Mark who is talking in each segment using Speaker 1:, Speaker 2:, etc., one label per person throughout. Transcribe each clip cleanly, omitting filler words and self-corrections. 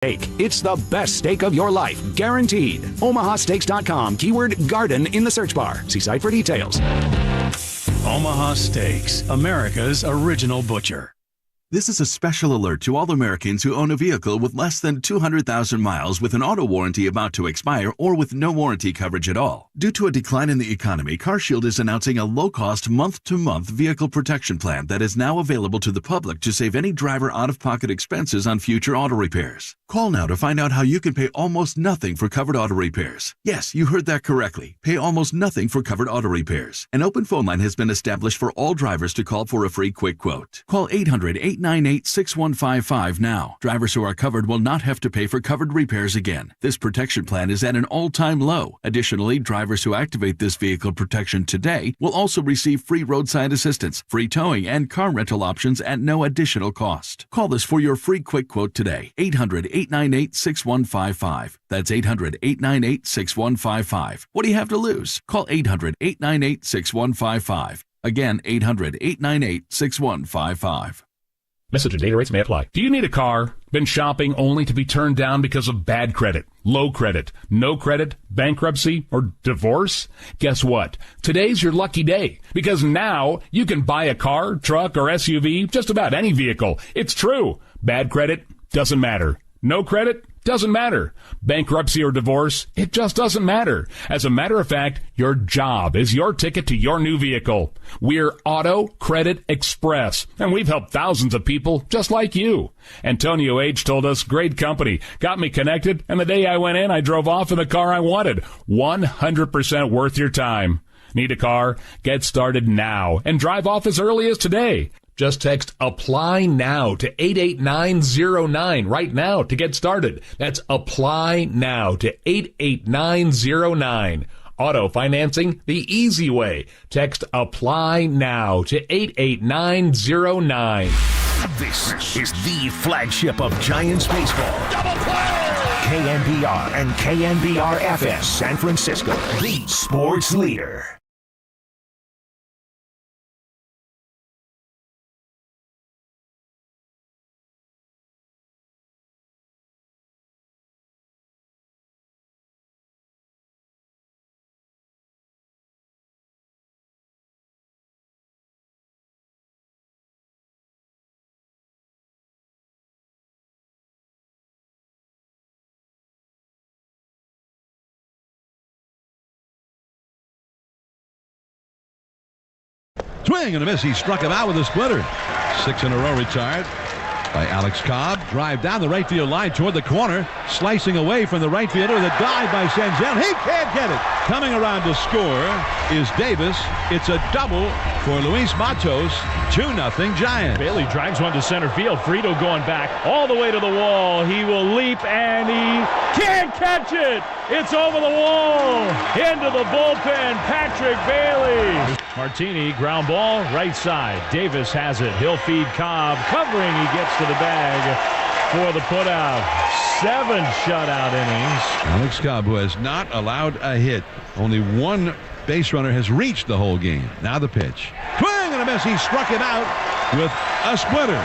Speaker 1: Steak. It's the best steak of your life, guaranteed. OmahaSteaks.com, keyword garden in the search bar. See site for details.
Speaker 2: Omaha Steaks, America's original butcher.
Speaker 3: This is a special alert to all Americans who own a vehicle with less than 200,000 miles with an auto warranty about to expire or with no warranty coverage at all. Due to a decline in the economy, CarShield is announcing a low-cost month-to-month vehicle protection plan that is now available to the public to save any driver out-of-pocket expenses on future auto repairs. Call now to find out how you can pay almost nothing for covered auto repairs. Yes, you heard that correctly. Pay almost nothing for covered auto repairs. An open phone line has been established for all drivers to call for a free quick quote. Call 800-898-6155 now. Drivers who are covered will not have to pay for covered repairs again. This protection plan is at an all-time low. Additionally, drivers who activate this vehicle protection today will also receive free roadside assistance, free towing, and car rental options at no additional cost. Call us for your free quick quote today. 800-898-6155. That's 800-898-6155. What do you have to lose? Call 800-898-6155. Again, 800-898-6155.
Speaker 4: Message and data rates may apply. Do you need a car? Been shopping only to be turned down because of bad credit, low credit, no credit, bankruptcy, or divorce? Guess what? Today's your lucky day, because now you can buy a car, truck, or SUV, just about any vehicle. It's true. Bad credit doesn't matter. No credit doesn't matter. Bankruptcy or divorce, it just doesn't matter. As a matter of fact, your job is your ticket to your new vehicle. We're Auto Credit Express, and we've helped thousands of people just like you. Antonio H. told us, great company, got me connected, and the day I went in, I drove off in the car I wanted. 100% worth your time. Need a car? Get started now and drive off as early as today. Just text APPLY NOW to 88909 right now to get started. That's APPLY NOW to 88909. Auto financing the easy way. Text APPLY NOW to 88909.
Speaker 5: This is the flagship of Giants baseball. Double play! KNBR and KNBR-FS San Francisco, the sports leader.
Speaker 6: Swing and a miss. He struck him out with a splitter. 6 in a row retired by Alex Cobb. Drive down the right field line toward the corner. Slicing away from the right fielder with a dive by Senzel. He can't get it. Coming around to score is Davis. It's a double for Luis Matos. 2-0 Giants.
Speaker 7: Bailey drives one to center field. Frito going back all the way to the wall. He will leap and he can't catch it. It's over the wall. Into the bullpen. Patrick Bailey. Martini, ground ball, right side. Davis has it. He'll feed Cobb. Covering, he gets to the bag for the putout. 7 shutout innings.
Speaker 6: Alex Cobb, who has not allowed a hit. Only one base runner has reached the whole game. Now the pitch. Swing and a miss. He struck him out with a splitter.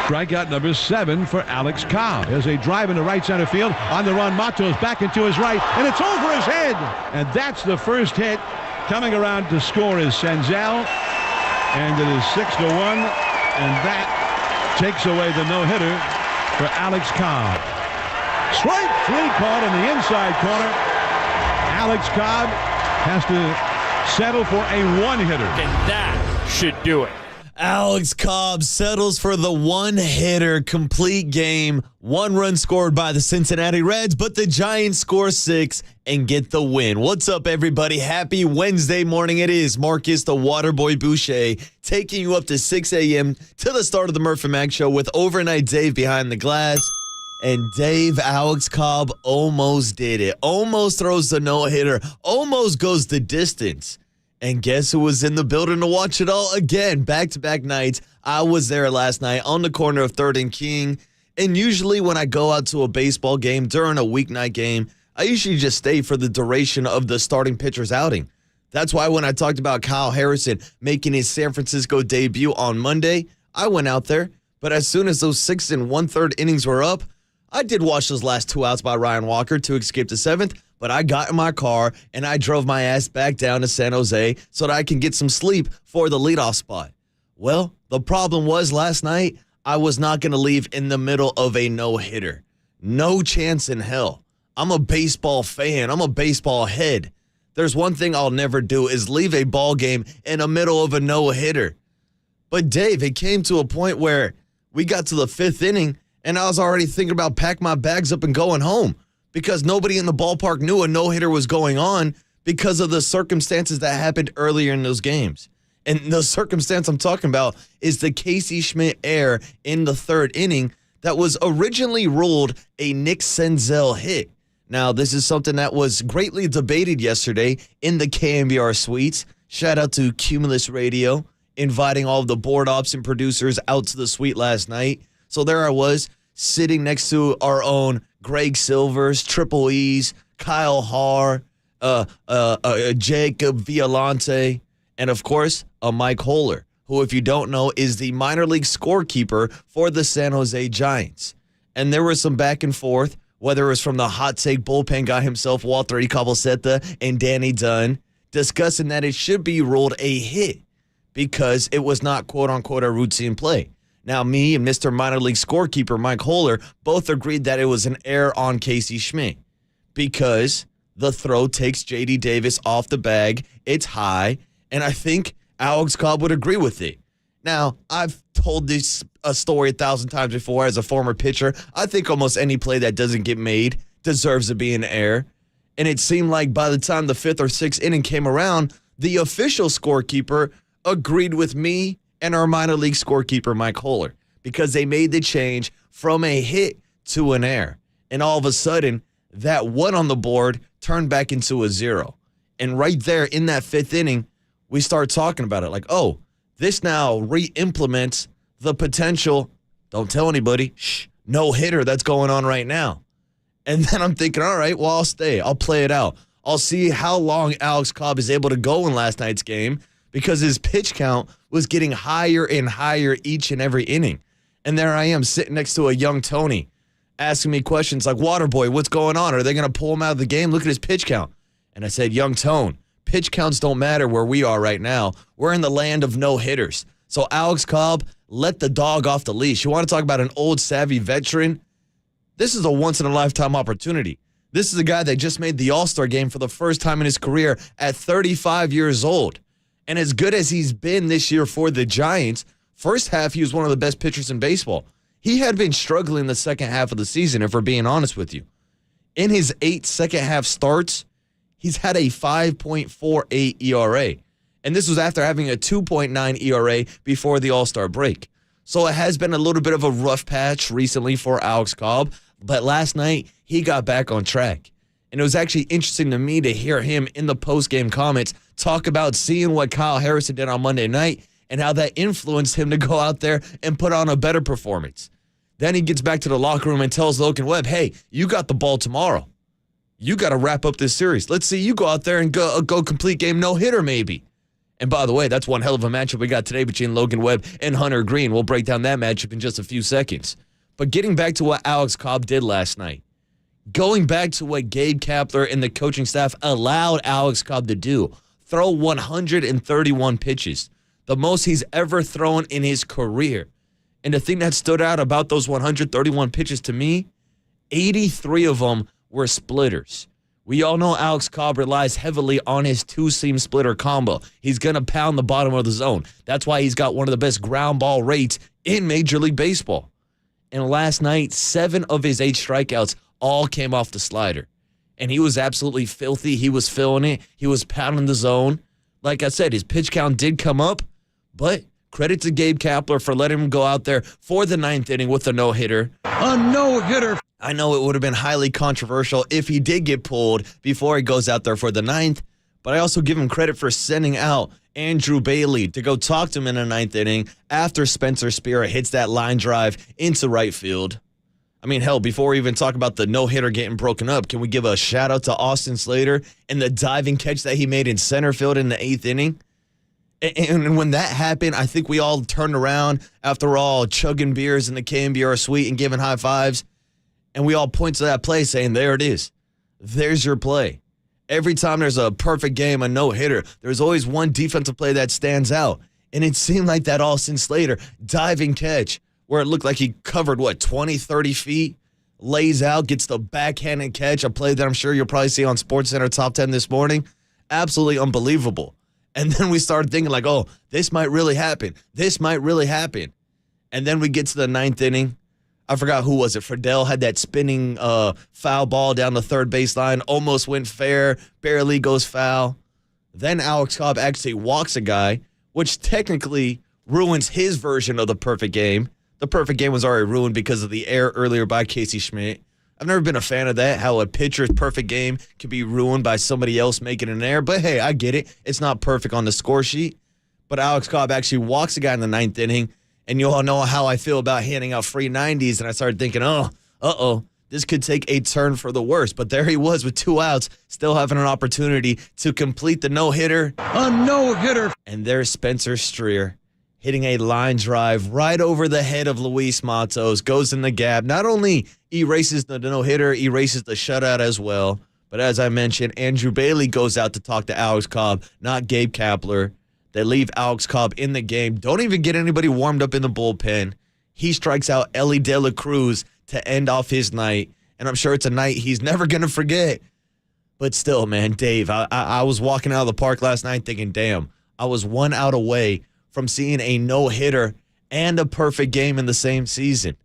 Speaker 6: Strikeout number 7 for Alex Cobb. There's a drive into right center field. On the run, Matos back into his right, and it's over his head. And that's the first hit. Coming around to score is Senzel, and it is 6-1, and that takes away the no-hitter for Alex Cobb. Strike 3 caught in the inside corner. Alex Cobb has to settle for a one-hitter.
Speaker 7: And that should do it.
Speaker 8: Alex Cobb settles for the one-hitter complete game. 1 run scored by the Cincinnati Reds, but the Giants score 6 and get the win. What's up, everybody? Happy Wednesday morning. It is Marcus the Waterboy Boucher taking you up to 6 a.m. to the start of the Murph and Mac Show with Overnight Dave behind the glass. And Dave, Alex Cobb almost did it. Almost throws the no-hitter. Almost goes the distance. And guess who was in the building to watch it all again? Back-to-back nights. I was there last night on the corner of 3rd and King. And usually when I go out to a baseball game during a weeknight game, I usually just stay for the duration of the starting pitcher's outing. That's why when I talked about Kyle Harrison making his San Francisco debut on Monday, I went out there. But as soon as those 6 1/3 innings were up, I did watch those last 2 outs by Ryan Walker to escape the 7th, but I got in my car and I drove my ass back down to San Jose so that I can get some sleep for the leadoff spot. Well, the problem was last night, I was not going to leave in the middle of a no-hitter. No chance in hell. I'm a baseball fan. I'm a baseball head. There's one thing I'll never do is leave a ball game in the middle of a no-hitter. But Dave, it came to a point where we got to the 5th inning and I was already thinking about packing my bags up and going home because nobody in the ballpark knew a no-hitter was going on because of the circumstances that happened earlier in those games. And the circumstance I'm talking about is the Casey Schmidt error in the 3rd inning that was originally ruled a Nick Senzel hit. Now, this is something that was greatly debated yesterday in the KNBR suites. Shout out to Cumulus Radio, inviting all of the board ops and producers out to the suite last night. So there I was, sitting next to our own Greg Silvers, Triple E's, Kyle Haar, Jacob Violante, and of course, a Mike Holler, who, if you don't know, is the minor league scorekeeper for the San Jose Giants. And there was some back and forth, whether it was from the hot take bullpen guy himself, Walter Cabosetta, and Danny Dunn, discussing that it should be ruled a hit because it was not, quote-unquote, a routine play. Now, me and Mr. Minor League scorekeeper Mike Holler both agreed that it was an error on Casey Schmidt because the throw takes J.D. Davis off the bag, it's high, and I think Alex Cobb would agree with it. Now, I've told this a story 1,000 times before as a former pitcher. I think almost any play that doesn't get made deserves to be an error. And it seemed like by the time the 5th or 6th inning came around, the official scorekeeper agreed with me and our minor league scorekeeper, Mike Holler, because they made the change from a hit to an error. And all of a sudden, that 1 on the board turned back into a 0. And right there in that 5th inning, we start talking about it like, oh, this now re-implements the potential, don't tell anybody, no hitter that's going on right now. And then I'm thinking, all right, well, I'll stay. I'll play it out. I'll see how long Alex Cobb is able to go in last night's game because his pitch count was getting higher and higher each and every inning. And there I am sitting next to a young Tony asking me questions like, Waterboy, what's going on? Are they going to pull him out of the game? Look at his pitch count. And I said, young Tone, pitch counts don't matter where we are right now. We're in the land of no hitters. So Alex Cobb, let the dog off the leash. You want to talk about an old savvy veteran? This is a once-in-a-lifetime opportunity. This is a guy that just made the All-Star game for the first time in his career at 35 years old. And as good as he's been this year for the Giants, first half he was one of the best pitchers in baseball. He had been struggling the second half of the season, if we're being honest with you. In his 8 second-half starts, he's had a 5.48 ERA. And this was after having a 2.9 ERA before the All-Star break. So it has been a little bit of a rough patch recently for Alex Cobb. But last night, he got back on track. And it was actually interesting to me to hear him in the post-game comments talk about seeing what Kyle Harrison did on Monday night and how that influenced him to go out there and put on a better performance. Then he gets back to the locker room and tells Logan Webb, hey, you got the ball tomorrow. You got to wrap up this series. Let's see you go out there and go complete game no-hitter maybe. And by the way, that's one hell of a matchup we got today between Logan Webb and Hunter Green. We'll break down that matchup in just a few seconds. But getting back to what Alex Cobb did last night, going back to what Gabe Kapler and the coaching staff allowed Alex Cobb to do, throw 131 pitches, the most he's ever thrown in his career. And the thing that stood out about those 131 pitches to me, 83 of them were splitters. We all know Alex Cobb relies heavily on his two-seam splitter combo. He's going to pound the bottom of the zone. That's why he's got one of the best ground ball rates in Major League Baseball. And last night, 7 of his 8 strikeouts all came off the slider. And he was absolutely filthy. He was filling it. He was pounding the zone. Like I said, his pitch count did come up, but credit to Gabe Kapler for letting him go out there for the 9th inning with a no-hitter.
Speaker 6: A no-hitter.
Speaker 8: I know it would have been highly controversial if he did get pulled before he goes out there for the 9th, but I also give him credit for sending out Andrew Bailey to go talk to him in the 9th inning after Spencer Spear hits that line drive into right field. I mean, hell, before we even talk about the no-hitter getting broken up, can we give a shout-out to Austin Slater and the diving catch that he made in center field in the 8th inning? And when that happened, I think we all turned around after all chugging beers in the KNBR suite and giving high fives. And we all point to that play saying, there it is. There's your play. Every time there's a perfect game, a no-hitter, there's always one defensive play that stands out. And it seemed like that Austin Slater diving catch where it looked like he covered, 20, 30 feet, lays out, gets the backhanded catch, a play that I'm sure you'll probably see on SportsCenter Top 10 this morning. Absolutely unbelievable. And then we started thinking like, oh, this might really happen. This might really happen. And then we get to the ninth inning. I forgot who was it. Friedel had that spinning foul ball down the third baseline, almost went fair, barely goes foul. Then Alex Cobb actually walks a guy, which technically ruins his version of the perfect game. The perfect game was already ruined because of the error earlier by Casey Schmidt. I've never been a fan of that, how a pitcher's perfect game can be ruined by somebody else making an error. But, hey, I get it. It's not perfect on the score sheet. But Alex Cobb actually walks a guy in the ninth inning. And you all know how I feel about handing out free 90s. And I started thinking, this could take a turn for the worse. But there he was with 2 outs, still having an opportunity to complete the no-hitter.
Speaker 6: A no-hitter.
Speaker 8: And there's Spencer Steer hitting a line drive right over the head of Luis Matos, goes in the gap. Not only erases the no-hitter, erases the shutout as well. But as I mentioned, Andrew Bailey goes out to talk to Alex Cobb, not Gabe Kapler. They leave Alex Cobb in the game. Don't even get anybody warmed up in the bullpen. He strikes out Ellie De La Cruz to end off his night. And I'm sure it's a night he's never going to forget. But still, man, Dave, I was walking out of the park last night thinking, damn, I was 1 out away from seeing a no-hitter and a perfect game in the same season.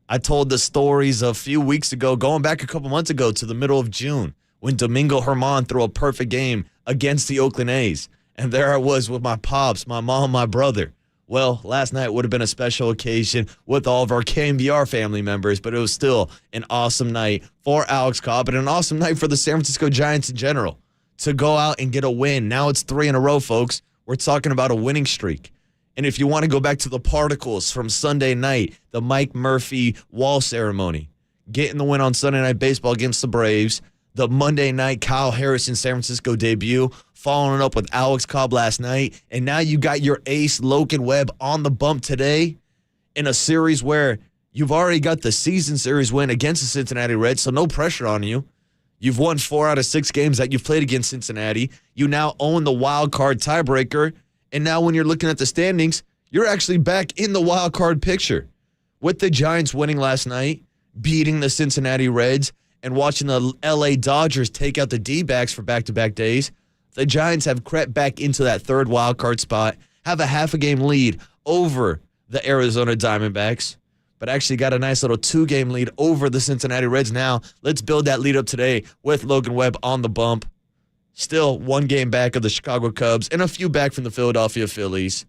Speaker 8: I told the stories a few weeks ago, going back a couple months ago to the middle of June, when Domingo Germán threw a perfect game against the Oakland A's. And there I was with my pops, my mom, my brother. Well, last night would have been a special occasion with all of our KNBR family members, but it was still an awesome night for Alex Cobb and an awesome night for the San Francisco Giants in general to go out and get a win. Now it's 3 in a row, folks. We're talking about a winning streak. And if you want to go back to the particles from Sunday night, the Mike Murphy wall ceremony, getting the win on Sunday Night Baseball against the Braves, the Monday night Kyle Harrison San Francisco debut, following up with Alex Cobb last night, and now you got your ace Logan Webb on the bump today in a series where you've already got the season series win against the Cincinnati Reds, so no pressure on you. You've won 4 out of 6 games that you've played against Cincinnati. You now own the wild card tiebreaker, and now when you're looking at the standings, you're actually back in the wild card picture. With the Giants winning last night, beating the Cincinnati Reds, and watching the LA Dodgers take out the D-backs for back-to-back days, the Giants have crept back into that third wild card spot, have a half-a-game lead over the Arizona Diamondbacks, but actually got a nice little 2-game lead over the Cincinnati Reds. Now, let's build that lead up today with Logan Webb on the bump. Still 1 game back of the Chicago Cubs and a few back from the Philadelphia Phillies.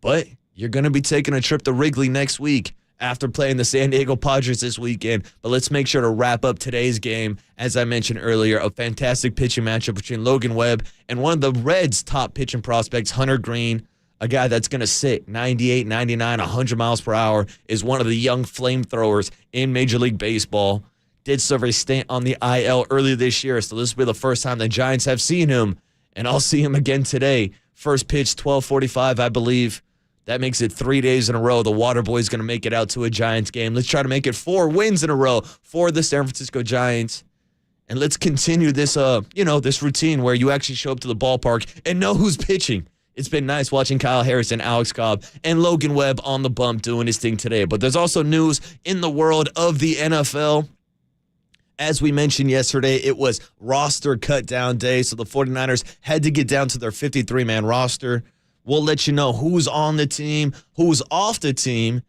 Speaker 8: But you're going to be taking a trip to Wrigley next week after playing the San Diego Padres this weekend. But let's make sure to wrap up today's game. As I mentioned earlier, a fantastic pitching matchup between Logan Webb and one of the Reds' top pitching prospects, Hunter Green, a guy that's going to sit 98, 99, 100 miles per hour, is one of the young flamethrowers in Major League Baseball. Did serve a stint on the IL earlier this year, so this will be the first time the Giants have seen him, and I'll see him again today. First pitch, 12:45, I believe. That makes it 3 days in a row. The Water Boy's going to make it out to a Giants game. Let's try to make it 4 wins in a row for the San Francisco Giants. And let's continue this, this routine where you actually show up to the ballpark and know who's pitching. It's been nice watching Kyle Harrison, Alex Cobb, and Logan Webb on the bump doing his thing today. But there's also news in the world of the NFL. As we mentioned yesterday, it was roster cut down day, so the 49ers had to get down to their 53-man roster. We'll let you know who's on the team, who's off the team,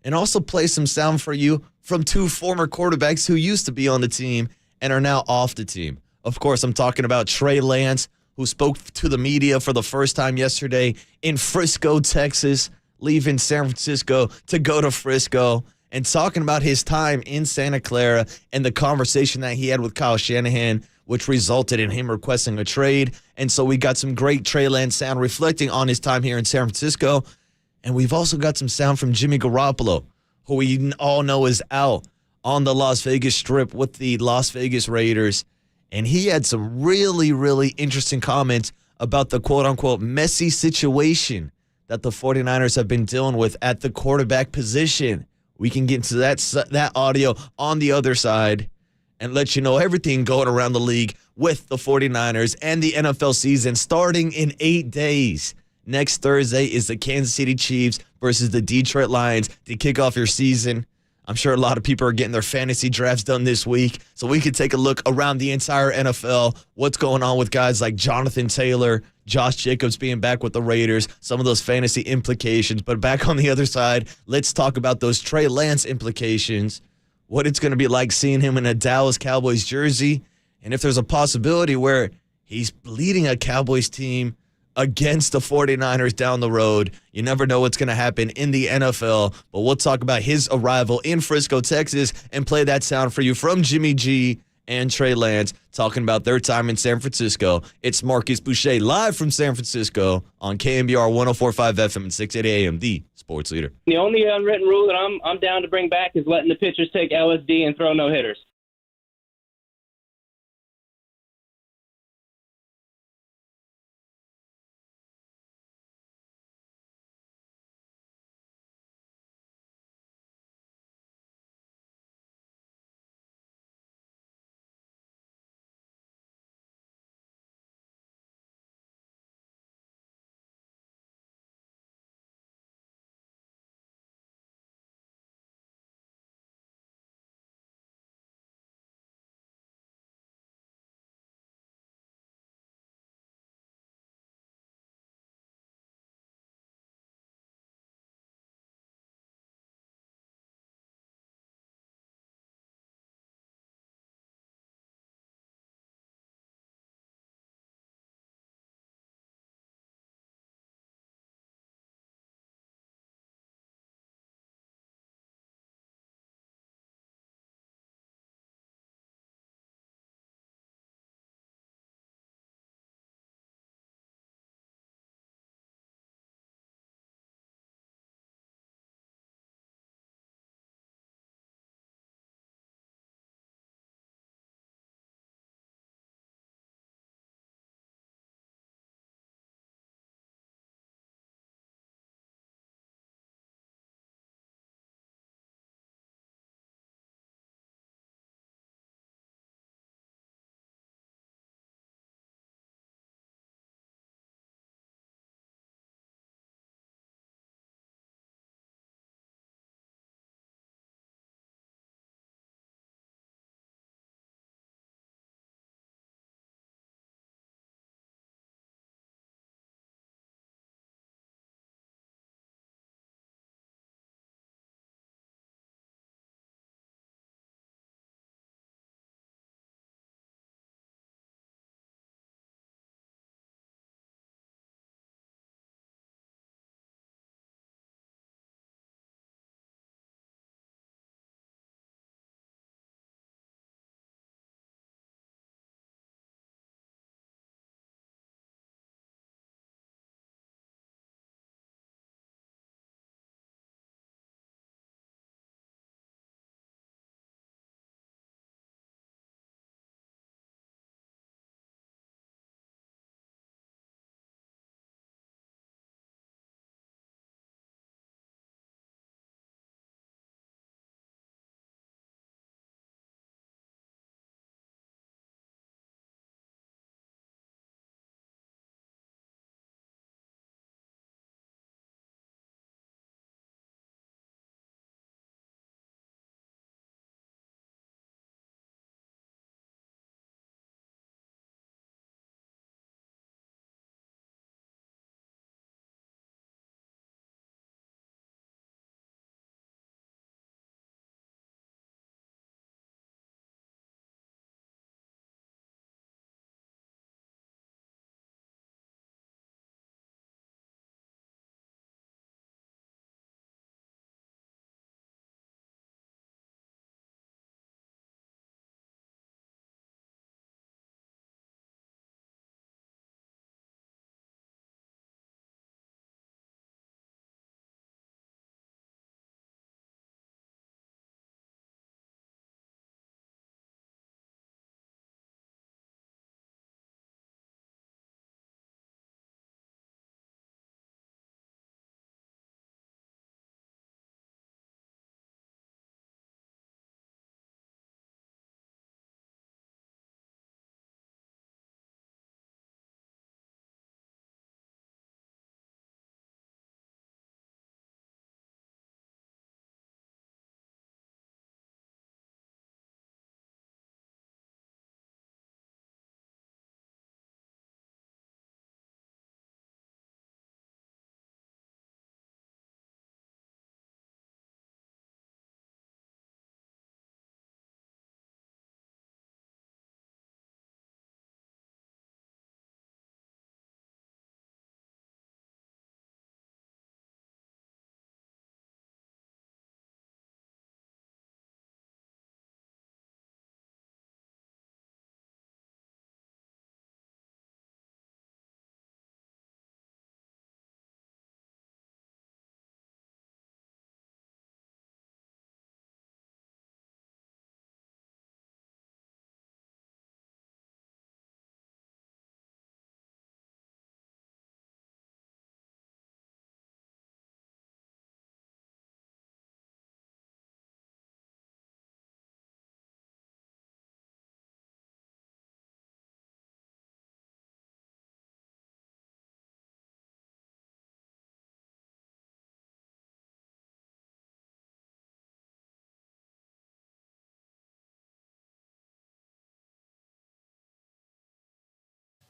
Speaker 8: and also play some sound for you from 2 former quarterbacks who used to be on the team and are now off the team. Of course, I'm talking about Trey Lance, who spoke to the media for the first time yesterday in Frisco, Texas, leaving San Francisco to go to Frisco, and talking about his time in Santa Clara and the conversation that he had with Kyle Shanahan, which resulted in him requesting a trade. And so we got some great Trey Lance sound reflecting on his time here in San Francisco. And we've also got some sound from Jimmy Garoppolo, who we all know is out on the Las Vegas Strip with the Las Vegas Raiders. And he had some really, really interesting comments about the quote-unquote messy situation that the 49ers have been dealing with at the quarterback position. We can get into that audio on the other side and let you know everything going around the league with the 49ers and the NFL season starting in 8 days. Next Thursday is the Kansas City Chiefs versus the Detroit Lions to kick off your season. I'm sure a lot of people are getting their fantasy drafts done this week, so we could take a look around the entire NFL, what's going on with guys like Jonathan Taylor, Josh Jacobs being back with the Raiders, some of those fantasy implications. But back on the other side, let's talk about those Trey Lance implications, what it's going to be like seeing him in a Dallas Cowboys jersey, and if there's a possibility where he's leading a Cowboys team against the 49ers down the road. You never know what's going to happen in the NFL, but we'll talk about his arrival in Frisco, Texas, and play that sound for you from Jimmy G and Trey Lance talking about their time in San Francisco. It's Marcus Boucher live from San Francisco on KNBR 104.5 FM and 680 AM, the sports leader.
Speaker 9: The only unwritten rule that I'm down to bring back is letting the pitchers take LSD and throw no-hitters.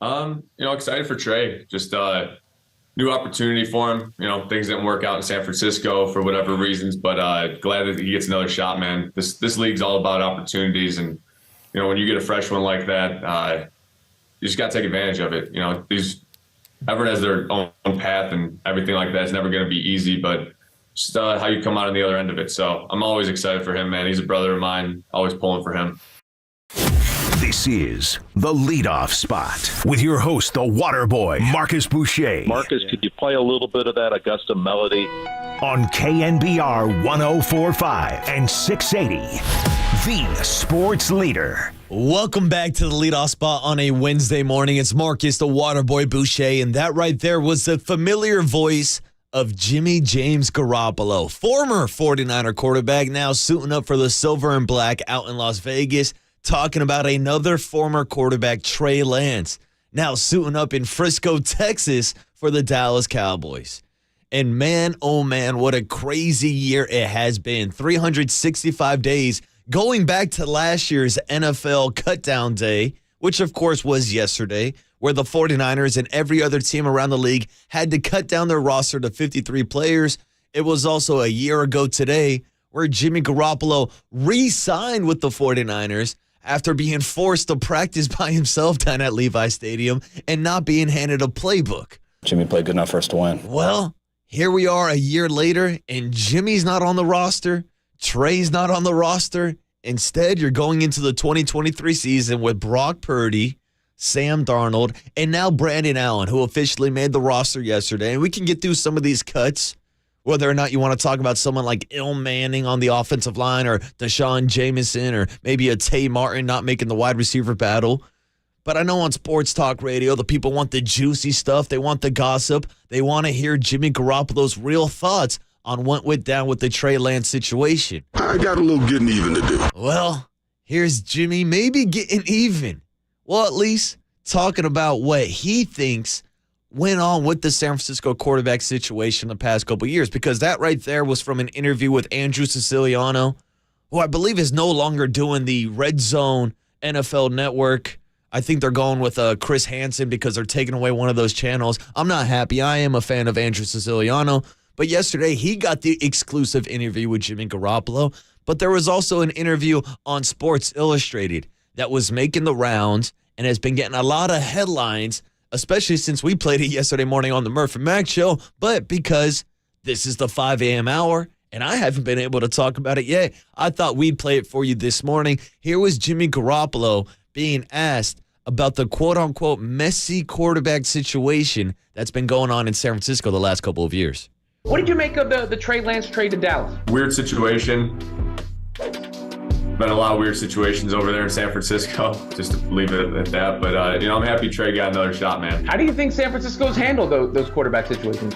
Speaker 10: Excited for Trey. Just new opportunity for him. Things didn't work out in San Francisco for whatever reasons, but glad that he gets another shot, man. This league's all about opportunities, and when you get a fresh one like that, you just got to take advantage of it. Everyone has their own path and everything like that. It's never going to be easy, but just how you come out on the other end of it. So I'm always excited for him, man. He's a brother of mine, always pulling for him.
Speaker 5: This is The Leadoff Spot with your host, the water boy, Marcus Boucher.
Speaker 11: Marcus, could you play a little bit of that Augusta melody?
Speaker 5: On KNBR 104.5 and 680, the sports leader.
Speaker 8: Welcome back to The Leadoff Spot on a Wednesday morning. It's Marcus, the water boy Boucher, and that right there was the familiar voice of Jimmy James Garoppolo, former 49er quarterback, now suiting up for the silver and black out in Las Vegas, talking about another former quarterback, Trey Lance, now suiting up in Frisco, Texas for the Dallas Cowboys. And man, oh man, what a crazy year it has been. 365 days going back to last year's NFL cutdown day, which of course was yesterday, where the 49ers and every other team around the league had to cut down their roster to 53 players. It was also a year ago today where Jimmy Garoppolo re-signed with the 49ers after being forced to practice by himself down at Levi Stadium and not being handed a playbook.
Speaker 12: Jimmy played good enough for us to win.
Speaker 8: Well, here we are a year later, and Jimmy's not on the roster. Trey's not on the roster. Instead, you're going into the 2023 season with Brock Purdy, Sam Darnold, and now Brandon Allen, who officially made the roster yesterday. And we can get through some of these cuts, whether or not you want to talk about someone like Il Manning on the offensive line or Deshaun Jameson or maybe a Tay Martin not making the wide receiver battle. But I know on sports talk radio, the people want the juicy stuff. They want the gossip. They want to hear Jimmy Garoppolo's real thoughts on what went down with the Trey Lance situation.
Speaker 13: I got a little getting even to do.
Speaker 8: Well, here's Jimmy maybe getting even. Well, at least talking about what he thinks went on with the San Francisco quarterback situation the past couple years, because that right there was from an interview with Andrew Siciliano, who I believe is no longer doing the Red Zone NFL Network. I think they're going with Chris Hansen because they're taking away one of those channels. I'm not happy. I am a fan of Andrew Siciliano. But yesterday, he got the exclusive interview with Jimmy Garoppolo. But there was also an interview on Sports Illustrated that was making the rounds and has been getting a lot of headlines, especially since we played it yesterday morning on the Murph and Mac show. But because this is the 5 a.m. hour, and I haven't been able to talk about it yet, I thought we'd play it for you this morning. Here was Jimmy Garoppolo being asked about the quote-unquote messy quarterback situation that's been going on in San Francisco the last couple of years.
Speaker 14: What did you make of the Trey Lance trade to Dallas?
Speaker 10: Weird situation. Been a lot of weird situations over there in San Francisco, just to leave it at that. But, I'm happy Trey got another shot, man.
Speaker 14: How do you think San Francisco's handled those quarterback situations?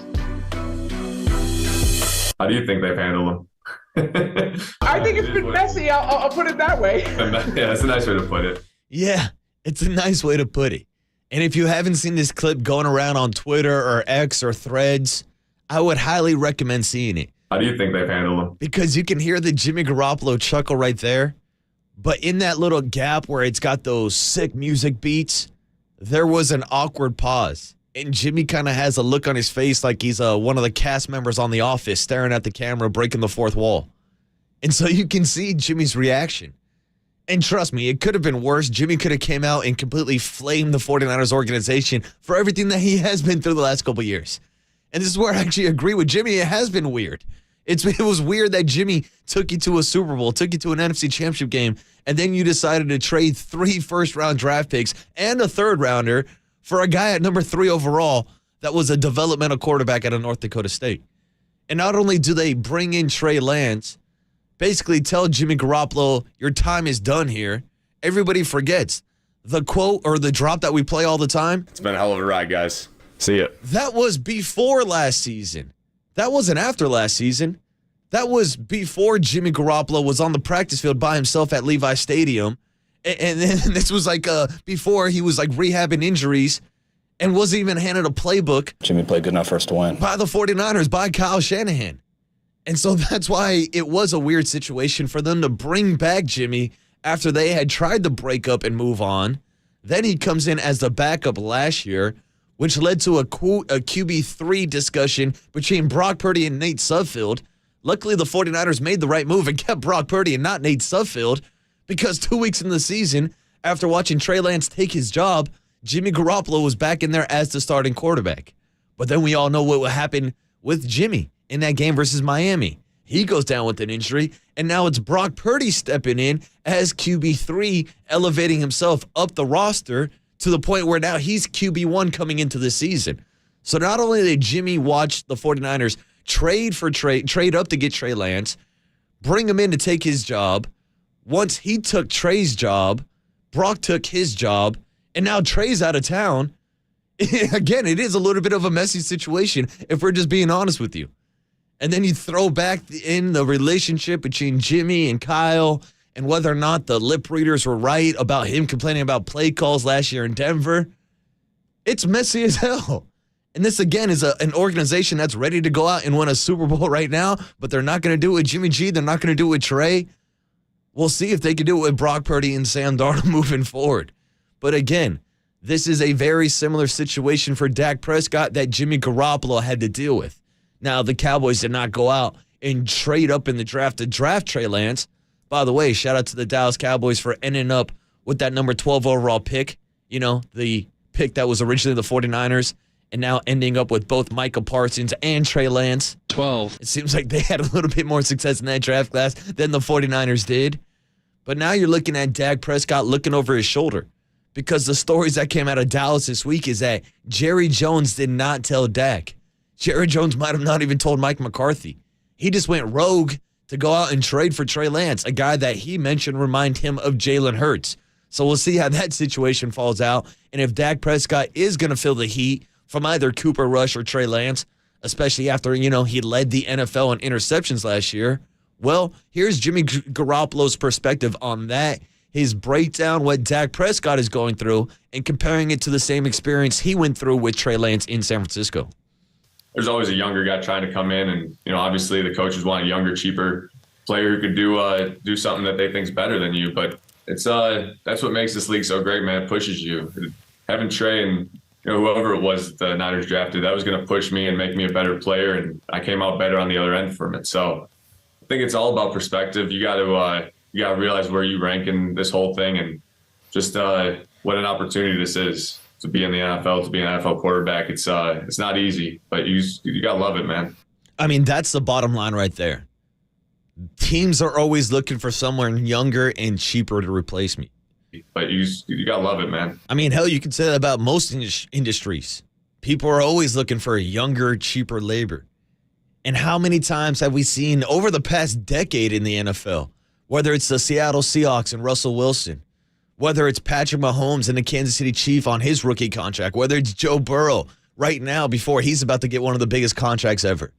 Speaker 10: How do you think they've handled them?
Speaker 14: I think it's been messy. I'll put it that way.
Speaker 10: Yeah, that's a nice way to put it.
Speaker 8: Yeah, it's a nice way to put it. And if you haven't seen this clip going around on Twitter or X or Threads, I would highly recommend seeing it.
Speaker 10: How do you think they've handled them?
Speaker 8: Because you can hear the Jimmy Garoppolo chuckle right there. But in that little gap where it's got those sick music beats, there was an awkward pause. And Jimmy kind of has a look on his face like he's one of the cast members on The Office staring at the camera, breaking the fourth wall. And so you can see Jimmy's reaction. And trust me, it could have been worse. Jimmy could have came out and completely flamed the 49ers organization for everything that he has been through the last couple of years. And this is where I actually agree with Jimmy. It has been weird. It was weird that Jimmy took you to a Super Bowl, took you to an NFC Championship game, and then you decided to trade 3 first-round draft picks and a third-rounder for a guy at number 3 overall that was a developmental quarterback at a North Dakota State. And not only do they bring in Trey Lance, basically tell Jimmy Garoppolo, your time is done here, everybody forgets the quote or the drop that we play all the time.
Speaker 10: It's been a hell of a ride, guys. See ya.
Speaker 8: That was before last season. That wasn't after last season. That was before Jimmy Garoppolo was on the practice field by himself at Levi Stadium. And then this was like before he was like rehabbing injuries and wasn't even handed a playbook.
Speaker 12: Jimmy played good enough for us to win.
Speaker 8: By the 49ers, by Kyle Shanahan. And so that's why it was a weird situation for them to bring back Jimmy after they had tried to break up and move on. Then he comes in as the backup last year, which led to a QB3 discussion between Brock Purdy and Nate Sudfeld. Luckily, the 49ers made the right move and kept Brock Purdy and not Nate Sudfeld, because 2 weeks in the season, after watching Trey Lance take his job, Jimmy Garoppolo was back in there as the starting quarterback. But then we all know what happened with Jimmy in that game versus Miami. He goes down with an injury, and now it's Brock Purdy stepping in as QB3, elevating himself up the roster to the point where now he's QB1 coming into the season. So not only did Jimmy watch the 49ers trade up to get Trey Lance, bring him in to take his job. Once he took Trey's job, Brock took his job, and now Trey's out of town. Again, it is a little bit of a messy situation if we're just being honest with you. And then you throw back in the relationship between Jimmy and Kyle and whether or not the lip readers were right about him complaining about play calls last year in Denver. It's messy as hell. And this, again, is an organization that's ready to go out and win a Super Bowl right now, but they're not going to do it with Jimmy G. They're not going to do it with Trey. We'll see if they can do it with Brock Purdy and Sam Darnold moving forward. But again, this is a very similar situation for Dak Prescott that Jimmy Garoppolo had to deal with. Now, the Cowboys did not go out and trade up in the draft to draft Trey Lance. By the way, shout out to the Dallas Cowboys for ending up with that number 12 overall pick. You know, the pick that was originally the 49ers, and now ending up with both Micah Parsons and Trey Lance. 12. It seems like they had a little bit more success in that draft class than the 49ers did. But now you're looking at Dak Prescott looking over his shoulder, because the stories that came out of Dallas this week is that Jerry Jones did not tell Dak. Jerry Jones might have not even told Mike McCarthy. He just went rogue to go out and trade for Trey Lance, a guy that he mentioned remind him of Jalen Hurts. So we'll see how that situation falls out, and if Dak Prescott is going to feel the heat from either Cooper Rush or Trey Lance, especially after, he led the NFL in interceptions last year. Well, here's Jimmy Garoppolo's perspective on that, his breakdown, what Dak Prescott is going through, and comparing it to the same experience he went through with Trey Lance in San Francisco.
Speaker 10: There's always a younger guy trying to come in, and obviously the coaches want a younger, cheaper player who could do something that they think's better than you. But it's that's what makes this league so great, man. It pushes you. Having Trey and whoever it was the Niners drafted, that was going to push me and make me a better player, and I came out better on the other end from it. So I think it's all about perspective. You got to realize where you rank in this whole thing, and just what an opportunity this is to be in the NFL, to be an NFL quarterback. It's not easy, but you got to love it, man.
Speaker 8: I mean, that's the bottom line right there. Teams are always looking for someone younger and cheaper to replace me.
Speaker 10: But you got to love it, man.
Speaker 8: I mean, hell, you can say that about most industries. People are always looking for a younger, cheaper labor. And how many times have we seen over the past decade in the NFL, whether it's the Seattle Seahawks and Russell Wilson, whether it's Patrick Mahomes and the Kansas City Chief on his rookie contract, whether it's Joe Burrow right now before he's about to get one of the biggest contracts ever.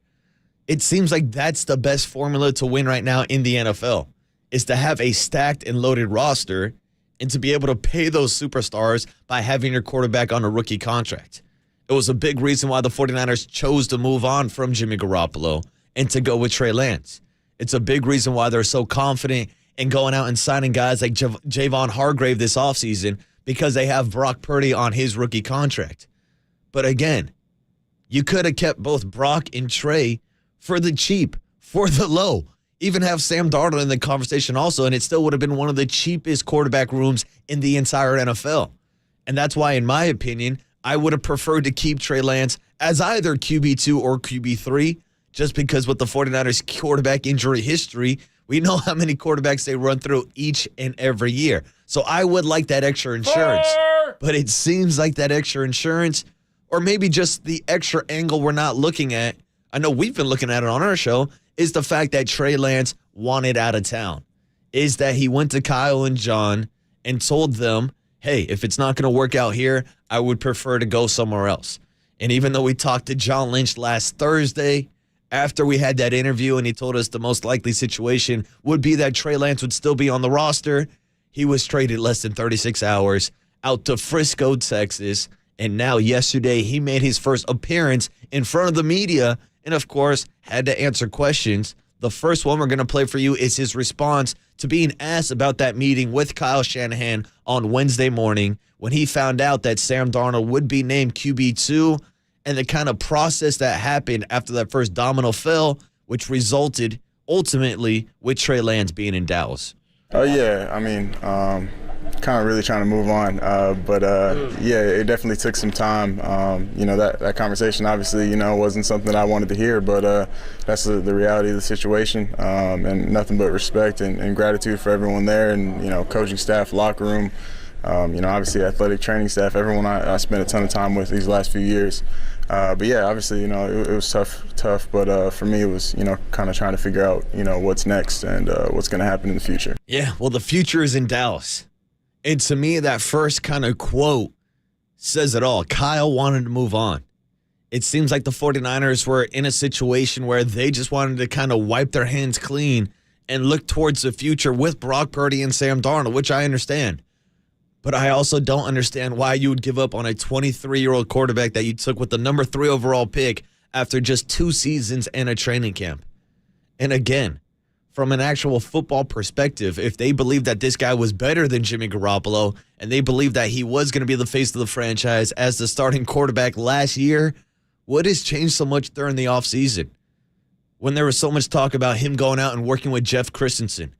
Speaker 8: It seems like that's the best formula to win right now in the NFL, is to have a stacked and loaded roster and to be able to pay those superstars by having your quarterback on a rookie contract. It was a big reason why the 49ers chose to move on from Jimmy Garoppolo and to go with Trey Lance. It's a big reason why they're so confident in going out and signing guys like Javon Hargrave this offseason, because they have Brock Purdy on his rookie contract. But again, you could have kept both Brock and Trey for the cheap, for the low. Even have Sam Darnold in the conversation also, and it still would have been one of the cheapest quarterback rooms in the entire NFL. And that's why, in my opinion, I would have preferred to keep Trey Lance as either QB2 or QB3, just because with the 49ers quarterback injury history, we know how many quarterbacks they run through each and every year. So I would like that extra insurance. But it seems like that extra insurance, or maybe just the extra angle we're not looking at, I know we've been looking at it on our show, is the fact that Trey Lance wanted out of town. Is that he went to Kyle and John and told them, hey, if it's not going to work out here, I would prefer to go somewhere else. And even though we talked to John Lynch last Thursday, after we had that interview and he told us the most likely situation would be that Trey Lance would still be on the roster, he was traded less than 36 hours out to Frisco, Texas. And now yesterday he made his first appearance in front of the media and, of course, had to answer questions The first one we're going to play for you is his response to being asked about that meeting with Kyle Shanahan on Wednesday morning when he found out that Sam Darnold would be named QB2 and the kind of process that happened after that first domino fell, which resulted ultimately with Trey Lance being in Dallas.
Speaker 15: Yeah, I mean, kind of really trying to move on. Yeah, it definitely took some time. That conversation obviously, wasn't something I wanted to hear, but that's the reality of the situation. And nothing but respect and gratitude for everyone there and, coaching staff, locker room, obviously athletic training staff, everyone I spent a ton of time with these last few years. But yeah, obviously, it was tough. But for me, it was, kind of trying to figure out, what's next and what's going to happen in the future.
Speaker 8: Yeah, well, the future is in Dallas. And to me, that first kind of quote says it all. Kyle wanted to move on. It seems like the 49ers were in a situation where they just wanted to kind of wipe their hands clean and look towards the future with Brock Purdy and Sam Darnold, which I understand. But I also don't understand why you would give up on a 23-year-old quarterback that you took with the number 3 overall pick after just 2 seasons and a training camp. And again, from an actual football perspective, if they believe that this guy was better than Jimmy Garoppolo and they believe that he was going to be the face of the franchise as the starting quarterback last year, what has changed so much during the offseason? When there was so much talk about him going out and working with Jeff Christensen.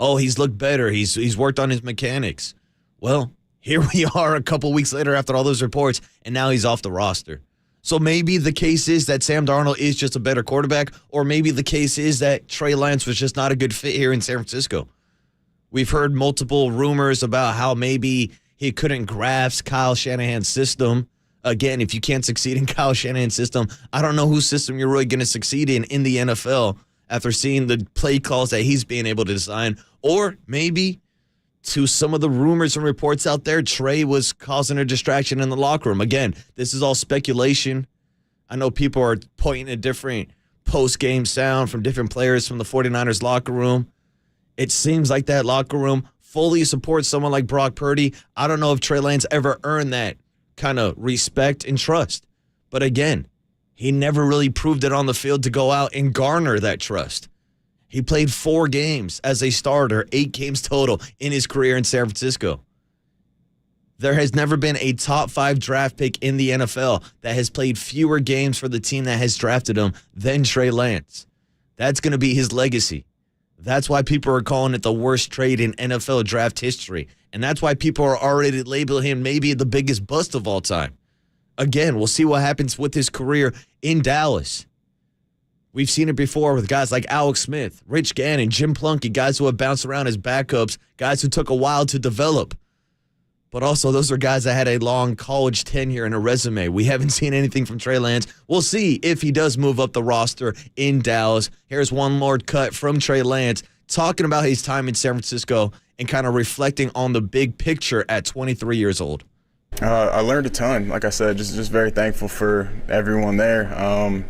Speaker 8: Oh, he's looked better. He's worked on his mechanics. Well, here we are a couple weeks later after all those reports, and now he's off the roster. So maybe the case is that Sam Darnold is just a better quarterback, or maybe the case is that Trey Lance was just not a good fit here in San Francisco. We've heard multiple rumors about how maybe he couldn't grasp Kyle Shanahan's system. Again, if you can't succeed in Kyle Shanahan's system, I don't know whose system you're really going to succeed in the NFL after seeing the play calls that he's being able to design. Or maybe, to some of the rumors and reports out there, Trey was causing a distraction in the locker room. Again, this is all speculation. I know people are pointing at different post-game sound from different players from the 49ers locker room. It seems like that locker room fully supports someone like Brock Purdy. I don't know if Trey Lance ever earned that kind of respect and trust. But again, he never really proved it on the field to go out and garner that trust. He played 4 games as a starter, 8 games total in his career in San Francisco. There has never been a top 5 draft pick in the NFL that has played fewer games for the team that has drafted him than Trey Lance. That's going to be his legacy. That's why people are calling it the worst trade in NFL draft history. And that's why people are already labeling him maybe the biggest bust of all time. Again, we'll see what happens with his career in Dallas. We've seen it before with guys like Alex Smith, Rich Gannon, Jim Plunkett, guys who have bounced around as backups, guys who took a while to develop. But also, those are guys that had a long college tenure and a resume. We haven't seen anything from Trey Lance. We'll see if he does move up the roster in Dallas. Here's one more cut from Trey Lance talking about his time in San Francisco and kind of reflecting on the big picture at 23 years old.
Speaker 15: I learned a ton. Like I said, just very thankful for everyone there.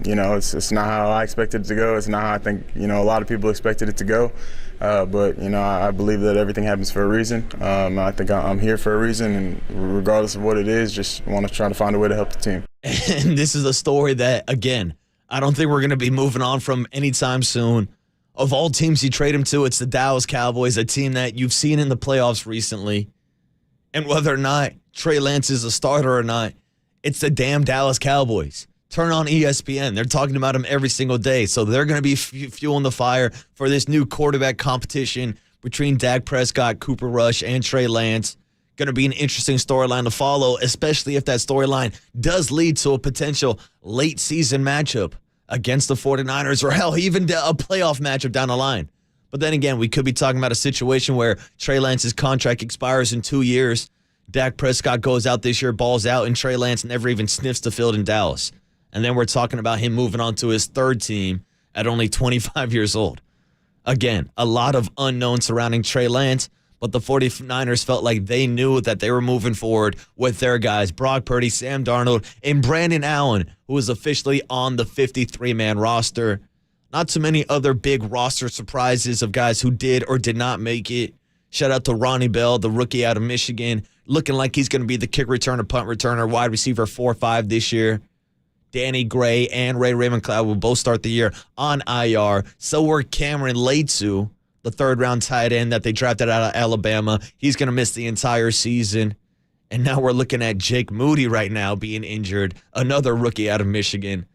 Speaker 15: It's not how I expected it to go. It's not how I think, a lot of people expected it to go. But I believe that everything happens for a reason. I think I'm here for a reason, and regardless of what it is, just want to try to find a way to help the team.
Speaker 8: And this is a story that, again, I don't think we're going to be moving on from anytime soon. Of all teams you trade him to, it's the Dallas Cowboys, a team that you've seen in the playoffs recently. And whether or not Trey Lance is a starter or not, it's the damn Dallas Cowboys. Turn on ESPN. They're talking about him every single day. So they're going to be fueling the fire for this new quarterback competition between Dak Prescott, Cooper Rush, and Trey Lance. Going to be an interesting storyline to follow, especially if that storyline does lead to a potential late season matchup against the 49ers, or hell, even a playoff matchup down the line. But then again, we could be talking about a situation where Trey Lance's contract expires in 2 years. Dak Prescott goes out this year, balls out, and Trey Lance never even sniffs the field in Dallas. And then we're talking about him moving on to his 3rd team at only 25 years old. Again, a lot of unknowns surrounding Trey Lance, but the 49ers felt like they knew that they were moving forward with their guys, Brock Purdy, Sam Darnold, and Brandon Allen, who is officially on the 53-man roster. Not too many other big roster surprises of guys who did or did not make it. Shout out to Ronnie Bell, the rookie out of Michigan, looking like he's going to be the kick returner, punt returner, wide receiver 4-5 this year. Danny Gray and Ray Ravencloud will both start the year on IR. So were Cameron Laitzu, the third-round tight end that they drafted out of Alabama. He's going to miss the entire season. And now we're looking at Jake Moody right now being injured, another rookie out of Michigan.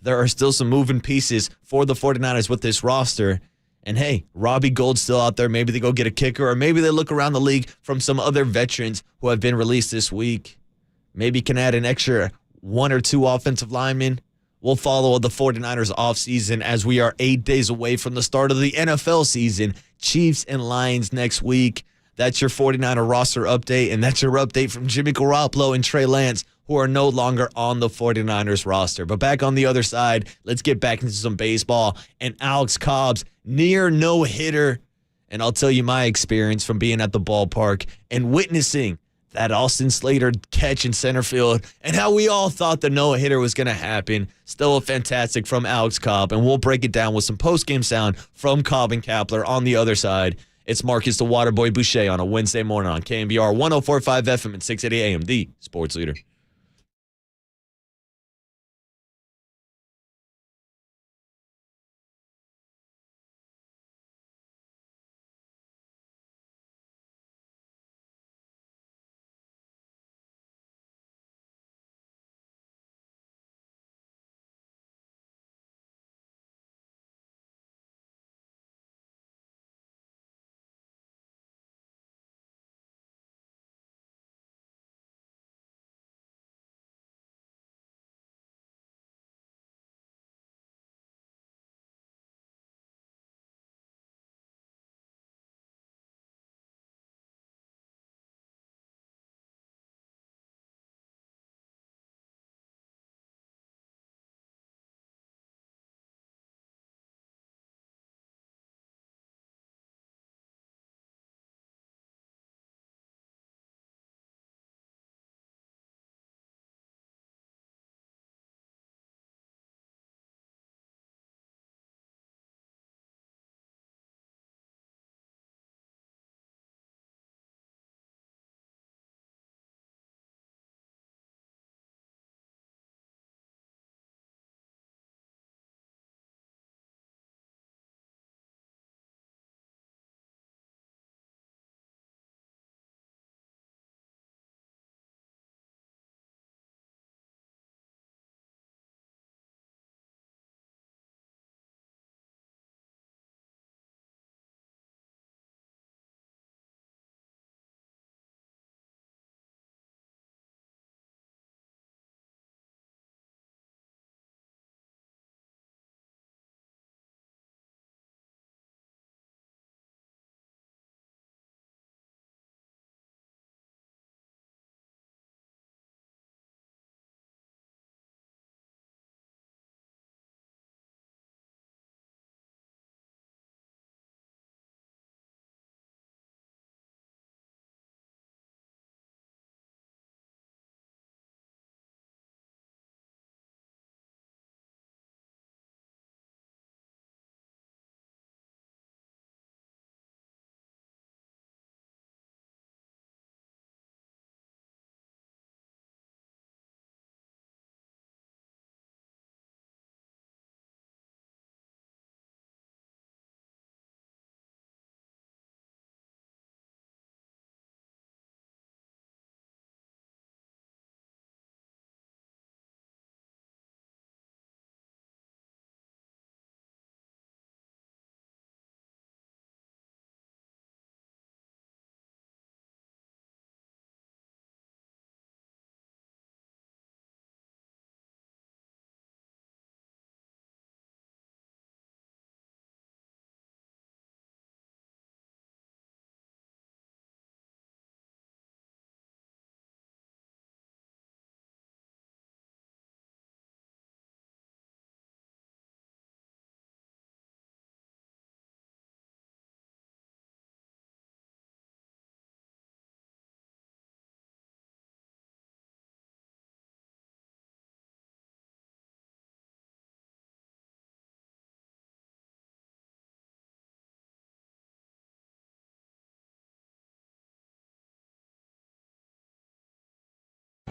Speaker 8: There are still some moving pieces for the 49ers with this roster. And hey, Robbie Gould's still out there. Maybe they go get a kicker, or maybe they look around the league from some other veterans who have been released this week. Maybe can add an extra 1 or 2 offensive linemen. We'll follow the 49ers offseason as we are 8 days away from the start of the NFL season. Chiefs and Lions next week. That's your 49er roster update, and that's your update from Jimmy Garoppolo and Trey Lance, who are no longer on the 49ers roster. But back on the other side, let's get back into some baseball. And Alex Cobb's near no-hitter. And I'll tell you my experience from being at the ballpark and witnessing that Austin Slater catch in center field and how we all thought the no-hitter was going to happen. Still a fantastic from Alex Cobb. And we'll break it down with some post-game sound from Cobb and Kapler on the other side. It's Marcus the Waterboy Boucher on a Wednesday morning on KNBR 104.5 FM and 680 AM, the sports leader.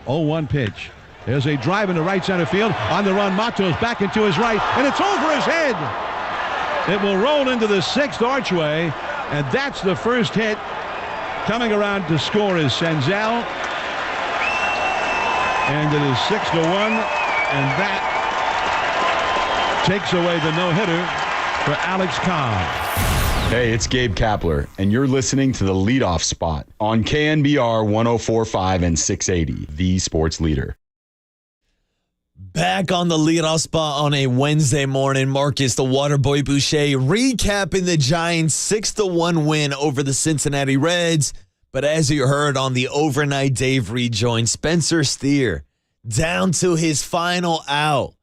Speaker 6: Oh, 1 pitch. There's a drive into right center field. On the run, Matos back into his right, and it's over his head. It will roll into the 6th archway, and that's the first hit. Coming around to score is Senzel. And it is 6-1, and that takes away the no-hitter for Alex Cobb.
Speaker 16: Hey, it's Gabe Kapler, and you're listening to the Leadoff Spot on KNBR 104.5 and 680, the sports leader.
Speaker 8: Back on the leadoff spot on a Wednesday morning, Marcus the Waterboy Boucher recapping the Giants' 6-1 win over the Cincinnati Reds. But as you heard on the overnight Dave rejoin, Spencer Steer down to his final out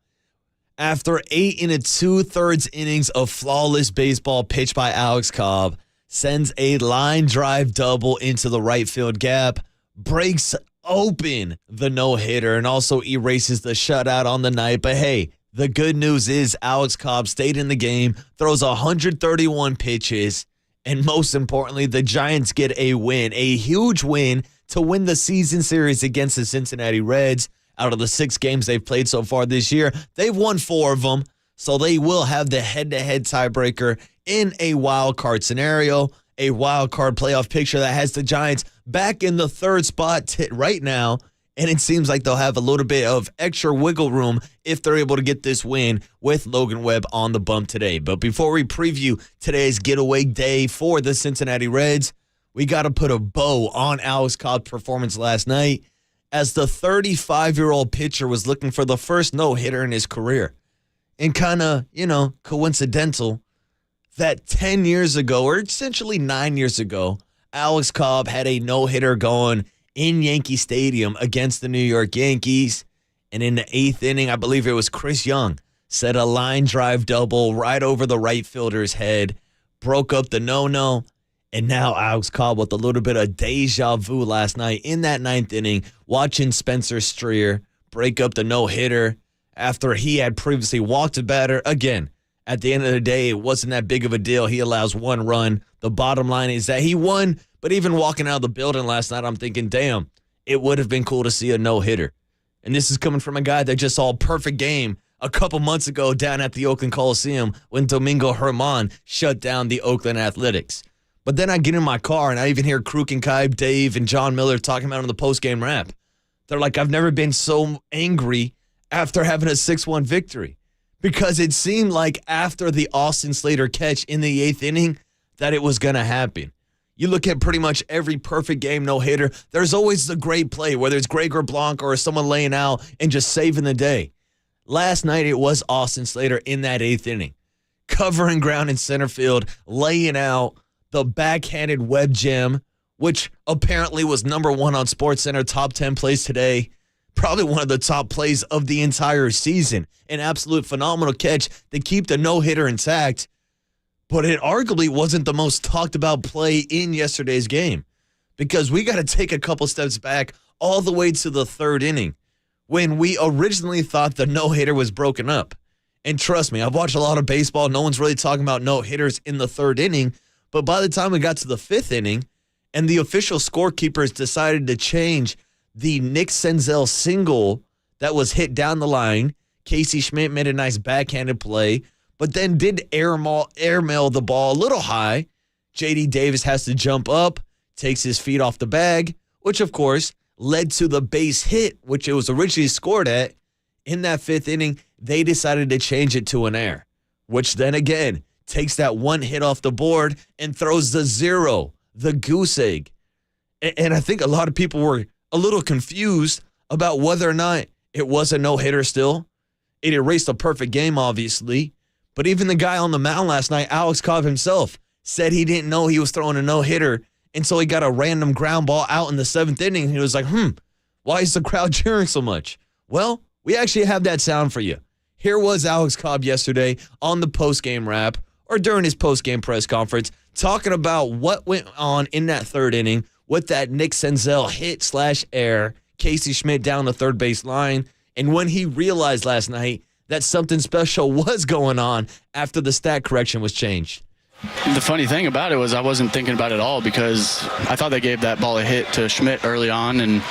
Speaker 8: after 8 2/3 innings of flawless baseball pitched by Alex Cobb, sends a line drive double into the right field gap, breaks open the no-hitter, and also erases the shutout on the night. But hey, the good news is Alex Cobb stayed in the game, throws 131 pitches, and most importantly, the Giants get a win, a huge win to win the season series against the Cincinnati Reds. Out of the 6 games they've played so far this year, they've won 4 of them, so they will have the head-to-head tiebreaker in a wild card scenario, a wild card playoff picture that has the Giants back in the 3rd spot right now, and it seems like they'll have a little bit of extra wiggle room if they're able to get this win with Logan Webb on the bump today. But before we preview today's getaway day for the Cincinnati Reds, we got to put a bow on Alex Cobb's performance last night as the 35-year-old pitcher was looking for the first no-hitter in his career. And kind of, coincidental that 10 years ago, or essentially 9 years ago, Alex Cobb had a no-hitter going in Yankee Stadium against the New York Yankees. And in the 8th inning, I believe it was Chris Young, set a line drive double right over the right fielder's head, broke up the no-no. And now Alex Cobb with a little bit of deja vu last night in that 9th inning, watching Spencer Steer break up the no-hitter after he had previously walked a batter. Again, at the end of the day, it wasn't that big of a deal. He allows 1 run. The bottom line is that he won, but even walking out of the building last night, I'm thinking, damn, it would have been cool to see a no-hitter. And this is coming from a guy that just saw a perfect game a couple months ago down at the Oakland Coliseum when Domingo Germán shut down the Oakland Athletics. But then I get in my car and I even hear Kruk and Kaib, Dave, and John Miller talking about it on the postgame wrap. They're like, I've never been so angry after having a 6-1 victory. Because it seemed like after the Austin Slater catch in the 8th inning that it was going to happen. You look at pretty much every perfect game no-hitter, there's always the great play, whether it's Gregor Blanco or someone laying out and just saving the day. Last night it was Austin Slater in that 8th inning, covering ground in center field, laying out the backhanded web gem, which apparently was number 1 on SportsCenter top 10 plays today. Probably one of the top plays of the entire season. An absolute phenomenal catch to keep the no-hitter intact. But it arguably wasn't the most talked about play in yesterday's game. Because we got to take a couple steps back all the way to the 3rd inning when we originally thought the no-hitter was broken up. And trust me, I've watched a lot of baseball. No one's really talking about no-hitters in the 3rd inning. But by the time we got to the 5th inning and the official scorekeepers decided to change the Nick Senzel single that was hit down the line, Casey Schmidt made a nice backhanded play, but then did airmail the ball a little high. J.D. Davis has to jump up, takes his feet off the bag, which, of course, led to the base hit, which it was originally scored at. In that 5th inning, they decided to change it to an error, which then again takes that 1 hit off the board and throws the 0, the goose egg. And I think a lot of people were a little confused about whether or not it was a no-hitter still. It erased a perfect game, obviously. But even the guy on the mound last night, Alex Cobb himself, said he didn't know he was throwing a no-hitter until he got a random ground ball out in the 7th inning. He was like, why is the crowd cheering so much? Well, we actually have that sound for you. Here was Alex Cobb yesterday on the postgame wrap, or during his postgame press conference, talking about what went on in that 3rd inning with that Nick Senzel hit/error, Casey Schmidt down the 3rd base line, and when he realized last night that something special was going on after the stat correction was changed.
Speaker 17: The funny thing about it was I wasn't thinking about it at all because I thought they gave that ball a hit to Schmidt early on, and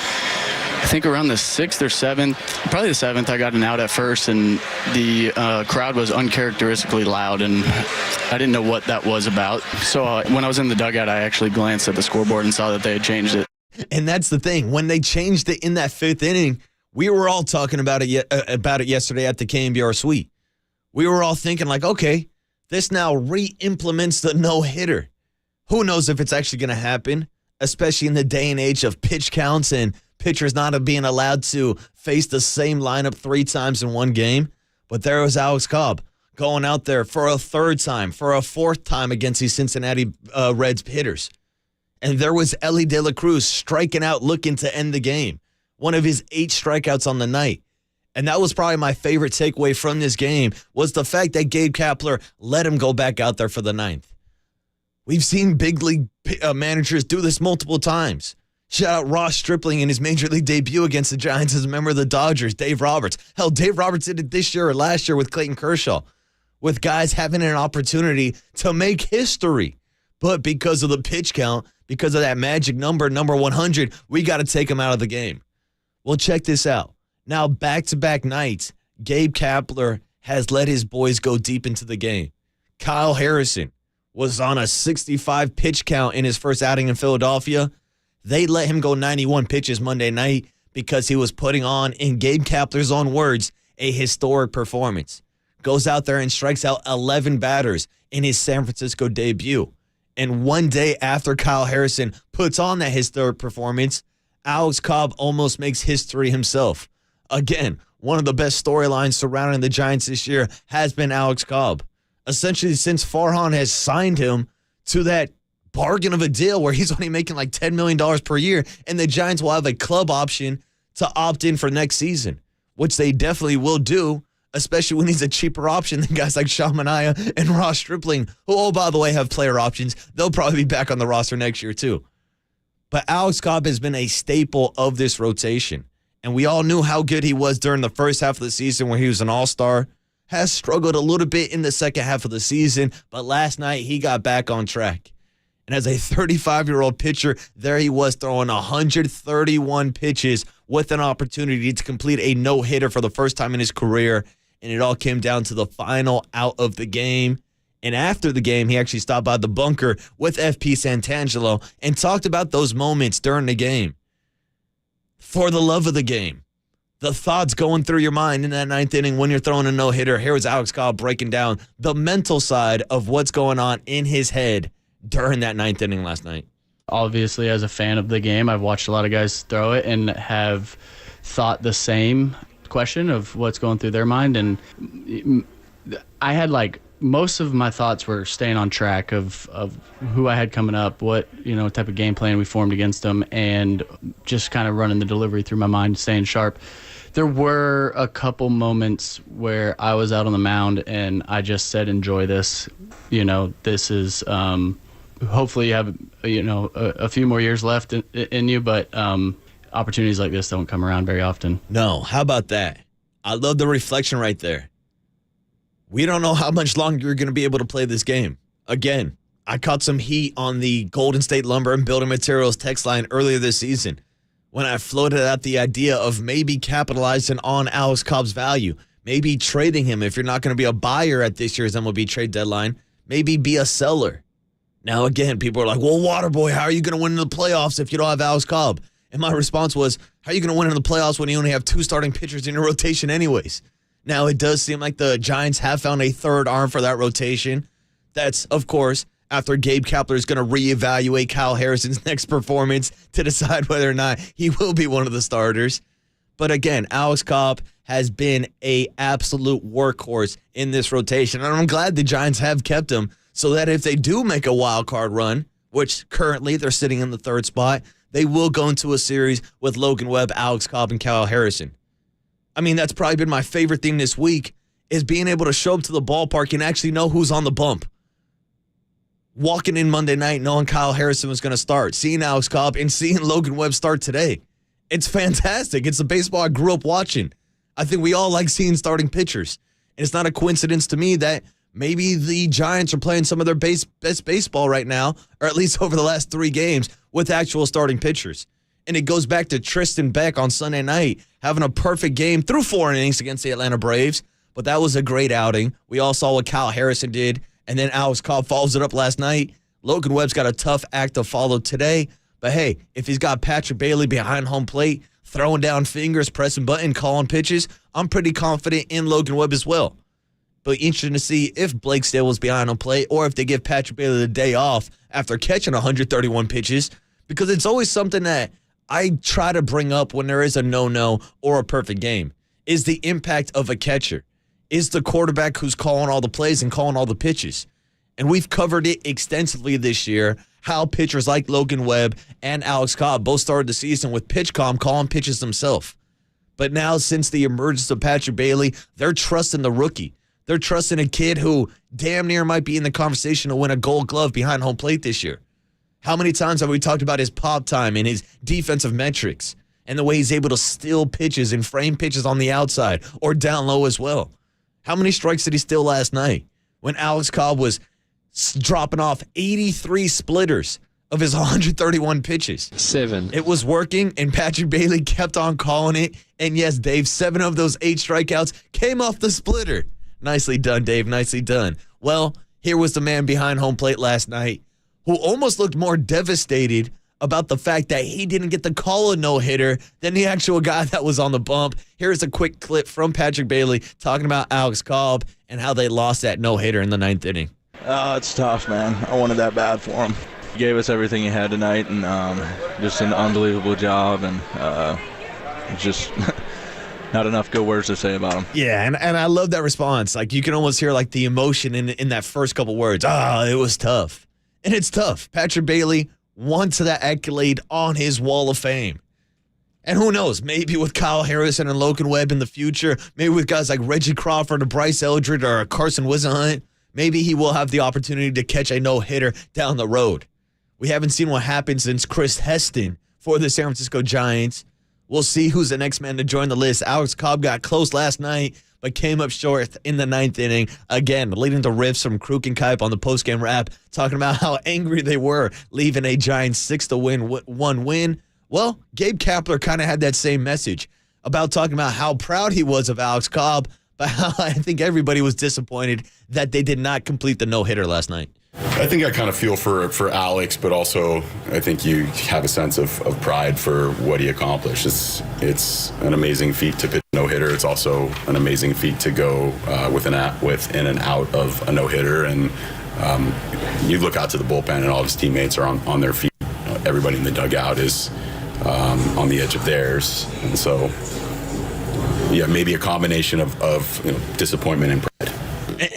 Speaker 17: I think around the 6th or 7th, probably the 7th, I got an out at first, and the crowd was uncharacteristically loud, and I didn't know what that was about. So when I was in the dugout, I actually glanced at the scoreboard and saw that they had changed it.
Speaker 8: And that's the thing. When they changed it in that 5th inning, we were all talking about it yesterday at the KNBR suite. We were all thinking like, okay, this now re-implements the no-hitter. Who knows if it's actually going to happen, especially in the day and age of pitch counts and pitchers not being allowed to face the same lineup 3 times in one game. But there was Alex Cobb going out there for a 3rd time, for a 4th time against these Cincinnati Reds hitters. And there was Ellie De La Cruz striking out, looking to end the game. One of his 8 strikeouts on the night. And that was probably my favorite takeaway from this game, was the fact that Gabe Kapler let him go back out there for the 9th. We've seen big league managers do this multiple times. Shout out Ross Stripling in his major league debut against the Giants as a member of the Dodgers, Dave Roberts. Hell, Dave Roberts did it this year or last year with Clayton Kershaw, with guys having an opportunity to make history. But because of the pitch count, because of that magic number 100, we got to take him out of the game. Well, check this out. Now, back-to-back nights, Gabe Kapler has let his boys go deep into the game. Kyle Harrison was on a 65 pitch count in his first outing in Philadelphia. They let him go 91 pitches Monday night because he was putting on, in Gabe Kapler's own words, a historic performance. Goes out there and strikes out 11 batters in his San Francisco debut. And one day after Kyle Harrison puts on that historic performance, Alex Cobb almost makes history himself. Again, one of the best storylines surrounding the Giants this year has been Alex Cobb. Essentially, since Farhan has signed him to that bargain of a deal where he's only making like $10 million per year, and the Giants will have a club option to opt in for next season, which they definitely will do, especially when he's a cheaper option than guys like Sean Manaea and Ross Stripling, who, oh, by the way, have player options. They'll probably be back on the roster next year, too. But Alex Cobb has been a staple of this rotation, and we all knew how good he was during the first half of the season where he was an all-star. Has struggled a little bit in the second half of the season, but last night he got back on track. And as a 35-year-old pitcher, there he was throwing 131 pitches with an opportunity to complete a no-hitter for the first time in his career. And it all came down to the final out of the game. And after the game, he actually stopped by the bunker with FP Santangelo and talked about those moments during the game. For the love of the game, the thoughts going through your mind in that 9th inning when you're throwing a no-hitter, here was Alex Cobb breaking down the mental side of what's going on in his head during that 9th inning last night.
Speaker 17: Obviously, as a fan of the game, I've watched a lot of guys throw it and have thought the same question of what's going through their mind. And I had most of my thoughts were staying on track of who I had coming up, what type of game plan we formed against them, and just kind of running the delivery through my mind, staying sharp. There were a couple moments where I was out on the mound and I just said, enjoy this. This is hopefully you have a few more years left in you, but opportunities like this don't come around very often.
Speaker 8: No, how about that? I love the reflection right there. We don't know how much longer you're going to be able to play this game. Again, I caught some heat on the Golden State Lumber and Building Materials text line earlier this season when I floated out the idea of maybe capitalizing on Alex Cobb's value, maybe trading him if you're not going to be a buyer at this year's MLB trade deadline, maybe be a seller. Now, again, people are like, well, Waterboy, how are you going to win in the playoffs if you don't have Alex Cobb? And my response was, how are you going to win in the playoffs when you only have 2 starting pitchers in your rotation anyways? Now, it does seem like the Giants have found a third arm for that rotation. That's, of course, after Gabe Kapler is going to reevaluate Kyle Harrison's next performance to decide whether or not he will be one of the starters. But again, Alex Cobb has been an absolute workhorse in this rotation. And I'm glad the Giants have kept him so that if they do make a wild card run, which currently they're sitting in the 3rd spot, they will go into a series with Logan Webb, Alex Cobb, and Kyle Harrison. I mean, that's probably been my favorite thing this week, is being able to show up to the ballpark and actually know who's on the bump. Walking in Monday night knowing Kyle Harrison was going to start, seeing Alex Cobb, and seeing Logan Webb start today. It's fantastic. It's the baseball I grew up watching. I think we all like seeing starting pitchers. And it's not a coincidence to me that maybe the Giants are playing some of their best baseball right now, or at least over the last 3 games, with actual starting pitchers. And it goes back to Tristan Beck on Sunday night, having a perfect game through 4 innings against the Atlanta Braves. But that was a great outing. We all saw what Kyle Harrison did, and then Alex Cobb follows it up last night. Logan Webb's got a tough act to follow today. But hey, if he's got Patrick Bailey behind home plate, throwing down fingers, pressing button, calling pitches, I'm pretty confident in Logan Webb as well. But interesting to see if Blake Snell was behind home plate or if they give Patrick Bailey the day off after catching 131 pitches, because it's always something that I try to bring up when there is a no-no or a perfect game, is the impact of a catcher. Is the quarterback who's calling all the plays and calling all the pitches. And we've covered it extensively this year, how pitchers like Logan Webb and Alex Cobb both started the season with PitchCom calling pitches themselves. But now, since the emergence of Patrick Bailey, they're trusting the rookie. They're trusting a kid who damn near might be in the conversation to win a Gold Glove behind home plate this year. How many times have we talked about his pop time and his defensive metrics and the way he's able to steal pitches and frame pitches on the outside or down low as well? How many strikes did he steal last night when Alex Cobb was dropping off 83 splitters of his 131 pitches?
Speaker 18: 7.
Speaker 8: It was working, and Patrick Bailey kept on calling it. And yes, Dave, 7 of those 8 strikeouts came off the splitter. Nicely done, Dave. Nicely done. Well, here was the man behind home plate last night who almost looked more devastated about the fact that he didn't get the call a no-hitter than the actual guy that was on the bump. Here's a quick clip from Patrick Bailey talking about Alex Cobb and how they lost that no-hitter in the 9th inning.
Speaker 19: It's tough, man. I wanted that bad for him. He gave us everything he had tonight, and just an unbelievable job, and just not enough good words to say about him.
Speaker 8: Yeah, and I love that response. Like, you can almost hear like the emotion in that first couple words. It was tough. And it's tough. Patrick Bailey wants that accolade on his wall of fame. And who knows, maybe with Kyle Harrison and Logan Webb in the future, maybe with guys like Reggie Crawford or Bryce Eldred or Carson Whisenhunt, maybe he will have the opportunity to catch a no-hitter down the road. We haven't seen what happened since Chris Heston for the San Francisco Giants. We'll see who's the next man to join the list. Alex Cobb got close last night, but came up short in the 9th inning. Again, leading to riffs from Kruk and Kipe on the postgame wrap, talking about how angry they were leaving a Giants 6-1 win. Well, Gabe Kapler kind of had that same message about talking about how proud he was of Alex Cobb, but how I think everybody was disappointed that they did not complete the no-hitter last night.
Speaker 20: I think I kind of feel for Alex, but also I think you have a sense of pride for what he accomplished. It's an amazing feat to pitch a no-hitter. It's also an amazing feat to go with in and out of a no-hitter. And you look out to the bullpen, and all of his teammates are on their feet. Everybody in the dugout is on the edge of theirs. And so, yeah, maybe a combination of disappointment and pride.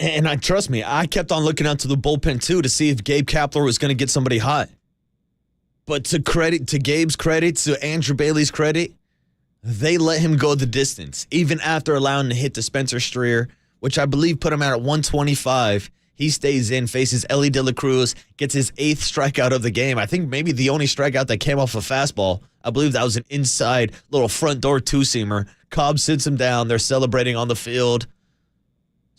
Speaker 8: And trust me, I kept on looking out to the bullpen, too, to see if Gabe Kapler was going to get somebody hot. But to Gabe's credit, to Andrew Bailey's credit, they let him go the distance, even after allowing him to hit to Spencer Strier, which I believe put him out at 125. He stays in, faces Ellie De La Cruz, gets his 8th strikeout of the game. I think maybe the only strikeout that came off a fastball. I believe that was an inside little front door two-seamer. Cobb sits him down. They're celebrating on the field.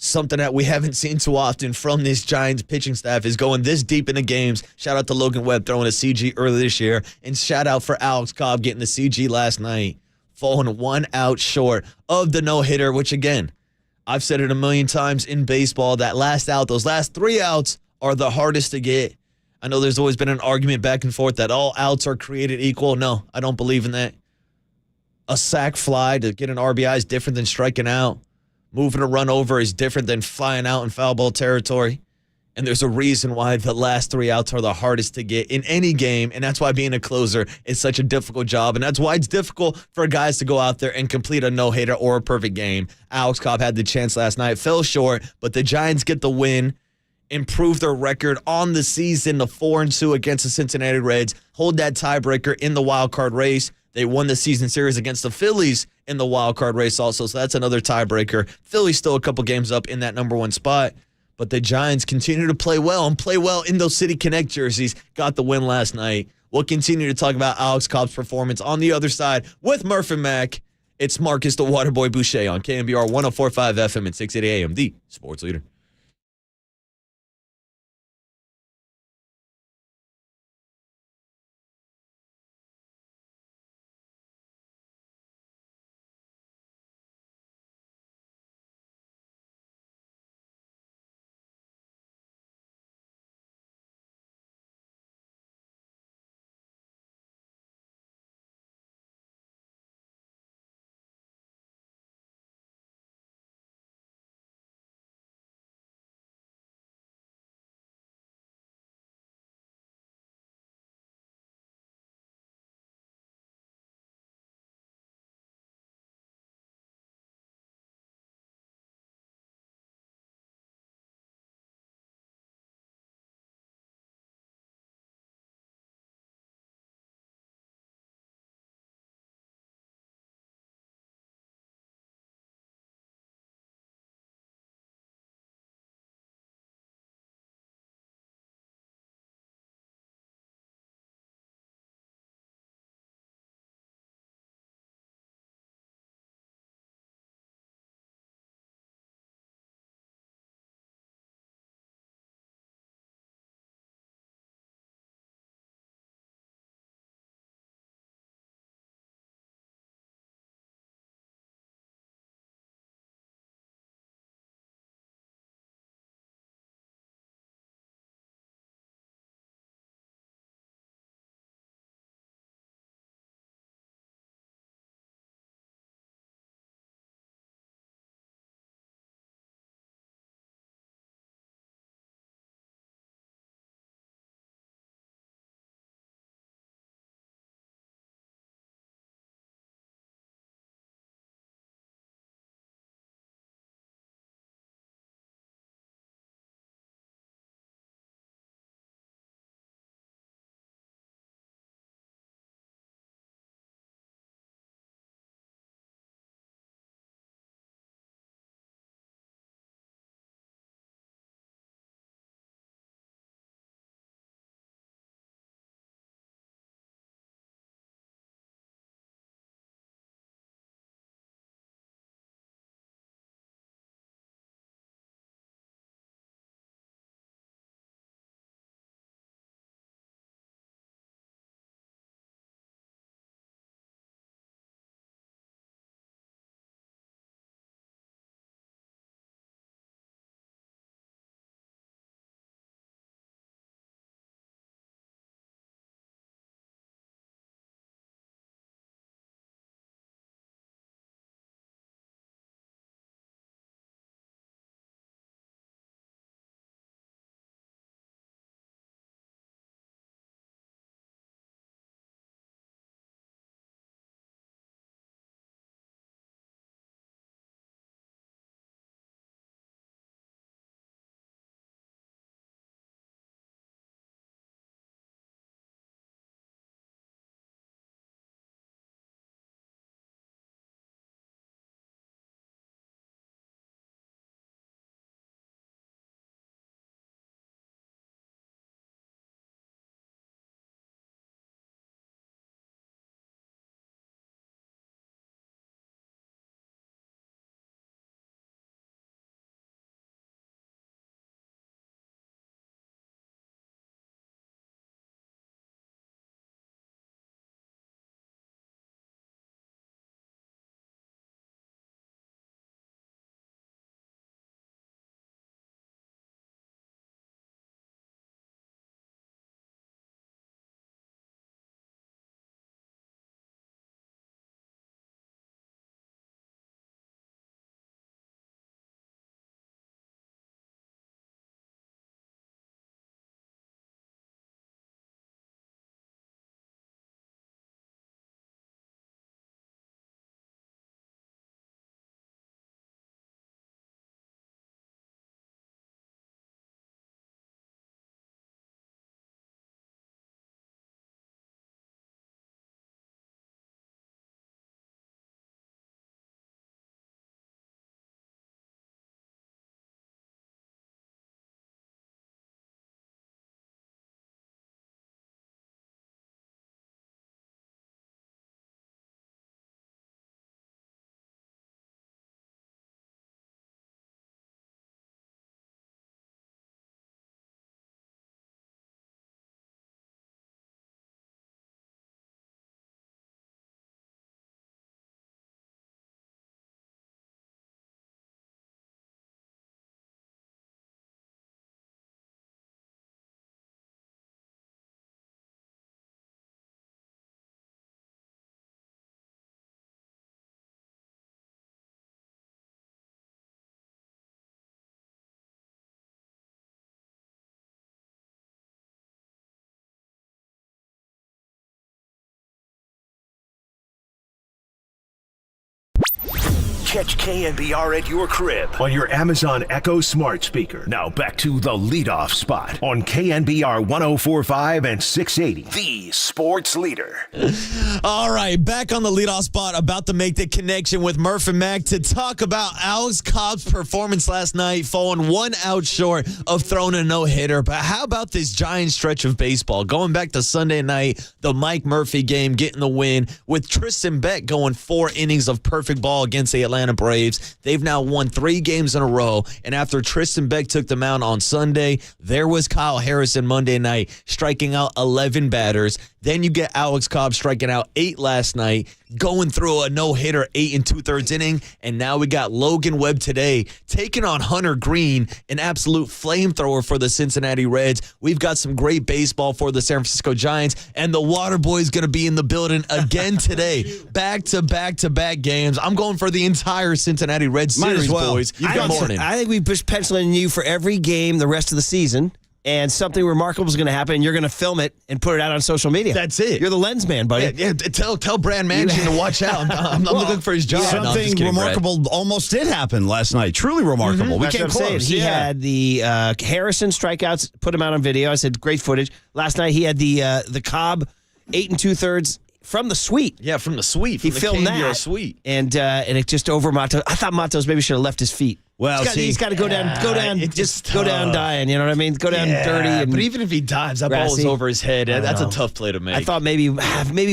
Speaker 8: Something that we haven't seen too often from this Giants pitching staff is going this deep into games. Shout out to Logan Webb throwing a CG earlier this year. And shout out for Alex Cobb getting the CG last night, falling 1 out short of the no-hitter, which, again, I've said it a million times in baseball, that last out, those last 3 outs are the hardest to get. I know there's always been an argument back and forth that all outs are created equal. No, I don't believe in that. A sac fly to get an RBI is different than striking out. Moving a run over is different than flying out in foul ball territory. And there's a reason why the last 3 outs are the hardest to get in any game, and that's why being a closer is such a difficult job, and that's why it's difficult for guys to go out there and complete a no-hitter or a perfect game. Alex Cobb had the chance last night, fell short, but the Giants get the win, improve their record on the season to 4-2 against the Cincinnati Reds, hold that tiebreaker in the wild card race. They won the season series against the Phillies in the wild card race also, so that's another tiebreaker. Philly's still a couple games up in that number 1 spot, but the Giants continue to play well and play well in those City Connect jerseys. Got the win last night. We'll continue to talk about Alex Cobb's performance on the other side with Murph and Mac. It's Marcus the Waterboy Boucher on KNBR 104.5 FM and 680 AM, the sports leader.
Speaker 5: Catch KNBR at your crib on your Amazon Echo smart speaker. Now back to the leadoff spot on KNBR 104.5 and 680. The sports leader.
Speaker 8: All right, back on the leadoff spot, about to make the connection with Murph and Mac to talk about Alex Cobb's performance last night, falling 1 out short of throwing a no-hitter. But how about this giant stretch of baseball? Going back to Sunday night, the Mike Murphy game, getting the win, with Tristan Beck going 4 innings of perfect ball against the Atlanta Braves. They've now won 3 games in a row. And after Tristan Beck took the mound on Sunday, there was Kyle Harrison Monday night, striking out 11 batters. Then you get Alex Cobb striking out 8 last night, going through a no-hitter 8 2/3 inning. And now we got Logan Webb today taking on Hunter Green, an absolute flamethrower for the Cincinnati Reds. We've got some great baseball for the San Francisco Giants, and the Water Boy's going to be in the building again today. Back-to-back games. I'm going for the entire Cincinnati Reds series, boys. Good morning.
Speaker 18: I think we push penciling you for every game the rest of the season. And something remarkable is going to happen, and you're going to film it and put it out on social media.
Speaker 8: That's it.
Speaker 18: You're the lens man, buddy.
Speaker 8: Yeah, tell Brand Mansion to watch out. I'm looking for his job.
Speaker 21: Something remarkable almost did happen last night. Truly remarkable. We came close.
Speaker 18: He had the Harrison strikeouts, put him out on video. I said, great footage. Last night he had the Cobb 8 2/3 from the suite.
Speaker 8: Yeah, from the suite.
Speaker 18: He filmed that
Speaker 8: suite.
Speaker 18: And it just over Matos. I thought Matos maybe should have left his feet.
Speaker 21: Well,
Speaker 18: he's got to go down, go down dying. You know what I mean? Go down dirty.
Speaker 8: But even if he dives, that ball is over his head. That's a tough play to make.
Speaker 18: I thought maybe he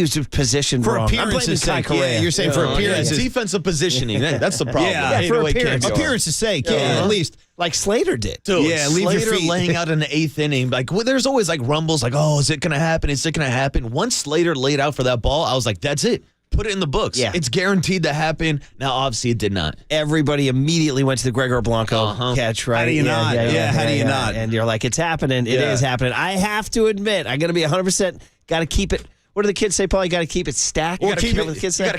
Speaker 18: was just positioned
Speaker 21: for
Speaker 18: wrong.
Speaker 21: appearance's sake. Yeah, you're saying for appearance's
Speaker 8: defensive positioning. That's the problem.
Speaker 21: For appearance's sake. Yeah, at least.
Speaker 18: Like Slater did.
Speaker 8: Dude,
Speaker 21: leave your
Speaker 8: Slater
Speaker 21: feet.
Speaker 8: laying out in the 8th inning. Like, there's always like rumbles like, oh, is it going to happen? Is it going to happen? Once Slater laid out for that ball, I was like, that's it. Put it in the books.
Speaker 18: Yeah.
Speaker 8: It's guaranteed to happen. Now, obviously, it did not.
Speaker 18: Everybody immediately went to the Gregor Blanco catch, right?
Speaker 21: How do you not? Yeah, how do you not?
Speaker 18: And you're like, it's happening. It is happening. I have to admit, I got to be 100%, got to keep it. What do the kids say, Paul? You got to keep it stacked.
Speaker 8: You got to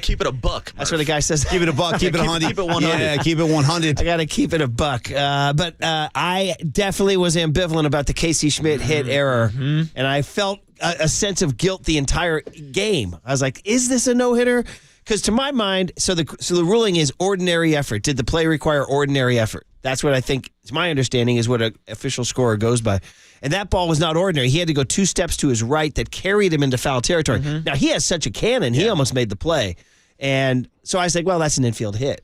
Speaker 8: keep it a buck.
Speaker 18: That's what the guy says.
Speaker 21: Keep it a buck. Keep it 100.
Speaker 8: Keep it 100.
Speaker 21: Yeah, keep it 100.
Speaker 18: I got to keep it a buck. But I definitely was ambivalent about the Casey Schmidt hit error, and I felt a sense of guilt the entire game. I was like, is this a no-hitter? Because to my mind, so the ruling is ordinary effort. Did the play require ordinary effort? That's what I think, to my understanding, is what an official scorer goes by. And that ball was not ordinary. He had to go 2 steps to his right that carried him into foul territory. Now, he has such a cannon, he almost made the play. And so I was like, well, that's an infield hit.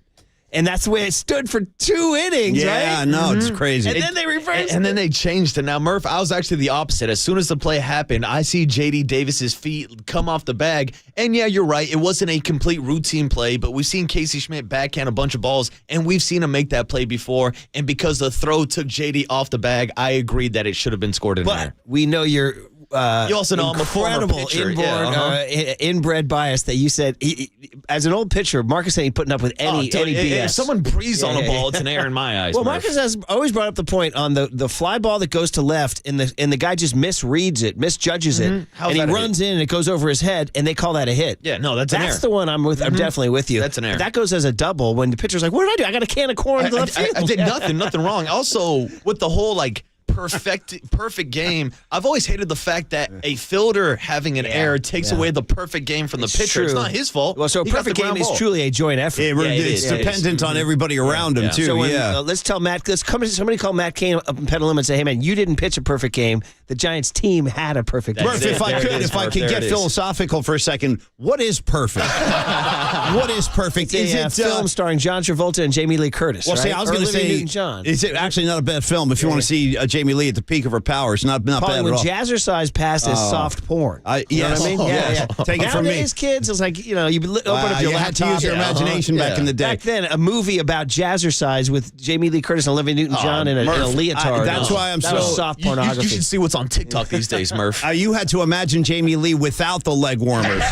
Speaker 18: And that's the way it stood for 2 innings, right?
Speaker 21: Yeah, no, it's crazy.
Speaker 18: And then they reversed
Speaker 8: And then they changed it. Now, Murph, I was actually the opposite. As soon as the play happened, I see J.D. Davis's feet come off the bag. And yeah, you're right. It wasn't a complete routine play, but we've seen Casey Schmidt backhand a bunch of balls, and we've seen him make that play before. And because the throw took J.D. off the bag, I agreed that it should have been scored in there.
Speaker 18: We know you're
Speaker 8: you also know I'm a former pitcher.
Speaker 18: Inbred bias that you said, as an old pitcher, Marcus ain't putting up with any BS.
Speaker 8: If someone breathes on a ball, it's an error in my eyes.
Speaker 18: Well,
Speaker 8: Murph.
Speaker 18: Marcus has always brought up the point on the fly ball that goes to left, and the guy just misreads it, misjudges it, and he runs in and it goes over his head, and they call that a hit.
Speaker 8: Yeah, no, that's an error.
Speaker 18: That's the one I'm with. I'm definitely with you.
Speaker 8: That's an error.
Speaker 18: That goes as a double when the pitcher's like, "What did I do? I got a can of corn to left field."
Speaker 8: I did nothing wrong. Also, with the whole perfect game, I've always hated the fact that a fielder having an error takes away the perfect game from the pitcher.
Speaker 18: True.
Speaker 8: It's not his fault.
Speaker 18: Well, so a perfect game is truly a joint effort.
Speaker 21: It's dependent on everybody around him, too.
Speaker 18: So let's tell Matt. Somebody call Matt Cain up in Petaluma and say, "Hey, man, you didn't pitch a perfect game. The Giants team had a perfect game."
Speaker 21: Murph, if I could get philosophical for a second, what is perfect? What is perfect?
Speaker 18: Is it a film starring John Travolta and Jamie Lee Curtis?
Speaker 21: Well, see, I was going to say, it's actually not a bad film if you want to see Jamie Lee at the peak of her powers. Not bad at all.
Speaker 18: When Jazzercise passed as soft porn.
Speaker 21: You know what I mean?
Speaker 18: Yeah.
Speaker 21: Take it from me.
Speaker 18: Nowadays, kids, it's like, you open up your
Speaker 21: you
Speaker 18: laptop.
Speaker 21: had to use your imagination back in the day.
Speaker 18: Back then, a movie about Jazzercise with Jamie Lee Curtis and Olivia Newton-John in a leotard.
Speaker 21: That's why I'm
Speaker 18: that was soft pornography.
Speaker 8: You should see what's on TikTok these days, Murph.
Speaker 21: You had to imagine Jamie Lee without the leg warmers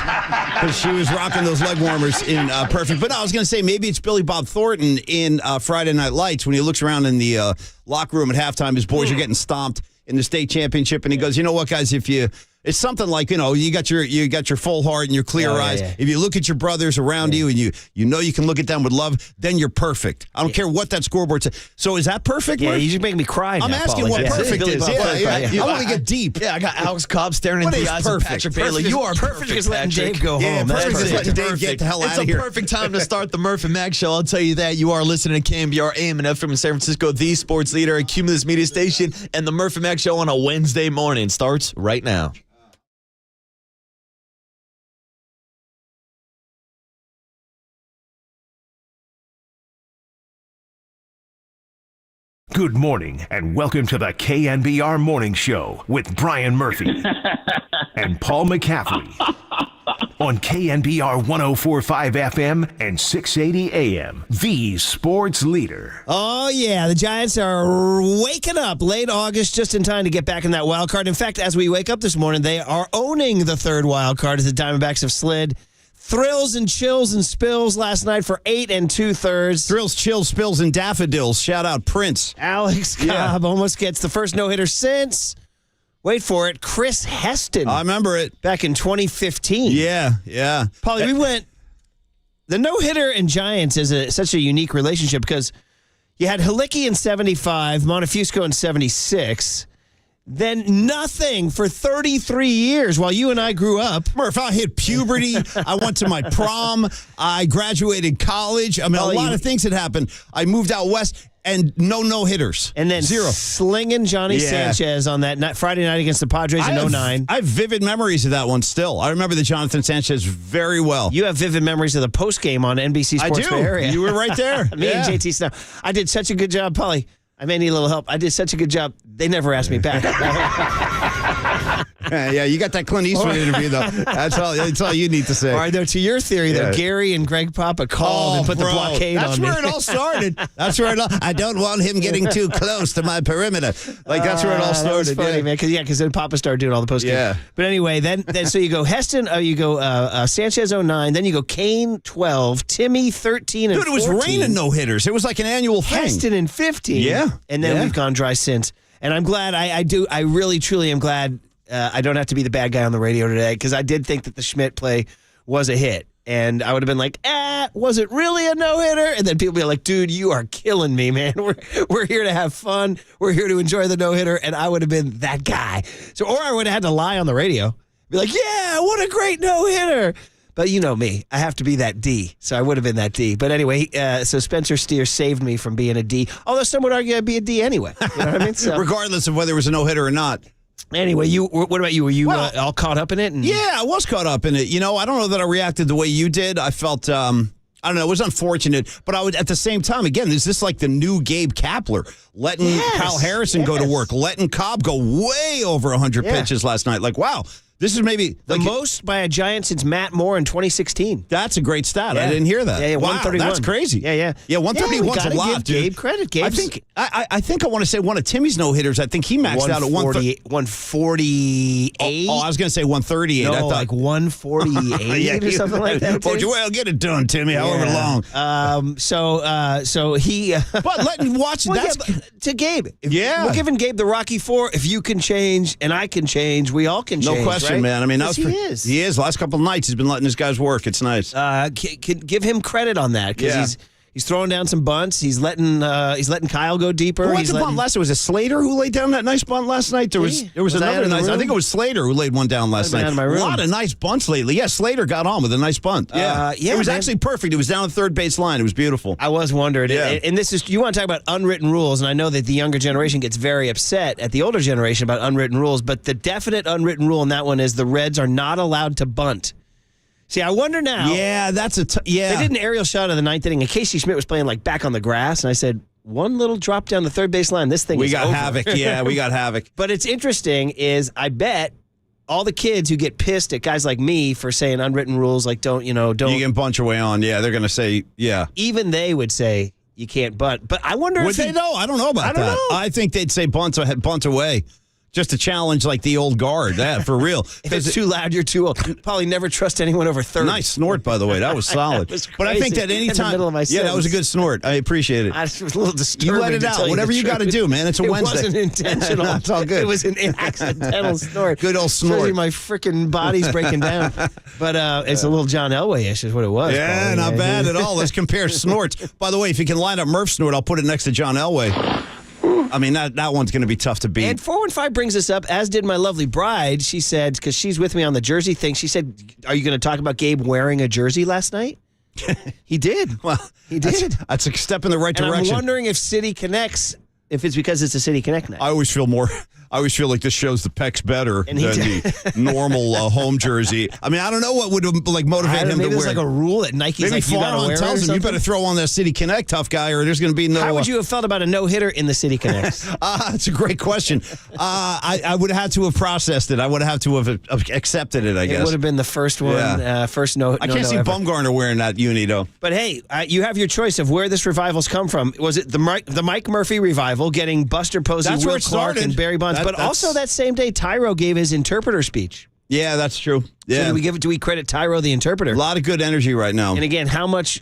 Speaker 21: because she was rocking those leg warmers in Perfect. But no, I was going to say maybe it's Billy Bob Thornton in Friday Night Lights when he looks around in the locker room at halftime. His boys are getting stomped in the state championship, and he goes, "You know what, guys? If you It's something like, you got your full heart and your clear eyes. Yeah. If you look at your brothers around you and you know you can look at them with love, then you're perfect. I don't care what that scoreboard says. So is that perfect?
Speaker 18: Yeah, you just make me cry now,
Speaker 21: I'm asking what perfect is. I want to get deep.
Speaker 8: Yeah, I got Alex Cobb staring into the eyes of Patrick Bailey. You are perfect is letting Dave go home.
Speaker 21: Perfect is letting Dave get the hell out of here.
Speaker 8: It's a perfect time to start the Murph and Mac Show. I'll tell you that. You are listening to KNBR AM and FM in San Francisco, the sports leader, a Cumulus Media Station, and the Murph and Mac Show on a Wednesday morning starts right now.
Speaker 5: Good morning, and welcome to the KNBR Morning Show with Brian Murphy and Paul McCaffrey on KNBR 104.5 FM and 680 AM, the sports leader.
Speaker 18: Oh, yeah, the Giants are waking up late August just in time to get back in that wild card. In fact, as we wake up this morning, they are owning the third wild card as the Diamondbacks have slid. Thrills and chills and spills last night for 8 2/3.
Speaker 21: Thrills, chills, spills, and daffodils. Shout out Prince.
Speaker 18: Alex Cobb almost gets the first no-hitter since, wait for it, Chris Heston.
Speaker 21: I remember it.
Speaker 18: Back in 2015.
Speaker 21: Yeah.
Speaker 18: Paulie, we went, the no-hitter and Giants is such a unique relationship because you had Halicki in 75, Montefusco in 76. Then nothing for 33 years while you and I grew up.
Speaker 21: Murph, I hit puberty. I went to my prom. I graduated college. I mean, a lot of things had happened. I moved out west, and no hitters.
Speaker 18: And then
Speaker 21: zero.
Speaker 18: Slinging Johnny Sanchez on that Friday night against the Padres in 09.
Speaker 21: I have vivid memories of that one still. I remember the Jonathan Sanchez very well.
Speaker 18: You have vivid memories of the postgame on NBC Sports Bay Area.
Speaker 21: You were right there.
Speaker 18: Me and JT Snow. I did such a good job, Paulie. I may need a little help. I did such a good job. They never asked me back.
Speaker 21: Yeah, you got that Clint Eastwood interview, though. That's all you need to say.
Speaker 18: All right, though, to your theory, though, Gary and Greg Papa called and put the blockade on me.
Speaker 21: That's where it all started. I don't want him getting too close to my perimeter. That's where it all started.
Speaker 18: That was funny, man, because then Papa started doing all the postgame.
Speaker 21: Yeah.
Speaker 18: But anyway, then so you go Heston, you go Sanchez 09, then you go Kane 12, Timmy 13 and 14.
Speaker 21: Dude, it was raining no-hitters. It was like an annual thing.
Speaker 18: Heston in 15.
Speaker 21: Yeah.
Speaker 18: And then we've gone dry since. And I'm glad, I really, truly am glad I don't have to be the bad guy on the radio today because I did think that the Schmidt play was a hit. And I would have been like, was it really a no-hitter? And then people be like, dude, you are killing me, man. We're here to have fun. We're here to enjoy the no-hitter. And I would have been that guy. Or I would have had to lie on the radio. Be like, yeah, what a great no-hitter. But you know me. I have to be that D. So I would have been that D. But anyway, so Spencer Steer saved me from being a D. Although some would argue I'd be a D anyway. You know what I mean? So,
Speaker 21: regardless of whether it was a no-hitter or not.
Speaker 18: Anyway, what about you? Were you all caught up in it?
Speaker 21: Yeah, I was caught up in it. I don't know that I reacted the way you did. I felt, I don't know, it was unfortunate. But I would, at the same time, again, is this like the new Gabe Kapler? Letting Kyle Harrison go to work. Letting Cobb go way over 100 pitches last night. Like, wow. This is maybe
Speaker 18: the most by a Giant since Matt Moore in 2016.
Speaker 21: That's a great stat. I didn't hear that.
Speaker 18: Yeah,
Speaker 21: wow,
Speaker 18: 131.
Speaker 21: That's crazy.
Speaker 18: Yeah.
Speaker 21: 131's a lot,
Speaker 18: give Gabe credit. Gabe's,
Speaker 21: I think I want to say one of Timmy's no-hitters. I think he maxed out at
Speaker 18: 148.
Speaker 21: Oh, I was going to say 138.
Speaker 18: No,
Speaker 21: I thought
Speaker 18: like 148 or something like that.
Speaker 21: Well, get it done, Timmy. However long.
Speaker 18: So he.
Speaker 21: But letting watch
Speaker 18: to Gabe.
Speaker 21: Yeah,
Speaker 18: we're giving Gabe the Rocky IV. If you can change and I can change, we all can change.
Speaker 21: No question.
Speaker 18: Right?
Speaker 21: Man, I mean,
Speaker 18: he is.
Speaker 21: He is. Last couple of nights, he's been letting his guys work. It's nice.
Speaker 18: Give him credit on that because he's throwing down some bunts. He's letting Kyle go deeper.
Speaker 21: Who went to bunt last? Was it Slater who laid down that nice bunt last night? There was another nice. I think it was Slater who laid one down last night. A lot of nice bunts lately. Yeah, Slater got on with a nice bunt. It was actually perfect. It was down the third base line. It was beautiful.
Speaker 18: I was wondering. And this is, you want to talk about unwritten rules, and I know that the younger generation gets very upset at the older generation about unwritten rules, but the definite unwritten rule in that one is the Reds are not allowed to bunt. See, I wonder now.
Speaker 21: Yeah, that's
Speaker 18: They did an aerial shot of the ninth inning, and Casey Schmidt was playing like back on the grass, and I said, one little drop down the third base line, this thing is over.
Speaker 21: We got havoc. Yeah, we got havoc.
Speaker 18: But it's interesting is I bet all the kids who get pissed at guys like me for saying unwritten rules like don't. You
Speaker 21: can bunch your way on. Yeah, they're going to say, yeah.
Speaker 18: Even they would say you can't bunt. But I wonder
Speaker 21: would
Speaker 18: if
Speaker 21: they know? I don't know about that.
Speaker 18: I don't know.
Speaker 21: I think they'd say bunt away. Just to challenge like the old guard, that for real.
Speaker 18: If it's too loud, you're too old. Probably never trust anyone over 30.
Speaker 21: Nice snort, by the way. That was solid.
Speaker 18: That was
Speaker 21: But I think that
Speaker 18: crazy.
Speaker 21: anytime,
Speaker 18: In the middle of my
Speaker 21: that was a good snort. I appreciate it.
Speaker 18: I was a little disturbing.
Speaker 21: You let it
Speaker 18: to
Speaker 21: out.
Speaker 18: tell
Speaker 21: Whatever
Speaker 18: the
Speaker 21: you got to
Speaker 18: truth.
Speaker 21: do, man. It's a Wednesday.
Speaker 18: It wasn't intentional.
Speaker 21: No, it's all good.
Speaker 18: It was an accidental snort.
Speaker 21: Good old
Speaker 18: Shows you
Speaker 21: snort.
Speaker 18: my freaking body's breaking down. But it's a little John Elway-ish is what it was.
Speaker 21: Yeah,
Speaker 18: probably.
Speaker 21: not bad at all. Let's compare snorts. By the way, if you can line up Murph's snort, I'll put it next to John Elway. I mean, that one's going to be tough to beat.
Speaker 18: And 415 brings us up, as did my lovely bride. She said, because she's with me on the jersey thing, she said, are you going to talk about Gabe wearing a jersey last night? He did.
Speaker 21: Well,
Speaker 18: he did.
Speaker 21: That's a step in the right
Speaker 18: And
Speaker 21: direction.
Speaker 18: I'm wondering if City Connects, if it's because it's a City Connect night.
Speaker 21: I always feel like this shows the pecs better than
Speaker 18: he
Speaker 21: the normal home jersey. I mean, I don't know what would like motivate him
Speaker 18: maybe
Speaker 21: to
Speaker 18: there's
Speaker 21: wear.
Speaker 18: like a rule that Nike's
Speaker 21: Maybe
Speaker 18: like, you gotta
Speaker 21: Farhan
Speaker 18: wear it or
Speaker 21: tells him, you
Speaker 18: something?
Speaker 21: better throw on that City Connect tough guy, or there's going to be no.
Speaker 18: How would you have felt about a no-hitter in the City Connects?
Speaker 21: That's a great question. I would have had to have processed it. I would have to have accepted it, I guess.
Speaker 18: It would have been the first one, first no.
Speaker 21: I can't see
Speaker 18: ever.
Speaker 21: Bumgarner wearing that uni, though.
Speaker 18: But hey, you have your choice of where this revival's come from. Was it the Mike Murphy revival, getting Buster Posey,
Speaker 21: That's where
Speaker 18: Will
Speaker 21: it
Speaker 18: Clark,
Speaker 21: started.
Speaker 18: and Barry Bonds? But also that same day, Tyro gave his interpreter speech.
Speaker 21: Yeah, that's true. Yeah.
Speaker 18: So do we credit Tyro the interpreter?
Speaker 21: A lot of good energy right now.
Speaker 18: And again, how much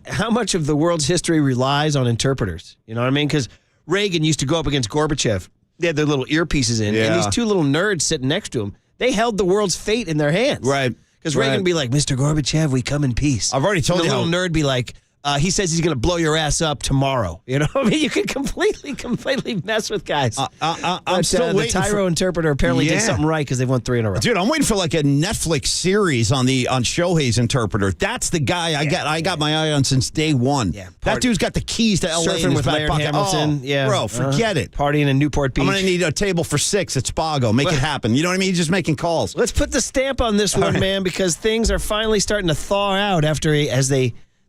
Speaker 18: of the world's history relies on interpreters? You know what I mean? Because Reagan used to go up against Gorbachev. They had their little earpieces in, and these two little nerds sitting next to him, they held the world's fate in their hands.
Speaker 21: Right.
Speaker 18: Because Reagan would be like, Mr. Gorbachev, we come in peace.
Speaker 21: I've already told
Speaker 18: and
Speaker 21: you
Speaker 18: the
Speaker 21: how-
Speaker 18: little nerd be like, he says he's going to blow your ass up tomorrow. You know what I mean? You could completely mess with guys.
Speaker 21: I'm still
Speaker 18: the
Speaker 21: waiting
Speaker 18: Tyro interpreter apparently did something right because they've won 3 in a row.
Speaker 21: Dude, I'm waiting for like a Netflix series on Shohei's interpreter. That's the guy I got my eye on since day one. Yeah, that dude's got the keys to LA in
Speaker 18: Surfing
Speaker 21: his
Speaker 18: with
Speaker 21: back
Speaker 18: Laird
Speaker 21: pocket.
Speaker 18: Hamilton.
Speaker 21: Oh,
Speaker 18: Yeah.
Speaker 21: bro, forget it.
Speaker 18: Partying in Newport Beach.
Speaker 21: I'm going to need a table for 6 at Spago. Make it happen. You know what I mean? He's just making calls.
Speaker 18: Let's put the stamp on this one, man, because things are finally starting to thaw out after,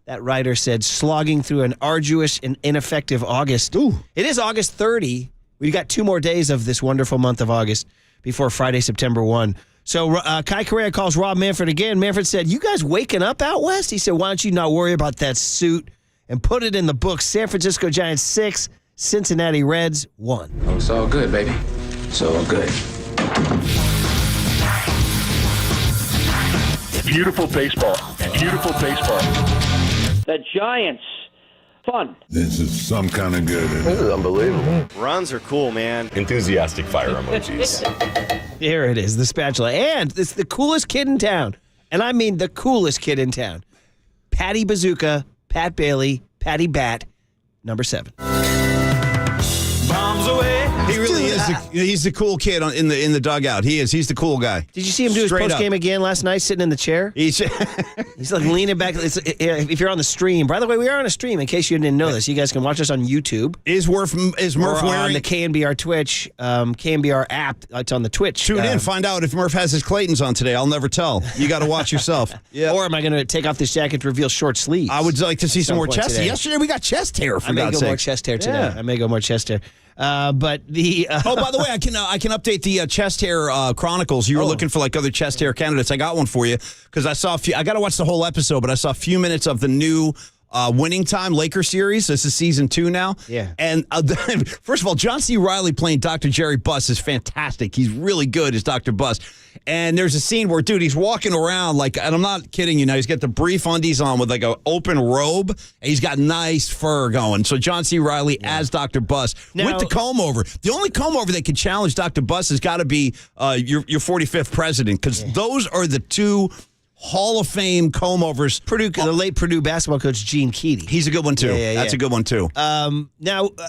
Speaker 18: that writer said, slogging through an arduous and ineffective August. Ooh. It is August 30. We've got 2 more days of this wonderful month of August before Friday, September 1. So Kai Correa calls Rob Manfred again. Manfred said, you guys waking up out west? He said, why don't you not worry about that suit and put it in the books? San Francisco Giants 6, Cincinnati Reds 1.
Speaker 1: Oh, it's all good, baby. It's all good.
Speaker 22: Beautiful baseball. Beautiful baseball.
Speaker 23: The Giants. Fun.
Speaker 13: This is some kind of good.
Speaker 22: This is unbelievable.
Speaker 24: Runs are cool, man.
Speaker 20: Enthusiastic fire emojis.
Speaker 18: Here it is, the spatula. And it's the coolest kid in town. And I mean the coolest kid in town. Patty Bazooka, Pat Bailey, Patty Bat, number 7.
Speaker 21: Bombs away. He really is. He's the cool kid in the dugout. He is. He's the cool guy.
Speaker 18: Did you see him do his post game again last night, sitting in the chair? He's like leaning back. If you're on the stream, by the way, we are on a stream. In case you didn't know this, you guys can watch us on YouTube.
Speaker 21: Is Murph wearing
Speaker 18: on the KNBR Twitch, KNBR app? It's on the Twitch.
Speaker 21: Tune in, find out if Murph has his Claytons on today. I'll never tell. You got to watch yourself.
Speaker 18: Yeah. Or am I going to take off this jacket to reveal short sleeves?
Speaker 21: I would like to see some more chest hair.
Speaker 18: Today.
Speaker 21: Yesterday we got chest hair. For
Speaker 18: I may
Speaker 21: God's
Speaker 18: go more
Speaker 21: sake.
Speaker 18: chest hair today.
Speaker 21: Yeah.
Speaker 18: I may go more chest hair. But the
Speaker 21: oh, by the way, I can update the chest hair chronicles. You were looking for like other chest hair candidates. I got one for you because I saw a few. I got to watch the whole episode, but I saw a few minutes of the new Winning Time Laker series. This is season 2 now.
Speaker 18: Yeah.
Speaker 21: And first of all, John C. Reilly playing Dr. Jerry Buss is fantastic. He's really good as Dr. Buss. And there's a scene where, dude, he's walking around like, and I'm not kidding you now, he's got the brief undies on with like an open robe, and he's got nice fur going. So John C. Reilly as Dr. Buss with the comb over. The only comb over that can challenge Dr. Buss has got to be your 45th president, because those are the 2 Hall of Fame comb overs.
Speaker 18: The late Purdue basketball coach Gene Keady.
Speaker 21: He's a good one too. That's a good one too.
Speaker 18: Now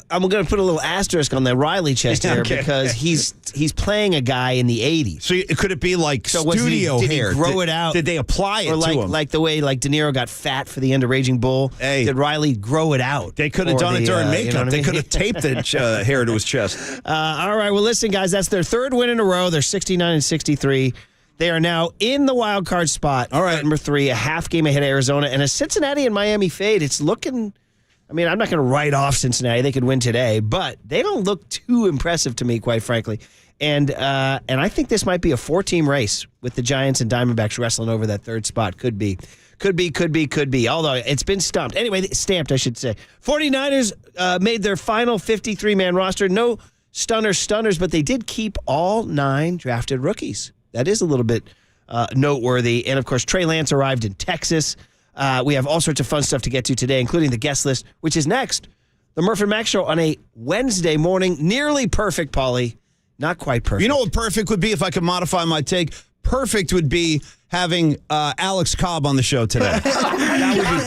Speaker 18: I'm going to put a little asterisk on the Riley chest hair because he's playing a guy in the 80s.
Speaker 21: So could it be like studio
Speaker 18: did
Speaker 21: hair?
Speaker 18: Did he grow it out?
Speaker 21: Did they apply it
Speaker 18: or like,
Speaker 21: to him?
Speaker 18: like the way like De Niro got fat for the end of Raging Bull?
Speaker 21: Hey.
Speaker 18: Did Riley grow it out?
Speaker 21: They could have done it during makeup.
Speaker 18: You know what I
Speaker 21: They
Speaker 18: mean?
Speaker 21: could have taped the hair to his chest.
Speaker 18: All right. Well, listen, guys, that's their 3rd win in a row. They're 69-63. They are now in the wild card spot. All right. Number 3, a half game ahead of Arizona. And a Cincinnati and Miami fade. It's looking, I mean, I'm not going to write off Cincinnati. They could win today, but they don't look too impressive to me, quite frankly. And I think this might be a 4-team race with the Giants and Diamondbacks wrestling over that 3rd spot. Could be. Although it's been stamped, I should say. 49ers made their final 53-man roster. No stunners, but they did keep all 9 drafted rookies. That is a little bit noteworthy. And, of course, Trey Lance arrived in Texas. We have all sorts of fun stuff to get to today, including the guest list, which is next. The Murph and Max Show on a Wednesday morning. Nearly perfect, Paulie. Not quite perfect.
Speaker 21: You know what perfect would be if I could modify my take? Perfect would be having Alex Cobb on the show today. That would be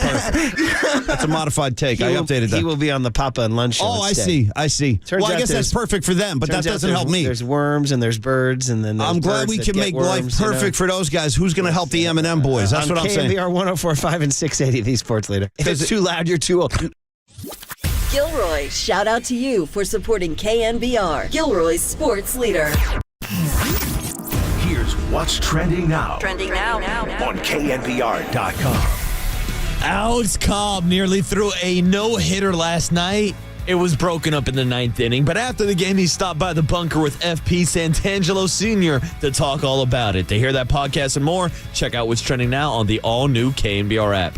Speaker 21: perfect. That's a modified take. I updated that.
Speaker 18: He will be on the Papa and Lunch show instead.
Speaker 21: I see. Well, I guess that's perfect for them, but that doesn't help me.
Speaker 18: There's worms and there's birds, and then there's
Speaker 21: I'm glad we can make life perfect for those guys. Who's going to help the M&M boys? That's what I'm saying.
Speaker 18: KNBR 104.5 and 680, the sports leader. If it's too loud, you're too old.
Speaker 2: Gilroy, shout out to you for supporting KNBR, Gilroy's sports leader.
Speaker 5: Here's what's trending now.
Speaker 2: Trending now.
Speaker 5: On KNBR.com.
Speaker 8: Alex Cobb nearly threw a no-hitter last night. It was broken up in the 9th inning, but after the game, he stopped by the bunker with FP Santangelo Sr. to talk all about it. To hear that podcast and more, check out what's trending now on the all-new KNBR app.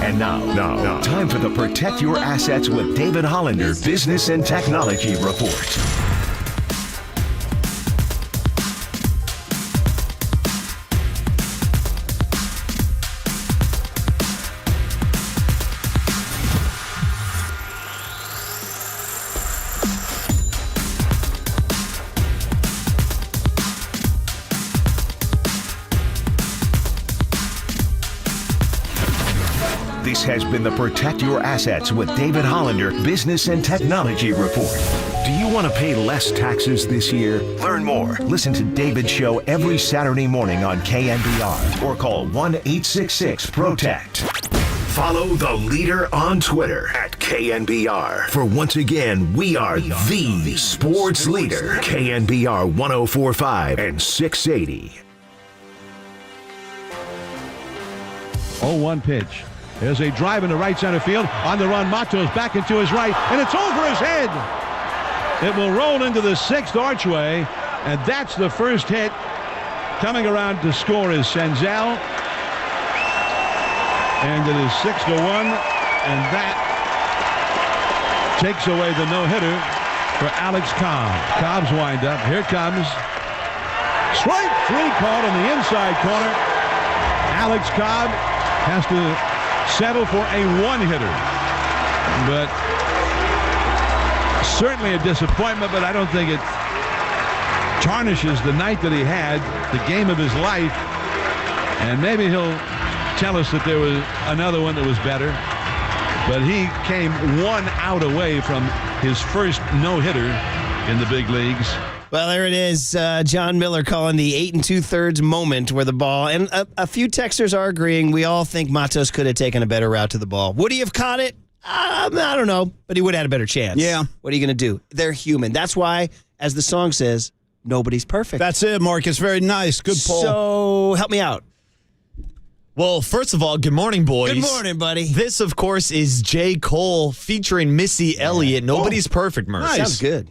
Speaker 5: And now, time for the Protect Your Assets with David Hollander Business and Technology Report. This has been the Protect Your Assets with David Hollander Business and Technology Report. Do you want to pay less taxes this year? Learn more. Listen to David's show every Saturday morning on KNBR or call 1-866-PROTECT. Follow the leader on Twitter at KNBR. For once again, we are the sports leader. KNBR 1045 and 680.
Speaker 6: 0-1 pitch. There's a drive into right center field. On the run, Matos back into his right, and it's over his head. It will roll into the 6th archway, and that's the first hit. Coming around to score is Senzel. And it is 6-1, and that takes away the no-hitter for Alex Cobb. Cobb's wind up. Here it comes. Strike 3 called on the inside corner. Alex Cobb has to settle for a one-hitter. But certainly a disappointment, but I don't think it tarnishes the night that he had, the game of his life. And maybe he'll tell us that there was another one that was better. But he came 1 out away from his first no-hitter in the big leagues.
Speaker 18: Well, there it is. John Miller calling the 8 2/3 moment where the ball, and a few texters are agreeing. We all think Matos could have taken a better route to the ball. Would he have caught it? I don't know, but he would have had a better chance.
Speaker 21: Yeah.
Speaker 18: What are you going to do? They're human. That's why, as the song says, nobody's perfect.
Speaker 21: That's it, Marcus. Very nice. Good poll.
Speaker 18: So help me out.
Speaker 8: Well, first of all, good morning, boys.
Speaker 18: Good morning, buddy.
Speaker 8: This, of course, is J. Cole featuring Missy Elliott. Nobody's perfect, Murph.
Speaker 18: Nice. Sounds good.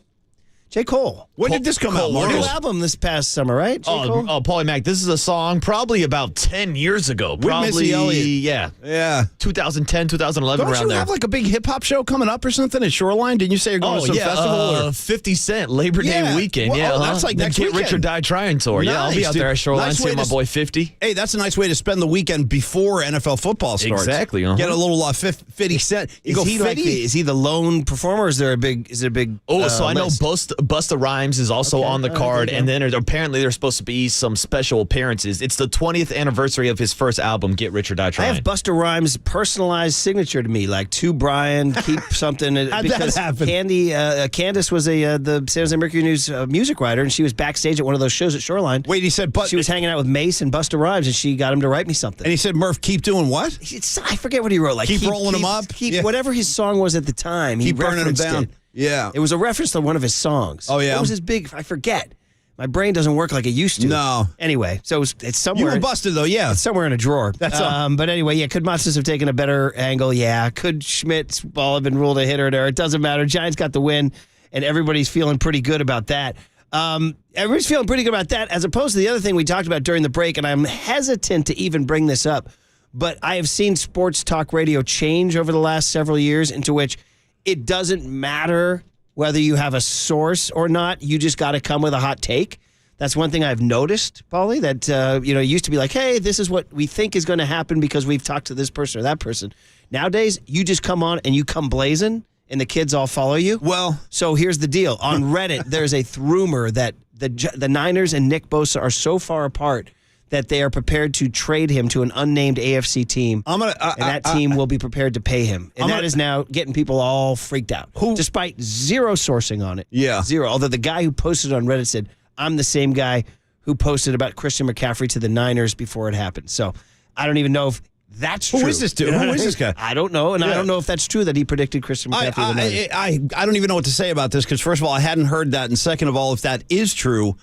Speaker 18: J. Cole.
Speaker 21: When did this come out,
Speaker 18: New
Speaker 21: Marcus?
Speaker 18: album this past summer, right? J. Cole?
Speaker 8: Paulie Mac, this is a song probably about 10 years ago. Probably,
Speaker 21: Missy Elliott.
Speaker 8: Yeah. 2010, 2011,
Speaker 21: Don't
Speaker 8: around
Speaker 21: you
Speaker 8: there.
Speaker 21: have like a big hip-hop show coming up or something at Shoreline? Didn't you say you're going to some festival?
Speaker 8: 50 Cent, Labor Day weekend.
Speaker 21: Well, that's like
Speaker 8: the
Speaker 21: next
Speaker 8: Get
Speaker 21: weekend.
Speaker 8: Rich or Die Trying tour. Yeah, I'll be out there at Shoreline
Speaker 21: Nice way
Speaker 8: seeing my
Speaker 21: to
Speaker 8: boy 50.
Speaker 21: Hey, that's a nice way to spend the weekend before NFL football starts.
Speaker 8: Exactly.
Speaker 21: Get a little 50 Cent. You go 50?
Speaker 18: Is he the lone performer, or is there a big
Speaker 8: So I know
Speaker 18: list?
Speaker 8: Busta Rhymes is also on the card, and then apparently there's supposed to be some special appearances. It's the 20th anniversary of his first album, Get Rich or Die Trying.
Speaker 18: I have Busta Rhymes' personalized signature to me, like to Brian, keep something.
Speaker 21: How'd
Speaker 18: because
Speaker 21: that happen?
Speaker 18: Candace was the San Jose Mercury News music writer, and she was backstage at one of those shows at Shoreline.
Speaker 21: Wait, he said,
Speaker 18: she was hanging out with Mace and Busta Rhymes, and she got him to write me something.
Speaker 21: And he said, Murph, keep doing what?
Speaker 18: I forget what he wrote. Like
Speaker 21: keep rolling them up?
Speaker 18: Whatever his song was at the time.
Speaker 21: Keep
Speaker 18: he
Speaker 21: burning them
Speaker 18: referenced
Speaker 21: down.
Speaker 18: It.
Speaker 21: Yeah.
Speaker 18: It was a reference to one of his songs.
Speaker 21: Oh, yeah?
Speaker 18: What was his big? I forget. My brain doesn't work like it used to.
Speaker 21: No.
Speaker 18: Anyway, so it's somewhere.
Speaker 21: You were busted, though, yeah.
Speaker 18: It's somewhere in a drawer.
Speaker 21: That's all.
Speaker 18: But anyway, yeah, could Matos have taken a better angle? Yeah. Could Schmidt's ball have been ruled a hitter there? It doesn't matter. Giants got the win, and everybody's feeling pretty good about that. Everybody's feeling pretty good about that, as opposed to the other thing we talked about during the break, and I'm hesitant to even bring this up, but I have seen sports talk radio change over the last several years into which it doesn't matter whether you have a source or not. You just got to come with a hot take. That's one thing I've noticed, Paulie, that it used to be like, hey, this is what we think is going to happen because we've talked to this person or that person. Nowadays, you just come on and you come blazing, and the kids all follow you.
Speaker 21: Well,
Speaker 18: so here's the deal. On Reddit, there's a rumor that the Niners and Nick Bosa are so far apart that they are prepared to trade him to an unnamed AFC team, and that team will be prepared to pay him. And that is now getting people all freaked out, despite zero sourcing on it.
Speaker 21: Yeah.
Speaker 18: Zero. Although the guy who posted on Reddit said, I'm the same guy who posted about Christian McCaffrey to the Niners before it happened. So I don't even know if that's true.
Speaker 21: Who is this dude? Who is this guy?
Speaker 18: I don't know, and I don't know if that's true that he predicted Christian McCaffrey to the Niners.
Speaker 21: I don't even know what to say about this because, first of all, I hadn't heard that. And second of all, if that is true,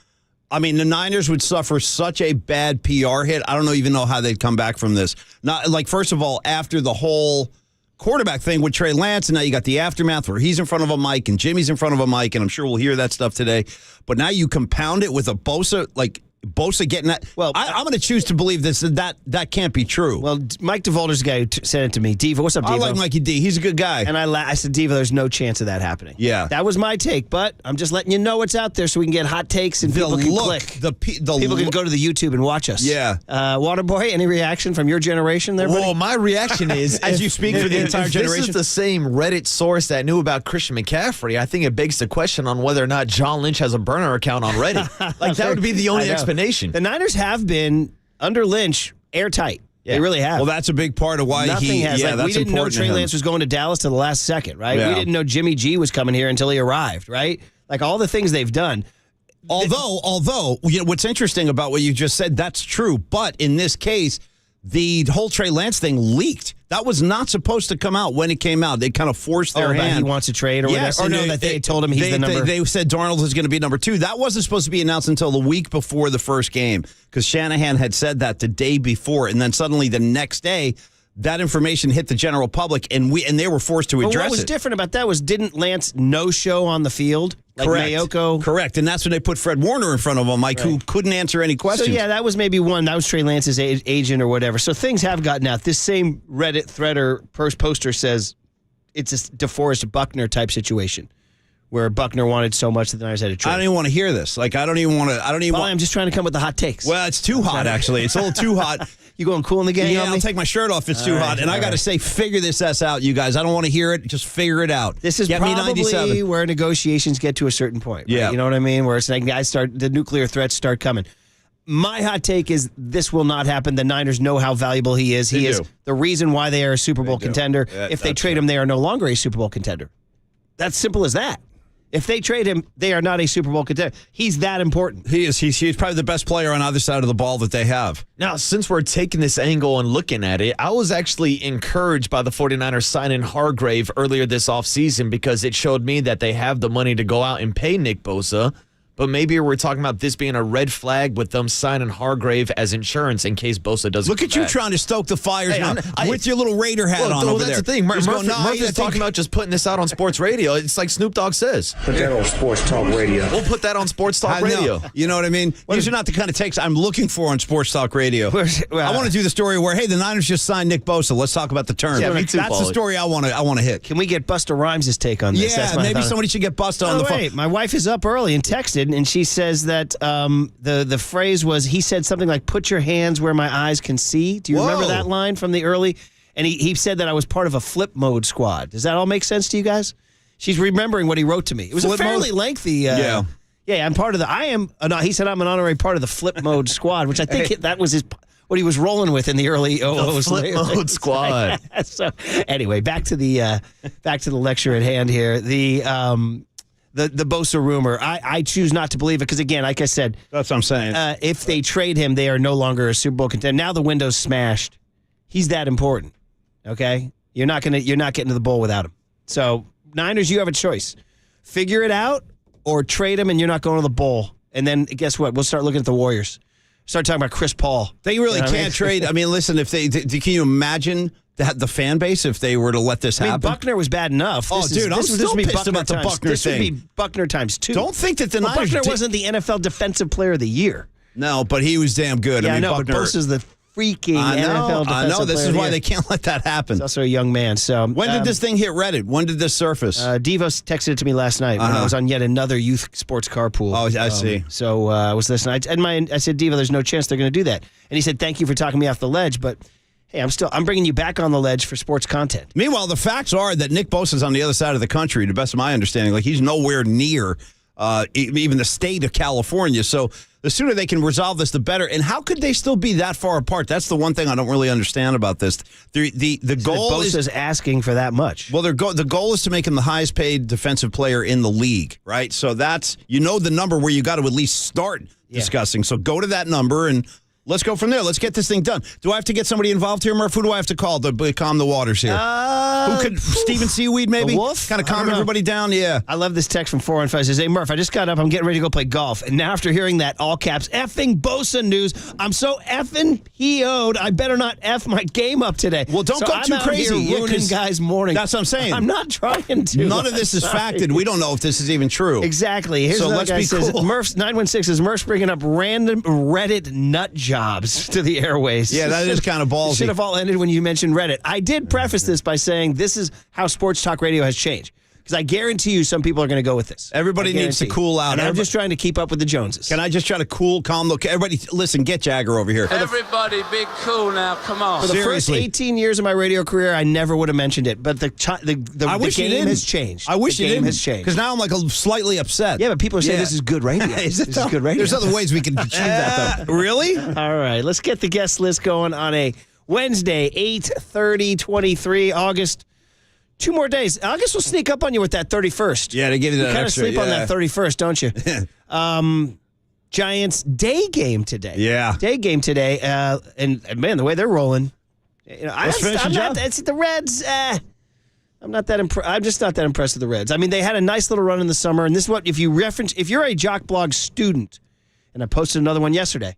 Speaker 21: I mean, the Niners would suffer such a bad PR hit. I don't even know how they'd come back from this. Not like, first of all, after the whole quarterback thing with Trey Lance, and now you got the aftermath where he's in front of a mic and Jimmy's in front of a mic, and I'm sure we'll hear that stuff today. But now you compound it with a Bosa Bosa getting that. Well, I'm going to choose to believe that can't be true.
Speaker 18: Well, Mike DeVolder's the guy who sent it to me. Diva, what's up, Diva?
Speaker 21: I like Mikey D. He's a good guy.
Speaker 18: And I said, Diva, there's no chance of that happening.
Speaker 21: Yeah.
Speaker 18: That was my take, but I'm just letting you know what's out there so we can get hot takes and people can click. People can go to the YouTube and watch us.
Speaker 21: Yeah.
Speaker 18: Waterboy, any reaction from your generation there, buddy?
Speaker 3: Well, my reaction is,
Speaker 21: as you speak for the entire generation,
Speaker 3: this is the same Reddit source that knew about Christian McCaffrey. I think it begs the question on whether or not John Lynch has a burner account on Reddit. Like, that would be the only explanation.
Speaker 18: The Niners have been, under Lynch, airtight. Yeah. They really have.
Speaker 21: Well, that's a big part of why
Speaker 18: Nothing has.
Speaker 21: Yeah, that's
Speaker 18: we didn't know
Speaker 21: important
Speaker 18: Trey Lance was going to Dallas to the last second, right?
Speaker 21: Yeah.
Speaker 18: We didn't know Jimmy G was coming here until he arrived, right? Like, all the things they've done.
Speaker 21: Although, what's interesting about what you just said, that's true. But in this case, the whole Trey Lance thing leaked. That was not supposed to come out when it came out. They kind of forced their hand.
Speaker 18: That he wants to trade or
Speaker 21: yes,
Speaker 18: whatever. Or no, that they told him he's the number.
Speaker 21: They said Darnold is going to be number 2. That wasn't supposed to be announced until the week before the first game because Shanahan had said that the day before. And then suddenly the next day, that information hit the general public, and they were forced to address it.
Speaker 18: What was different about that was didn't Lance no-show on the field? Like
Speaker 21: Correct.
Speaker 18: Mayoko?
Speaker 21: Correct, and that's when they put Fred Warner in front of him, Mike, who couldn't answer any questions.
Speaker 18: So, yeah, that was maybe one. That was Trey Lance's agent or whatever. So things have gotten out. This same Reddit thread or poster says it's a DeForest Buckner type situation where Buckner wanted so much that the Niners had to trade.
Speaker 21: I don't even want to hear this. Like, I don't even want to.
Speaker 18: I'm just trying to come with the hot takes.
Speaker 21: Well, it's too hot, actually. It's a little too hot.
Speaker 18: You going cool in the game?
Speaker 21: Yeah, I'll take my shirt off. It's too hot. And I got to say, figure this out, you guys. I don't want to hear it. Just figure it out.
Speaker 18: This is probably where negotiations get to a certain point. Right?
Speaker 21: Yeah.
Speaker 18: You know what I mean? Where it's like the nuclear threats start coming. My hot take is this will not happen. The Niners know how valuable he is. He is the reason why they are a Super Bowl contender.
Speaker 21: Yeah,
Speaker 18: if they trade him, they are no longer a Super Bowl contender. That's simple as that. If they trade him, they are not a Super Bowl contender. He's that important.
Speaker 21: He is. He's probably the best player on either side of the ball that they have.
Speaker 3: Now, since we're taking this angle and looking at it, I was actually encouraged by the 49ers signing Hargrave earlier this offseason because it showed me that they have the money to go out and pay Nick Bosa. But maybe we're talking about this being a red flag with them signing Hargrave as insurance in case Bosa doesn't
Speaker 21: Look
Speaker 3: come
Speaker 21: at you
Speaker 3: back.
Speaker 21: trying to stoke the fires now with your little Raider hat on over there.
Speaker 3: That's the thing. Murphy's
Speaker 21: talking
Speaker 3: talking about just putting this out on sports radio. It's like Snoop Dogg says.
Speaker 22: Put that on Sports Talk Radio.
Speaker 3: We'll put that on Sports Talk Radio.
Speaker 21: You know what I mean? These are not the kind of takes I'm looking for on Sports Talk Radio. I want to do the story where, hey, the Niners just signed Nick Bosa. Let's talk about the terms.
Speaker 3: Yeah, me too,
Speaker 21: That's the story I want to hit.
Speaker 18: Can we get Busta Rhymes' take on this?
Speaker 21: Yeah, maybe somebody should get Busta on the phone.
Speaker 18: My wife is up early and texted, and she says that the phrase was, he said something like, put your hands where my eyes can see. Do you remember that line from the early? And he said that I was part of a flip mode squad. Does that all make sense to you guys? She's remembering what he wrote to me. It was a fairly lengthy. Yeah, I'm part of the. He said I'm an honorary part of the flip mode squad, which I think that was what he was rolling with in the early
Speaker 3: flip mode squad.
Speaker 18: So anyway, back to the lecture at hand here. The Bosa rumor, I choose not to believe it because, again, like I said,
Speaker 21: that's what I'm saying.
Speaker 18: If they trade him, they are no longer a Super Bowl contender. Now the window's smashed. He's that important. Okay, you're not getting to the bowl without him. So Niners, you have a choice: figure it out or trade him, and you're not going to the bowl. And then guess what? We'll start looking at the Warriors. Start talking about Chris Paul.
Speaker 21: They really can't trade. I mean, listen, if can you imagine the fan base if they were to let this happen?
Speaker 18: Buckner was bad enough.
Speaker 21: I'm still pissed about the Buckner
Speaker 18: this
Speaker 21: thing.
Speaker 18: This would be Buckner times 2.
Speaker 21: Don't think that the Niners...
Speaker 18: Buckner wasn't the NFL Defensive Player of the Year.
Speaker 21: No, but he was damn good.
Speaker 18: Yeah,
Speaker 21: I mean,
Speaker 18: but Bosa's the freaking NFL Defensive Player.
Speaker 21: I know. This
Speaker 18: is
Speaker 21: why they can't let that happen.
Speaker 18: He's also a young man. So
Speaker 21: when did this thing hit Reddit? When did this surface?
Speaker 18: Devos texted it to me last night when I was on yet another youth sports carpool.
Speaker 21: Oh, I see.
Speaker 18: So I was listening. I said, Devo, there's no chance they're going to do that. And he said, thank you for talking me off the ledge, but hey, I'm bringing you back on the ledge for sports content.
Speaker 21: Meanwhile, the facts are that Nick Bosa's on the other side of the country, to the best of my understanding. Like, he's nowhere near even the state of California. So the sooner they can resolve this, the better. And how could they still be that far apart? That's the one thing I don't really understand about this. The goal
Speaker 18: is asking for that much.
Speaker 21: Well, the goal is to make him the highest paid defensive player in the league, right? So that's, the number where you got to at least start discussing. So go to that number and Let's go from there. Let's get this thing done. Do I have to get somebody involved here, Murph? Who do I have to call to calm the waters here? Who could Steven Seaweed maybe?
Speaker 18: The Wolf?
Speaker 21: Kind of calm everybody down. Yeah.
Speaker 18: I love this text from 415. Says, "Hey Murph, I just got up. I'm getting ready to go play golf, and now after hearing that all caps effing Bosa news, I'm so effing PO'd. I better not F my game up today."
Speaker 21: Well, don't go
Speaker 18: I'm
Speaker 21: too
Speaker 18: out
Speaker 21: crazy.
Speaker 18: here ruining
Speaker 21: 'cause
Speaker 18: guys' morning.
Speaker 21: That's what I'm saying.
Speaker 18: I'm not trying to.
Speaker 21: None of this is facted. We don't know if this is even true.
Speaker 18: Exactly. Here's
Speaker 21: so
Speaker 18: another
Speaker 21: let's
Speaker 18: guy
Speaker 21: be
Speaker 18: says,
Speaker 21: cool.
Speaker 18: Murph's 916 says Murph's bringing up random Reddit nut jobs to the airways.
Speaker 21: Yeah, that is kind of ballsy.
Speaker 18: Should have all ended when you mentioned Reddit. I did preface this by saying this is how sports talk radio has changed. Because I guarantee you some people are going to go with this.
Speaker 21: Everybody needs to cool out.
Speaker 18: And I'm just trying to keep up with the Joneses.
Speaker 21: Can I just try to calm the... Everybody, listen, get Jagger over here.
Speaker 4: Everybody be cool now. Come on.
Speaker 18: For the first 18 years of my radio career, I never would have mentioned it. But the game has changed.
Speaker 21: I wish
Speaker 18: the
Speaker 21: it
Speaker 18: game
Speaker 21: didn't.
Speaker 18: has changed.
Speaker 21: Because now I'm like slightly upset.
Speaker 18: Yeah, but people are saying this is good radio.
Speaker 21: Is it
Speaker 18: This is good radio.
Speaker 21: There's other ways we can achieve that, though. Really?
Speaker 18: All right, let's get the guest list going on a Wednesday, 8/30/23, August. 2 more days. August will sneak up on you with that 31st.
Speaker 21: Yeah, they give you that
Speaker 18: kind of
Speaker 21: extra,
Speaker 18: sleep on that 31st, don't you? Giants day game today.
Speaker 21: Yeah.
Speaker 18: Day game today. And man, the way they're rolling. You know,
Speaker 21: Let's finish the job.
Speaker 18: It's the Reds. I'm not that impressed. I'm just not that impressed with the Reds. I mean, they had a nice little run in the summer, and this is what if you're a Jock Blog student, and I posted another one yesterday.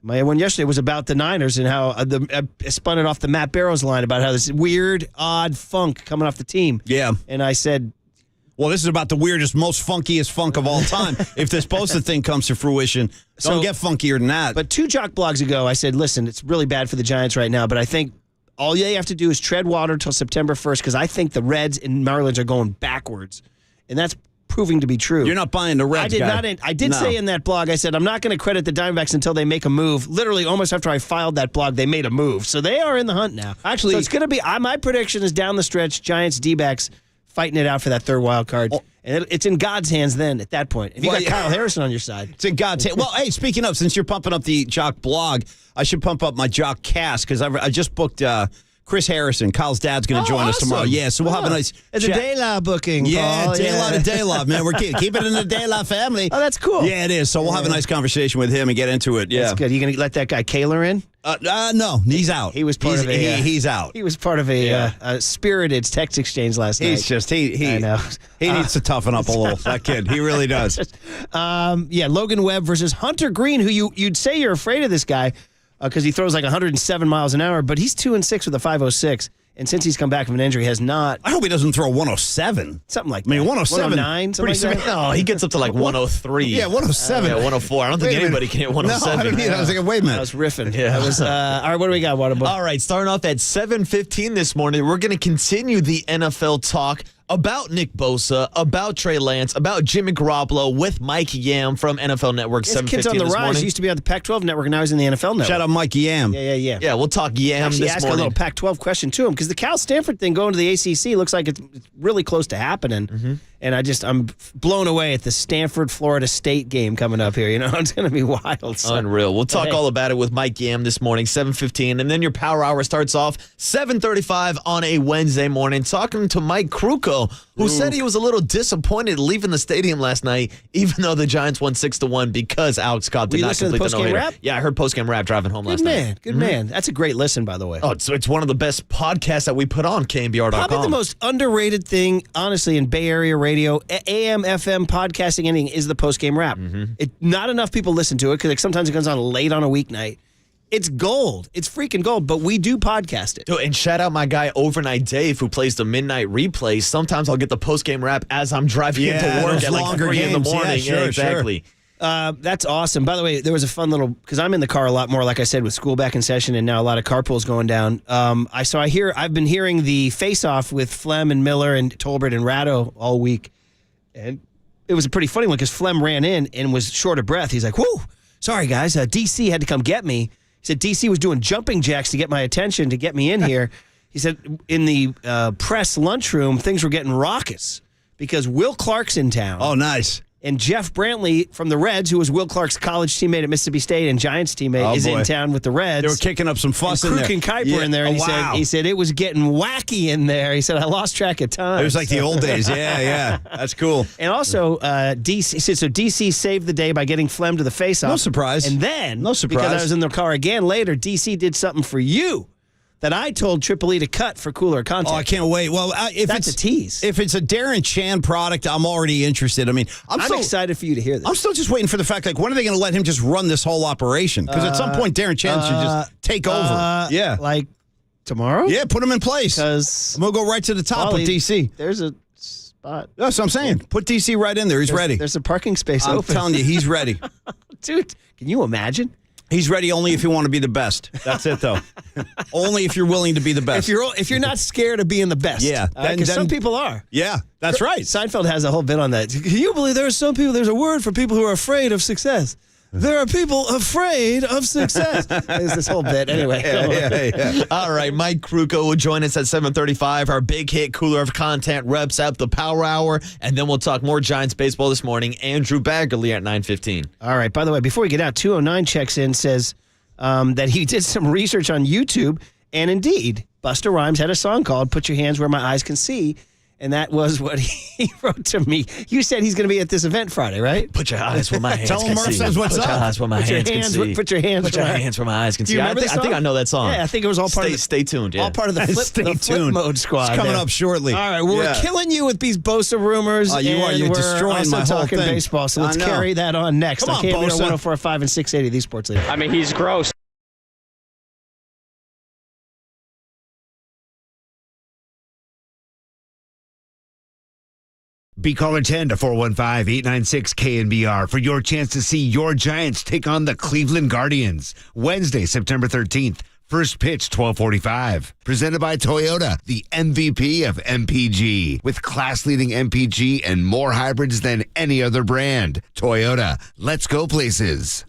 Speaker 18: My one yesterday was about the Niners and how I spun it off the Matt Barrows line about how this weird, odd funk coming off the team.
Speaker 21: Yeah.
Speaker 18: And I said,
Speaker 21: well, this is about the weirdest, most funkiest funk of all time. If this Bosa thing comes to fruition, don't get funkier than that.
Speaker 18: But 2 Jock Blogs ago, I said, listen, it's really bad for the Giants right now, but I think all they have to do is tread water until September 1st because I think the Reds and Marlins are going backwards. And that's proving to be true.
Speaker 21: You're not buying the Reds,
Speaker 18: I did say in that blog, I said, I'm not going to credit the Diamondbacks until they make a move. Literally, almost after I filed that blog, they made a move. So they are in the hunt now.
Speaker 21: Actually,
Speaker 18: so it's going to be, my prediction is down the stretch, Giants, D-backs fighting it out for that 3rd wild card. And it's in God's hands then at that point. If you got Kyle Harrison on your side.
Speaker 21: It's in God's hands. Well, hey, speaking of, since you're pumping up the Jock blog, I should pump up my Jock cast because I just booked Chris Harrison. Kyle's dad's going to join us tomorrow. Yeah, so we'll have a nice
Speaker 18: It's
Speaker 21: chat.
Speaker 18: a De La booking,
Speaker 21: Yeah,
Speaker 18: Paul.
Speaker 21: De La to De La, man. We're keep it in the De La family.
Speaker 18: Oh, that's cool.
Speaker 21: Yeah, it is. So we'll have a nice conversation with him and get into it. Yeah.
Speaker 18: That's good. You going to let that guy Kaler in?
Speaker 21: No, he's out.
Speaker 18: He was part of a...
Speaker 21: he's out.
Speaker 18: He was part of a spirited text exchange last night.
Speaker 21: He's just... I know. He needs to toughen up a little, that kid. He really does.
Speaker 18: Logan Webb versus Hunter Green, who you'd say you're afraid of this guy because he throws like 107 miles an hour, but he's 2-6 with a 5.06. And since he's come back from an injury, has not.
Speaker 21: I hope he doesn't throw 107.
Speaker 18: Something like
Speaker 21: that. I mean,
Speaker 18: 107.
Speaker 21: 109,
Speaker 18: something like that.
Speaker 3: No, he gets up to like 103.
Speaker 21: Yeah, 107.
Speaker 3: 104. I don't think anybody can hit 107.
Speaker 21: No, I don't either. I was thinking, wait a minute.
Speaker 18: I was riffing.
Speaker 3: Yeah.
Speaker 18: All right, what do we got, Waterboy?
Speaker 3: All right, starting off at 7:15 this morning, we're going to continue the NFL talk about Nick Bosa, about Trey Lance, about Jimmy Garoppolo with Mike Yam from NFL Network. 7:15
Speaker 18: kid's on the
Speaker 3: this
Speaker 18: rise.
Speaker 3: morning.
Speaker 18: He used to be on the Pac-12 network, and now he's in the NFL network.
Speaker 21: Shout out Mike Yam.
Speaker 18: Yeah.
Speaker 3: Yeah, we'll talk Yam
Speaker 18: Actually,
Speaker 3: this
Speaker 18: ask
Speaker 3: morning.
Speaker 18: a little Pac-12 question to him because the Cal Stanford thing going to the ACC looks like it's really close to happening.
Speaker 3: Mm-hmm.
Speaker 18: And I'm blown away at the Stanford-Florida State game coming up here. You know, it's going to be wild. So.
Speaker 3: Unreal. We'll talk
Speaker 18: Hey.
Speaker 3: all about it with Mike Yam this morning, 7:15. And then your Power Hour starts off 7:35 on a Wednesday morning, talking to Mike Krukow, who said he was a little disappointed leaving the stadium last night, even though the Giants won 6-1 because Alex Scott did
Speaker 18: Were you
Speaker 3: not
Speaker 18: listening to
Speaker 3: complete
Speaker 18: the
Speaker 3: the
Speaker 18: postgame
Speaker 3: no-hitter.
Speaker 18: rap?
Speaker 3: Yeah, I heard postgame rap driving home last
Speaker 18: Good
Speaker 3: night.
Speaker 18: man. Good man. That's a great listen, by the way.
Speaker 3: Oh, it's one of the best podcasts that we put on KNBR.com.
Speaker 18: Probably the most underrated thing, honestly, in Bay Area radio, AM, FM, podcasting, anything, is the post-game rap. Not enough people listen to it because sometimes it comes on late on a weeknight. It's gold. It's freaking gold, but we do podcast it.
Speaker 3: Oh, and shout out my guy Overnight Dave who plays the midnight replay. Sometimes I'll get the post-game rap as I'm driving into work at like 3 in the morning.
Speaker 21: Yeah, sure,
Speaker 3: exactly.
Speaker 18: That's awesome. By the way, there was a fun little, because I'm in the car a lot more, like I said, with school back in session and now a lot of carpools going down. I've been hearing the face-off with Flem and Miller and Tolbert and Ratto all week. And it was a pretty funny one because Flem ran in and was short of breath. He's like, whoo, sorry guys, DC had to come get me. He said DC was doing jumping jacks to get my attention, to get me in here. He said in the press lunchroom, things were getting raucous because Will Clark's in town.
Speaker 21: Oh, nice.
Speaker 18: And Jeff Brantley from the Reds, who was Will Clark's college teammate at Mississippi State and Giants teammate, is in town with the Reds.
Speaker 21: They were kicking up some fuss in there.
Speaker 18: Kruk and Kuiper were in there, and he said it was getting wacky in there. He said, I lost track of time.
Speaker 21: It was like the old days. Yeah. That's cool.
Speaker 18: And also, DC saved the day by getting Flem to the faceoff.
Speaker 21: No surprise.
Speaker 18: And then,
Speaker 21: no surprise,
Speaker 18: because I was in the car again later, DC did something for you that I told Triple E to cut for cooler content.
Speaker 21: Oh, I can't wait. Well, if
Speaker 18: that's
Speaker 21: it's
Speaker 18: a tease.
Speaker 21: If it's a Darren Chan product, I'm already interested. I mean, I'm
Speaker 18: excited for you to hear this.
Speaker 21: I'm still just waiting for the fact, like, when are they going to let him just run this whole operation? Because at some point, Darren Chan should just take over. Yeah.
Speaker 18: Like tomorrow?
Speaker 21: Yeah, put him in place.
Speaker 18: Because
Speaker 21: I'm going to go right to the top of DC.
Speaker 18: There's a spot.
Speaker 21: That's what I'm saying. Put DC right in there. He's ready.
Speaker 18: There's a parking space
Speaker 21: I'm
Speaker 18: open.
Speaker 21: telling you, he's ready.
Speaker 18: Dude, can you imagine?
Speaker 21: He's ready only if you want to be the best. That's it, though. Only if you're willing to be the best.
Speaker 18: If you're not scared of being the best.
Speaker 21: Yeah.
Speaker 18: Because some people are.
Speaker 21: Yeah, that's right.
Speaker 18: Seinfeld has a whole bit on that. Can you believe there are some people, there's a word for people who are afraid of success. There are people afraid of success. There's this whole bit. Anyway.
Speaker 3: Yeah. All right, Mike Kruko will join us at 7:35. Our big hit cooler of content reps up the Power Hour, and then we'll talk more Giants baseball this morning. Andrew Baggerly at 9:15.
Speaker 18: All right, by the way, before we get out, 209 checks in, says that he did some research on YouTube, and indeed, Busta Rhymes had a song called Put Your Hands Where My Eyes Can See, and that was what he wrote to me. You said he's going to be at this event Friday, right?
Speaker 3: Put your eyes where my hands
Speaker 21: Tell
Speaker 3: can
Speaker 21: him Murph
Speaker 3: see.
Speaker 21: says what's
Speaker 3: Put
Speaker 21: up.
Speaker 3: your eyes where my hands can see.
Speaker 18: Put your hands
Speaker 3: where my eyes can
Speaker 18: Do
Speaker 3: see.
Speaker 18: you
Speaker 3: I
Speaker 18: remember
Speaker 3: think,
Speaker 18: the
Speaker 3: I think
Speaker 18: song?
Speaker 3: I know that song.
Speaker 18: Yeah, I think it was all part of
Speaker 3: Stay tuned. Yeah.
Speaker 18: all part of the flip mode squad.
Speaker 21: It's coming
Speaker 18: there.
Speaker 21: up shortly.
Speaker 18: All right, well, we're killing you with these Bosa rumors.
Speaker 21: Oh, you are. You're
Speaker 18: we're
Speaker 21: destroying
Speaker 18: also
Speaker 21: my whole
Speaker 18: talking
Speaker 21: thing.
Speaker 18: baseball, so
Speaker 21: I
Speaker 18: let's
Speaker 21: know.
Speaker 18: carry that on next.
Speaker 21: Come on,
Speaker 18: KNBR
Speaker 21: Bosa.
Speaker 18: 104.5 and 680, the Sports Leader.
Speaker 23: I mean, he's gross.
Speaker 7: Be caller 10 to 415-896-KNBR for your chance to see your Giants take on the Cleveland Guardians. Wednesday, September 13th. First pitch, 12:45. Presented by Toyota, the MVP of MPG. With class-leading MPG and more hybrids than any other brand. Toyota, let's go places.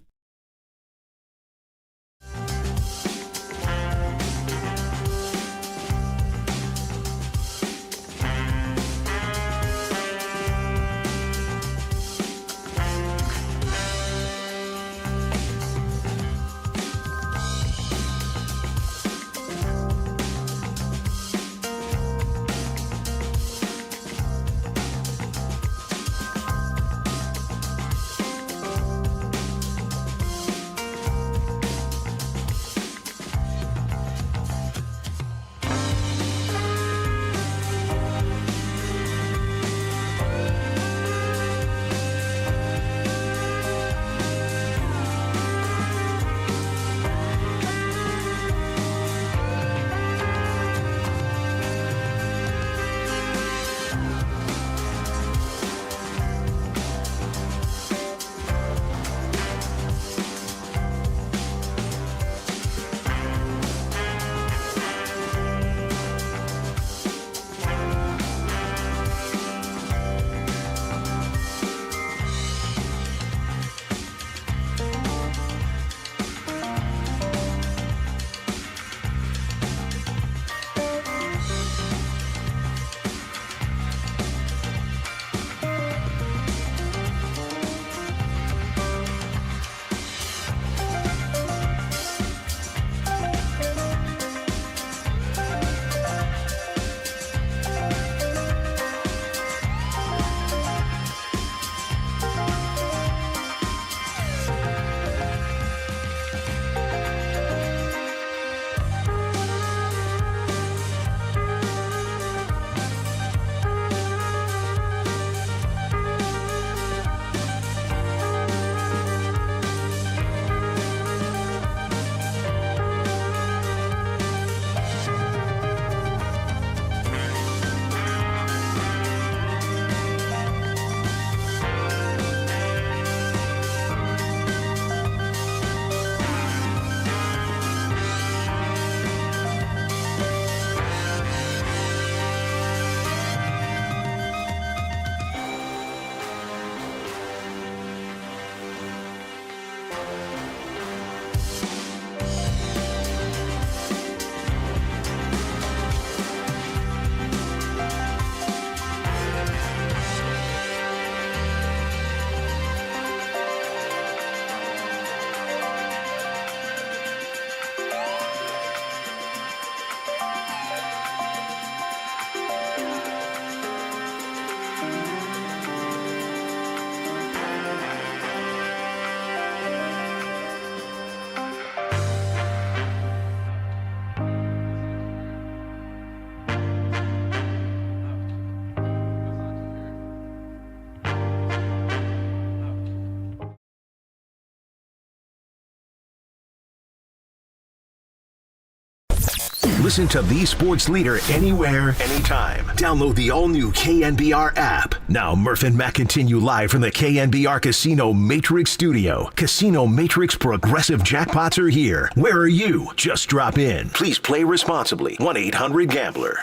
Speaker 5: Listen to the sports leader anywhere, anytime. Download the all-new KNBR app. Now, Murph and Matt continue live from the KNBR Casino Matrix Studio. Casino Matrix Progressive Jackpots are here. Where are you? Just drop in. Please play responsibly. 1-800-GAMBLER.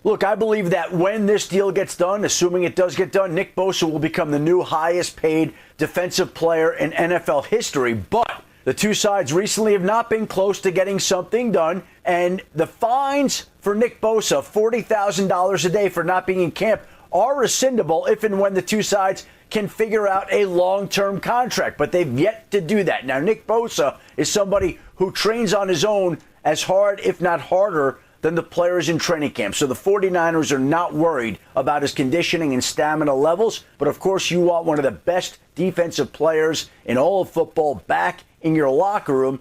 Speaker 23: Look, I believe that when this deal gets done, assuming it does get done, Nick Bosa will become the new highest paid defensive player in NFL history. But the two sides recently have not been close to getting something done. And the fines for Nick Bosa, $40,000 a day for not being in camp, are rescindable if and when the two sides can figure out a long-term contract. But they've yet to do that. Now, Nick Bosa is somebody who trains on his own as hard, if not harder, than the players in training camp. So the 49ers are not worried about his conditioning and stamina levels. But, of course, you want one of the best defensive players in all of football back in your locker room.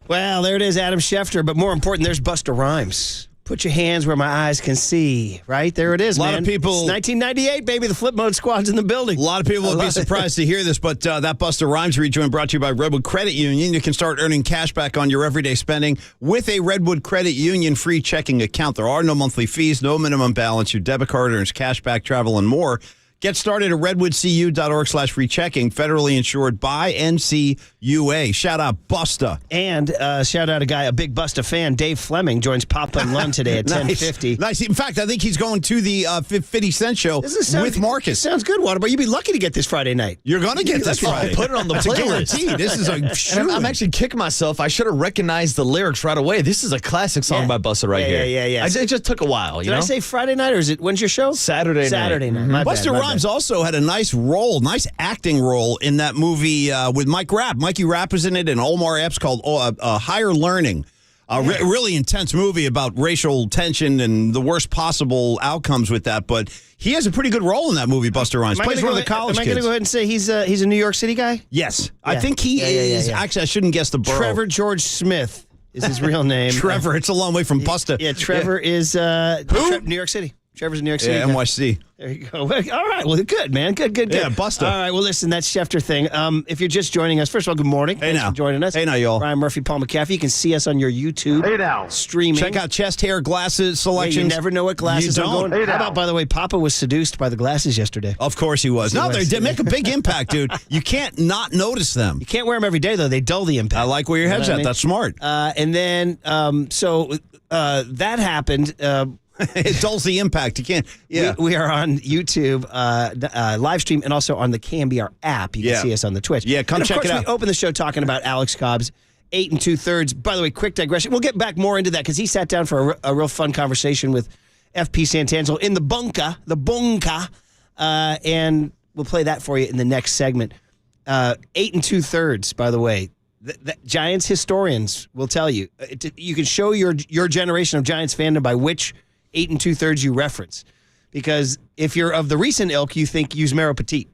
Speaker 18: Well, there it is, Adam Schefter. But more important, there's Busta Rhymes. Put your hands where my eyes can see. Right? There it is, man.
Speaker 21: A lot of people.
Speaker 18: It's 1998, baby. The Flip Mode Squad's in the building.
Speaker 21: A lot of people would be surprised to hear this, but that Busta Rhymes rejoin brought to you by Redwood Credit Union. You can start earning cash back on your everyday spending with a Redwood Credit Union free checking account. There are no monthly fees, no minimum balance. Your debit card earns cash back, travel, and more. Get started at redwoodcu.org/free checking, federally insured by NCUA. Shout out Busta.
Speaker 18: And shout out a big Busta fan, Dave Fleming, joins Papa and Lund today at 10:50.
Speaker 21: Nice. In fact, I think he's going to the 50 Cent show with Marcus.
Speaker 18: Sounds good, Waterboy. You'd be lucky to get this Friday night.
Speaker 21: You're going to get this Friday.
Speaker 3: Put it on the playlist.
Speaker 21: Guaranteed. This is a shoot.
Speaker 3: I'm actually kicking myself. I should have recognized the lyrics right away. This is a classic song by Busta right here.
Speaker 18: Yeah.
Speaker 3: It just took a while.
Speaker 18: Did I say Friday night, or is it when's your show?
Speaker 3: Saturday night.
Speaker 18: Saturday night. My bad,
Speaker 21: Busta Rhymes also had a nice acting role in that movie with Mike Rapp. Mikey Rapp is in it, and Omar Epps called Higher Learning. Really intense movie about racial tension and the worst possible outcomes with that. But he has a pretty good role in that movie, Busta Rhymes. Plays one of the college kids.
Speaker 18: Am I going to go ahead and say he's a New York City guy?
Speaker 21: Yes. I think he is. Yeah. Actually, I shouldn't guess the borough.
Speaker 18: Trevor George Smith is his real name.
Speaker 21: Trevor. It's a long way from Busta.
Speaker 18: Yeah, Trevor is New York City. Trevor's in New York City.
Speaker 21: Yeah, NYC.
Speaker 18: There you go. All right. Well, good, man. Good.
Speaker 21: Yeah, Busta.
Speaker 18: All right. Well, listen, that's Schefter thing. If you're just joining us, first of all, good morning.
Speaker 21: Hey,
Speaker 18: Thanks for joining us.
Speaker 21: Hey, now, y'all.
Speaker 18: Brian Murphy, Paul McAfee. You can see us on your YouTube.
Speaker 21: Hey, now.
Speaker 18: Streaming.
Speaker 21: Check out chest hair glasses selections.
Speaker 18: You never know what glasses are going. How about, by the way, Papa was seduced by the glasses yesterday.
Speaker 21: Of course he was. No, they did make a big impact, dude. You can't not notice them.
Speaker 18: You can't wear them every day, though. They dull the impact.
Speaker 21: I like where your head's at. That's smart.
Speaker 18: And then, that happened.
Speaker 21: It dulls the impact. You can't. Yeah.
Speaker 18: We are on YouTube live stream and also on the KNBR app. You can see us on the Twitch.
Speaker 21: Yeah, come check it out.
Speaker 18: We open the show talking about Alex Cobb's 8 2/3. By the way, quick digression. We'll get back more into that because he sat down for a real fun conversation with FP Santangelo in the bunker, and we'll play that for you in the next segment. 8 2/3, by the way. The Giants historians will tell you. You can show your generation of Giants fandom by which 8 2/3 you reference. Because if you're of the recent ilk, you think Yusmeiro Petit.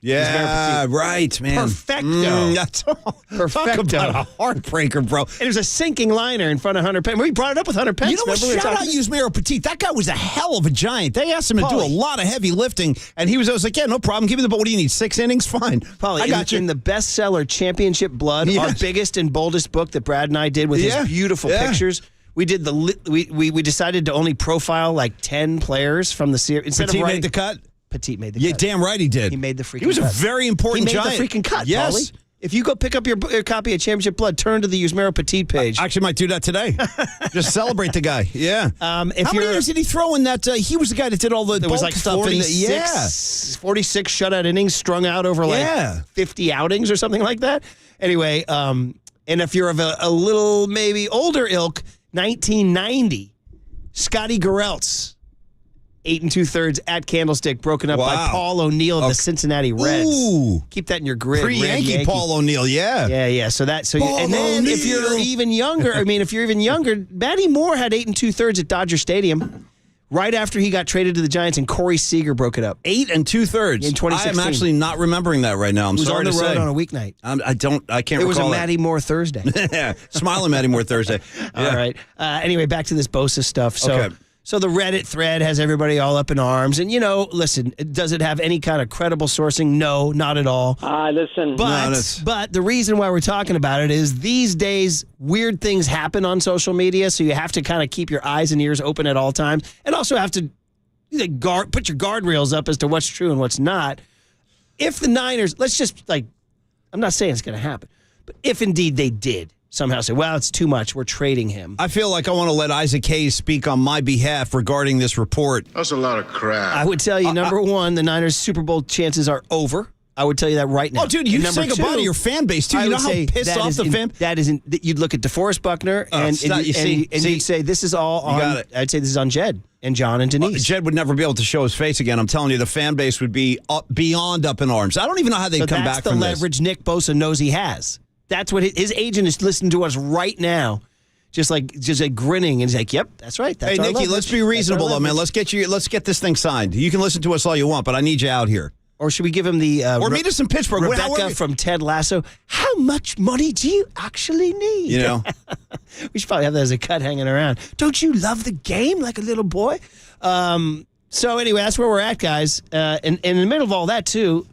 Speaker 21: Yeah, right, man.
Speaker 18: Perfecto.
Speaker 21: Talk about a heartbreaker, bro.
Speaker 18: And it was a sinking liner in front of Hunter Pence. We brought it up with Hunter Pence.
Speaker 21: You know what? Shout out Yusmeiro Petit. That guy was a hell of a Giant. They asked him to do a lot of heavy lifting, and I was like, yeah, no problem. Give me the ball. What do you need, 6 innings? Fine.
Speaker 18: Paulie, I got you. In the bestseller Championship Blood, our biggest and boldest book that Brad and I did with his beautiful pictures, we did we decided to only profile like 10 players from the series.
Speaker 21: Petit made the cut?
Speaker 18: Petit made the cut.
Speaker 21: Yeah, damn right he did.
Speaker 18: He made the freaking cut.
Speaker 21: He was a very important Giant.
Speaker 18: He made the freaking cut,
Speaker 21: yes.
Speaker 18: Paulie. If you go pick up your copy of Championship Blood, turn to the Yusmeiro Petit page.
Speaker 21: I actually might do that today. Just celebrate the guy. Yeah. How many years did he throw in that? He was the guy that did all the bulk
Speaker 18: like
Speaker 21: stuff.
Speaker 18: 46 shutout innings strung out over 50 outings or something like that. Anyway, and if you're of a little maybe older ilk, 1990, Scotty Garrelts. 8 2/3 at Candlestick, broken up by Paul O'Neill of the Cincinnati Reds.
Speaker 21: Ooh.
Speaker 18: Keep that in your grid.
Speaker 21: Pre-Yankee Paul O'Neill, yeah.
Speaker 18: Yeah. And then if you're even younger, Matty Moore had 8 2/3 at Dodger Stadium right after he got traded to the Giants, and Corey Seager broke it up.
Speaker 21: 8 2/3
Speaker 18: in 2016.
Speaker 21: I am actually not remembering that right now. I'm sorry to say.
Speaker 18: It was on the road on a weeknight.
Speaker 21: I can't recall.
Speaker 18: It was a Matty Moore Thursday.
Speaker 21: Smiling Matty Moore Thursday.
Speaker 18: Yeah. All right. Anyway, back to this Bosa stuff. So.
Speaker 21: Okay.
Speaker 18: So the Reddit thread has everybody all up in arms. And, listen, does it have any kind of credible sourcing? No, not at all.
Speaker 9: Listen.
Speaker 18: But the reason why we're talking about it is these days weird things happen on social media, so you have to kind of keep your eyes and ears open at all times, and also have to put your guardrails up as to what's true and what's not. If the Niners, let's just I'm not saying it's going to happen, but if indeed they did somehow say, well, it's too much, we're trading him.
Speaker 21: I feel like I want to let Isaac Hayes speak on my behalf regarding this report.
Speaker 13: That's a lot of crap.
Speaker 18: I would tell you, number one, the Niners' Super Bowl chances are over. I would tell you that right now.
Speaker 21: Oh, dude, you say goodbye to your fan base, too. You know how pissed off the fan?
Speaker 18: That isn't. You'd look at DeForest Buckner, and you'd say, this is all on.
Speaker 21: Got it.
Speaker 18: I'd say this is on Jed and John and Denise.
Speaker 21: Jed would never be able to show his face again. I'm telling you, the fan base would be beyond up in arms. I don't even know how they'd come back from this.
Speaker 18: That's the leverage Nick Bosa knows he has. That's what his agent is listening to us right now, just grinning, and he's like, "Yep, that's right." That's
Speaker 21: hey, Nikki,
Speaker 18: leverage.
Speaker 21: let's be reasonable though, man. Let's get this thing signed. You can listen to us all you want, but I need you out here.
Speaker 18: Or should we give him the
Speaker 21: or meet us in Pittsburgh?
Speaker 18: Rebecca from Ted Lasso. How much money do you actually need? We should probably have that as a cut hanging around. Don't you love the game like a little boy? So anyway, that's where we're at, guys. And in the middle of all that too.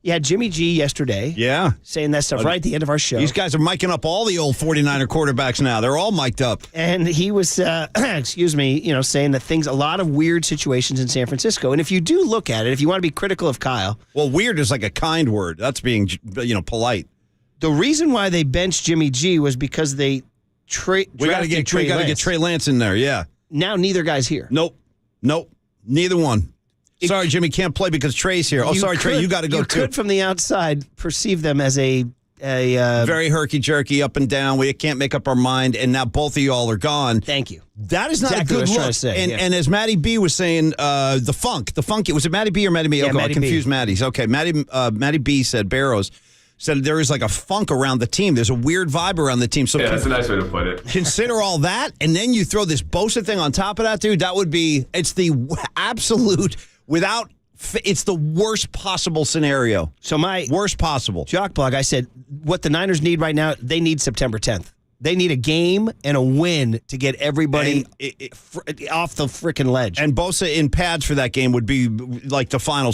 Speaker 18: You had Jimmy G yesterday.
Speaker 21: Yeah.
Speaker 18: Saying that stuff right at the end of our show.
Speaker 21: These guys are miking up all the old 49er quarterbacks now. They're all mic'd up.
Speaker 18: And he was, saying that a lot of weird situations in San Francisco. And if you do look at it, if you want to be critical of Kyle.
Speaker 21: Well, weird is like a kind word. That's being, polite.
Speaker 18: The reason why they benched Jimmy G was because they
Speaker 21: We got to get Trey Lance in there, yeah.
Speaker 18: Now neither guy's here.
Speaker 21: Nope. Neither one. Sorry, Jimmy can't play because Trey's here. Oh, sorry, Trey, you got to go too.
Speaker 18: You could, from the outside, perceive them as a
Speaker 21: very herky-jerky, up and down. We can't make up our mind, and now both of y'all are gone.
Speaker 18: Thank you.
Speaker 21: That is not a good look. And as Matty B was saying, the funk, was it Matty B or Matty B?
Speaker 18: Yeah,
Speaker 21: I confused Matty's. Okay, Matty B said, Barrows said there is like a funk around the team. There's a weird vibe around the team. So
Speaker 10: that's a nice way to put it.
Speaker 21: Consider all that, and then you throw this Bosa thing on top of that, dude. That would be, it's the absolute... It's the worst possible scenario.
Speaker 18: So my
Speaker 21: worst possible.
Speaker 18: Jock blog, I said, what the Niners need right now, they need September 10th. They need a game and a win to get everybody off the freaking ledge.
Speaker 21: And Bosa in pads for that game would be like the final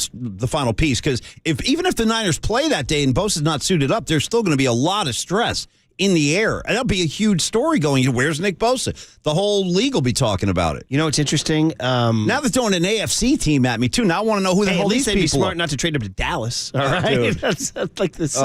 Speaker 21: piece. Because even if the Niners play that day and Bosa's not suited up, there's still going to be a lot of stress in the air. And that'll be a huge story going, where's Nick Bosa? The whole league will be talking about it.
Speaker 18: You know what's interesting?
Speaker 21: Now they're throwing an AFC team at me, too. Now I want to know who the hell these people are.
Speaker 18: At least they'd be smart not to trade him to Dallas. All right? That's like this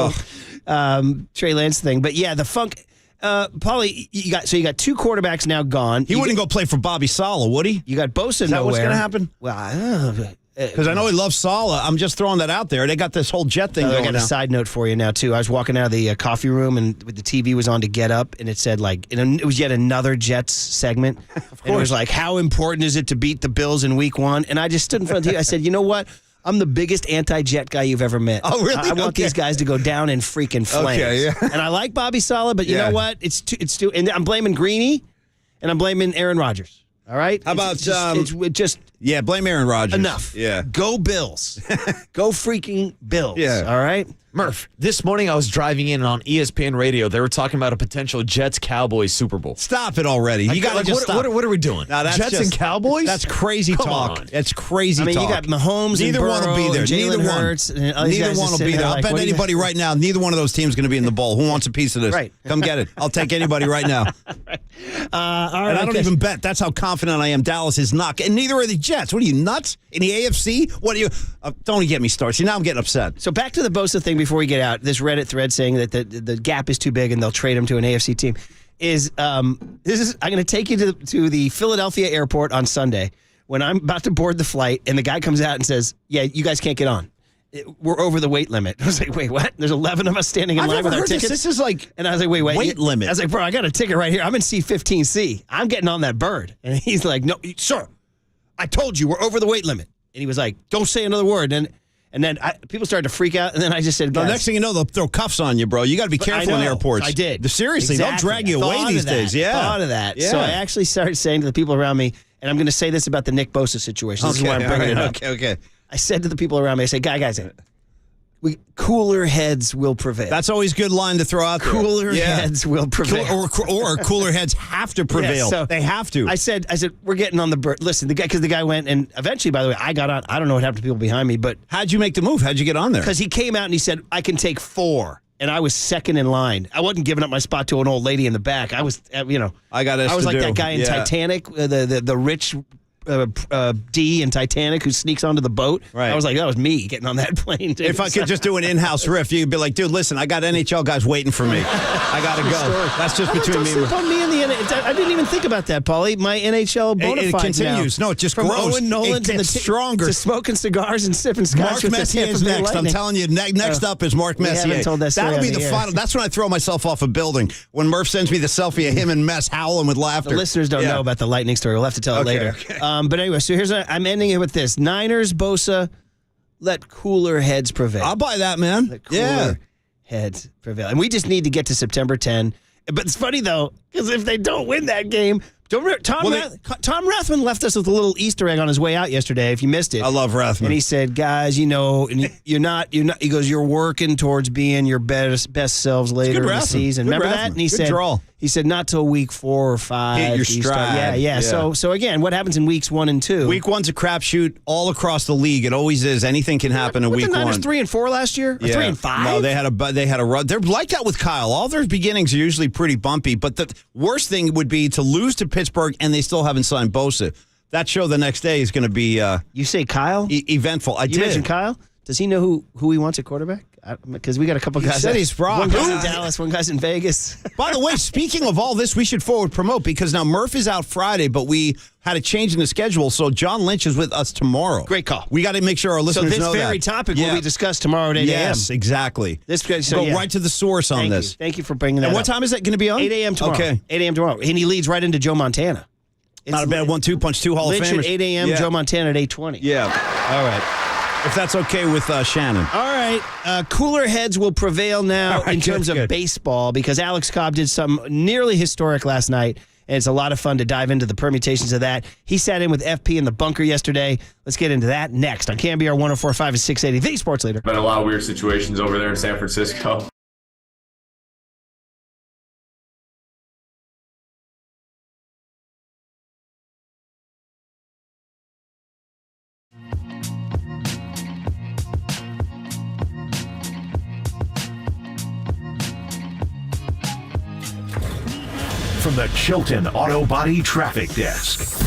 Speaker 18: Trey Lance thing. But yeah, the funk... Paulie, you got two quarterbacks now gone.
Speaker 21: He wouldn't go play for Bobby Saleh, would he?
Speaker 18: You got Bosa nowhere.
Speaker 21: Is that what's going to happen?
Speaker 18: Well,
Speaker 21: because I know he loves Saleh. I'm just throwing that out there. They got this whole Jet thing going
Speaker 18: I got a side note for you now, too. I was walking out of the coffee room, and the TV was on to Get Up, and it said, it was yet another Jets segment. Of course. And it was like, how important is it to beat the Bills in week 1? And I just stood in front of you. I said, you know what? I'm the biggest anti-Jet guy you've ever met.
Speaker 21: Oh, really?
Speaker 18: I want these guys to go down in freaking flames.
Speaker 21: Okay, yeah.
Speaker 18: And I like Bobby Saleh, but you know what? It's too. And I'm blaming Greeny, and I'm blaming Aaron Rodgers. All right?
Speaker 21: How about
Speaker 18: yeah,
Speaker 21: blame Aaron Rodgers.
Speaker 18: Enough.
Speaker 21: Yeah.
Speaker 18: Go Bills. Go freaking Bills.
Speaker 21: Yeah.
Speaker 18: All right?
Speaker 3: Murph, this morning I was driving in on ESPN radio. They were talking about a potential Jets-Cowboys Super Bowl.
Speaker 21: Stop it already. You got to just stop.
Speaker 3: What are we doing?
Speaker 21: No,
Speaker 3: Jets and Cowboys?
Speaker 21: That's crazy talk.
Speaker 3: On.
Speaker 21: That's crazy talk.
Speaker 18: You got Mahomes
Speaker 21: neither
Speaker 18: and Burrow
Speaker 21: one will be there.
Speaker 18: Neither
Speaker 21: one will be there. I'll bet anybody right now, neither one of those teams is going to be in the bowl. Who wants a piece of this?
Speaker 18: Right.
Speaker 21: Come get it. I'll take anybody right now.
Speaker 18: Right.
Speaker 21: And I don't even bet. That's how confident I am Dallas is not. And neither are the Jets. What are you, nuts? In the AFC? What are you? Don't get me started. See, now I'm getting upset.
Speaker 18: So back to the Bosa thing before we get out. This Reddit thread saying that the gap is too big and they'll trade him to an AFC team. I'm going to take you to the Philadelphia airport on Sunday when I'm about to board the flight and the guy comes out and says, yeah, you guys can't get on. We're over the weight limit. I was like, wait, what? There's 11 of us standing in line with our tickets.
Speaker 21: This is like,
Speaker 18: and I was like, wait,
Speaker 21: weight limit.
Speaker 18: I was like, bro, I got a ticket right here. I'm in C15C. I'm getting on that bird. And he's like, no, sir, I told you we're over the weight limit. And he was like, don't say another word. And then people started to freak out, and then I just said,
Speaker 21: the next thing you know, they'll throw cuffs on you, bro. You got to be careful in airports.
Speaker 18: I did.
Speaker 21: Seriously,
Speaker 18: exactly.
Speaker 21: They'll drag you away these days. Yeah.
Speaker 18: I thought of that.
Speaker 21: Yeah.
Speaker 18: So I actually started saying to the people around me, and I'm going to say this about the Nick Bosa situation. This is why I'm bringing it up.
Speaker 21: Okay.
Speaker 18: I said to the people around me, I said, guys, Cooler heads will prevail.
Speaker 21: That's always a good line to throw out there.
Speaker 18: Cooler heads will prevail.
Speaker 21: Or cooler heads have to prevail.
Speaker 18: So
Speaker 21: they have to.
Speaker 18: I said, we're getting on the bird. Listen, because the guy went, and eventually, by the way, I got on. I don't know what happened to people behind me, but
Speaker 21: how'd you make the move? How'd you get on there?
Speaker 18: Because he came out and he said, I can take 4. And I was second in line. I wasn't giving up my spot to an old lady in the back. I was, I was like that guy in Titanic, the rich D in Titanic who sneaks onto the boat.
Speaker 21: Right.
Speaker 18: I was like, that was me getting on that plane. Dude.
Speaker 21: If I could just do an in-house riff, you'd be like, dude, listen, I got NHL guys waiting for me. I got to go. That's just between me and
Speaker 18: on me and the NHL. I didn't even think about that, Paulie. My NHL bona fides
Speaker 21: It continues.
Speaker 18: now.
Speaker 21: No, it just
Speaker 18: From
Speaker 21: grows.
Speaker 18: Owen Nolan
Speaker 21: it
Speaker 18: to
Speaker 21: gets
Speaker 18: the
Speaker 21: stronger.
Speaker 18: To smoking cigars and sipping scotch.
Speaker 21: Mark
Speaker 18: with
Speaker 21: Messier is next. I'm telling you, next up is Mark Messier.
Speaker 18: haven't told that story
Speaker 21: That'll be
Speaker 18: on
Speaker 21: the
Speaker 18: the air.
Speaker 21: final. That's when I throw myself off a building. When Murph sends me the selfie of him and Mess howling with laughter.
Speaker 18: The listeners don't know about the lightning story. We'll have to tell it later.
Speaker 21: Okay.
Speaker 18: But anyway, so I'm ending it with this. Niners, Bosa, let cooler heads prevail.
Speaker 21: I'll buy that, man.
Speaker 18: Let cooler heads prevail. And we just need to get to September 10. But it's funny, though, because if they don't win that game, Tom Rathman left us with a little Easter egg on his way out yesterday, if you missed it.
Speaker 21: I love Rathman.
Speaker 18: And he said, guys, and you're not, he goes, you're working towards being your best selves later in the season. Remember that? And he said, not till week 4 or 5.
Speaker 21: Hit your stride.
Speaker 18: Yeah. So again, what happens in weeks 1 and 2?
Speaker 21: Week 1's a crapshoot all across the league. It always is. Anything can happen in week 1.
Speaker 18: The Niners 3 and 4 last year? Or 3 and 5?
Speaker 21: No, they had a run. They're like that with Kyle. All their beginnings are usually pretty bumpy, but the worst thing would be to lose to Pittsburgh and they still haven't signed Bosa. That show the next day is going to be
Speaker 18: You say Kyle?
Speaker 21: Eventful.
Speaker 18: You mentioned Kyle? Does he know who he wants at quarterback? Because we got a couple guys.
Speaker 21: He said he's Brock.
Speaker 18: One guy's in Dallas, one guy's in Vegas.
Speaker 21: By the way, speaking of all this, we should forward promote because now Murph is out Friday, but we had a change in the schedule, so John Lynch is with us tomorrow.
Speaker 18: Great call.
Speaker 21: We got to make sure our listeners know that.
Speaker 18: So this very topic will be discussed tomorrow at 8 a.m.
Speaker 21: Yes, exactly. Go right to the source on this.
Speaker 18: Thank you for bringing that
Speaker 21: up.
Speaker 18: up.
Speaker 21: What time is that going to be on?
Speaker 18: 8 a.m. tomorrow.
Speaker 21: Okay.
Speaker 18: 8 a.m. tomorrow. And he leads right into Joe Montana.
Speaker 21: Not a bad 1-2 punch, 2 Hall of
Speaker 18: Lynch
Speaker 21: Famers.
Speaker 18: at 8 a.m., Joe Montana at 8:20.
Speaker 21: Yeah. All right. If that's okay with Shannon.
Speaker 18: All right. Cooler heads will prevail now in terms of
Speaker 21: good.
Speaker 18: baseball because Alex Cobb did something nearly historic last night, and it's a lot of fun to dive into the permutations of that. He sat in with FP in the bunker yesterday. Let's get into that next on KNBR 104.5 and 680, the sports leader.
Speaker 10: Been a lot of weird situations over there in San Francisco.
Speaker 5: From the Chilton Auto Body Traffic Desk.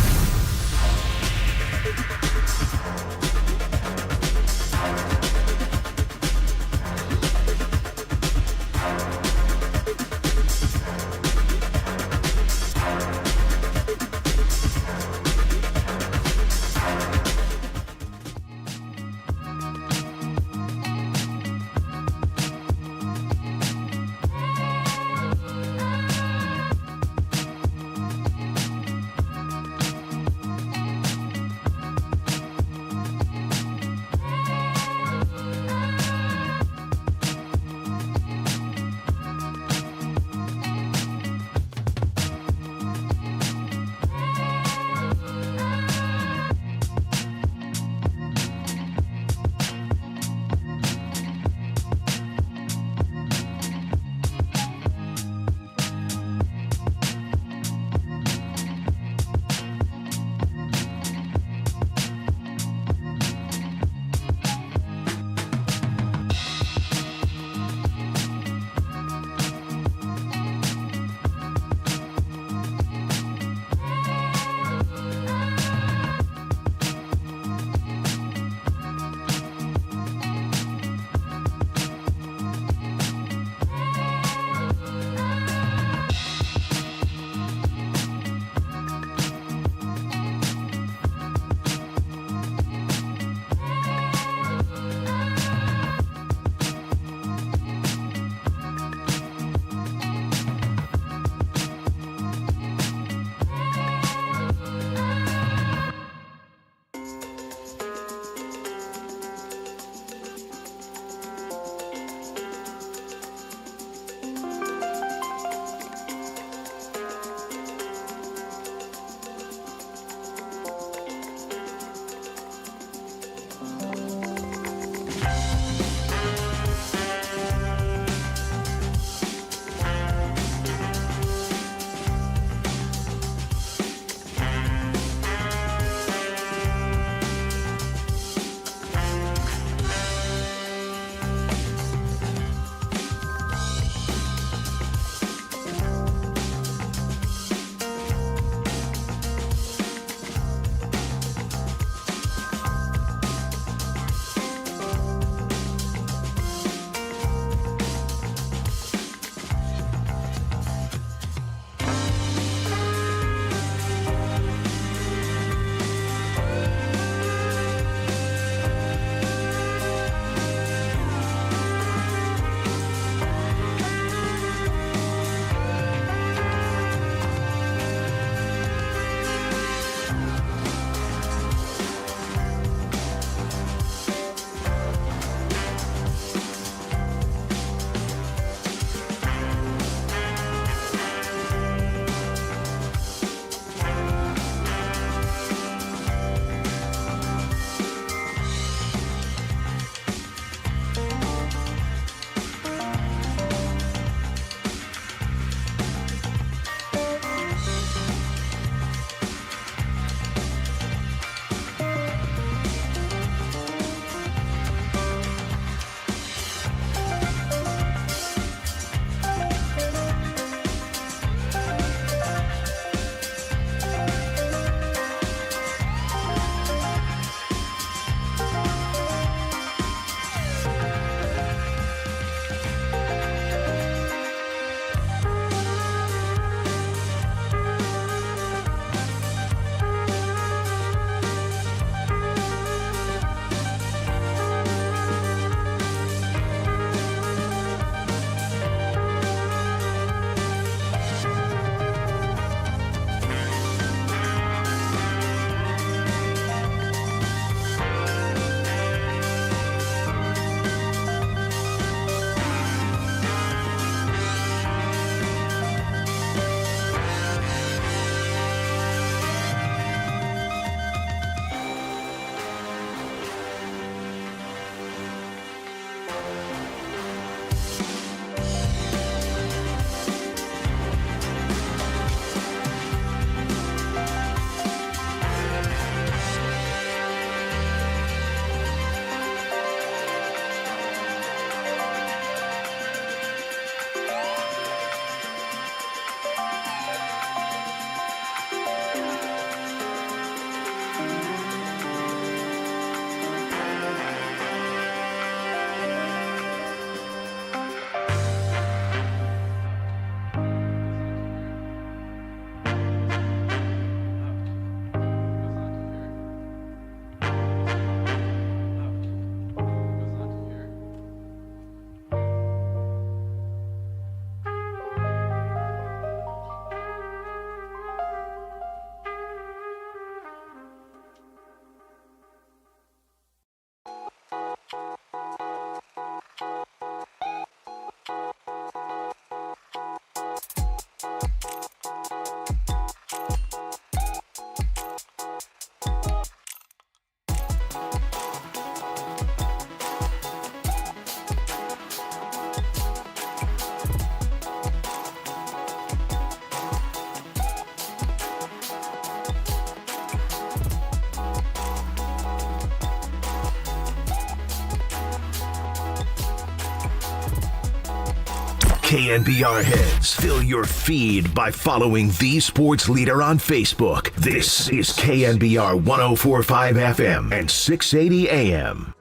Speaker 5: KNBR heads, fill your feed by following the sports leader on Facebook. This is KNBR 104.5 FM and 680 AM.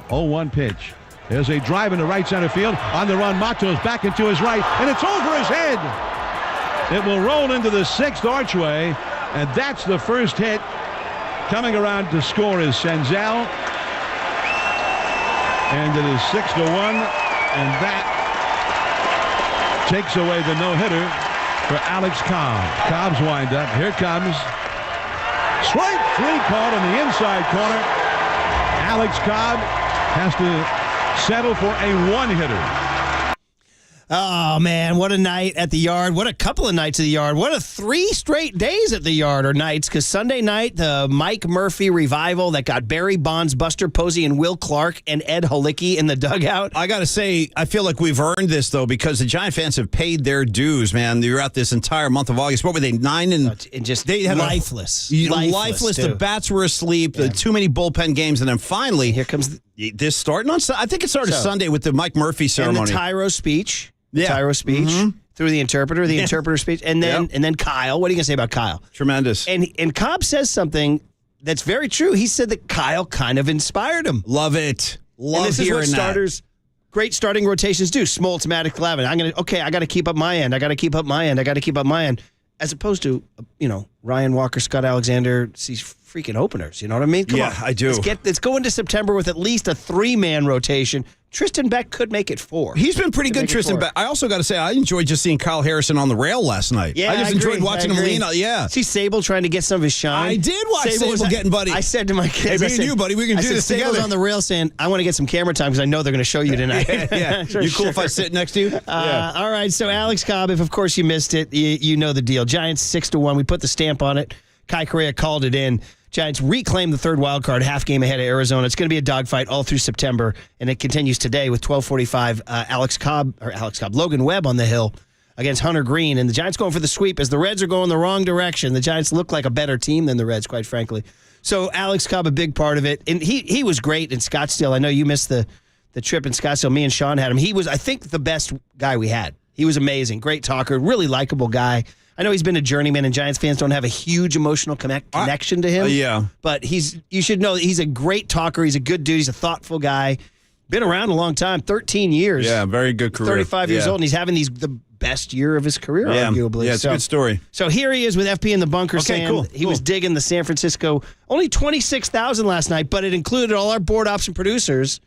Speaker 6: 0-1 pitch. There's a drive into right center field. On the run, Matos back into his right, and it's over his head. It will roll into the 6th archway, and that's the first hit. Coming around to score is Senzel. And it is 6-1, and that takes away the no-hitter for Alex Cobb. Cobb's wind up. Here it comes. Strike 3 called on the inside corner. Alex Cobb has to settle for a one-hitter.
Speaker 18: Oh, man, what a night at the yard. What a couple of nights at the yard. What a 3 straight days at the yard or nights, because Sunday night, the Mike Murphy revival that got Barry Bonds, Buster Posey, and Will Clark and Ed Halicki in the dugout.
Speaker 21: I got to say, I feel like we've earned this, though, because the Giant fans have paid their dues, man. Throughout this entire month of August. What were they, 9 and
Speaker 18: just
Speaker 21: they had
Speaker 18: lifeless.
Speaker 21: Lifeless. The bats were asleep. Yeah. Too many bullpen games. And then finally,
Speaker 18: here comes
Speaker 21: this starting on, I think it started Sunday with the Mike Murphy ceremony.
Speaker 18: And the Tyro speech. Tyro speech through the interpreter speech, and then Kyle. What are you gonna say about Kyle?
Speaker 21: Tremendous.
Speaker 18: And Cobb says something that's very true. He said that Kyle kind of inspired him.
Speaker 21: Love it. Love
Speaker 18: and this
Speaker 21: hearing
Speaker 18: is what starters, great starting rotations do. Smoltz, Maddox, Glavine. I got to keep up my end. I got to keep up my end. As opposed to Ryan Walker, Scott Alexander, these freaking openers. You know what I mean? Come on.
Speaker 21: I do.
Speaker 18: Let's go into September with at least a 3-man rotation. Tristan Beck could make it 4.
Speaker 21: He's been pretty good, Tristan Beck. I also got to say, I enjoyed just seeing Kyle Harrison on the rail last night.
Speaker 18: Yeah,
Speaker 21: I just enjoyed watching him lean.
Speaker 18: See Sable trying to get some of his shine.
Speaker 21: I did watch Sable getting buddy.
Speaker 18: I said to my kids,
Speaker 21: hey, me and you, buddy, we can do this together.
Speaker 18: Sable's on the rail saying, I want to get some camera time because I know they're going to show you tonight.
Speaker 21: Yeah. You cool if I sit next to you?
Speaker 18: All right, so Alex Cobb, if of course you missed it, you know the deal. Giants 6-1. We put the stamp on it. Kai Correa called it in. Giants reclaim the third wild card, half game ahead of Arizona. It's going to be a dogfight all through September, and it continues today with 12:45. Logan Webb on the hill against Hunter Green, and the Giants going for the sweep as the Reds are going the wrong direction. The Giants look like a better team than the Reds, quite frankly. So Alex Cobb, a big part of it, and he was great in Scottsdale. I know you missed the trip in Scottsdale. Me and Sean had him. He was, I think, the best guy we had. He was amazing, great talker, really likable guy. I know he's been a journeyman, and Giants fans don't have a huge emotional connection to him. But you should know that he's a great talker. He's a good dude. He's a thoughtful guy. Been around a long time, 13 years.
Speaker 21: Yeah, very good career.
Speaker 18: 35 years old, and he's having the best year of his career, arguably.
Speaker 21: Yeah, it's a good story.
Speaker 18: So here he is with FP in the bunker saying
Speaker 21: cool.
Speaker 18: He was digging the San Francisco. Only 26,000 last night, but it included all our board ops and producers.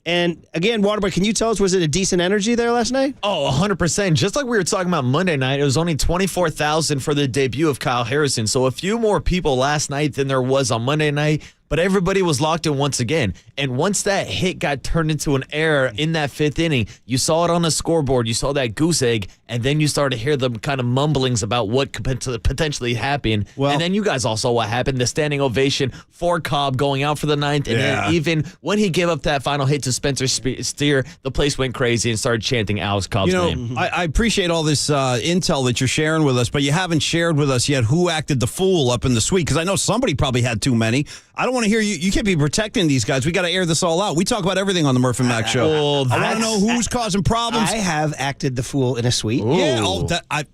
Speaker 18: And again, Waterboy, can you tell us, was it a decent energy there last night?
Speaker 3: Oh, 100%. Just like we were talking about Monday night, it was only 24,000 for the debut of Kyle Harrison. So a few more people last night than there was on Monday night. But everybody was locked in once again. And once that hit got turned into an error in that 5th inning, you saw it on the scoreboard. You saw that goose egg, and then you started to hear the kind of mumblings about what could potentially happen. Well, and then you guys all saw what happened, the standing ovation for Cobb going out for the 9th. And then even when he gave up that final hit to Spencer Steer, the place went crazy and started chanting Alex Cobb's name.
Speaker 21: I appreciate all this intel that you're sharing with us, but you haven't shared with us yet who acted the fool up in the suite, because I know somebody probably had too many. I don't want to hear you. You can't be protecting these guys. We got to air this all out. We talk about everything on the Murph and Mac show. I want to know who's causing problems.
Speaker 18: I have acted the fool in a suite.
Speaker 21: Ooh. Yeah. I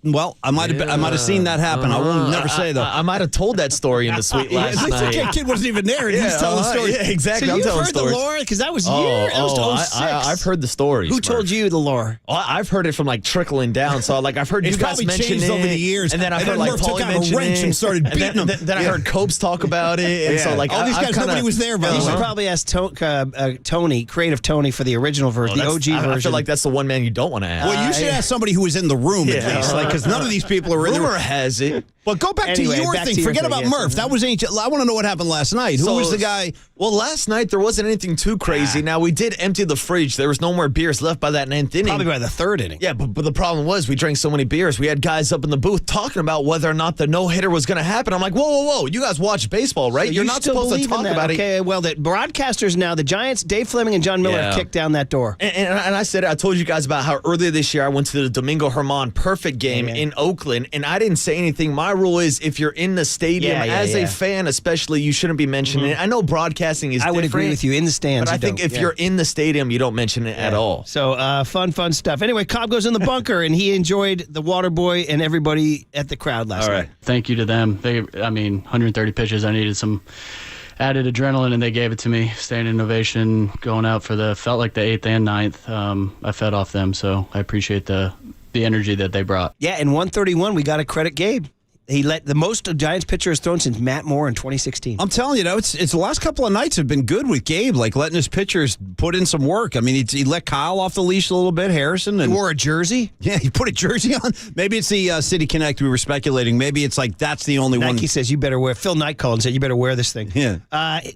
Speaker 21: might have seen that happen. I won't never say though.
Speaker 3: I might have told that story in the suite last night.
Speaker 21: The kid wasn't even there. He's telling the story.
Speaker 3: Yeah, exactly.
Speaker 18: So
Speaker 3: I'm telling
Speaker 18: heard the lore? Because that was years. That was 06.
Speaker 3: I've heard the stories.
Speaker 18: Who told you the lore?
Speaker 3: I've heard it from trickling down. So I've heard you guys mention it
Speaker 21: over the years,
Speaker 3: and then I heard
Speaker 21: Murph took out a wrench and started beating him.
Speaker 3: Then I heard Copes talk about it, and so
Speaker 21: all these guys, nobody was there.
Speaker 18: You should probably ask Tony, Creative Tony, for the original version, the OG version.
Speaker 3: I feel like that's the one man you don't want to ask.
Speaker 21: Well, you should ask somebody who was in the room at least, because none of these people are in the room.
Speaker 3: Rumor has it.
Speaker 21: But go back to your thing. Forget about Murph. That was ancient. I want to know what happened last night. Who was the guy?
Speaker 3: Well, last night there wasn't anything too crazy. Now, we did empty the fridge. There was no more beers left by that 9th inning.
Speaker 18: Probably by the 3rd inning.
Speaker 3: Yeah, but the problem was we drank so many beers. We had guys up in the booth talking about whether or not the no-hitter was going to happen. I'm like, whoa. You guys watch baseball, right?
Speaker 18: So
Speaker 3: You're not supposed to
Speaker 18: believe
Speaker 3: talk
Speaker 18: in that.
Speaker 3: about it.
Speaker 18: Okay, well, the broadcasters now, the Giants, Dave Fleming and John Miller have kicked down that door.
Speaker 3: And I said, I told you guys about how earlier this year I went to the Domingo Herman Perfect game in Oakland, and I didn't say anything. My rule is if you're in the stadium as a fan, especially, you shouldn't be mentioning it. I know broadcasting is
Speaker 18: I would agree with you. In the stands,
Speaker 3: but I think if you're in the stadium, you don't mention it at all.
Speaker 18: So fun stuff. Anyway, Cobb goes in the bunker, and he enjoyed the water boy and everybody at the crowd last night.
Speaker 17: Thank you to them. 130 pitches. I needed some added adrenaline, and they gave it to me. Standing ovation, going out for felt like the 8th and 9th. I fed off them, so I appreciate the energy that they brought.
Speaker 18: Yeah, in 131, we got to credit Gabe. He let the most a Giants pitcher has thrown since Matt Moore in 2016.
Speaker 21: I'm telling you, it's the last couple of nights have been good with Gabe, like letting his pitchers put in some work. I mean, he let Kyle off the leash a little bit, Harrison. And
Speaker 18: he wore a jersey?
Speaker 21: Yeah, he put a jersey on. Maybe it's the City Connect we were speculating. Maybe it's like that's the only one.
Speaker 18: Nike says you better wear. Phil Knight called and said you better wear this thing.
Speaker 21: Yeah.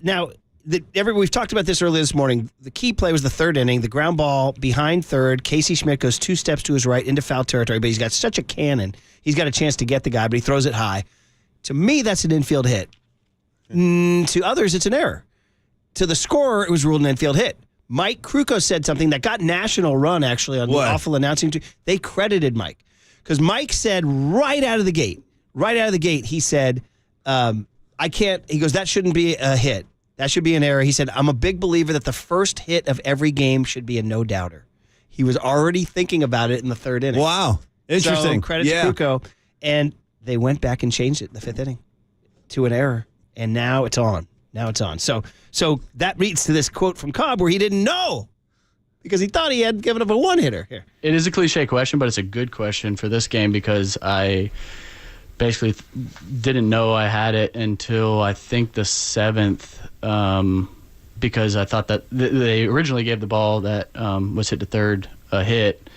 Speaker 18: Now, we've talked about this earlier this morning. The key play was the third inning. The ground ball behind third. Casey Schmidt goes 2 steps to his right into foul territory, but he's got such a cannon. He's got a chance to get the guy, but he throws it high. To me, that's an infield hit. To others, it's an error. To the scorer, it was ruled an infield hit. Mike Krukow said something that got national run, actually, on the awful announcing. They credited Mike. Because Mike said right out of the gate, he said, I can't, he goes, that shouldn't be a hit. That should be an error. He said, I'm a big believer that the first hit of every game should be a no-doubter. He was already thinking about it in the third inning.
Speaker 21: Wow. Interesting.
Speaker 18: So credit to Krukow. And they went back and changed it in the 5th inning to an error, and now it's on. So that leads to this quote from Cobb where he didn't know because he thought he had given up a one-hitter here.
Speaker 17: It is a cliche question, but it's a good question for this game because I basically didn't know I had it until I think the 7th because I thought that they originally gave the ball that was hit to third a hit.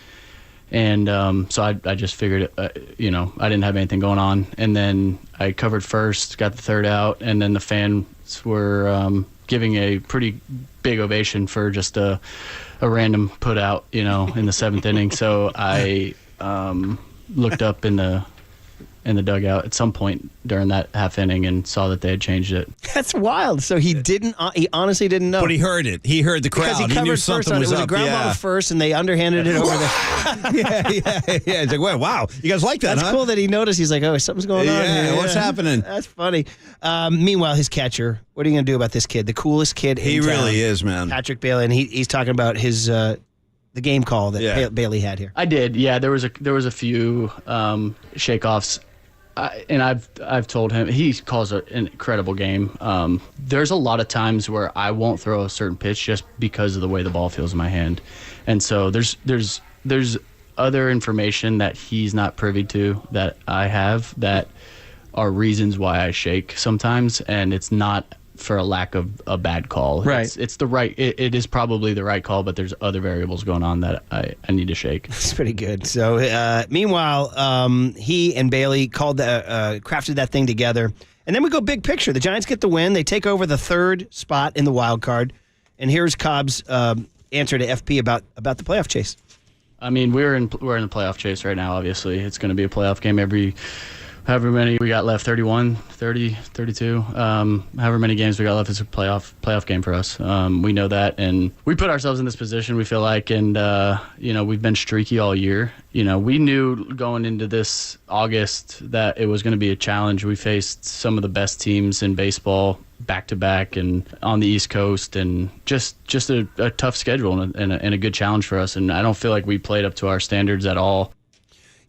Speaker 17: And so I just figured, I didn't have anything going on. And then I covered first, got the third out, and then the fans were giving a pretty big ovation for just a random put out, in the 7th inning. So I looked up in the dugout at some point during that half inning and saw that they had changed it.
Speaker 18: That's wild. So he honestly didn't know.
Speaker 21: But he heard it. He heard the crowd.
Speaker 18: Because he
Speaker 21: knew
Speaker 18: covered
Speaker 21: something
Speaker 18: first
Speaker 21: was
Speaker 18: on it. It was
Speaker 21: up.
Speaker 18: a ground ball to first, and they underhanded it over
Speaker 21: yeah. It's like, wow. You guys like that,
Speaker 18: That's cool that he noticed. He's like, oh, something's going on here.
Speaker 21: What's happening?
Speaker 18: That's funny. Meanwhile, his catcher, what are you going to do about this kid? The coolest kid in town.
Speaker 21: He really is, man.
Speaker 18: Patrick Bailey, and he's talking about his the game call that Bailey had here.
Speaker 17: I did. Yeah, there was a few shake-offs. And I've told him he calls an incredible game. There's a lot of times where I won't throw a certain pitch just because of the way the ball feels in my hand, and so there's other information that he's not privy to that I have that are reasons why I shake sometimes, and it's not for a lack of a bad call.
Speaker 18: Right.
Speaker 17: It's the right. It is probably the right call, but there's other variables going on that I need to shake.
Speaker 18: That's pretty good. So meanwhile, he and Bailey crafted that thing together, and then we go big picture. The Giants get the win. They take over the 3rd spot in the wild card, and here's Cobb's answer to FP about the playoff chase.
Speaker 17: I mean, we're in the playoff chase right now. Obviously, it's going to be a playoff game however many we got left, 31, 30, 32, however many games we got left, it's a playoff game for us. We know that, and we put ourselves in this position, we feel like, and, we've been streaky all year. We knew going into this August that it was going to be a challenge. We faced some of the best teams in baseball back-to-back and on the East Coast, and just a tough schedule and a good challenge for us, and I don't feel like we played up to our standards at all.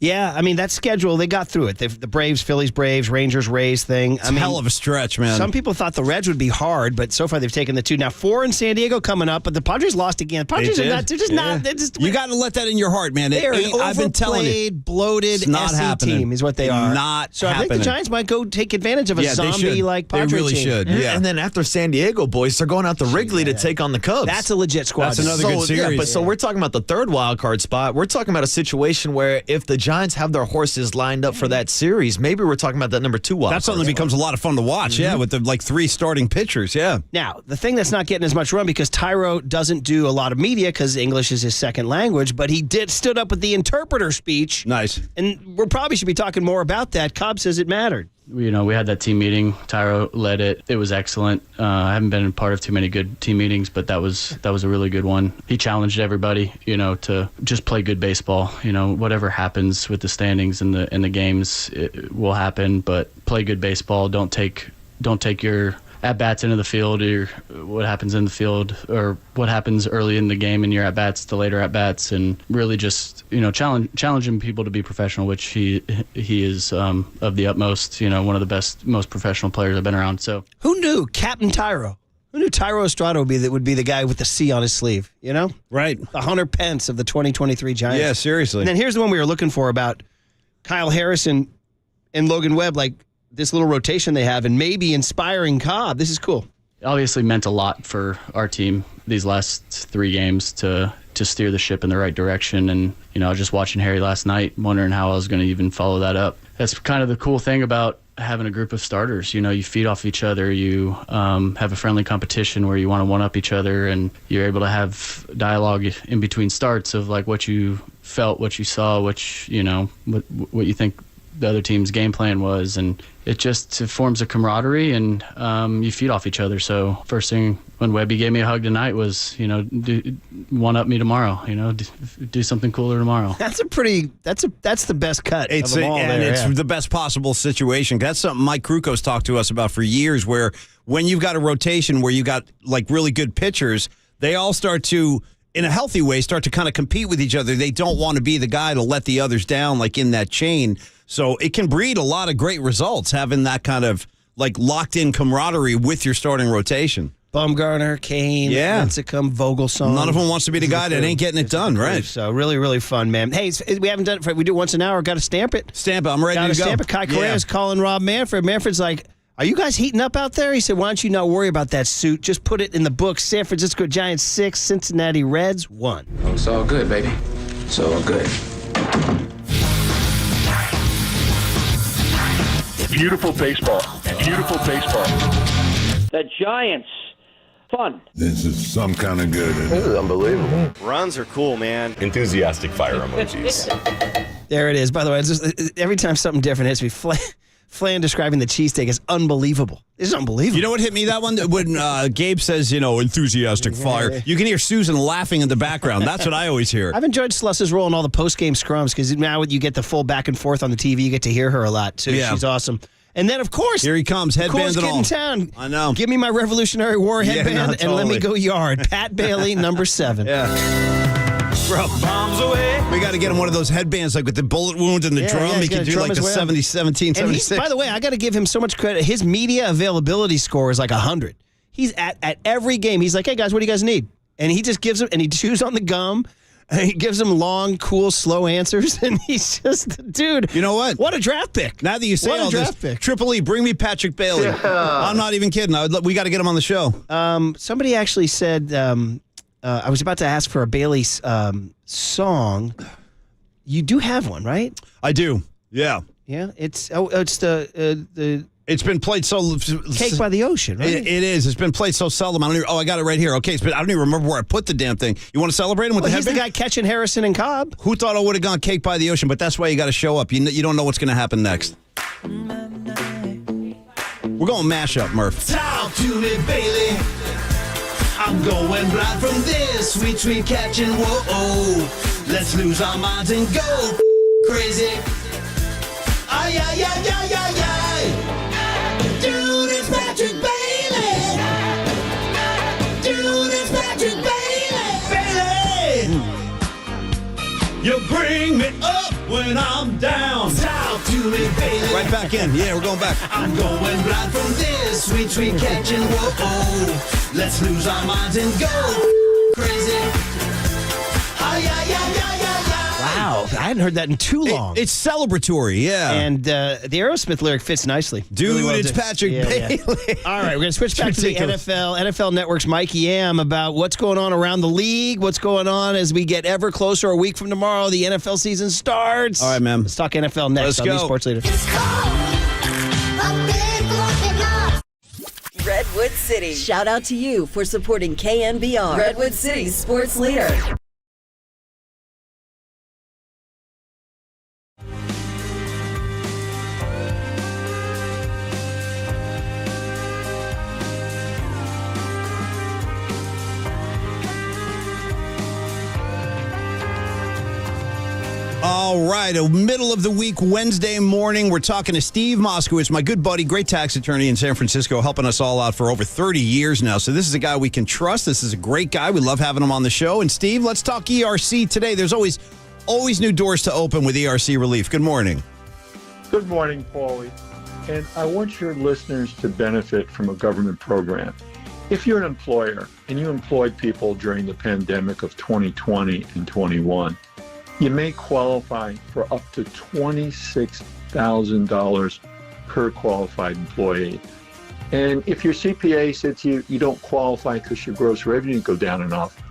Speaker 18: Yeah, I mean, that schedule, they got through it. The Braves, Phillies, Braves, Rangers, Rays thing.
Speaker 21: It's a hell of a stretch, man.
Speaker 18: Some people thought the Reds would be hard, but so far they've taken the 2. Now 4 in San Diego coming up, but the Padres lost again. Padres are not. They're just not. They're just.
Speaker 21: You got to let that in your heart, man.
Speaker 18: They're an
Speaker 21: I've been telling you,
Speaker 18: overplayed, bloated SC team is what they are.
Speaker 21: Not
Speaker 18: so
Speaker 21: happening.
Speaker 18: I think the Giants might go take advantage of a zombie-like Padres
Speaker 21: team. They really should. Yeah.
Speaker 3: And then after San Diego, boys, they're going out to Wrigley to take on the Cubs.
Speaker 18: That's a legit squad.
Speaker 21: That's another good series.
Speaker 3: Yeah, but so we're talking about the 3rd wild card spot. We're talking about a situation where if the Giants have their horses lined up for that series, maybe we're talking about that number 2 wild.
Speaker 21: That's something that becomes a lot of fun to watch. Yeah, with the 3 starting pitchers. Yeah.
Speaker 18: Now the thing that's not getting as much run because Tyro doesn't do a lot of media because English is his second language, but he stood up with the interpreter speech.
Speaker 21: Nice.
Speaker 18: And we probably should be talking more about that. Cobb says it mattered.
Speaker 17: We had that team meeting. Tyro led it. It was excellent. I haven't been a part of too many good team meetings, but that was a really good one. He challenged everybody, to just play good baseball. Whatever happens with the standings and the games, it will happen. But play good baseball. Don't take your at-bats into the field, or what happens in the field, or what happens early in the game in your at-bats to later at-bats, and really just challenging people to be professional, which he is of the utmost. One of the best, most professional players I've been around. So
Speaker 18: who knew Captain Tyro? Who knew Tyro Estrada would be the guy with the C on his sleeve?
Speaker 21: Right.
Speaker 18: The Hunter Pence of the 2023 Giants.
Speaker 21: Yeah, seriously.
Speaker 18: And then here's the one we were looking for about Kyle Harrison and Logan Webb, like this little rotation they have, and maybe inspiring Cobb. This is cool.
Speaker 17: Obviously meant a lot for our team these last 3 games to steer the ship in the right direction. And, I was just watching Harry last night, wondering how I was going to even follow that up. That's kind of the cool thing about having a group of starters. You feed off each other. You have a friendly competition where you want to one-up each other, and you're able to have dialogue in between starts of like what you felt, what you saw, what you think the other team's game plan was, and it forms a camaraderie, and you feed off each other. So first thing when Webby gave me a hug tonight was, one up me tomorrow, do something cooler tomorrow.
Speaker 18: That's the best cut
Speaker 21: It's
Speaker 18: of them all
Speaker 21: it's
Speaker 18: there,
Speaker 21: the best possible situation. That's something Mike Kruko's talked to us about for years, where when you've got a rotation where you got like really good pitchers, they all start to, in a healthy way, start to kind of compete with each other. They don't want to be the guy to let the others down, like in that chain. So it can breed a lot of great results, having that kind of like locked in camaraderie with your starting rotation.
Speaker 18: Bumgarner, Kane, Lincecum, Vogelsong.
Speaker 21: None of them wants to be the guy that ain't getting it done, right?
Speaker 18: So really, really fun, man. Hey, we haven't done it. We do it once an hour. Got to stamp it.
Speaker 21: Stamp it. I'm ready to go.
Speaker 18: Stamp it. Kai Correa's calling Rob Manfred. Manfred's like, "Are you guys heating up out there?" He said, "Why don't you not worry about that suit? Just put it in the book. San Francisco Giants 6, Cincinnati Reds 1."
Speaker 1: Oh, it's all good, baby. It's all good.
Speaker 9: Beautiful baseball. Beautiful baseball.
Speaker 11: The Giants. Fun.
Speaker 13: This is some kind of good.
Speaker 12: This is unbelievable.
Speaker 14: Runs are cool, man.
Speaker 12: Enthusiastic fire emojis.
Speaker 18: There it is. By the way, it's just, every time something different hits me, Flan describing the cheesesteak is unbelievable. It's unbelievable.
Speaker 21: You know what hit me that one? When Gabe says, enthusiastic fire, you can hear Susan laughing in the background. That's what I always hear.
Speaker 18: I've enjoyed Sluss's role in all the post-game scrums because now you get the full back and forth on the TV. You get to hear her a lot, too.
Speaker 21: Yeah.
Speaker 18: She's awesome. And then, of course,
Speaker 21: here he comes, headband and all.
Speaker 18: Coolest kid in town.
Speaker 21: I know.
Speaker 18: Give me my Revolutionary War headband
Speaker 21: totally.
Speaker 18: and let me go yard. Pat Bailey, number 7.
Speaker 21: Yeah. Bro, bombs away. We got to get him one of those headbands, like with the bullet wound and the drum. He can do like the 70, 17, 76.
Speaker 18: By the way, I got to give him so much credit. His media availability score is like 100. He's at every game. He's like, "Hey guys, what do you guys need?" And he just gives them, and he chews on the gum. And he gives them long, cool, slow answers, and he's just, dude.
Speaker 21: You know what?
Speaker 18: What a draft pick!
Speaker 21: Now that you say all this, Triple E, bring me Patrick Bailey.
Speaker 18: Yeah.
Speaker 21: I'm not even kidding. We got to get him on the show.
Speaker 18: Somebody actually said, I was about to ask for a Bailey song. You do have one, right?
Speaker 21: I do. Yeah.
Speaker 18: Yeah. It's the.
Speaker 21: It's been played so...
Speaker 18: Cake by the Ocean, right?
Speaker 21: It is. It's been played so seldom. I got it right here. Okay, I don't even remember where I put the damn thing. You want to celebrate him with the
Speaker 18: he's
Speaker 21: headband?
Speaker 18: the guy catching Harrison and Cobb.
Speaker 21: Who thought I would have gone Cake by the Ocean? But that's why you got to show up. You don't know what's going to happen next. We're going mashup, Murph.
Speaker 24: Talk to me, Bailey. I'm going blind from this sweet, sweet catching. Whoa, let's lose our minds and go crazy. Ay, ay, ay, ay, ay, ay. Dude, it's Patrick Bailey. Dude, it's Patrick Bailey. Bailey, you bring me up when I'm down. Talk to me, Bailey.
Speaker 21: Right back in. Yeah, we're going back.
Speaker 24: I'm going blind from this sweet, sweet catching. Whoa, let's lose our minds and go crazy. Ay, ay, ay, ay, ay, ay.
Speaker 18: Wow, I hadn't heard that in too long.
Speaker 21: It's celebratory, yeah.
Speaker 18: And the Aerosmith lyric fits nicely.
Speaker 21: Dude,
Speaker 18: really well
Speaker 21: it's
Speaker 18: done.
Speaker 21: Patrick Bailey.
Speaker 18: All right, we're going to switch back to the NFL. NFL Network's Mike Yam about what's going on around the league, what's going on as we get ever closer. A week from tomorrow, the NFL season starts.
Speaker 21: All right, man.
Speaker 18: Let's talk NFL next on the Sports Leader.
Speaker 2: Redwood City. Shout out to you for supporting KNBR, Redwood City's sports leader.
Speaker 21: All right, a middle of the week Wednesday morning. We're talking to Steve Moskowitz, my good buddy, great tax attorney in San Francisco, helping us all out for over 30 years now. So this is a guy we can trust. This is a great guy. We love having him on the show. And Steve, let's talk ERC today. There's always new doors to open with ERC Relief. Good morning.
Speaker 14: Good morning, Paulie. And I want your listeners to benefit from a government program. If you're an employer and you employed people during the pandemic of 2020 and 21, you may qualify for up to $26,000 per qualified employee. And if your CPA said to you, you don't qualify because your gross revenue go down enough,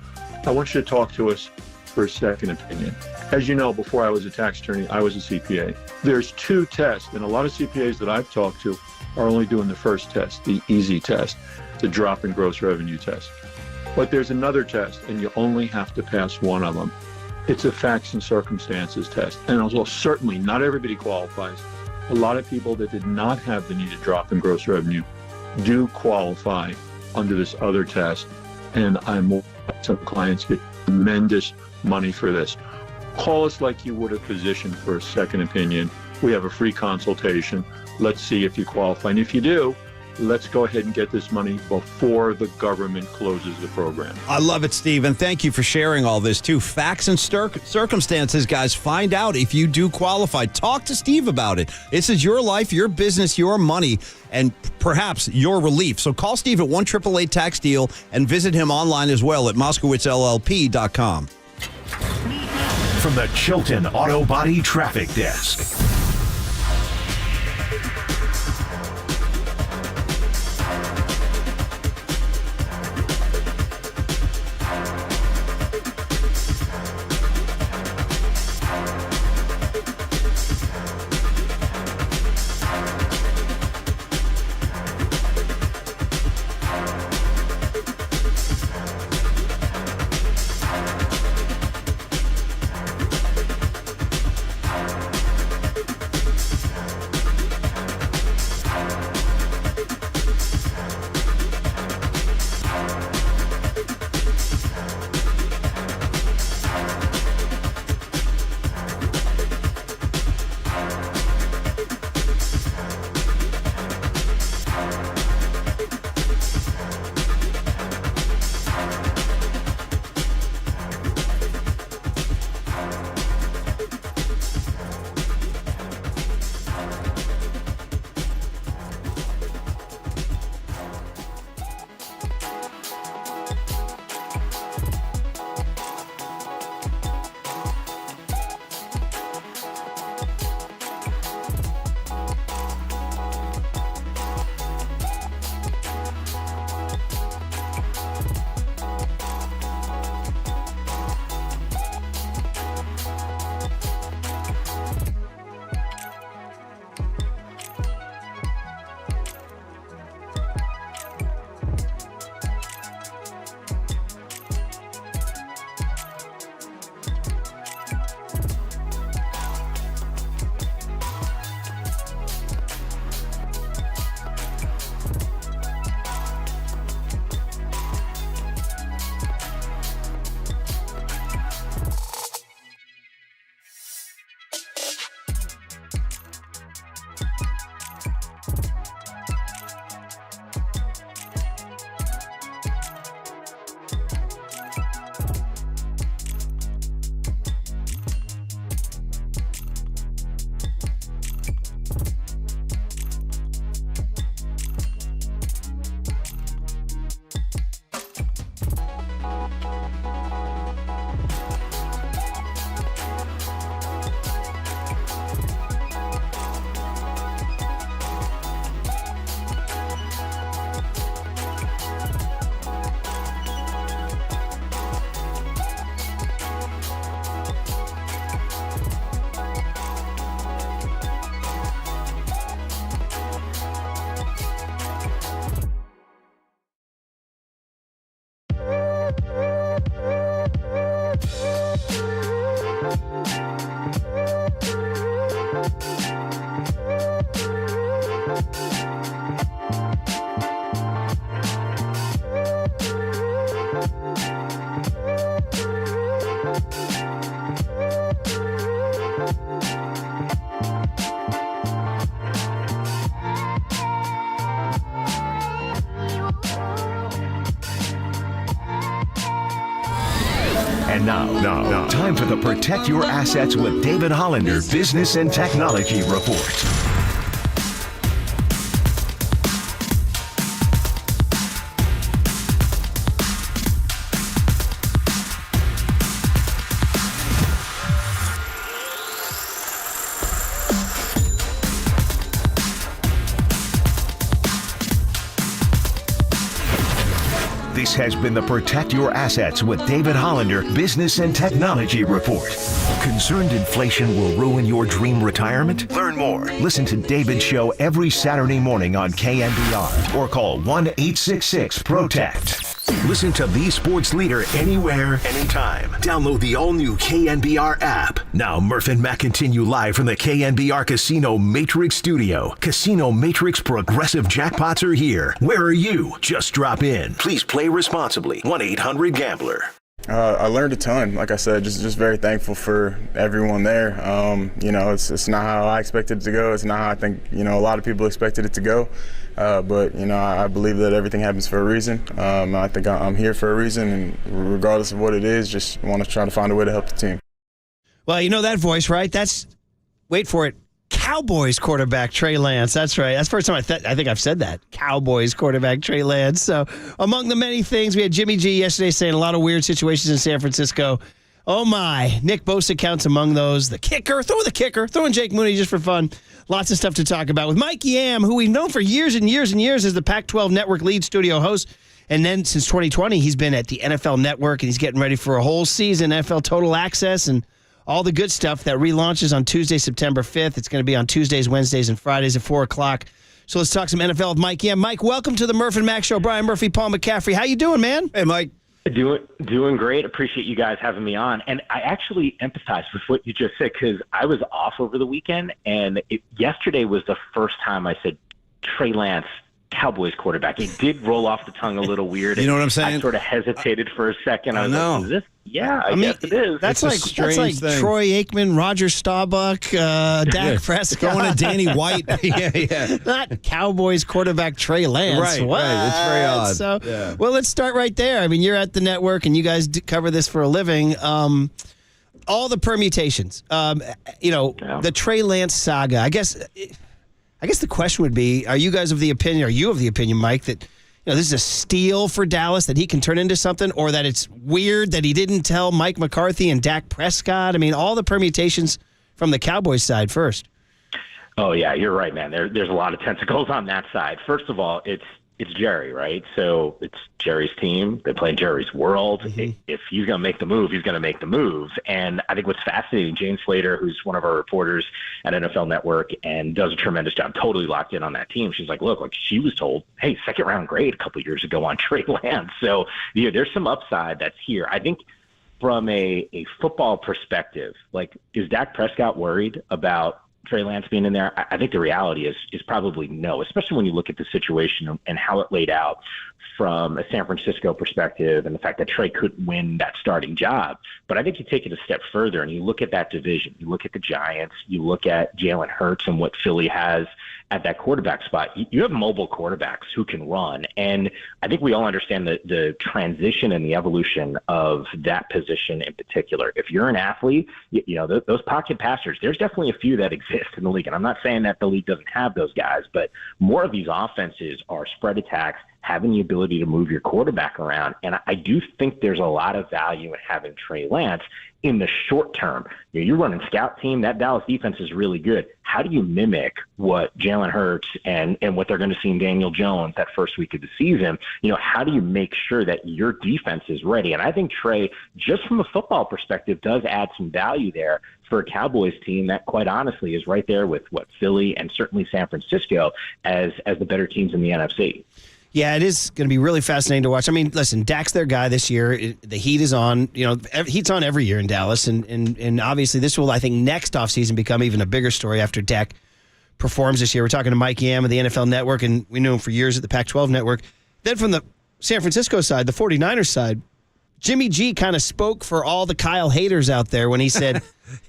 Speaker 14: I want you to talk to us for a second opinion. As you know, before I was a tax attorney, I was a CPA. There's 2 tests, and a lot of CPAs that I've talked to are only doing the first test, the easy test, the drop in gross revenue test. But there's another test, and you only have to pass one of them. It's a facts and circumstances test. And although certainly not everybody qualifies, a lot of people that did not have the needed drop in gross revenue do qualify under this other test. And some clients get tremendous money for this. Call us like you would a physician for a second opinion. We have a free consultation. Let's see if you qualify. And if you do, let's go ahead and get this money before the government closes the program.
Speaker 21: I love it, Steve, and thank you for sharing all this, too. Facts and circumstances, guys. Find out if you do qualify. Talk to Steve about it. This is your life, your business, your money, and perhaps your relief. So call Steve at 1-888-TAX-DEAL and visit him online as well at MoskowitzLLP.com.
Speaker 5: From the Chilton Auto Body Traffic Desk. And now, time for the Protect Your Assets with David Hollander Business and Technology Report. This has been the Protect Your Assets with David Hollander Business and Technology Report. Concerned inflation will ruin your dream retirement? Learn more. Listen to David's show every Saturday morning on KNBR or call 1-866-PROTECT. Listen to the sports leader anywhere, anytime. Download the all-new KNBR app. Now, Murph and Matt continue live from the KNBR Casino Matrix Studio. Casino Matrix Progressive Jackpots are here. Where are you? Just drop in. Please play responsibly. 1-800-GAMBLER.
Speaker 15: I learned a ton. Like I said, just very thankful for everyone there. It's not how I expected it to go. It's not how I think, a lot of people expected it to go. But I believe that everything happens for a reason. I think I'm here for a reason, and regardless of what it is, just want to try to find a way to help the team.
Speaker 18: Well, you know that voice, right? That's, wait for it, Cowboys quarterback Trey Lance. That's right. That's the first time I think I've said that. Cowboys quarterback Trey Lance. So among the many things, we had Jimmy G yesterday saying a lot of weird situations in San Francisco. Oh my, Nick Bosa counts among those. The kicker, throwing Jake Mooney just for fun. Lots of stuff to talk about with Mike Yam, who we've known for years and years and years as the Pac-12 Network lead studio host. And then since 2020, he's been at the NFL Network, and he's getting ready for a whole season, NFL Total Access, and all the good stuff that relaunches on Tuesday, September 5th. It's going to be on Tuesdays, Wednesdays, and Fridays at 4 o'clock. So let's talk some NFL with Mike Yam. Mike, welcome to the Murph and Mac Show. Brian Murphy, Paul McCaffrey. How you doing, man?
Speaker 21: Hey, Mike.
Speaker 16: Doing great. Appreciate you guys having me on. And I actually empathize with what you just said because I was off over the weekend, and yesterday was the first time I said Trey Lance, Cowboys quarterback. It did roll off the tongue a little weird.
Speaker 21: You know what I'm saying?
Speaker 16: I sort of hesitated for a second. I was like, is this? Yeah, I guess it is.
Speaker 18: That's like
Speaker 21: thing.
Speaker 18: Troy Aikman, Roger Staubach, Dak Prescott.
Speaker 21: Going to Danny White. yeah.
Speaker 18: Not Cowboys quarterback Trey Lance.
Speaker 21: Right. It's very odd.
Speaker 18: So, well, let's start right there. I mean, you're at the network and you guys cover this for a living. All the permutations. The Trey Lance saga. I guess the question would be: Are you of the opinion, Mike, that this is a steal for Dallas, that he can turn into something, or that it's weird that he didn't tell Mike McCarthy and Dak Prescott? I mean, all the permutations from the Cowboys side first.
Speaker 16: Oh, yeah, you're right, man. There's a lot of tentacles on that side. First of all, it's Jerry, right? So it's Jerry's team. They play in Jerry's world. Mm-hmm. If he's going to make the move, he's going to make the move. And I think what's fascinating, Jane Slater, who's one of our reporters at NFL Network and does a tremendous job, totally locked in on that team. She's like, look, she was told, hey, second-round grade a couple of years ago on Trey Lance. So, there's some upside that's here. I think from a football perspective, is Dak Prescott worried about Trey Lance being in there? I think the reality is probably no, especially when you look at the situation and how it laid out from a San Francisco perspective and the fact that Trey couldn't win that starting job. But I think you take it a step further and you look at that division. You look at the Giants. You look at Jalen Hurts and what Philly has at that quarterback spot. You have mobile quarterbacks who can run. And I think we all understand the transition and the evolution of that position in particular. If you're an athlete, those pocket passers, there's definitely a few that exist in the league. And I'm not saying that the league doesn't have those guys, but more of these offenses are spread attacks, having the ability to move your quarterback around. And I do think there's a lot of value in having Trey Lance in the short term. You're running scout team. That Dallas defense is really good. How do you mimic what Jalen Hurts and what they're going to see in Daniel Jones that first week of the season? How do you make sure that your defense is ready? And I think Trey, just from a football perspective, does add some value there for a Cowboys team that, quite honestly, is right there with Philly and certainly San Francisco as the better teams in the NFC.
Speaker 18: Yeah, it is going to be really fascinating to watch. I mean, listen, Dak's their guy this year. The heat is on. Heat's on every year in Dallas. And obviously this will, I think, next offseason become even a bigger story after Dak performs this year. We're talking to Mike Yam of the NFL Network, and we knew him for years at the Pac-12 Network. Then from the San Francisco side, the 49ers side, Jimmy G kind of spoke for all the Kyle haters out there when he said,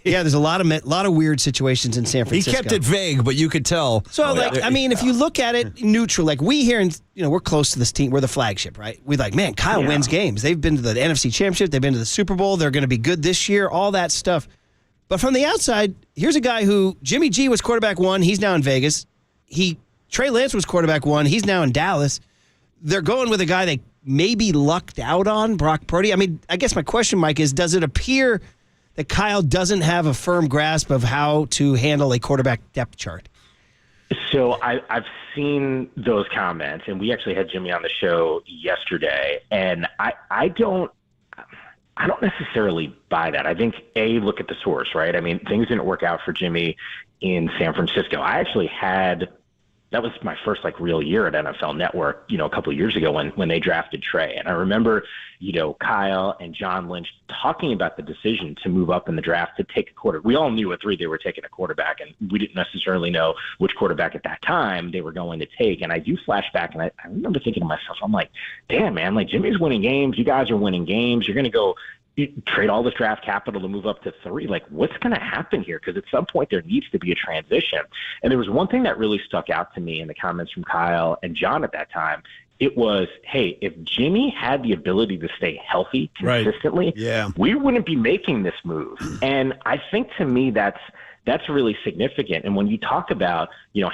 Speaker 18: yeah, there's a lot of weird situations in San Francisco.
Speaker 21: He kept it vague, but you could tell.
Speaker 18: So, if you look at it neutral, like we here, we're close to this team. We're the flagship, right? We're like, man, Kyle wins games. They've been to the NFC Championship. They've been to the Super Bowl. They're going to be good this year, all that stuff. But from the outside, here's a guy who, Jimmy G was quarterback 1. He's now in Vegas. Trey Lance was quarterback 1. He's now in Dallas. They're going with a guy they maybe lucked out on, Brock Purdy. I mean, I guess my question, Mike, is does it appear that Kyle doesn't have a firm grasp of how to handle a quarterback depth chart?
Speaker 16: So I've seen those comments, and we actually had Jimmy on the show yesterday, and I don't necessarily buy that. I think, look at the source, right? I mean, things didn't work out for Jimmy in San Francisco. I actually that was my first real year at NFL Network, a couple of years ago when they drafted Trey. And I remember, Kyle and John Lynch talking about the decision to move up in the draft to take a quarterback. We all knew at 3 they were taking a quarterback, and we didn't necessarily know which quarterback at that time they were going to take. And I do flash back, and I remember thinking to myself, I'm like, damn, man, Jimmy's winning games. You guys are winning games. You're going to go trade all this draft capital to move up to 3. What's going to happen here? Because at some point there needs to be a transition. And there was one thing that really stuck out to me in the comments from Kyle and John at that time. It was, hey, if Jimmy had the ability to stay healthy consistently, we wouldn't be making this move. And I think to me that's really significant. And when you talk about,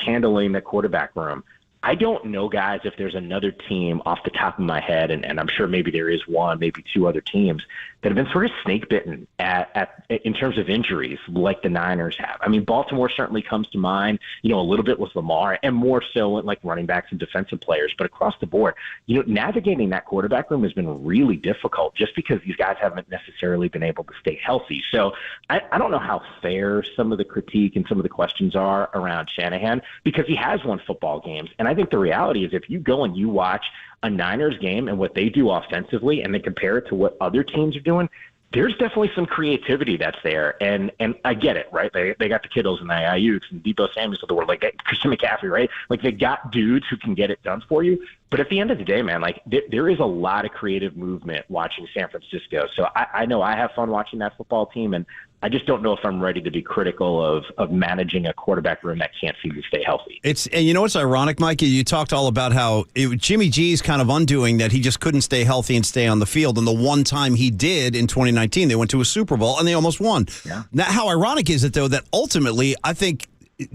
Speaker 16: handling the quarterback room, I don't know, guys, if there's another team off the top of my head, and I'm sure maybe there is one, maybe 2 other teams that have been sort of snake bitten in terms of injuries like the Niners have. I mean, Baltimore certainly comes to mind, a little bit with Lamar, and more so in running backs and defensive players. But across the board, navigating that quarterback room has been really difficult just because these guys haven't necessarily been able to stay healthy. So I don't know how fair some of the critique and some of the questions are around Shanahan, because he has won football games. And I think the reality is if you go and you watch a Niners game and what they do offensively and then compare it to what other teams are doing, there's definitely some creativity that's there. And I get it, right? They got the Kittles and the Ayuks and Debo Samuels of the world, Christian McCaffrey, right? They got dudes who can get it done for you. But at the end of the day, man, there is a lot of creative movement watching San Francisco. So I know I have fun watching that football team, and I just don't know if I'm ready to be critical of managing a quarterback room that can't seem to stay healthy.
Speaker 21: And you know what's ironic, Mikey? You talked all about how Jimmy G's kind of undoing that he just couldn't stay healthy and stay on the field. And the one time he did in 2019, they went to a Super Bowl and they almost won. Yeah. Now, how ironic is it, though, that ultimately I think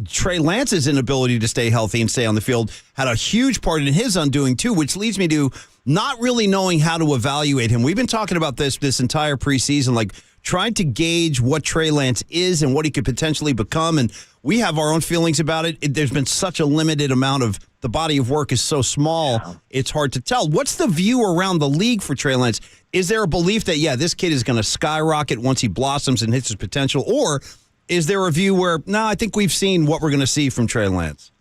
Speaker 21: Trey Lance's inability to stay healthy and stay on the field had a huge part in his undoing, too, which leads me to not really knowing how to evaluate him. We've been talking about this entire preseason, trying to gauge what Trey Lance is and what he could potentially become. And we have our own feelings about it. There's been such a limited amount of the body of work is so small, it's hard to tell. What's the view around the league for Trey Lance? Is there a belief that, this kid is going to skyrocket once he blossoms and hits his potential? Or is there a view where, no, I think we've seen what we're going to see from Trey Lance?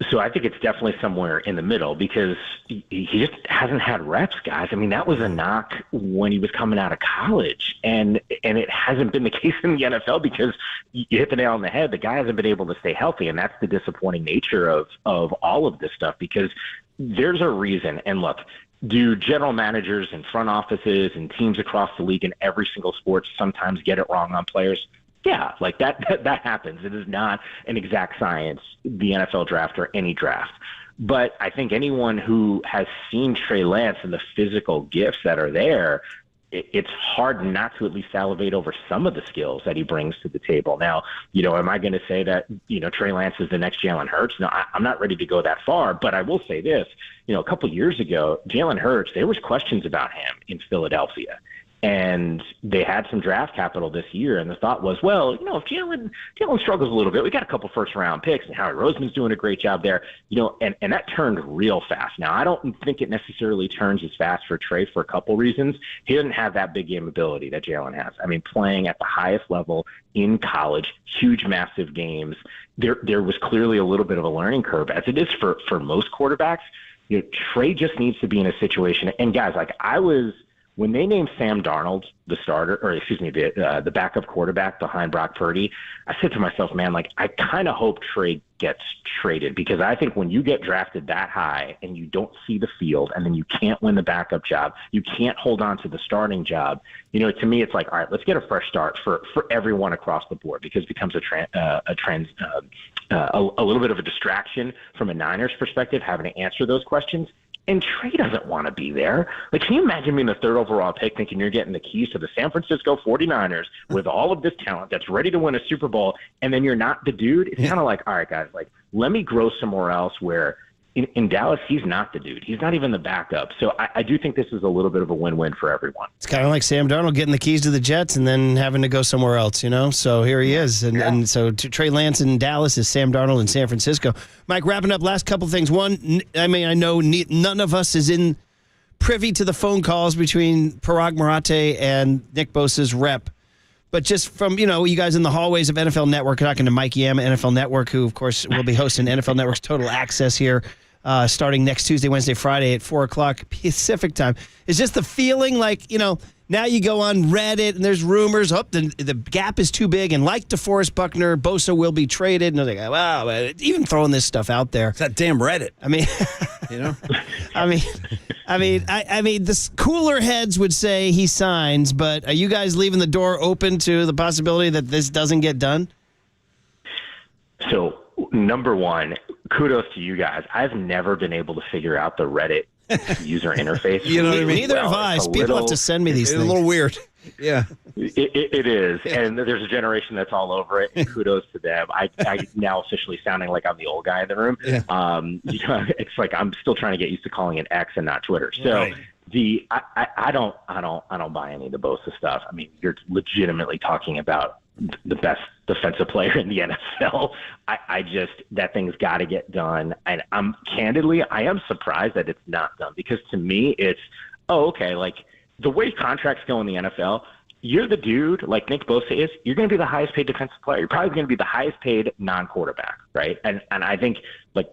Speaker 16: So I think it's definitely somewhere in the middle because he just hasn't had reps, guys. I mean, that was a knock when he was coming out of college, and it hasn't been the case in the NFL because you hit the nail on the head. The guy hasn't been able to stay healthy, and that's the disappointing nature of all of this stuff because there's a reason. And look, do general managers and front offices and teams across the league in every single sport sometimes get it wrong on players? Yeah, that happens. It is not an exact science, the NFL draft or any draft. But I think anyone who has seen Trey Lance and the physical gifts that are there, it's hard not to at least salivate over some of the skills that he brings to the table. Now, am I going to say that, Trey Lance is the next Jalen Hurts? No, I'm not ready to go that far, but I will say this. A couple of years ago, Jalen Hurts, there was questions about him in Philadelphia. And they had some draft capital this year, and the thought was, well, if Jalen struggles a little bit, we got a couple first-round picks, and Howie Roseman's doing a great job there, and that turned real fast. Now, I don't think it necessarily turns as fast for Trey for a couple reasons. He doesn't have that big game ability that Jalen has. I mean, playing at the highest level in college, huge, massive games, there was clearly a little bit of a learning curve, as it is for most quarterbacks. Trey just needs to be in a situation, and guys, I was when they named Sam Darnold the starter, or excuse me, the backup quarterback behind Brock Purdy, I said to myself, man, like, I kind of hope Trey gets traded, because I think when you get drafted that high and you don't see the field and then you can't win the backup job, you can't hold on to the starting job. You know, to me, it's like, all right, let's get a fresh start for everyone across the board, because it becomes a little bit of a distraction from a Niners perspective, having to answer those questions. And Trey doesn't want to be there. Like, can you imagine being the 3rd overall pick thinking you're getting the keys to the San Francisco 49ers with all of this talent that's ready to win a Super Bowl, and then you're not the dude? It's kind of like, all right, guys, like, let me grow somewhere else where in Dallas, he's not the dude. He's not even the backup. So I do think this is a little bit of a win-win for everyone.
Speaker 18: It's kind of like Sam Darnold getting the keys to the Jets and then having to go somewhere else, you know? So here he is. And so Trey Lance in Dallas is Sam Darnold in San Francisco. Mike, wrapping up, last couple things. One, I mean, I know none of us is in privy to the phone calls between Parag Marathe and Nick Bosa's rep. But just from, you know, you guys in the hallways of NFL Network, talking to Mike Yam, NFL Network, who, of course, will be hosting NFL Network's Total Access here starting next Tuesday, Wednesday, Friday at 4 o'clock Pacific time. Is just the feeling like, you know, now you go on Reddit and there's rumors, the gap is too big, and like DeForest Buckner, Bosa will be traded. And they're like, wow, even throwing this stuff out there.
Speaker 21: It's that damn Reddit.
Speaker 18: I mean,
Speaker 21: you know,
Speaker 18: I mean, the cooler heads would say he signs, but are you guys leaving the door open to the possibility that this doesn't get done?
Speaker 16: So, number one, kudos to you guys. I've never been able to figure out the Reddit user interface.
Speaker 18: You know what I mean? Neither have I. People have to send me these things.
Speaker 21: It's a little weird. Yeah.
Speaker 16: It is. Yeah. And there's a generation that's all over it. And kudos to them. I now officially sounding like I'm the old guy in the room.
Speaker 21: Yeah.
Speaker 16: You know, it's like I'm still trying to get used to calling it X and not Twitter. So
Speaker 21: right.
Speaker 16: I don't buy any of the Bosa stuff. I mean, you're legitimately talking about the best defensive player in the NFL. I just, that thing's got to get done. And I am surprised that it's not done, because to me, it's, okay, like the way contracts go in the NFL, you're the dude, like Nick Bosa is, you're going to be the highest paid defensive player. You're probably going to be the highest paid non-quarterback, right? And I think, like,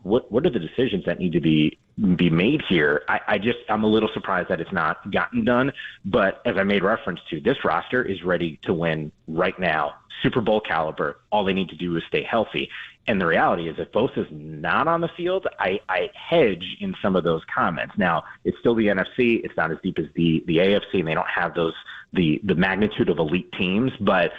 Speaker 16: what are the decisions that need to be made here? I'm a little surprised that it's not gotten done. But as I made reference to, this roster is ready to win right now, Super Bowl caliber. All they need to do is stay healthy. And the reality is, if Bosa's not on the field, I hedge in some of those comments. Now, it's still the NFC. It's not as deep as the AFC, and they don't have the magnitude of elite teams. But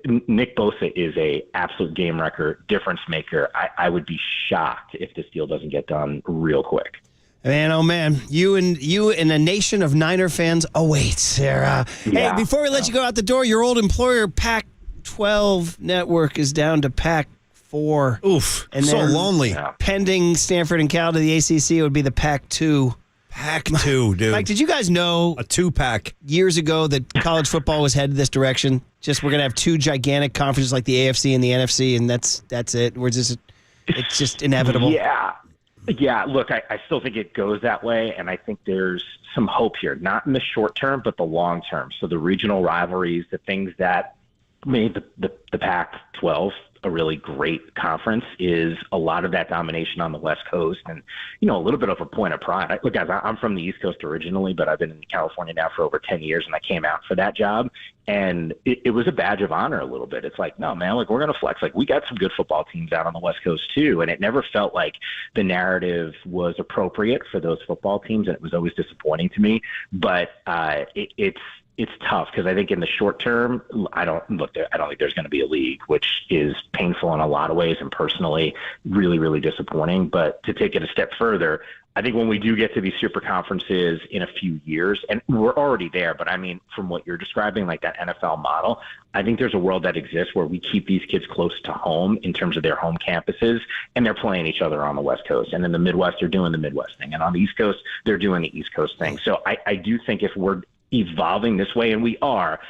Speaker 16: Nick Bosa is a absolute game wrecker, difference maker. I would be shocked if this deal doesn't get done real quick.
Speaker 18: Man, oh man, you and a nation of Niner fans awaits, Sarah.
Speaker 16: Yeah.
Speaker 18: Hey, before we let you go out the door, your old employer, Pac-12 Network, is down to Pac-4.
Speaker 21: Oof,
Speaker 18: and
Speaker 21: so lonely.
Speaker 18: Pending Stanford and Cal to the ACC, it would be the Pac-2.
Speaker 21: Pac-2, dude.
Speaker 18: Mike, did you guys know
Speaker 21: a 2-pack
Speaker 18: years ago that college football was headed this direction? Just we're gonna have two gigantic conferences like the AFC and the NFC, and that's it. It's just inevitable.
Speaker 16: Yeah. Look, I still think it goes that way, and I think there's some hope here, not in the short term, but the long term. So the regional rivalries, the things that made the Pac-12 a really great conference, is a lot of that domination on the West Coast, and, you know, a little bit of a point of pride. Look, guys, I'm from the East Coast originally, but I've been in California now for over 10 years, and I came out for that job, and it was a badge of honor a little bit. It's like, no, man, like, we're going to flex. Like, we got some good football teams out on the West Coast too, and it never felt like the narrative was appropriate for those football teams, and it was always disappointing to me. But it's tough, because I think in the short term, I don't think there's going to be a league, which is painful in a lot of ways, and personally really, really disappointing. But to take it a step further, I think when we do get to these super conferences in a few years, and we're already there, but I mean, from what you're describing, like that NFL model, I think there's a world that exists where we keep these kids close to home in terms of their home campuses, and they're playing each other on the West Coast. And in the Midwest, they're doing the Midwest thing. And on the East Coast, they're doing the East Coast thing. So I do think if we're evolving this way, and we are,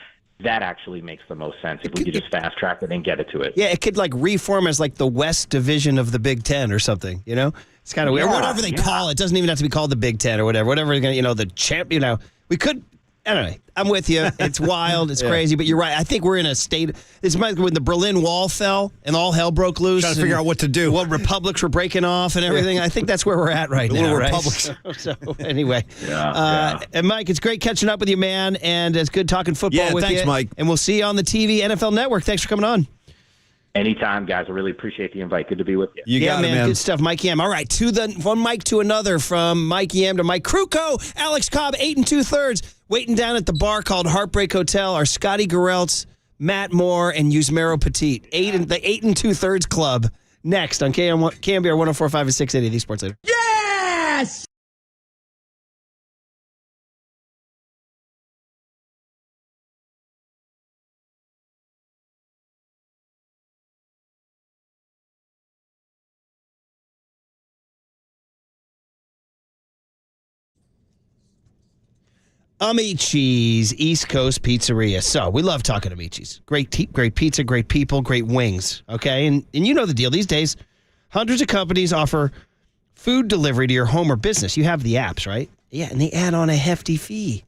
Speaker 16: that actually makes the most sense if we could just fast track it and get it to it.
Speaker 18: Yeah, it could like reform as like the West Division of the Big Ten or something, you know? It's kind of weird. Or whatever they call it. It doesn't even have to be called the Big Ten or whatever. Whatever, you know, the champ, you know. We could Anyway, I'm with you. It's wild. It's crazy, but you're right. I think we're in a state. This might when the Berlin Wall fell and all hell broke loose.
Speaker 21: Trying to figure out what to do.
Speaker 18: What republics were breaking off and everything. I think that's where we're at right now.
Speaker 21: Little
Speaker 18: right?
Speaker 21: republics.
Speaker 18: So anyway, and Mike, it's great catching up with you, man, and it's good talking football with you.
Speaker 21: Thanks, Mike.
Speaker 18: And we'll see you on the TV NFL Network. Thanks for coming on.
Speaker 16: Anytime, guys. I really appreciate the invite. Good to be with you.
Speaker 21: You got it, man.
Speaker 18: Good stuff, Mike Yam. All right, one Mike to another, from Mike Yam to Mike Kruko. Alex Cobb, 8 2/3, waiting down at the bar called Heartbreak Hotel are Scotty Gereltz, Matt Moore, and Yusmero Petit. The 8 2/3 club. Next on KNBR 104.5 and 680, the Sports Leader.
Speaker 24: Yes!
Speaker 18: Amici's East Coast Pizzeria. So we love talking to Amici's. Great pizza, great people, great wings. Okay, and you know the deal. These days, hundreds of companies offer food delivery to your home or business. You have the apps, right? Yeah, and they add on a hefty fee,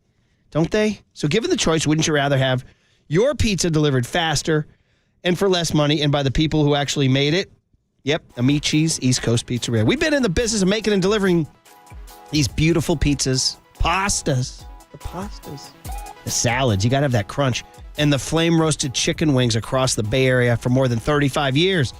Speaker 18: don't they? So given the choice, wouldn't you rather have your pizza delivered faster and for less money and by the people who actually made it? Yep, Amici's East Coast Pizzeria. We've been in the business of making and delivering these beautiful pizzas, pastas. The salads, you got to have that crunch, and the flame-roasted chicken wings across the Bay Area for more than 35 years.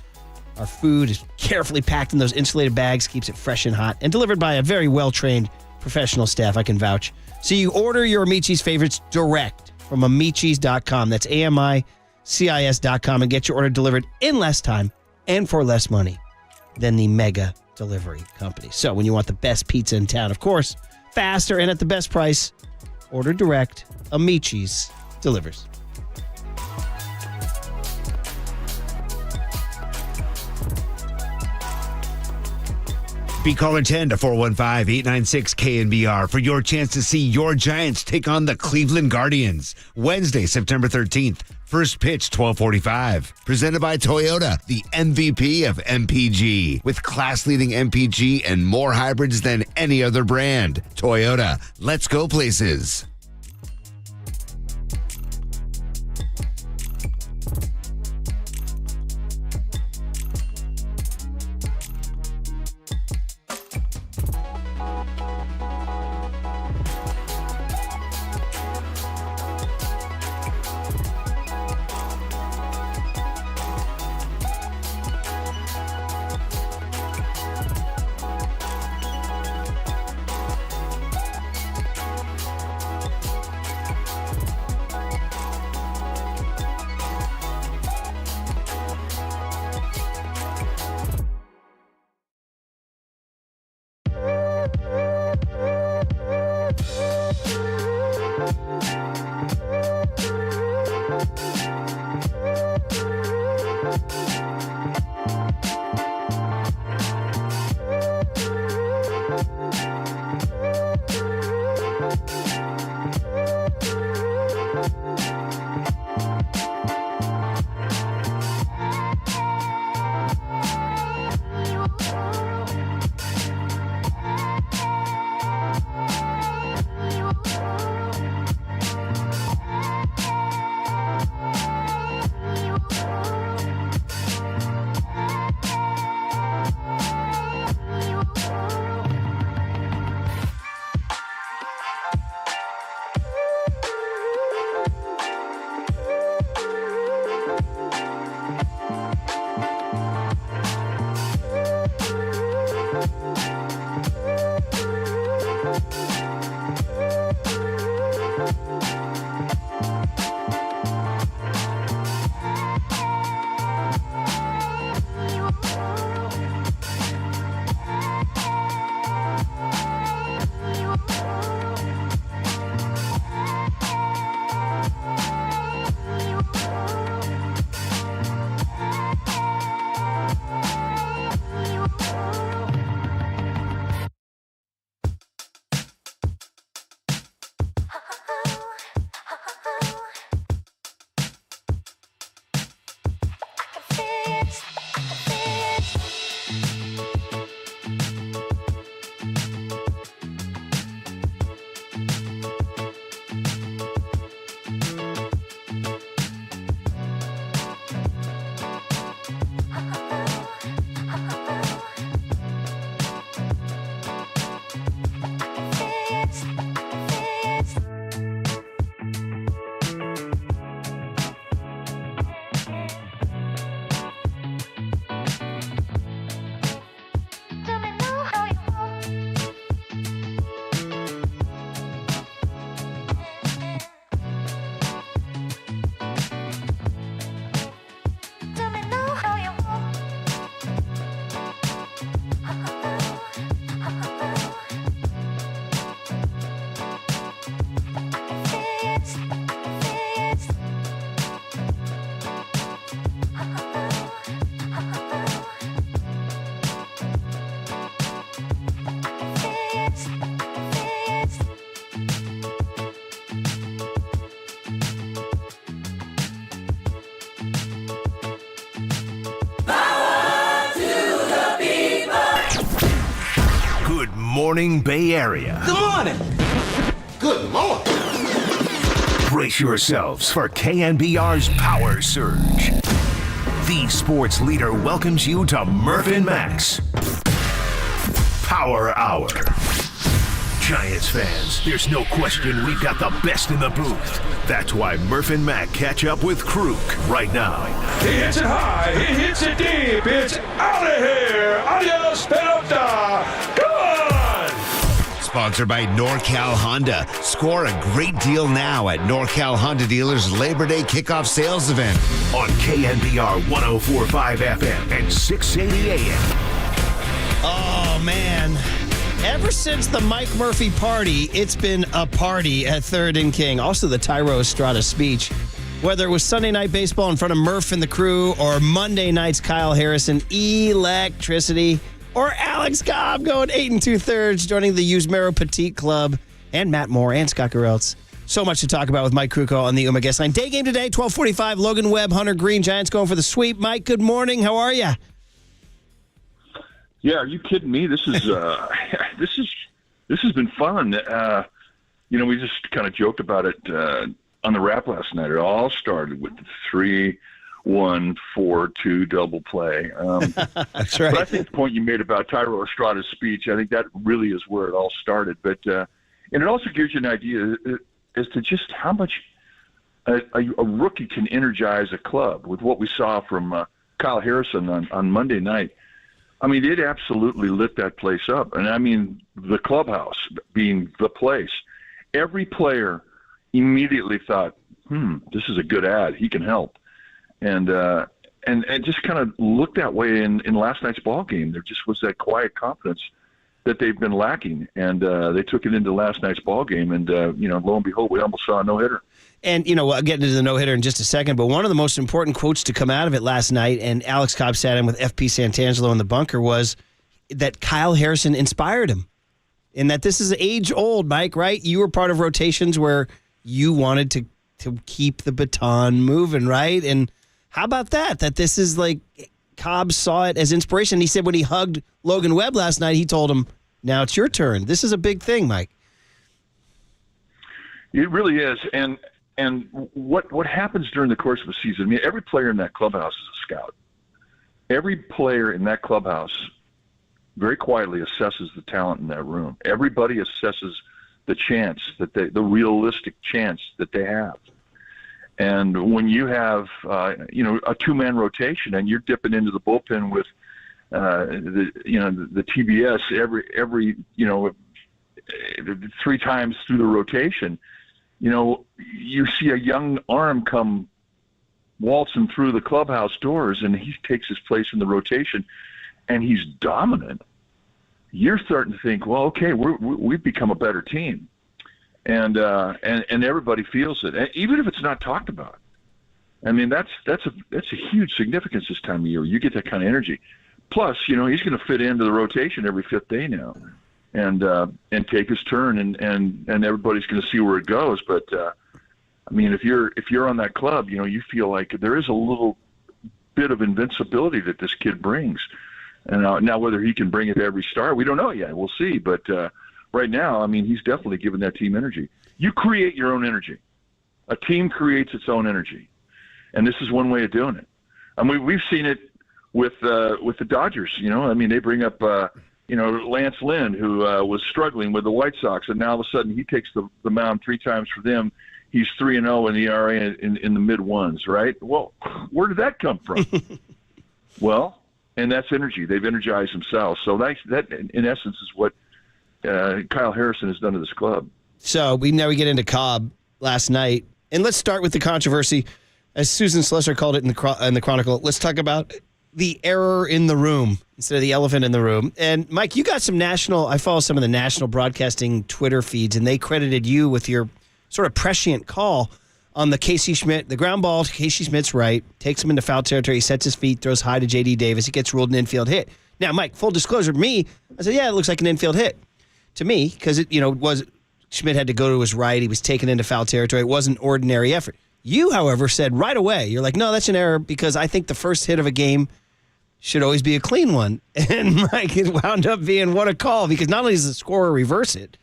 Speaker 18: Our food is carefully packed in those insulated bags, keeps it fresh and hot, and delivered by a very well-trained professional staff, I can vouch. So you order your Amici's favorites direct from Amicis.com. That's AMICIS.com, and get your order delivered in less time and for less money than the mega delivery company. So when you want the best pizza in town, of course, faster and at the best price, order direct. Amici's delivers.
Speaker 7: Be caller 10 to 415-896-KNBR for your chance to see your Giants take on the Cleveland Guardians. Wednesday, September 13th. First pitch, 12:45. Presented by Toyota, the MVP of MPG. With class-leading MPG and more hybrids than any other brand. Toyota, let's go places.
Speaker 5: morning Bay Area.
Speaker 24: Good morning. Good morning.
Speaker 5: Brace yourselves for KNBR's Power Surge. The sports leader welcomes you to Murph and Max Power Hour. Giants fans, there's no question we've got the best in the booth. That's why Murph and Mac catch up with Kruk right now.
Speaker 9: He hits it high, he hits it deep, it's out of here. Adios, pelota. Come on!
Speaker 7: Sponsored by NorCal Honda. Score a great deal now at NorCal Honda Dealers Labor Day Kickoff Sales Event.
Speaker 5: On KNBR 104.5 FM and 680 AM.
Speaker 18: Oh, man. Ever since the Mike Murphy party, it's been a party at 3rd and King. Also, the Tyro Estrada speech. Whether it was Sunday Night Baseball in front of Murph and the crew or Monday night's Kyle Harrison, electricity, or Alex Cobb going 8 2/3, joining the Yuzmero Petite Club, and Matt Moore and Scott Garrelts. So much to talk about with Mike Krukow on the Uma guest line. Day game today, 12:45. Logan Webb, Hunter Green, Giants going for the sweep. Mike, good morning. How are you?
Speaker 8: Yeah, are you kidding me? This is this has been fun. We just kind of joked about it on the wrap last night. It all started with the 3-1-4-2 double play.
Speaker 18: That's right.
Speaker 8: But I think the point you made about Tyro Estrada's speech, I think that really is where it all started. But and it also gives you an idea as to just how much a rookie can energize a club. With what we saw from Kyle Harrison on Monday night. I mean, it absolutely lit that place up. And I mean, the clubhouse being the place, every player immediately thought, this is a good ad. He can help. And just kind of looked that way in last night's ball game. There just was that quiet confidence that they've been lacking. And they took it into last night's ball game. And, lo and behold, we almost saw a no-hitter.
Speaker 18: And, we'll get into the no-hitter in just a second, but one of the most important quotes to come out of it last night, and Alex Cobb sat in with FP Santangelo in the bunker, was that Kyle Harrison inspired him. And that this is age-old, Mike, right? You were part of rotations where you wanted to keep the baton moving, right? And how about that? That this is like Cobb saw it as inspiration. He said when he hugged Logan Webb last night, he told him, now it's your turn. This is a big thing, Mike.
Speaker 8: It really is. And what happens during the course of a season, I mean, every player in that clubhouse is a scout. Every player in that clubhouse very quietly assesses the talent in that room. Everybody assesses the chance the realistic chance that they have. And when you have, a two-man rotation and you're dipping into the bullpen with, the TBS every 3 times through the rotation, you see a young arm come waltzing through the clubhouse doors, and he takes his place in the rotation, and he's dominant. You're starting to think, well, okay, we've become a better team, and everybody feels it, even if it's not talked about. I mean, that's a huge significance this time of year. You get that kind of energy. Plus, he's going to fit into the rotation every 5th day now. And take his turn, and everybody's going to see where it goes. But I mean, if you're on that club, you feel like there is a little bit of invincibility that this kid brings. And now whether he can bring it to every start, we don't know yet. We'll see. But right now, I mean, he's definitely given that team energy. You create your own energy. A team creates its own energy, and this is one way of doing it. I mean, we've seen it with the Dodgers. I mean, they bring up. Lance Lynn, who was struggling with the White Sox, and now all of a sudden he takes the mound 3 times for them. He's 3-0 in the ERA in the mid-ones, right? Well, where did that come from? Well, and that's energy. They've energized themselves. So that in essence, is what Kyle Harrison has done to this club.
Speaker 18: So we get into Cobb last night, and let's start with the controversy, as Susan Slesser called it in the Chronicle. Let's talk about the error in the room instead of the elephant in the room. And Mike, you got some I follow some of the national broadcasting Twitter feeds, and they credited you with your sort of prescient call on the Casey Schmidt, the ground ball to Casey Schmidt's right, takes him into foul territory, he sets his feet, throws high to J.D. Davis, he gets ruled an infield hit. Now, Mike, full disclosure to me, I said, yeah, it looks like an infield hit to me, because it, was Schmidt had to go to his right, he was taken into foul territory, it wasn't an ordinary effort. You, however, said right away, you're like, no, that's an error, because I think the first hit of a game should always be a clean one. And Mike, it wound up being what a call, because not only does the scorer reverse it,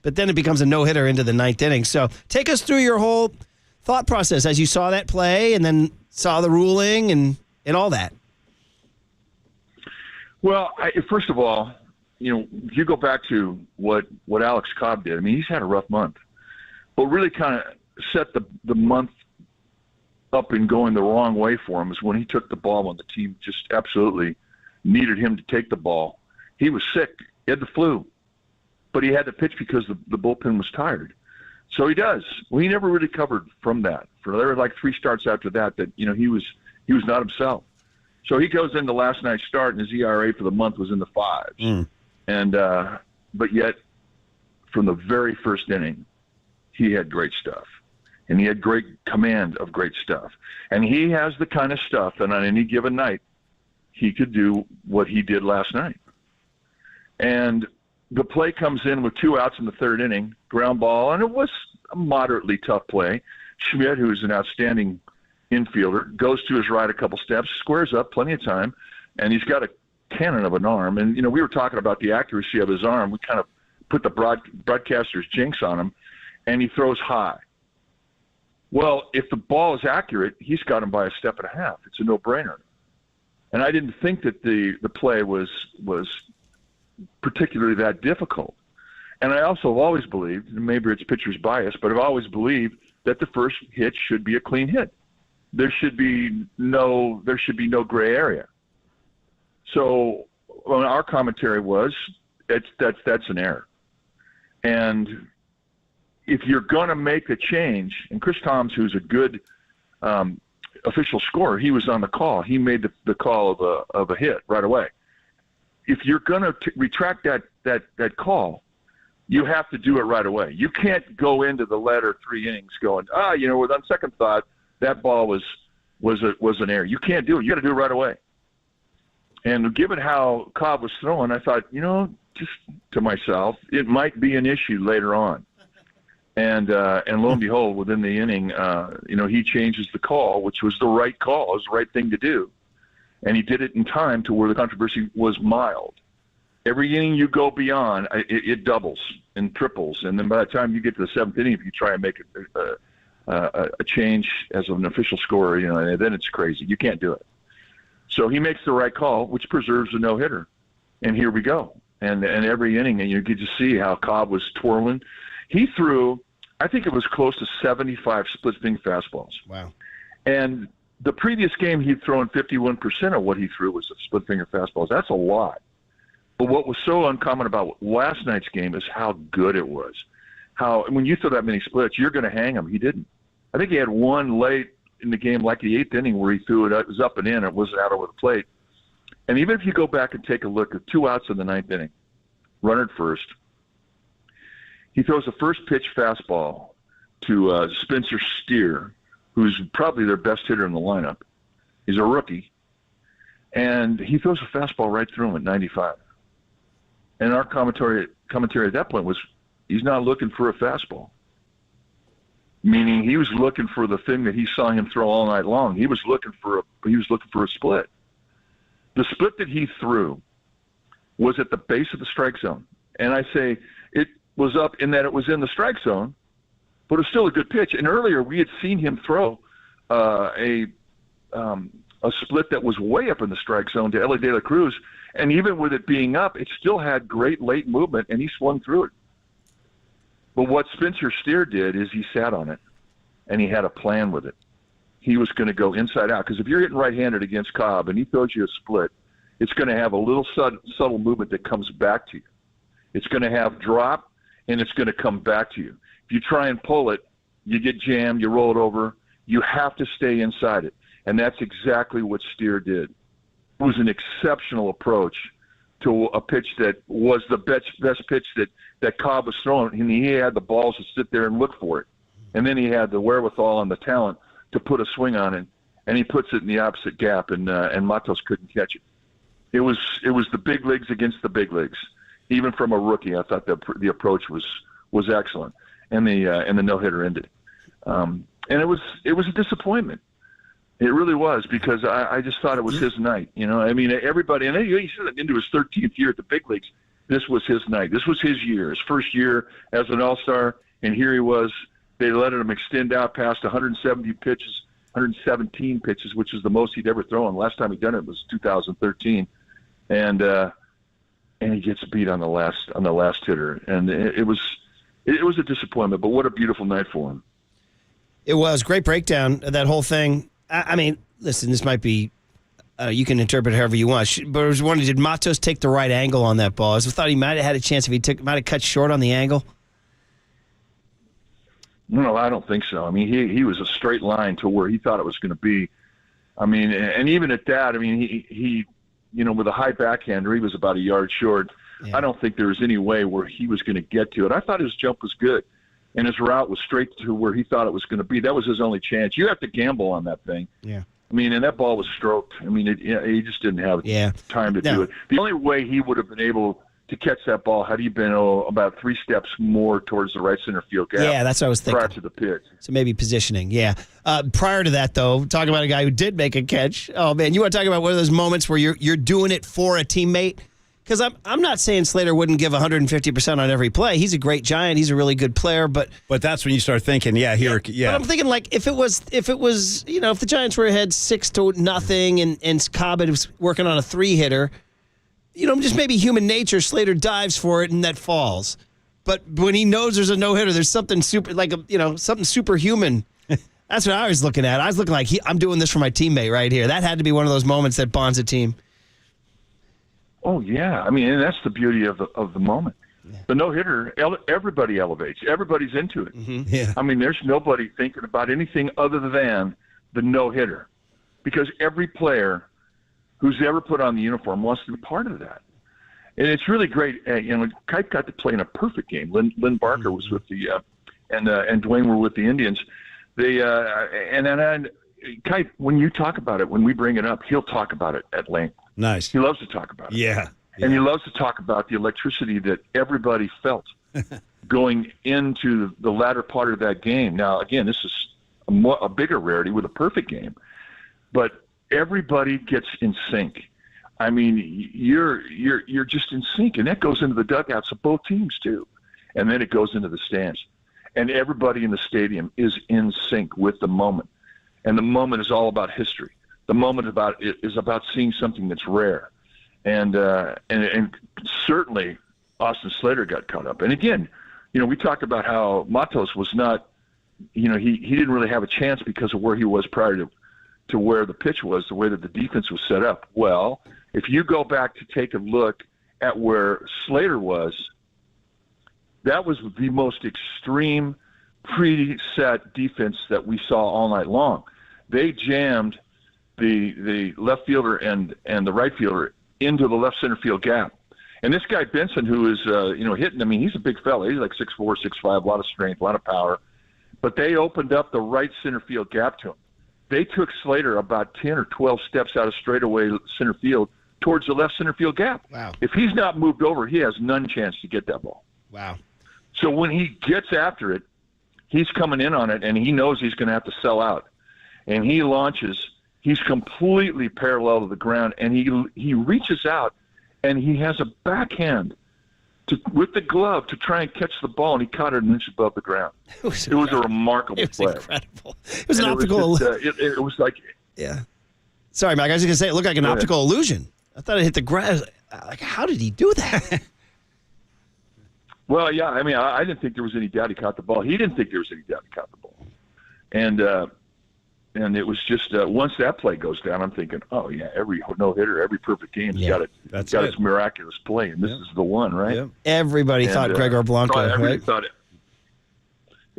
Speaker 18: but then it becomes a no-hitter into the ninth inning. So take us through your whole thought process as you saw that play and then saw the ruling and all that.
Speaker 8: Well, first of all, if you go back to what Alex Cobb did, I mean, he's had a rough month. But really kind of set the month up and going the wrong way for him is when he took the ball when the team just absolutely needed him to take the ball. He was sick. He had the flu. But he had to pitch because the bullpen was tired. So he does. Well, he never really recovered from that. There were like 3 starts after that he was not himself. So he goes into last night's start, and his ERA for the month was in the 5s. And but yet, from the very first inning, he had great stuff. And he had great command of great stuff. And he has the kind of stuff that on any given night, he could do what he did last night. And the play comes in with 2 outs in the 3rd inning, ground ball, and it was a moderately tough play. Schmidt, who's an outstanding infielder, goes to his right a couple steps, squares up, plenty of time, and he's got a cannon of an arm. And, we were talking about the accuracy of his arm. We kind of put the broadcaster's jinx on him, and he throws high. Well, if the ball is accurate, he's got him by a step and a half. It's a no-brainer. And I didn't think that the play was particularly that difficult. And I also have always believed, and maybe it's pitcher's bias, but I've always believed that the first hit should be a clean hit. There should be no gray area. So our commentary was that's an error. And if you're going to make a change, and Chris Toms, who's a good official scorer, he was on the call. He made the call of a hit right away. If you're going to retract that call, you have to do it right away. You can't go into the latter 3 innings going, on second thought, that ball was an error. You can't do it. You got to do it right away. And given how Cobb was throwing, I thought, just to myself, it might be an issue later on. And lo and behold, within the inning, he changes the call, which was the right call. It was the right thing to do. And he did it in time to where the controversy was mild. Every inning you go beyond, it doubles and triples. And then by the time you get to the 7th inning, if you try and make a change as an official scorer, then it's crazy. You can't do it. So he makes the right call, which preserves the no-hitter. And here we go. And every inning, and you could just see how Cobb was twirling. He threw, I think it was close to 75 split-swing fastballs.
Speaker 18: Wow.
Speaker 8: And the previous game, he'd thrown 51% of what he threw was split-finger fastballs. That's a lot. But what was so uncommon about last night's game is how good it was. How when you throw that many splits, you're going to hang him. He didn't. I think he had one late in the game, like the 8th inning, where he threw it. It was up and in. It wasn't out over the plate. And even if you go back and take a look at 2 outs in the 9th inning, runner at first, he throws a first pitch fastball to Spencer Steer, who's probably their best hitter in the lineup. He's a rookie. And he throws a fastball right through him at 95. And our commentary at that point was, he's not looking for a fastball. Meaning he was looking for the thing that he saw him throw all night long. He was looking for a split. The split that he threw was at the base of the strike zone. And I say it was up in that it was in the strike zone, but it's still a good pitch. And earlier we had seen him throw a split that was way up in the strike zone to Ellie De La Cruz. And even with it being up, it still had great late movement, and he swung through it. But what Spencer Steer did is he sat on it, and he had a plan with it. He was going to go inside out, because if you're hitting right-handed against Cobb and he throws you a split, it's going to have a little subtle movement that comes back to you. It's going to have drop, and it's going to come back to you. If you try and pull it, you get jammed, you roll it over. You have to stay inside it, and that's exactly what Steer did. It was an exceptional approach to a pitch that was the best pitch that Cobb was throwing, and he had the balls to sit there and look for it. And then he had the wherewithal and the talent to put a swing on it, and he puts it in the opposite gap, and Matos couldn't catch it. It was the big leagues against the big leagues. Even from a rookie, I thought the approach was excellent, and the no-hitter ended. And it was a disappointment. It really was, because I just thought it was his night. I mean, everybody, and he's into his 13th year at the big leagues. This was his night. This was his year, his first year as an All-Star, and here he was. They let him extend out past 117 pitches, which is the most he'd ever thrown. Last time he'd done it was 2013, and he gets beat on the last hitter, and it was a disappointment. But what a beautiful night for him.
Speaker 18: It was great breakdown of that whole thing. I mean, listen, this might be you can interpret it however you want. But I was wondering, did Matos take the right angle on that ball? I thought he might have had a chance if he might have cut short on the angle.
Speaker 8: No, I don't think so. I mean, he was a straight line to where he thought it was going to be. I mean, and even at that, I mean, he with a high backhander, he was about a yard short. Yeah. I don't think there was any way where he was going to get to it. I thought his jump was good, and his route was straight to where he thought it was going to be. That was his only chance. You have to gamble on that thing.
Speaker 18: Yeah.
Speaker 8: I mean, and that ball was stroked. I mean, he just didn't have time to do it. The only way he would have been able to catch that ball had he been about 3 steps more towards the right center field gap.
Speaker 18: Yeah, that's what I was thinking.
Speaker 8: Prior to the pitch.
Speaker 18: So maybe positioning, yeah. Prior to that, though, talking about a guy who did make a catch. Oh, man, you want to talk about one of those moments where you're doing it for a teammate? Because I'm not saying Slater wouldn't give 150% on every play. He's a great Giant. He's a really good player, but
Speaker 21: that's when you start thinking, yeah.
Speaker 18: But I'm thinking, like, if it was, if the Giants were ahead 6-0 and Cobb was working on a 3-hitter, just maybe human nature, Slater dives for it and that falls. But when he knows there's a no-hitter, there's something super, something superhuman. That's what I was looking at. I was looking like, I'm doing this for my teammate right here. That had to be one of those moments that bonds a team.
Speaker 8: Oh, yeah. I mean, and that's the beauty of the moment. Yeah. The no-hitter, everybody elevates. Everybody's into it.
Speaker 21: Mm-hmm. Yeah.
Speaker 8: I mean, there's nobody thinking about anything other than the no-hitter, because every player who's ever put on the uniform wants to be part of that. And it's really great. Kite got to play in a perfect game. Lynn Barker was with the and Dwayne were with the Indians. They and Kite, when you talk about it, when we bring it up, he'll talk about it at length.
Speaker 21: Nice.
Speaker 8: He loves to talk about it.
Speaker 21: Yeah.
Speaker 8: And he loves to talk about the electricity that everybody felt going into the latter part of that game. Now, again, this is a bigger rarity with a perfect game, but everybody gets in sync. I mean, you're just in sync, and that goes into the dugouts of both teams too, and then it goes into the stands, and everybody in the stadium is in sync with the moment, and the moment is all about history. The moment is about seeing something that's rare, and certainly Austin Slater got caught up. And again, we talked about how Matos was not, he didn't really have a chance because of where he was prior to where the pitch was, the way that the defense was set up. Well, if you go back to take a look at where Slater was, that was the most extreme preset defense that we saw all night long. They jammed the left fielder and the right fielder into the left center field gap. And this guy Benson, who is hitting, I mean, he's a big fella. He's like 6'4", 6'5", a lot of strength, a lot of power. But they opened up the right center field gap to him. They took Slater about 10 or 12 steps out of straightaway center field towards the left center field gap.
Speaker 18: Wow.
Speaker 8: If he's not moved over, he has none chance to get that ball.
Speaker 18: Wow.
Speaker 8: So when he gets after it, he's coming in on it, and he knows he's going to have to sell out. And he launches. He's completely parallel to the ground, and he reaches out, and he has a backhand with the glove to try and catch the ball, and he caught it an inch above the ground. It was a remarkable play.
Speaker 18: Incredible. It was an optical.
Speaker 8: It was like,
Speaker 18: yeah. Sorry, Mike. I was going to say it looked like an optical illusion. I thought it hit the ground. Like, how did he do that?
Speaker 8: Well, yeah. I mean, I didn't think there was any doubt he caught the ball. He didn't think there was any doubt he caught the ball, and it was just once that play goes down, I'm thinking, oh yeah, every no-hitter, every perfect game's got its miraculous play, and this is the one, right?
Speaker 21: Yep.
Speaker 18: Everybody thought Gregor Blanco, right?
Speaker 8: Thought it.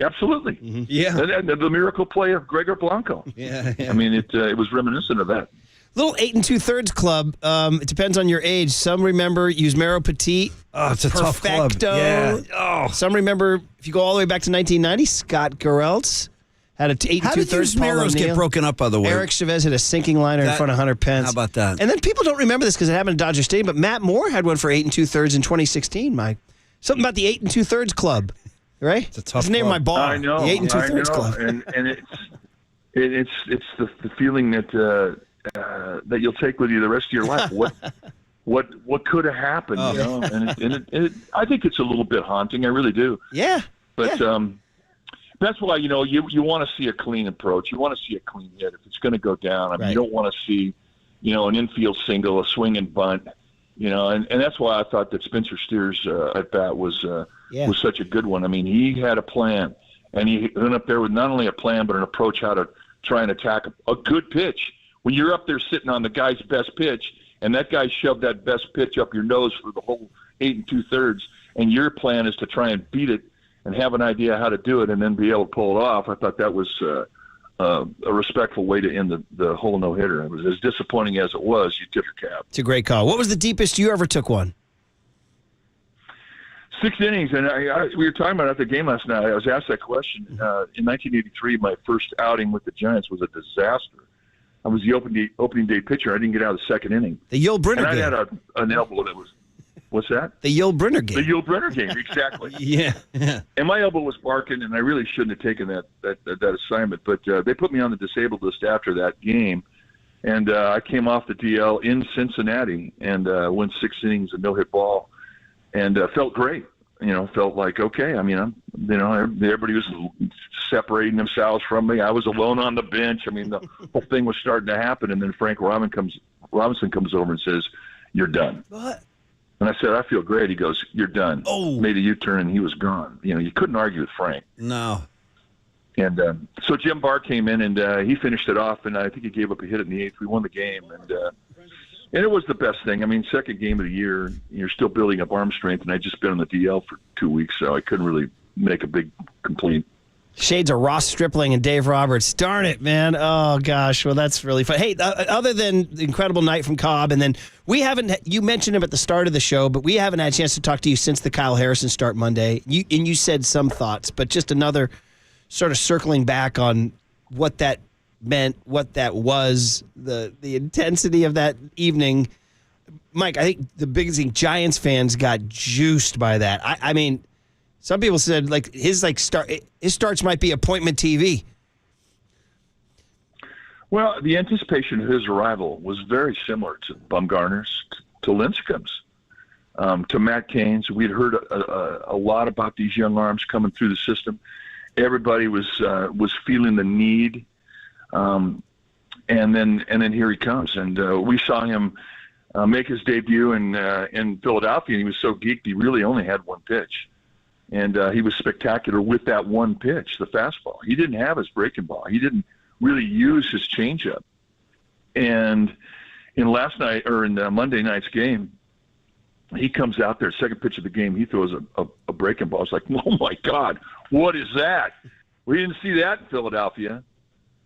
Speaker 8: Absolutely.
Speaker 21: Mm-hmm. Yeah.
Speaker 8: And the miracle play of Gregor Blanco.
Speaker 21: Yeah.
Speaker 8: I mean, it was reminiscent of that.
Speaker 18: Little 8 2/3 club. It depends on your age. Some remember Yusmeiro Petit.
Speaker 21: Oh, it's a tough club. Yeah.
Speaker 18: Oh. Some remember, if you go all the way back to 1990, Scott Gereltz had an 8 2/3.
Speaker 21: How did Yusmeiros get broken up, by the way?
Speaker 18: Eric Chavez had a sinking liner in front of Hunter Pence.
Speaker 21: How about that?
Speaker 18: And then people don't remember this because it happened at Dodger Stadium, but Matt Moore had one for 8 2/3 in 2016, Mike. Something about the 8 2/3 club, right?
Speaker 21: It's a tough
Speaker 18: That's the name of my bar.
Speaker 8: I know.
Speaker 18: The 8 2/3 club.
Speaker 8: And it's the feeling that that you'll take with you the rest of your life. What could have happened? You know, and I think it's a little bit haunting. I really do.
Speaker 18: Yeah.
Speaker 8: But that's why you want to see a clean approach. You want to see a clean hit if it's going to go down. I mean, you don't want to see an infield single, a swing and bunt. And that's why I thought that Spencer Steer's at bat was such a good one. I mean, he had a plan, and he went up there with not only a plan but an approach how to try and attack a good pitch. When you're up there sitting on the guy's best pitch, and that guy shoved that best pitch up your nose for the whole 8 2/3, and your plan is to try and beat it and have an idea how to do it and then be able to pull it off, I thought that was a respectful way to end the whole no-hitter. It was as disappointing as it was. You tip your cap.
Speaker 18: It's a great call. What was the deepest you ever took one?
Speaker 8: 6 innings, and we were talking about it at the game last night. I was asked that question. In 1983, my first outing with the Giants was a disaster. I was the opening day pitcher. I didn't get out of the second inning.
Speaker 18: The Yul Brynner game.
Speaker 8: And I had an elbow that was, what's that?
Speaker 18: The Yul Brynner game.
Speaker 8: The Yul Brynner game, exactly.
Speaker 18: Yeah.
Speaker 8: And my elbow was barking, and I really shouldn't have taken that assignment. But they put me on the disabled list after that game, and I came off the DL in Cincinnati and went 6 innings, a no-hit ball, and felt great. Felt like, okay. I mean, everybody was separating themselves from me. I was alone on the bench. I mean, the whole thing was starting to happen, and then Frank Robinson comes over and says, "You're done."
Speaker 18: What?
Speaker 8: And I said, "I feel great." He goes, "You're done."
Speaker 21: Oh.
Speaker 8: Made a U-turn, and he was gone. You couldn't argue with Frank.
Speaker 21: No.
Speaker 8: And so Jim Barr came in, and he finished it off, and I think he gave up a hit in the 8th. We won the game, and it was the best thing. I mean, second game of the year, you're still building up arm strength, and I'd just been on the DL for 2 weeks, so I couldn't really make a big complaint.
Speaker 18: Shades of Ross Stripling and Dave Roberts. Darn it, man. Oh, gosh. Well, that's really fun. Hey, other than the incredible night from Cobb, and then you mentioned him at the start of the show, but we haven't had a chance to talk to you since the Kyle Harrison start Monday. You said some thoughts, but just another sort of circling back on what that meant, what that was, the intensity of that evening. Mike, I think the biggest thing, Giants fans got juiced by that. I mean, some people said his starts might be appointment TV.
Speaker 8: Well, the anticipation of his arrival was very similar to Bumgarner's, to Lincecum's, to Matt Cain's. We'd heard a lot about these young arms coming through the system. Everybody was feeling the need. And then here he comes, and we saw him make his debut in Philadelphia. And he was so geeked he really only had one pitch, and he was spectacular with that one pitch, the fastball. He didn't have his breaking ball. He didn't really use his changeup. And in Monday night's game, he comes out there, second pitch of the game, he throws a breaking ball. It's like, oh my God, what is that? We didn't see that in Philadelphia.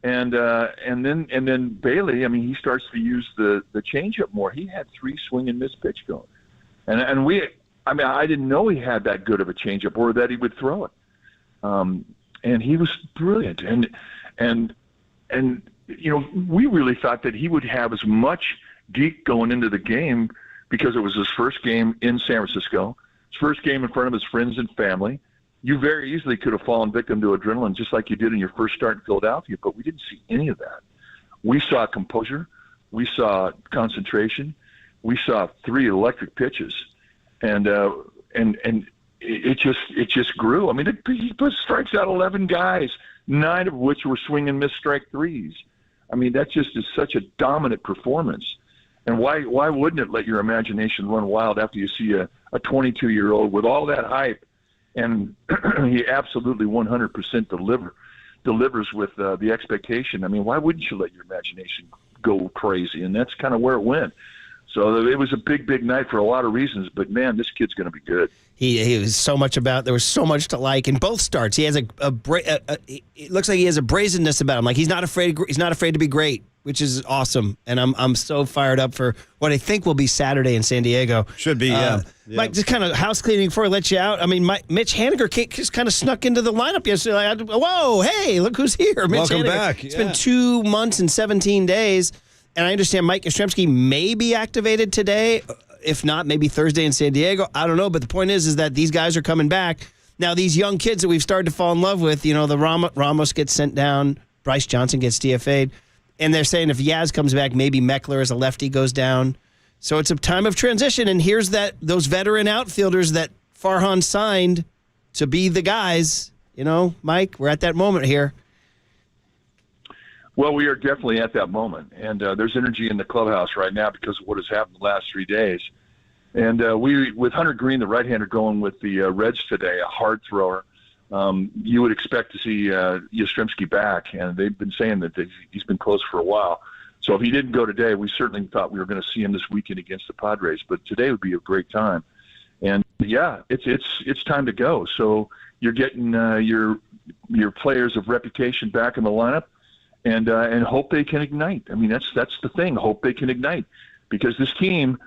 Speaker 8: And then Bailey, I mean, he starts to use the changeup more. He had 3 swing and miss pitch going, and I didn't know he had that good of a changeup or that he would throw it. And he was brilliant. And we really thought that he would have as much geek going into the game because it was his first game in San Francisco, his first game in front of his friends and family. You very easily could have fallen victim to adrenaline just like you did in your first start in Philadelphia, but we didn't see any of that. We saw composure. We saw concentration. We saw 3 electric pitches, and it just grew. I mean, he strikes out 11 guys, 9 of which were swing and miss strike 3s. I mean, that just is such a dominant performance. And why wouldn't it let your imagination run wild after you see a 22-year-old with all that hype? And he absolutely 100% delivers with the expectation. I mean, why wouldn't you let your imagination go crazy? And that's kind of where it went. So it was a big, big night for a lot of reasons. But, man, this kid's going to be good.
Speaker 18: He was so much there was so much to like in both starts. He has it looks like he has a brazenness about him. Like he's not afraid to be great, which is awesome. And I'm so fired up for what I think will be Saturday in San Diego.
Speaker 21: Should be, yeah.
Speaker 18: Mike, just kind of house cleaning before I let you out. I mean, Mitch Haniger just kind of snuck into the lineup yesterday. Like, whoa, hey, look who's here. Mitch
Speaker 21: Welcome
Speaker 18: Haniger.
Speaker 21: back.
Speaker 18: It's been 2 months and 17 days. And I understand Mike Yastrzemski may be activated today. If not, maybe Thursday in San Diego. I don't know. But the point is that these guys are coming back. Now, these young kids that we've started to fall in love with, the Ramos gets sent down Bryce Johnson gets DFA'd. And they're saying if Yaz comes back, maybe Meckler as a lefty goes down. So it's a time of transition, and here's those veteran outfielders that Farhan signed to be the guys. You know, Mike, we're at that moment here.
Speaker 8: Well, we are definitely at that moment, and there's energy in the clubhouse right now because of what has happened the last 3 days. And we, with Hunter Green, the right-hander, going with the Reds today, a hard thrower, you would expect to see Yastrzemski back, and they've been saying that he's been close for a while. So if he didn't go today, we certainly thought we were going to see him this weekend against the Padres. But today would be a great time, and yeah, it's time to go. So you're getting your players of reputation back in the lineup, and hope they can ignite. I mean, that's the thing. Hope they can ignite, because this team,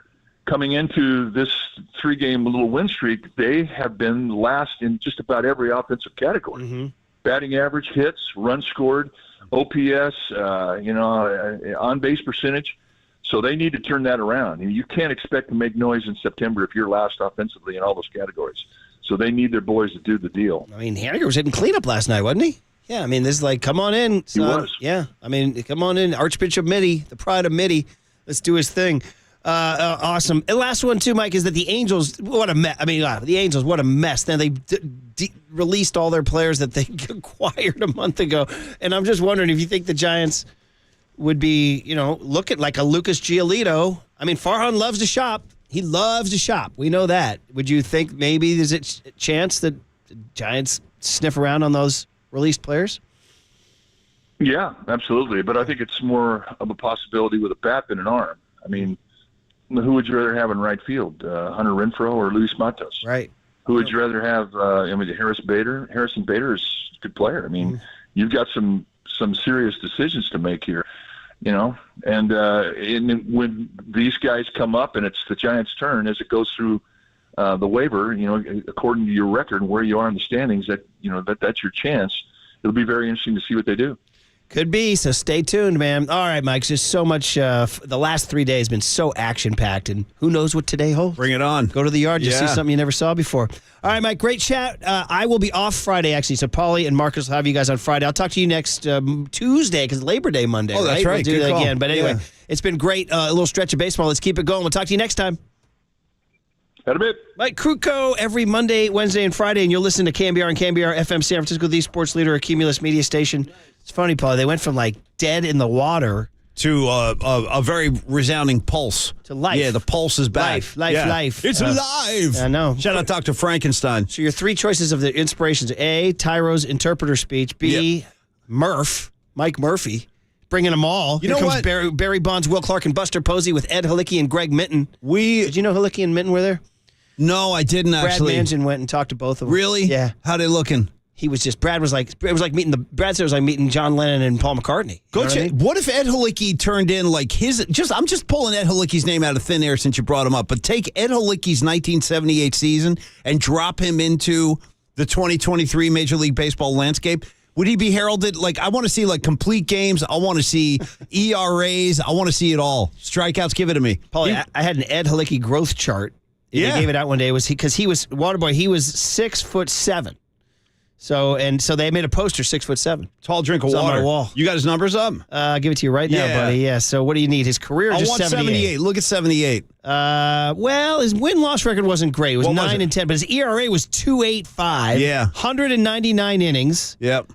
Speaker 8: coming into this 3-game little win streak, they have been last in just about every offensive category.
Speaker 18: Mm-hmm.
Speaker 8: Batting average, hits, runs scored, OPS, on-base percentage. So they need to turn that around. And you can't expect to make noise in September if you're last offensively in all those categories. So they need their boys to do the deal.
Speaker 18: I mean, Haniger was hitting cleanup last night, wasn't he? Yeah, I mean, this is like, come on in, son.
Speaker 8: He was.
Speaker 18: Yeah, I mean, come on in. Archbishop Mitty, the pride of Mitty. Let's do his thing. Awesome. And last one, too, Mike, is that the Angels, what a mess. I mean, the Angels, what a mess. Then they released all their players that they acquired a month ago. And I'm just wondering if you think the Giants would be, look at like a Lucas Giolito. I mean, Farhan loves to shop. He loves to shop. We know that. Would you think maybe there's a chance that the Giants sniff around on those released players?
Speaker 8: Yeah, absolutely. But I think it's more of a possibility with a bat than an arm. I mean, who would you rather have in right field, Hunter Renfroe or Luis Matos?
Speaker 18: Right.
Speaker 8: Who would you rather have? Harrison Bader. Harrison Bader is a good player. I mean, you've got some serious decisions to make here, And when these guys come up and it's the Giants' turn as it goes through the waiver, according to your record and where you are in the standings, that's your chance. It'll be very interesting to see what they do.
Speaker 18: Could be, so stay tuned, man. All right, Mike, just so much. The last 3 days been so action-packed, and who knows what today holds.
Speaker 21: Bring it on.
Speaker 18: Go to the yard, just see something you never saw before. All right, Mike, great chat. I will be off Friday, actually, so Paulie and Marcus will have you guys on Friday. I'll talk to you next Tuesday, because Labor Day Monday,
Speaker 21: Oh, that's right.
Speaker 18: We'll do
Speaker 21: Good
Speaker 18: that
Speaker 21: call.
Speaker 18: again. But anyway, It's been great. A little stretch of baseball. Let's keep it going. We'll talk to you next time.
Speaker 8: Had a bit.
Speaker 18: Mike Krukow every Monday, Wednesday, and Friday, and you'll listen to KNBR and KNBR FM San Francisco, the sports leader, a Cumulus media station. It's funny, Paul. They went from like dead in the water
Speaker 21: to a very resounding pulse.
Speaker 18: To life.
Speaker 21: Yeah, the pulse is back.
Speaker 18: Life.
Speaker 21: It's alive.
Speaker 18: I know.
Speaker 21: Shout out Dr. Frankenstein.
Speaker 18: So your 3 choices of the inspirations: A, Tyro's interpreter speech; B, Mike Murphy. Bringing them all.
Speaker 21: You know
Speaker 18: comes
Speaker 21: what?
Speaker 18: Barry Bonds, Will Clark, and Buster Posey with Ed Halicki and Greg Minton. Did you know Halicki and Minton were there?
Speaker 21: No, I didn't actually.
Speaker 18: Brad Mangian went and talked to both of them.
Speaker 21: Really?
Speaker 18: Yeah.
Speaker 21: How they looking?
Speaker 18: He was just, Brad said it was like meeting John Lennon and Paul McCartney.
Speaker 21: Go check. What if Ed Halicki turned in like I'm just pulling Ed Halicki's name out of thin air since you brought him up, but take Ed Halicki's 1978 season and drop him into the 2023 Major League Baseball landscape. Would he be heralded? Like, I want to see like complete games. I want to see ERAs. I want to see it all. Strikeouts, give it to me.
Speaker 18: Paulie, I had an Ed Halicki growth chart.
Speaker 21: Yeah.
Speaker 18: They gave it out one day. Because he was Waterboy. He was 6'7". So they made a poster 6'7".
Speaker 21: Tall drink of
Speaker 18: It's
Speaker 21: water.
Speaker 18: on my wall.
Speaker 21: You got his numbers up?
Speaker 18: I'll give it to you right now, buddy. Yeah. So what do you need? His career
Speaker 21: I
Speaker 18: just
Speaker 21: want
Speaker 18: 78.
Speaker 21: Look at 78.
Speaker 18: Well, his win-loss record wasn't great. It was 9 and 10, but his ERA was 2.85.
Speaker 21: Yeah.
Speaker 18: 199 innings.
Speaker 21: Yep.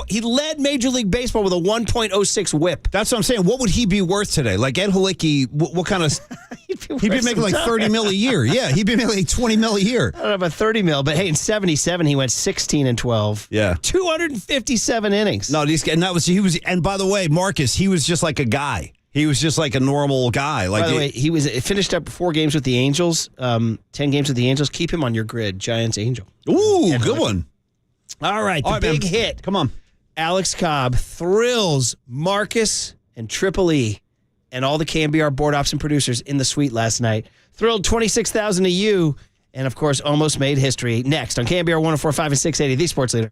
Speaker 18: He led Major League Baseball with a 1.06 whip.
Speaker 21: That's what I'm saying. What would he be worth today? Like Ed Halicki, what kind of... he'd be making like 30 mil a year. Yeah, he'd be making like 20 mil a year.
Speaker 18: I don't know about 30 mil, but hey, in 77, he went 16 and 12.
Speaker 21: Yeah.
Speaker 18: 257 innings.
Speaker 21: No, and by the way, Marcus, he was just like a guy. He was just like a normal guy. Like
Speaker 18: by the way, he finished up 4 games with the Angels, 10 games with the Angels. Keep him on your grid, Giants Angel.
Speaker 21: Ooh, good one.
Speaker 18: All right, the big hit.
Speaker 21: Come on.
Speaker 18: Alex Cobb thrills Marcus and Triple E and all the KNBR board ops and producers in the suite last night. Thrilled 26,000 to you, and of course, almost made history. Next on KNBR 104.5 and 680, the sports leader.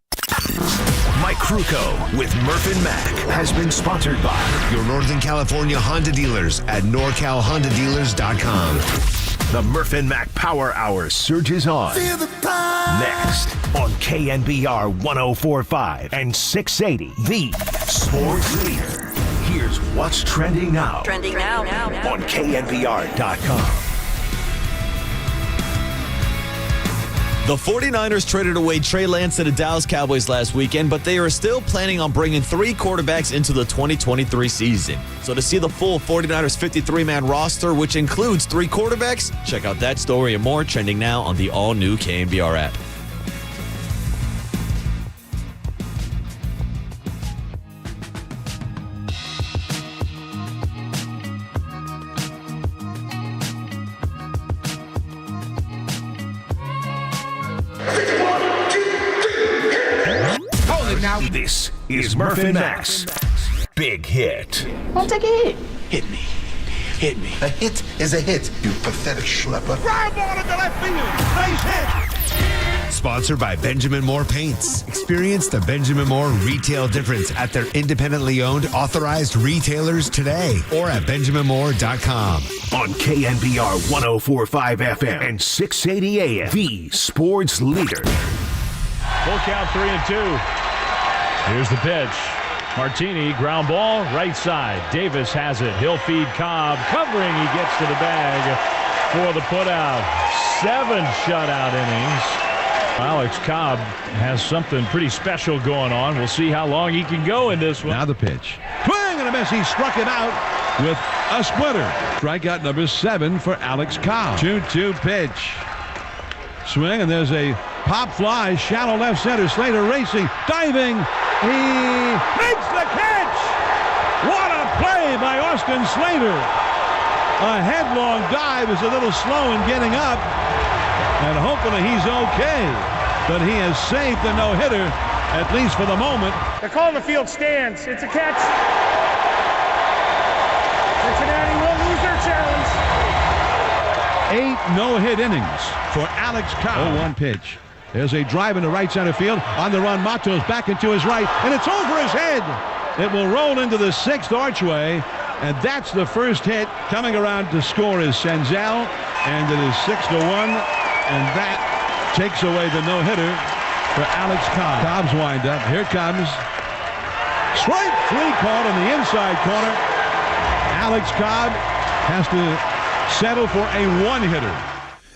Speaker 5: Mike Krukow with Murph and Mac has been sponsored by
Speaker 7: your Northern California Honda dealers at NorCalHondaDealers.com.
Speaker 5: The Murph and Mac Power Hour surges on.
Speaker 24: Feel the power.
Speaker 5: Next on KNBR 104.5 and 680, the sports leader. Here's what's trending now.
Speaker 2: Trending now.
Speaker 5: On KNBR.com.
Speaker 3: The 49ers traded away Trey Lance to the Dallas Cowboys last weekend, but they are still planning on bringing 3 quarterbacks into the 2023 season. So to see the full 49ers 53-man roster, which includes 3 quarterbacks, check out that story and more trending now on the all-new KNBR app.
Speaker 5: This is Murph and Max. Big hit.
Speaker 24: I'll take a hit.
Speaker 5: Hit me. Hit me.
Speaker 24: A hit is a hit, you pathetic schlepper.
Speaker 6: Fly ball into left field. Nice hit.
Speaker 7: Sponsored by Benjamin Moore Paints. Experience the Benjamin Moore retail difference at their independently owned authorized retailers today or at benjaminmoore.com.
Speaker 5: On KNBR 104.5 FM and 680 AM. The sports leader.
Speaker 9: Full count 3-2. Here's the pitch. Martini, ground ball, right side. Davis has it. He'll feed Cobb. Covering, he gets to the bag for the putout. 7 shutout innings. Alex Cobb has something pretty special going on. We'll see how long he can go in this one.
Speaker 6: Now the pitch. Swing and a miss. He struck it out with a splitter. Strikeout number 7 for Alex Cobb. 2-2 pitch. Swing, and there's a pop fly, shallow left center. Slater racing, diving. He makes the catch. What a play by Austin Slater. A headlong dive is a little slow in getting up, and hopefully he's okay. But he has saved the no-hitter, at least for the moment.
Speaker 4: They're calling the field stands. It's a catch. Cincinnati will lose their challenge.
Speaker 6: 8 no-hit innings for Alex Cobb. 0-1 pitch. There's a drive into right center field. On the run, Matos back into his right, and it's over his head. It will roll into the 6th archway, and that's the first hit. Coming around to score is Senzel, and it is 6-1, and that takes away the no-hitter for Alex Cobb. Cobb's wind up. Here comes. Strike 3 called in the inside corner. Alex Cobb has to settle for a 1-hitter.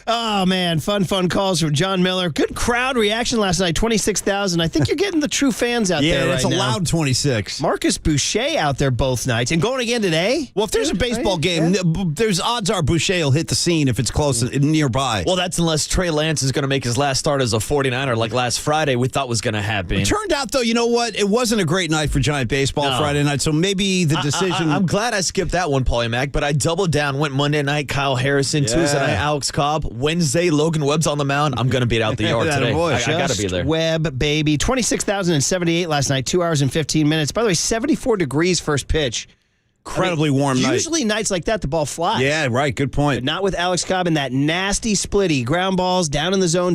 Speaker 18: Oh, man. Fun calls from John Miller. Good crowd reaction last night. 26,000. I think you're getting the true fans out there right
Speaker 21: it's a
Speaker 18: now.
Speaker 21: loud 26.
Speaker 18: Marcus Boucher out there both nights. And going again today?
Speaker 21: Well, if there's a baseball game, there's odds are Boucher will hit the scene if it's close nearby.
Speaker 3: Well, that's unless Trey Lance is going to make his last start as a 49er like last Friday we thought was going to happen.
Speaker 21: It turned out, though, you know what? It wasn't a great night for Giant baseball Friday night, so maybe the decision...
Speaker 3: I'm glad I skipped that one, Paulie Mac, but I doubled down, went Monday night, Kyle Harrison, Tuesday night, Alex Cobb, Wednesday, Logan Webb's on the mound. I'm going to beat out the yard today. I got to be there.
Speaker 18: Webb, baby. 26,078 last night, 2 hours and 15 minutes. By the way, 74 degrees first pitch.
Speaker 21: Incredibly warm night.
Speaker 18: Usually nights like that, the ball flies.
Speaker 21: Yeah, right. Good point.
Speaker 18: But not with Alex Cobb and that nasty splitty. Ground balls, down in the zone.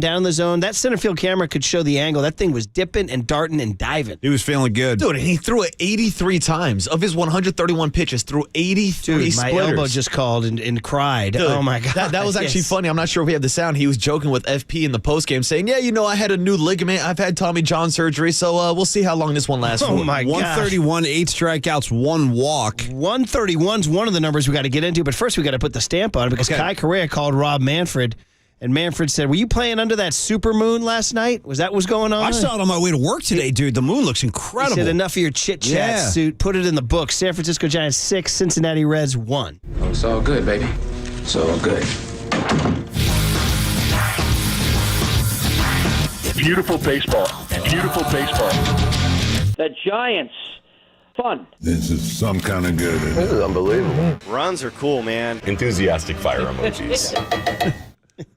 Speaker 18: That center field camera could show the angle. That thing was dipping and darting and diving.
Speaker 21: He was feeling good.
Speaker 3: Dude, and he threw it 83 times. Of his 131 pitches, threw 83
Speaker 18: my
Speaker 3: splitters.
Speaker 18: elbow just called and cried.
Speaker 3: Dude,
Speaker 18: oh, my God.
Speaker 3: That was actually funny. I'm not sure if we have the sound. He was joking with FP in the postgame saying, I had a new ligament. I've had Tommy John surgery, so we'll see how long this one lasts for.
Speaker 18: Oh, my God.
Speaker 21: 131, 8 strikeouts, 1 walk.
Speaker 18: 131's one of the numbers we got to get into, but first we got to put the stamp on it because Kai Correa called Rob Manfred, and Manfred said, were you playing under that super moon last night? Was that what's going on?
Speaker 21: I saw it on my way to work today, dude. The moon looks incredible.
Speaker 18: He said, enough of your chit-chat, suit. Put it in the book. San Francisco Giants 6, Cincinnati Reds 1.
Speaker 1: Oh, it's all good, baby. It's all good.
Speaker 8: Beautiful baseball. Beautiful baseball.
Speaker 11: The Giants. Fun.
Speaker 13: This is some kind of good.
Speaker 12: This is unbelievable.
Speaker 16: Runs are cool, man.
Speaker 12: Enthusiastic fire emojis.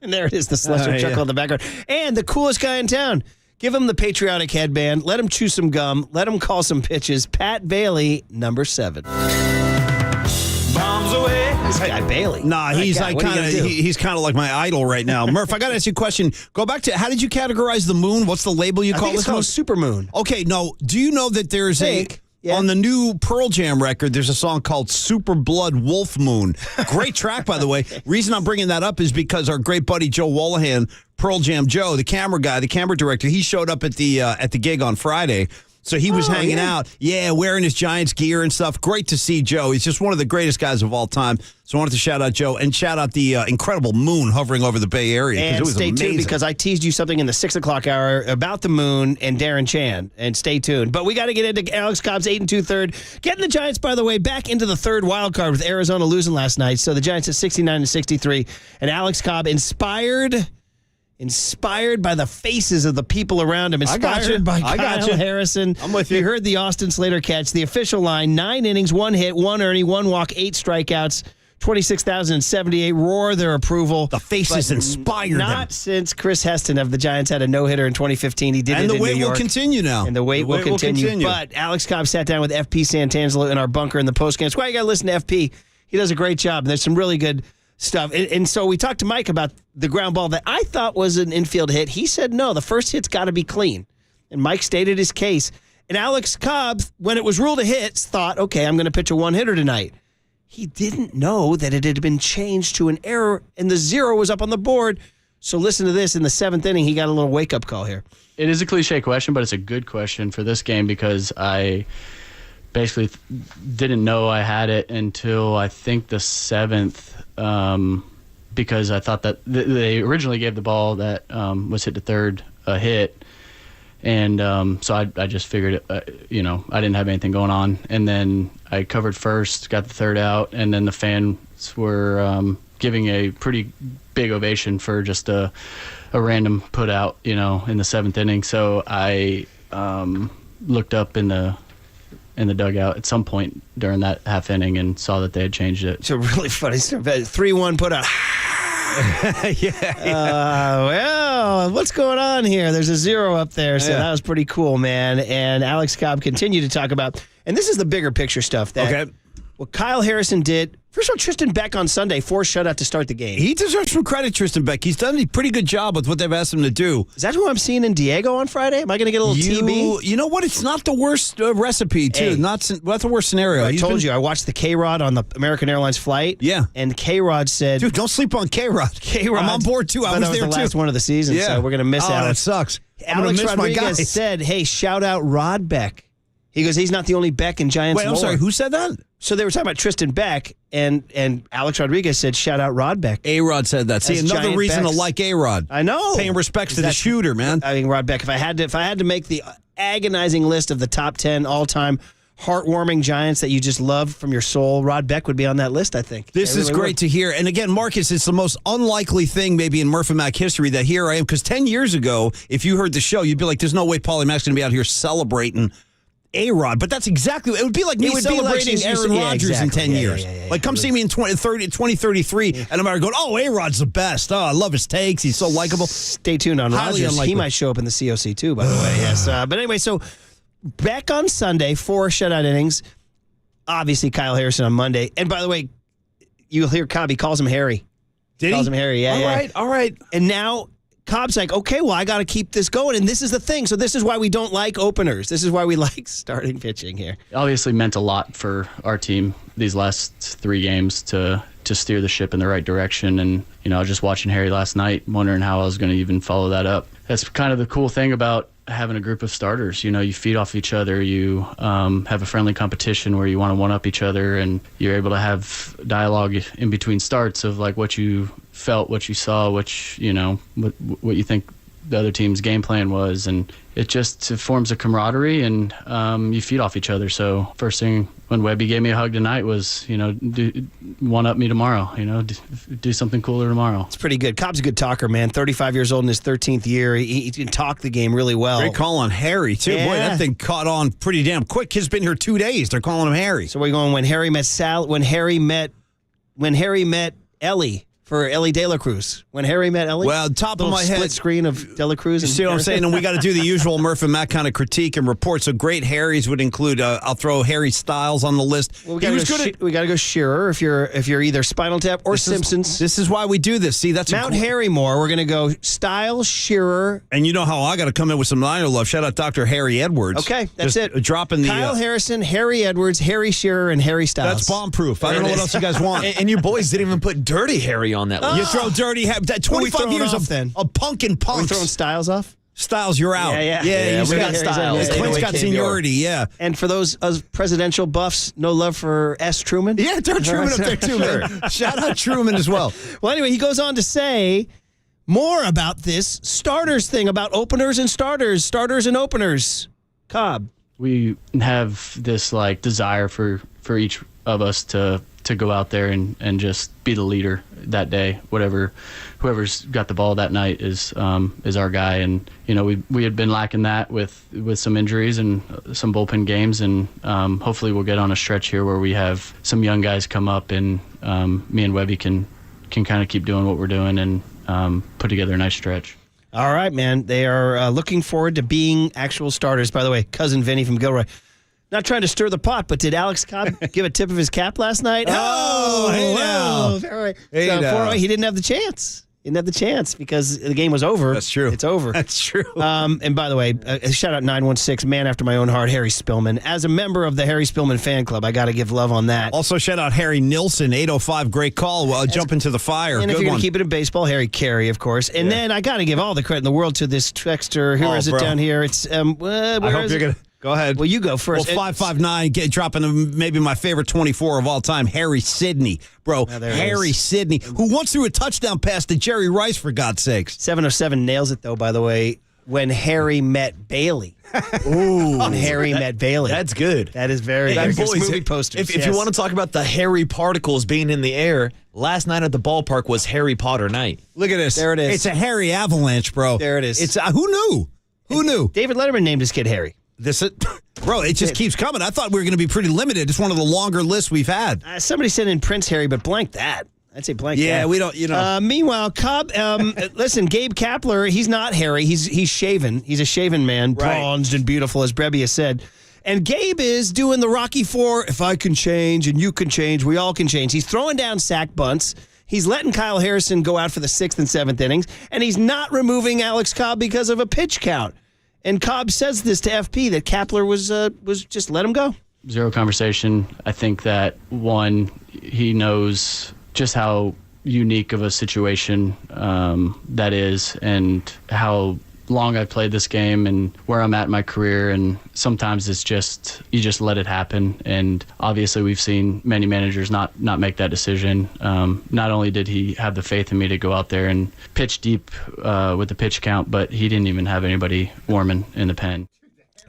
Speaker 18: And there it is, the Celestial chuckle in the background. And the coolest guy in town. Give him the patriotic headband. Let him chew some gum. Let him call some pitches. Pat Bailey, number 7.
Speaker 9: Bombs away.
Speaker 18: This guy Bailey.
Speaker 21: Nah, he's like he's kind of like my idol right now. Murph, I got to ask you a question. Go back to, how did you categorize the moon? What's the label you call
Speaker 18: this? It's called super moon.
Speaker 21: Okay, no. Do you know that there's on the new Pearl Jam record, there's a song called Super Blood Wolf Moon. Great track, by the way. Reason I'm bringing that up is because our great buddy Joe Wallahan, Pearl Jam Joe, the camera guy, the camera director, he showed up at the gig on Friday. So he was hanging out, wearing his Giants gear and stuff. Great to see Joe. He's just one of the greatest guys of all time. So I wanted to shout out Joe and shout out the incredible moon hovering over the Bay Area.
Speaker 18: And
Speaker 21: it was
Speaker 18: stay
Speaker 21: amazing.
Speaker 18: tuned because I teased you something in the 6 o'clock hour about the moon and Darren Chan. And stay tuned. But we got to get into Alex Cobb's 8 2/3. Getting the Giants, by the way, back into the third wild card with Arizona losing last night. So the Giants at 69-63. And Alex Cobb inspired by the faces of the people around him. Inspired by Kyle Harrison.
Speaker 21: I'm with you.
Speaker 18: You heard the Austin Slater catch. The official line, 9 innings, 1 hit, 1 earned, 1 walk, 8 strikeouts, 26,078 roar their approval.
Speaker 21: The faces inspired them.
Speaker 18: Not since Chris Heston of the Giants had a no-hitter in 2015. He did it in New York.
Speaker 21: And the wait will continue now.
Speaker 18: And the wait will continue. But Alex Cobb sat down with FP Santangelo in our bunker in the postgame. That's why you got to listen to FP. He does a great job. There's some really good stuff. And so we talked to Mike about the ground ball that I thought was an infield hit. He said, no, the first hit's got to be clean. And Mike stated his case. And Alex Cobb, when it was ruled a hit, thought, okay, I'm going to pitch a one-hitter tonight. He didn't know that it had been changed to an error, and the 0 was up on the board. So listen to this. In the 7th inning, he got a little wake-up call here.
Speaker 17: It is a cliche question, but it's a good question for this game because I basically didn't know I had it until I think the 7th. Because I thought that they originally gave the ball that was hit to third a hit, and so I just figured I didn't have anything going on, and then I covered first, got the third out, and then the fans were giving a pretty big ovation for just a random put out, in the 7th inning. So I looked up in the dugout at some point during that half inning and saw that they had changed it.
Speaker 18: It's a really funny stuff. 3-1 put out. Well, what's going on here? There's a 0 up there, so that was pretty cool, man. And Alex Cobb continued to talk about, and this is the bigger picture stuff that what Kyle Harrison did. First of all, Tristan Beck on Sunday, 4 shutout to start the game.
Speaker 21: He deserves some credit, Tristan Beck. He's done a pretty good job with what they've asked him to do.
Speaker 18: Is that who I'm seeing in Diego on Friday? Am I going to get a little TB?
Speaker 21: You know what? It's not the worst recipe, too.
Speaker 18: Hey,
Speaker 21: not the worst scenario.
Speaker 18: I told you, I watched the K-Rod on the American Airlines flight.
Speaker 21: Yeah.
Speaker 18: And K-Rod said...
Speaker 21: Dude, don't sleep on K-Rod.
Speaker 18: I'm
Speaker 21: on board, too. I was there,
Speaker 18: too. The last one of the season, so we're going to miss Alex.
Speaker 21: That sucks.
Speaker 18: Alex Rodriguez said, hey, shout out Rod Beck. He goes, he's not the only Beck in Giants lore.
Speaker 21: Wait, I'm sorry, who said that?
Speaker 18: So they were talking about Tristan Beck, and Alex Rodriguez said, shout out Rod Beck.
Speaker 21: A-Rod said that. See, another
Speaker 18: Giant
Speaker 21: reason
Speaker 18: Becks.
Speaker 21: to like A-Rod.
Speaker 18: I know.
Speaker 21: Paying respects to the shooter, man.
Speaker 18: I mean, Rod Beck, if I had to make the agonizing list of the top 10 all-time heartwarming Giants that you just love from your soul, Rod Beck would be on that list, I think.
Speaker 21: This is great to hear. And again, Marcus, it's the most unlikely thing maybe in Murph and Mac history that here I am. Because 10 years ago, if you heard the show, you'd be like, there's no way Paulie Mac's going to be out here celebrating A-Rod. But that's exactly, it would be like me celebrating Aaron Rodgers in 10 years. Like, come see me in 2033, and I'm going, oh, A-Rod's the best. Oh, I love his takes. He's so likable.
Speaker 18: Stay tuned on Rodgers. He might show up in the COC too, by the way. Yes. But anyway, so back on Sunday, 4 shutout innings. Obviously, Kyle Harrison on Monday. And by the way, you'll hear Cobb, he calls him Harry.
Speaker 21: Did he?
Speaker 18: Calls him Harry, yeah.
Speaker 21: All right.
Speaker 18: And now Cobb's like, okay, well, I got to keep this going. And this is the thing. So this is why we don't like openers. This is why we like starting pitching here.
Speaker 17: Obviously meant a lot for our team these last 3 games to steer the ship in the right direction. And, I was just watching Harry last night, wondering how I was going to even follow that up. That's kind of the cool thing about having a group of starters. You feed off each other. You have a friendly competition where you want to one-up each other, and you're able to have dialogue in between starts of like what you felt, what you saw, what you think the other team's game plan was, and it forms a camaraderie, and you feed off each other. So first thing when Webby gave me a hug tonight was, one up me tomorrow, do something cooler tomorrow.
Speaker 18: It's pretty good. Cobb's a good talker, man. 35 years old in his 13th year. He can talk the game really well.
Speaker 21: Great call on Harry, too.
Speaker 18: Yeah.
Speaker 21: Boy, that thing caught on pretty damn quick. Kid's been here 2 days. They're calling him Harry.
Speaker 18: So we're going when Harry met Ellie. For Ellie De La Cruz. When Harry met Ellie?
Speaker 21: Well, top of my head.
Speaker 18: Split screen of De La Cruz.
Speaker 21: You see what I'm saying? And we got to do the usual Murph and Mac kind of critique and report. So great Harrys would include, I'll throw Harry Styles on the list.
Speaker 18: Well, we got to go Shearer if you're either Spinal Tap or Simpsons.
Speaker 21: This is why we do this. See, that's
Speaker 18: Mount Harry Moore. We're going to go Styles, Shearer.
Speaker 21: And you know how I got to come in with some Niner love. Shout out Dr. Harry Edwards.
Speaker 18: Okay, that's
Speaker 21: Just
Speaker 18: it.
Speaker 21: Dropping the
Speaker 18: Kyle Harrison, Harry Edwards, Harry Shearer, and Harry Styles.
Speaker 21: That's bomb-proof. I don't know what else you guys want.
Speaker 3: And you boys didn't even put Dirty Harry on that list.
Speaker 21: You throw Dirty Harry. 25 years of punk and punks.
Speaker 18: Are we throwing Styles off?
Speaker 21: Styles, you're out.
Speaker 18: Yeah.
Speaker 3: we got Styles.
Speaker 21: Clint's got seniority, yeah.
Speaker 18: And for those presidential buffs, no love for S. Truman?
Speaker 21: Yeah, throw Truman up there too, man. Shout out Truman as well.
Speaker 18: Well, anyway, he goes on to say more about this starters thing, about openers and starters and openers. Cobb.
Speaker 17: We have this like desire for each of us to go out there and just be the leader that day. Whoever's got the ball that night is our guy. And we had been lacking that with some injuries and some bullpen games, and hopefully we'll get on a stretch here where we have some young guys come up, and me and Webby can kind of keep doing what we're doing and put together a nice stretch.
Speaker 18: All right, man. They are looking forward to being actual starters. By the way, cousin Vinny from Gilroy. Not trying to stir the pot, but did Alex Cobb give a tip of his cap last night?
Speaker 21: Oh, hey now.
Speaker 18: Very.
Speaker 21: Hey
Speaker 18: So,
Speaker 21: now.
Speaker 18: he didn't have the chance. He didn't have the chance because the game was over.
Speaker 21: That's true.
Speaker 18: It's over.
Speaker 21: That's true.
Speaker 18: And by the way, shout out 916, man after my own heart, Harry Spillman. As a member of the Harry Spillman fan club, I got to give love on that.
Speaker 21: Also, shout out Harry Nilsson, 805, great call. Jump into the fire.
Speaker 18: And
Speaker 21: Good
Speaker 18: if you're
Speaker 21: one.
Speaker 18: going to keep it in baseball, Harry Carey, of course. And then I got to give all the credit in the world to this texter. Who is it
Speaker 21: bro.
Speaker 18: down here? It's
Speaker 21: I hope you're going to. Go ahead.
Speaker 18: Well, you go first.
Speaker 21: Well, 559, dropping maybe my favorite 24 of all time, Harry Sidney. Bro, Harry Sidney, who once threw a touchdown pass to Jerry Rice, for God's sakes.
Speaker 18: 707 nails it, though, by the way, when Harry met Bailey. Ooh. When Harry met Bailey.
Speaker 3: That's good.
Speaker 18: That is very
Speaker 3: And
Speaker 18: good.
Speaker 3: boys,
Speaker 18: Movie posters.
Speaker 3: If you want to talk about the hairy particles being in the air, last night at the ballpark was Harry Potter night.
Speaker 21: Look at this.
Speaker 18: There it is.
Speaker 21: It's a Harry avalanche, bro.
Speaker 18: There it is.
Speaker 21: It's who knew? Who knew?
Speaker 18: David Letterman named his kid Harry.
Speaker 21: Bro, it just keeps coming. I thought we were going to be pretty limited. It's one of the longer lists we've had.
Speaker 18: Somebody sent in Prince Harry, but blank that. I'd say blank that.
Speaker 21: Yeah, we don't,
Speaker 18: meanwhile, Cobb, listen, Gabe Kapler, he's not hairy. He's shaven. He's a shaven man, bronzed and beautiful, as Brebbia said. And Gabe is doing the Rocky IV, if I can change and you can change, we all can change. He's throwing down sack bunts. He's letting Kyle Harrison go out for the 6th and 7th innings, and he's not removing Alex Cobb because of a pitch count. And Cobb says this to FP, that Kapler was just let him go.
Speaker 17: Zero conversation. I think that, one, he knows just how unique of a situation that is, and how long I've played this game and where I'm at in my career. And sometimes it's just, you just let it happen. And obviously we've seen many managers not make that decision. Not only did he have the faith in me to go out there and pitch deep with the pitch count, but he didn't even have anybody warming in the pen.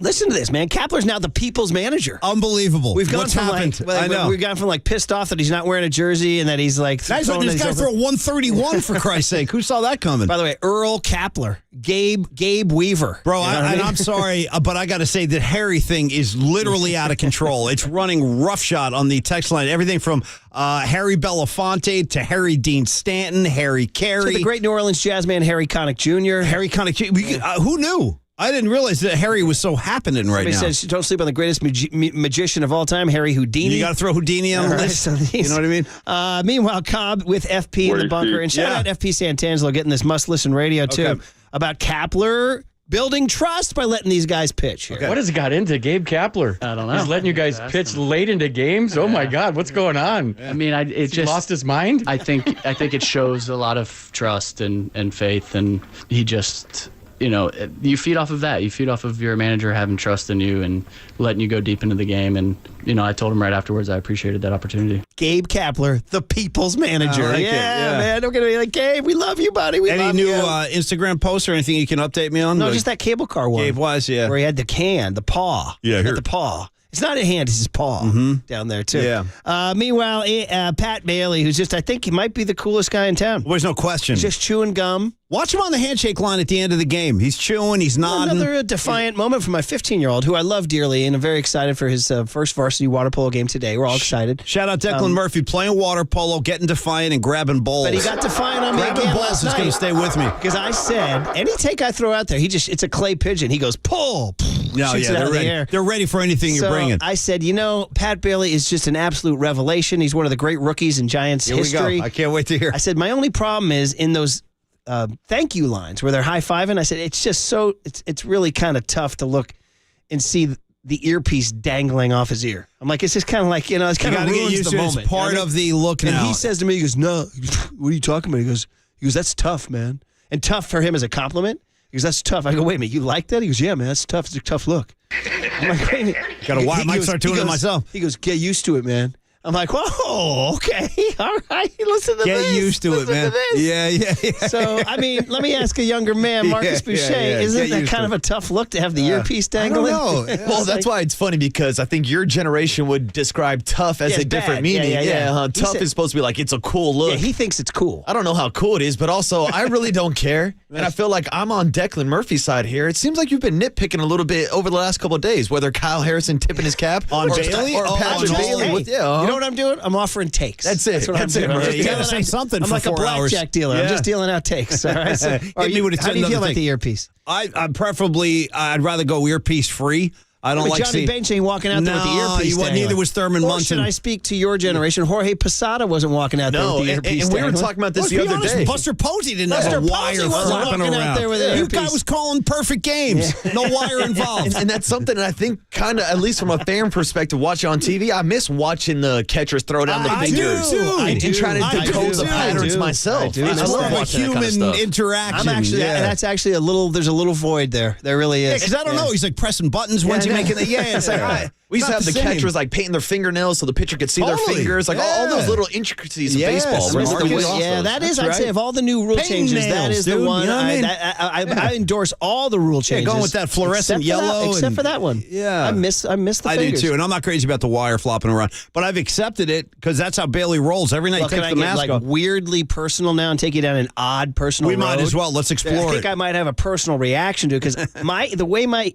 Speaker 18: Listen to this, man. Kapler's now the people's manager.
Speaker 21: Unbelievable.
Speaker 18: We've gone
Speaker 21: What's
Speaker 18: from
Speaker 21: happened?
Speaker 18: I know. We've gone from pissed off that he's not wearing a jersey and that he's like.
Speaker 21: Nice letting this guy throw 131 for Christ's sake. Who saw that coming?
Speaker 18: By the way, Earl Kapler, Gabe Weaver.
Speaker 21: Bro, I'm sorry, but I got to say the Harry thing is literally out of control. It's running roughshod on the text line. Everything from Harry Belafonte to Harry Dean Stanton, Harry Carey.
Speaker 18: To the great New Orleans jazz man, Harry Connick Jr.
Speaker 21: Harry Connick Jr. Who knew? I didn't realize that Harry was so happening right now.
Speaker 18: Somebody says, don't sleep on the greatest magician of all time, Harry Houdini.
Speaker 21: You got to throw Houdini on the list. You know what I mean?
Speaker 18: Meanwhile, Cobb with FP in the bunker. And shout out FP Santangelo getting this must-listen radio, too, about Kapler building trust by letting these guys pitch here.
Speaker 19: What has got into Gabe Kapler?
Speaker 17: I don't know.
Speaker 19: He's letting you guys pitch late into games? Oh, my God. What's going on?
Speaker 17: I mean, it just
Speaker 19: lost his mind?
Speaker 17: I think it shows a lot of trust and faith, and he just... you feed off of that. You feed off of your manager having trust in you and letting you go deep into the game. And, I told him right afterwards I appreciated that opportunity.
Speaker 18: Gabe Kapler, the people's manager.
Speaker 21: I like it,
Speaker 18: yeah, man. Don't get to be like, Gabe, we love you, buddy. We
Speaker 21: Any
Speaker 18: love
Speaker 21: new
Speaker 18: you.
Speaker 21: Instagram posts or anything you can update me on?
Speaker 18: No, just that cable car one.
Speaker 21: Gabe Wise, yeah.
Speaker 18: Where he had the paw.
Speaker 21: Yeah,
Speaker 18: the paw. It's not a hand, it's his paw down there, too.
Speaker 21: Yeah.
Speaker 18: Meanwhile, Pat Bailey, who's just, I think he might be the coolest guy in town.
Speaker 21: Well, there's no question.
Speaker 18: He's just chewing gum.
Speaker 21: Watch him on the handshake line at the end of the game. He's chewing, he's nodding.
Speaker 18: Another defiant moment for my 15-year-old, who I love dearly, and I'm very excited for his first varsity water polo game today. We're all excited.
Speaker 21: Shout out Declan Murphy, playing water polo, getting defiant, and grabbing balls.
Speaker 18: But he got defiant on me
Speaker 21: grabbing
Speaker 18: again
Speaker 21: balls
Speaker 18: last
Speaker 21: is going to stay with me.
Speaker 18: Because I said, any take I throw out there, it's a clay pigeon. He goes, pull.
Speaker 21: No,
Speaker 18: shoots it out
Speaker 21: they're
Speaker 18: of the
Speaker 21: ready.
Speaker 18: air.
Speaker 21: They're ready for anything you're bringing.
Speaker 18: I said, Pat Bailey is just an absolute revelation. He's one of the great rookies in Giants history.
Speaker 21: We go. I can't wait to hear.
Speaker 18: I said, my only problem is in those thank you lines where they're high-fiving. I said, it's just it's really kind of tough to look and see the earpiece dangling off his ear. I'm like, it's just kind of like, it's kind of ruins the moment.
Speaker 21: It's part of the look now.
Speaker 18: And he says to me, he goes, no, what are you talking about? He goes, that's tough, man. And tough for him as a compliment. He goes, that's tough. I go, wait a minute, you like that? He goes, yeah, man, that's tough. It's a tough look. I'm like, wait a minute.
Speaker 21: I might start doing it myself.
Speaker 18: He goes, get used to it, man. I'm like, whoa, okay, all right, listen to this.
Speaker 21: Get used to it, man. Yeah.
Speaker 18: So, I mean, let me ask a younger man, Marcus Boucher, isn't that kind of a tough look to have the earpiece dangling?
Speaker 21: I don't know.
Speaker 3: Well, that's why it's funny because I think your generation would describe tough as a different meaning. Tough is supposed to be like, it's a cool look.
Speaker 18: Yeah, he thinks it's cool.
Speaker 3: I don't know how cool it is, but also I really don't care. And I feel like I'm on Declan Murphy's side here. It seems like you've been nitpicking a little bit over the last couple of days, whether Kyle Harrison tipping his cap
Speaker 21: on Bailey
Speaker 3: or Patrick Bailey.
Speaker 18: You know what I'm doing? I'm offering takes.
Speaker 3: That's it.
Speaker 18: That's what I'm doing.
Speaker 21: You got to say something
Speaker 18: I'm
Speaker 21: for
Speaker 18: like
Speaker 21: 4
Speaker 18: a
Speaker 21: hours.
Speaker 18: blackjack dealer. I'm just dealing out takes. All right. So, how do you feel about the earpiece?
Speaker 21: I preferably, I'd rather go earpiece free. I don't like
Speaker 18: Johnny Bench ain't walking out there with the earpiece.
Speaker 21: Neither was Thurman Munson.
Speaker 18: Should I speak to your generation? Jorge Posada wasn't walking out there with the earpiece.
Speaker 3: And we were talking about this the other day.
Speaker 21: Buster Posey didn't have a wire flapping around. You guy was calling perfect games. No wire involved.
Speaker 3: And that's something that I think kind of, at least from a fan perspective, watching on TV, I miss watching the catchers throw down the fingers and trying to decode the patterns myself.
Speaker 21: I love a human interaction.
Speaker 18: That's actually there's a little void there. There really is.
Speaker 21: Yeah, because I don't know. He's like pressing buttons. When's he making the it's like,
Speaker 3: we used to have the catchers like painting their fingernails so the pitcher could see their fingers, like all those little intricacies of baseball.
Speaker 18: That is, I'd say, of all the new rule changes, that is the one. I endorse all the rule changes.
Speaker 21: Going with that fluorescent yellow,
Speaker 18: except for that one.
Speaker 21: Yeah,
Speaker 18: I miss the fingers.
Speaker 21: I do too, and I'm not crazy about the wire flopping around, but I've accepted it because that's how Bailey rolls. Every night he takes the mask off.
Speaker 18: Weirdly personal now and take you down an odd personal road.
Speaker 21: We might as well. Let's explore it.
Speaker 18: I think I might have a personal reaction to it because the way my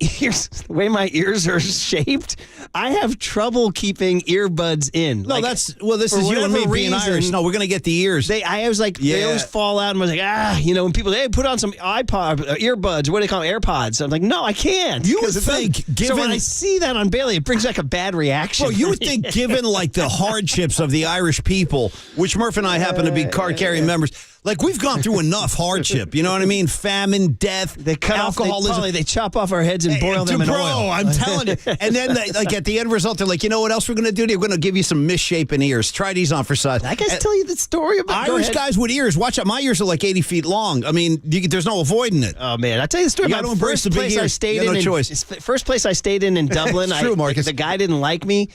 Speaker 18: ears are shaped, I have trouble keeping earbuds in.
Speaker 21: No, this is you and me being Irish. No, we're gonna get the ears.
Speaker 18: They always fall out, and I was like, when people say, hey, put on some earbuds, what do they call them, AirPods? I'm like, no, I can't.
Speaker 21: You would think,
Speaker 18: so when I see that on Bailey, it brings like a bad reaction.
Speaker 21: Well, you would think, given like the hardships of the Irish people, which Murph and I happen to be card-carrying members. Like, we've gone through enough hardship, you know what I mean? Famine, death, alcoholism.
Speaker 18: They chop off our heads and boil them in oil.
Speaker 21: I'm telling you. And then, at the end result, they're like, you know what else we're going to do? We're going to give you some misshapen ears. Try these on for size.
Speaker 18: I guess tell you the story about
Speaker 21: Irish guys with ears. Watch out. My ears are like 80 feet long. I mean, there's no avoiding it.
Speaker 18: Oh, man. I'll tell you the story about the first place I stayed in. First place I stayed in Dublin.
Speaker 21: It's true, Marcus.
Speaker 18: The guy didn't like me.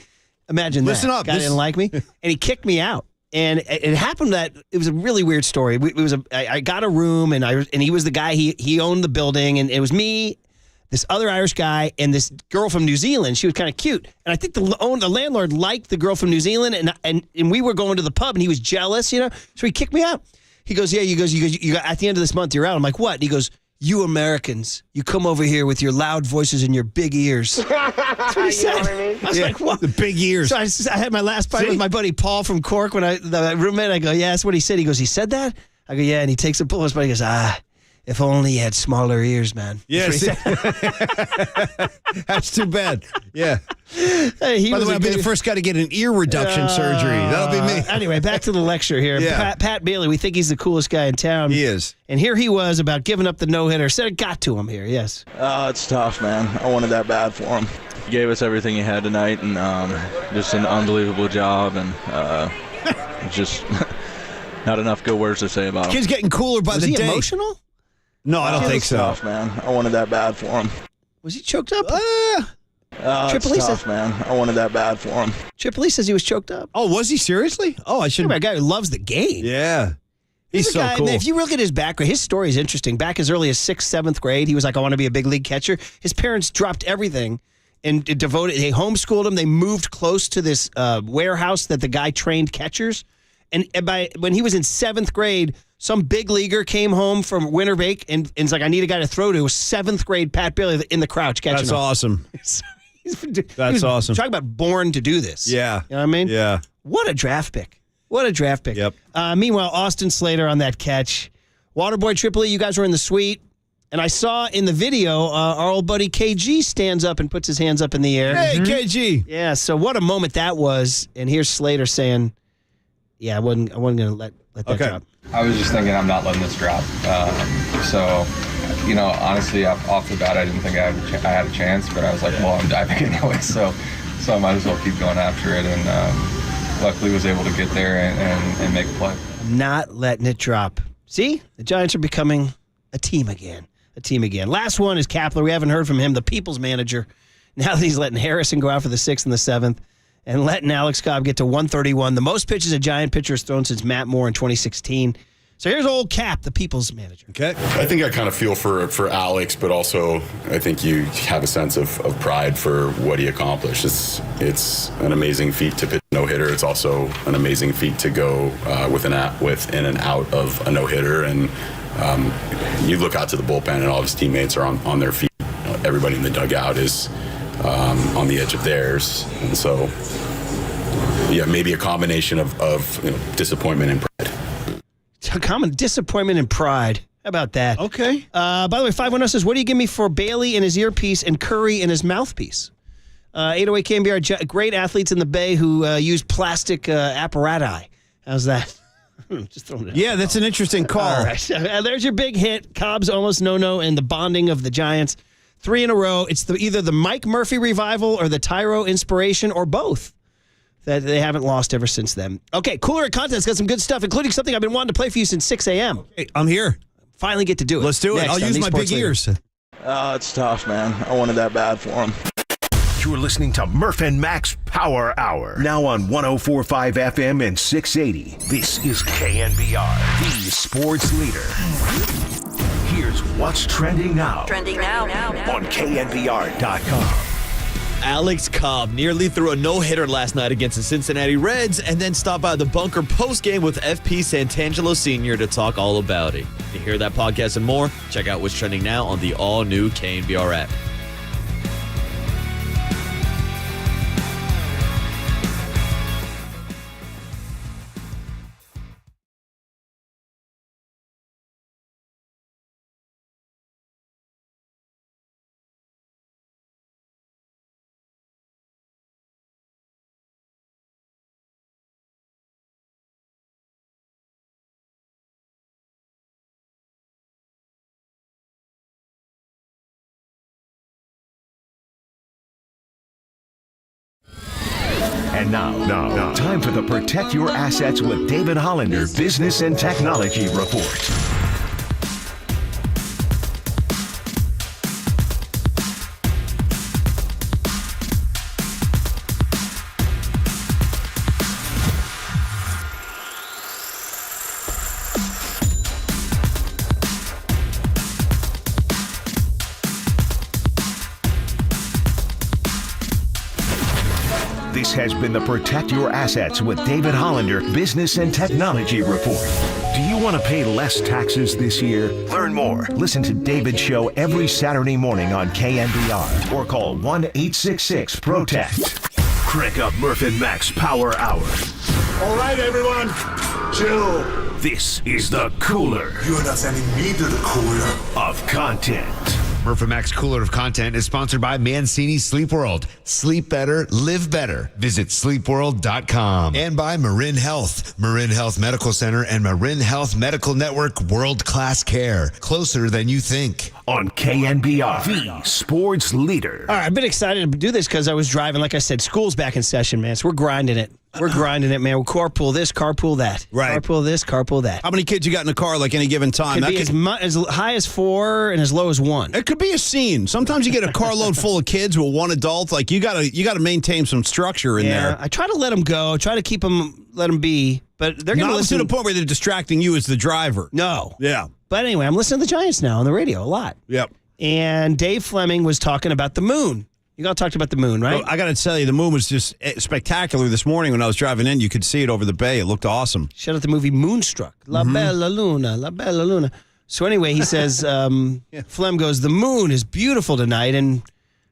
Speaker 18: Imagine that.
Speaker 21: Listen up.
Speaker 18: The guy didn't like me, and he kicked me out. And it happened that it was a really weird story. I got a room, and he was the guy. He owned the building, and it was me, this other Irish guy, and this girl from New Zealand. She was kind of cute, and I think the landlord liked the girl from New Zealand, and we were going to the pub, and he was jealous, so he kicked me out. He goes, yeah, you got, at the end of this month you're out. I'm like, what? And he goes, you Americans, you come over here with your loud voices and your big ears. That's what he said. You know what I mean? I was like, what?
Speaker 21: The big ears.
Speaker 18: So I had my last fight with my buddy Paul from Cork the roommate. I go, yeah, that's what he said. He goes, he said that? I go, yeah, and he takes a pull. But he goes, if only he had smaller ears, man.
Speaker 21: Yes. That's too bad. Yeah.
Speaker 18: Hey,
Speaker 21: By the way, I'll be the first guy to get an ear reduction surgery. That'll be me.
Speaker 18: Anyway, back to the lecture here.
Speaker 21: Yeah.
Speaker 18: Pat Bailey, we think he's the coolest guy in town.
Speaker 21: He is.
Speaker 18: And here he was about giving up the no-hitter. Said it got to him here, yes.
Speaker 10: It's tough, man. I wanted that bad for him. He gave us everything he had tonight, and just an unbelievable job, and just not enough good words to say about him.
Speaker 21: Kid's getting cooler by the day.
Speaker 18: Was he emotional?
Speaker 21: No, I don't think so.
Speaker 10: Tough, man. I wanted that bad for him.
Speaker 18: Was he choked up?
Speaker 10: It's tough, man. I wanted that bad for him.
Speaker 18: Tripoli says he was choked up.
Speaker 21: Oh, was he seriously? Oh, I should.
Speaker 18: A guy who loves the game.
Speaker 21: Yeah. He's so cool.
Speaker 18: If you look at his background, his story is interesting. Back as early as 6th, 7th grade, he was like, I want to be a big league catcher. His parents dropped everything and they homeschooled him. They moved close to this warehouse that the guy trained catchers. And when he was in 7th grade, some big leaguer came home from winter break and it's like, I need a guy to throw to. It was 7th grade Pat Bailey in the crouch catching
Speaker 21: That's
Speaker 18: him.
Speaker 21: Awesome.
Speaker 18: That's
Speaker 21: awesome.
Speaker 18: Talk about born to do this.
Speaker 21: Yeah.
Speaker 18: You know what I mean?
Speaker 21: Yeah.
Speaker 18: What a draft pick. What a draft pick.
Speaker 21: Yep.
Speaker 18: Meanwhile, Austin Slater on that catch. Waterboy Tripoli, you guys were in the suite. And I saw in the video, our old buddy KG stands up and puts his hands up in the air.
Speaker 21: Hey, KG.
Speaker 18: Yeah, so what a moment that was. And here's Slater saying, yeah, I wasn't going to let that drop.
Speaker 20: I was just thinking I'm not letting this drop. Honestly, off the bat, I didn't think I had a chance, but I was like, well, I'm diving anyway, so I might as well keep going after it. And luckily was able to get there and make a play.
Speaker 18: I'm not letting it drop. See? The Giants are becoming a team again. a team again. Last one is Kapler. We haven't heard from him, the people's manager. Now that he's letting Harrison go out for the 6th and the 7th and letting Alex Cobb get to 131, the most pitches a Giant pitcher has thrown since Matt Moore in 2016. So here's old Cap, the people's manager.
Speaker 21: Okay.
Speaker 12: I think I kind of feel for Alex, but also I think you have a sense of pride for what he accomplished. It's an amazing feat to pitch a no-hitter. It's also an amazing feat to go with in and out of a no-hitter. And you look out to the bullpen, and all of his teammates are on their feet. Everybody in the dugout is on the edge of theirs. And so, yeah, maybe a combination of disappointment and pride.
Speaker 18: A common disappointment and pride. How about that?
Speaker 21: Okay.
Speaker 18: By the way, 510 says, what do you give me for Bailey in his earpiece and Curry in his mouthpiece? 808 KNBR, great athletes in the Bay who use plastic apparati. How's that? Just throwing it out.
Speaker 21: Yeah, that's an interesting call.
Speaker 18: All right. There's your big hit. Cobb's almost no-no and the bonding of the Giants. 3 in a row. It's either the Mike Murphy revival or the Tyro inspiration or both. That they haven't lost ever since then. Okay, Cooler at Content's got some good stuff, including something I've been wanting to play for you since 6 a.m.
Speaker 21: Hey, I'm here.
Speaker 18: Finally get to do it.
Speaker 21: Let's do it.
Speaker 18: Next
Speaker 21: I'll use my big ears.
Speaker 10: It's tough, man. I wanted that bad for him.
Speaker 5: You're listening to Murph and Max Power Hour. Now on 104.5 FM and 680. This is KNBR, the sports leader. Here's what's trending now.
Speaker 2: Trending now.
Speaker 5: On KNBR.com.
Speaker 3: Alex Cobb nearly threw a no-hitter last night against the Cincinnati Reds and then stopped by the bunker post-game with FP Santangelo Sr. to talk all about it. To hear that podcast and more, check out what's trending now on the all-new KNBR app.
Speaker 5: And now, time for the Protect Your Assets with David Hollander Business and Technology Report. This has been the Protect Your Assets with David Hollander Business and Technology Report. Do you want to pay less taxes this year? Learn more. Listen to David's show every Saturday morning on KNBR or call 1-866-PROTECT. Crank up Murph and Max Power Hour.
Speaker 13: All right, everyone, chill.
Speaker 5: This is the Cooler.
Speaker 13: You're not sending me to the cooler
Speaker 5: of content.
Speaker 7: Murph and Max Cooler of Content is sponsored by Mancini Sleep World. Sleep better, live better. Visit sleepworld.com. And by Marin Health. Marin Health Medical Center and Marin Health Medical Network world-class care. Closer than you think.
Speaker 5: On KNBR, the sports leader.
Speaker 18: All right, I've been excited to do this because I was driving. Like I said, school's back in session, man. So we're grinding it. We're grinding it, man. We'll carpool this, carpool that.
Speaker 21: Right.
Speaker 18: Carpool this, carpool that.
Speaker 21: How many kids you got in the car like any given time?
Speaker 18: Could be as high as 4 and as low as 1.
Speaker 21: It could be a scene. Sometimes you get a carload full of kids with one adult. Like you gotta maintain some structure in there.
Speaker 18: I try to let them go. Try to keep them, let them be. But they're going to listen
Speaker 21: to the point where they're distracting you as the driver.
Speaker 18: No.
Speaker 21: Yeah.
Speaker 18: But anyway, I'm listening to the Giants now on the radio a lot.
Speaker 21: Yep.
Speaker 18: And Dave Fleming was talking about the moon. You all talked about the moon, right?
Speaker 21: Well, I got to tell you, the moon was just spectacular this morning when I was driving in. You could see it over the bay. It looked awesome.
Speaker 18: Shout out the movie Moonstruck. La Bella Luna, La Bella Luna. So anyway, he says, Flem goes, the moon is beautiful tonight, and